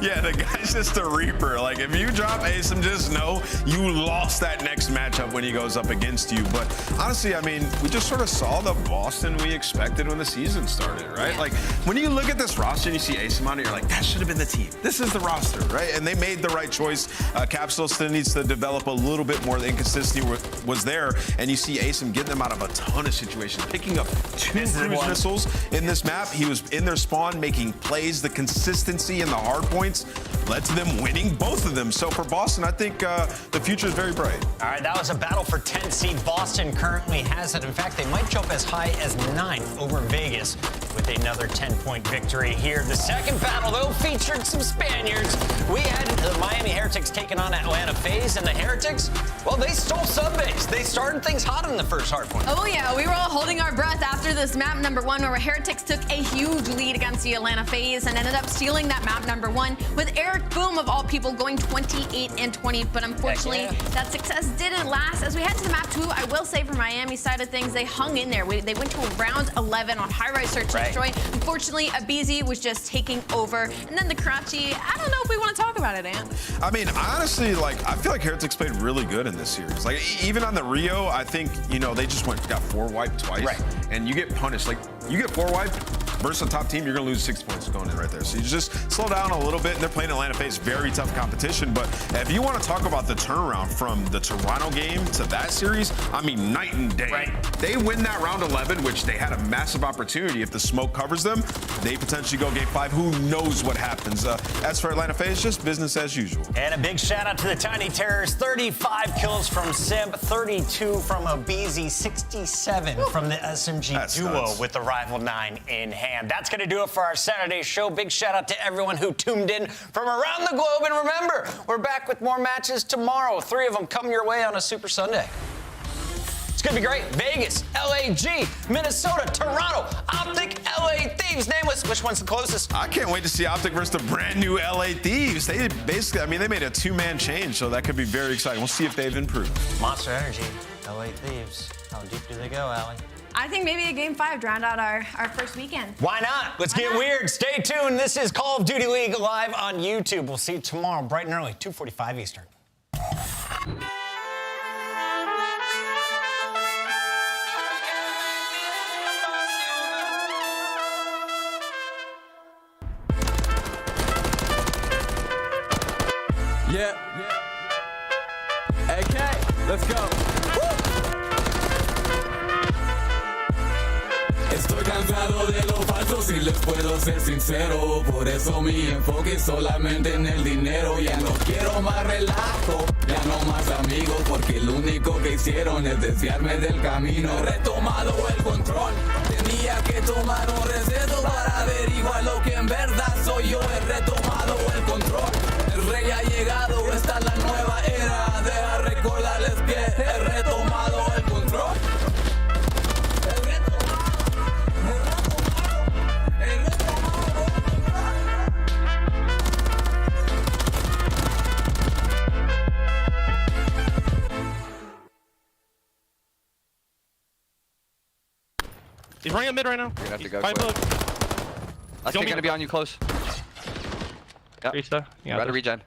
Yeah, the guy's just a reaper. Like, if you drop Asim, just know you lost that next matchup when he goes up against you. But honestly, I mean, we just sort of saw the Boston we expected when the season started, right? Like, when you look at this roster and you see Asim on it, you're like, that should have been the team. This is the roster, right? And they made the right choice. Capsule still needs to develop a little bit more. The inconsistency was there, and you see Asim getting them out of a ton of situations, picking up 2 cruise missiles in this map. He was in their spawn, making plays. The consistency and the hard points led to them winning both of them. So for Boston, I think the future is very bright. All right, that was a battle for 10th seed. Boston currently has it. In fact, they might jump as high as 9th over Vegas with another 10-point victory here. The second battle, though, featured some Spaniards. We had the Miami Heretics taking on Atlanta FaZe, and the Heretics, well, they stole subbase. They started things hot in the first hard point. Oh yeah, we were all holding our breath after this map #1 where Heretics took a huge lead against the Atlanta FaZe and ended up stealing that map #1 with Eric Boom of all people going 28-20. But unfortunately, that success didn't last. As we head to the map 2, I will say from Miami's side of things, they hung in there. They went to round 11 on high-rise search and destroy. Unfortunately, Abizi was just taking over. And then the Karachi, I don't know if we want to talk about it, Ant. I mean, honestly, I feel like Heretics played really good in this series. Like, even on the Rio, I think, they just got 4 wiped twice. Right. And you get punished. Like, you get 4 wiped versus a top team, you're going to lose 6 points going in right there. So you just slow down a little bit, and they're playing Atlanta FaZe, very tough competition. But if you want to talk about the turnaround from the Toronto game to that series, I mean, night and day. Right. They win that round 11, which they had a massive opportunity. If the smoke covers them, they potentially go game 5. Who knows what happens? As for Atlanta FaZe, just business as usual. And a big shout out to the Tiny Terrors. 35 kills from Simp, 32 from Abizi, 67 from the SMG duo with the Rival 9 in hand. That's going to do it for our Saturday show. Big shout out to everyone who tuned in from around the globe. And remember, we're back with more matches tomorrow. 3 of them coming your way on a Super Sunday. It's going to be great. Vegas, LAG, Minnesota, Toronto, Optic, LA Thieves. Nameless, which one's the closest? I can't wait to see Optic versus the brand new LA Thieves. They basically, they made a 2-man change, so that could be very exciting. We'll see if they've improved. Monster Energy, LA Thieves. How deep do they go, Allie? I think maybe a game 5 drowned out our first weekend. Why not? Let's get weird. Stay tuned. This is Call of Duty League live on YouTube. We'll see you tomorrow, bright and early, 2:45 Eastern. Yeah. AK, let's go. Estoy cansado de lo falso, si les puedo ser sincero. Por eso mi enfoque es solamente en el dinero. Ya no quiero más relajo, ya no más amigos, porque lo único que hicieron es desviarme del camino. He retomado el control, tenía que tomar un receso para averiguar lo que en verdad soy yo. He retomado el control, el rey ha llegado, esta es la nueva era. Deja recordarles que he retomado el He's running up mid right now. You're gonna have to go Find quick. book. I think gonna be on you close. Yep. Reach there. Yeah. Try to regen.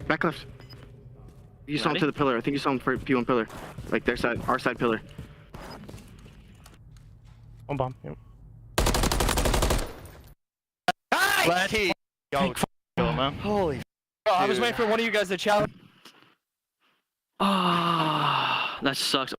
Back left. You saw him to the pillar. I think you saw him for P1 pillar. Like their side, our side pillar. One bomb. Yep. Let's go. Kill him, man. Holy. Bro, I was waiting for one of you guys to challenge. Ah, that sucks.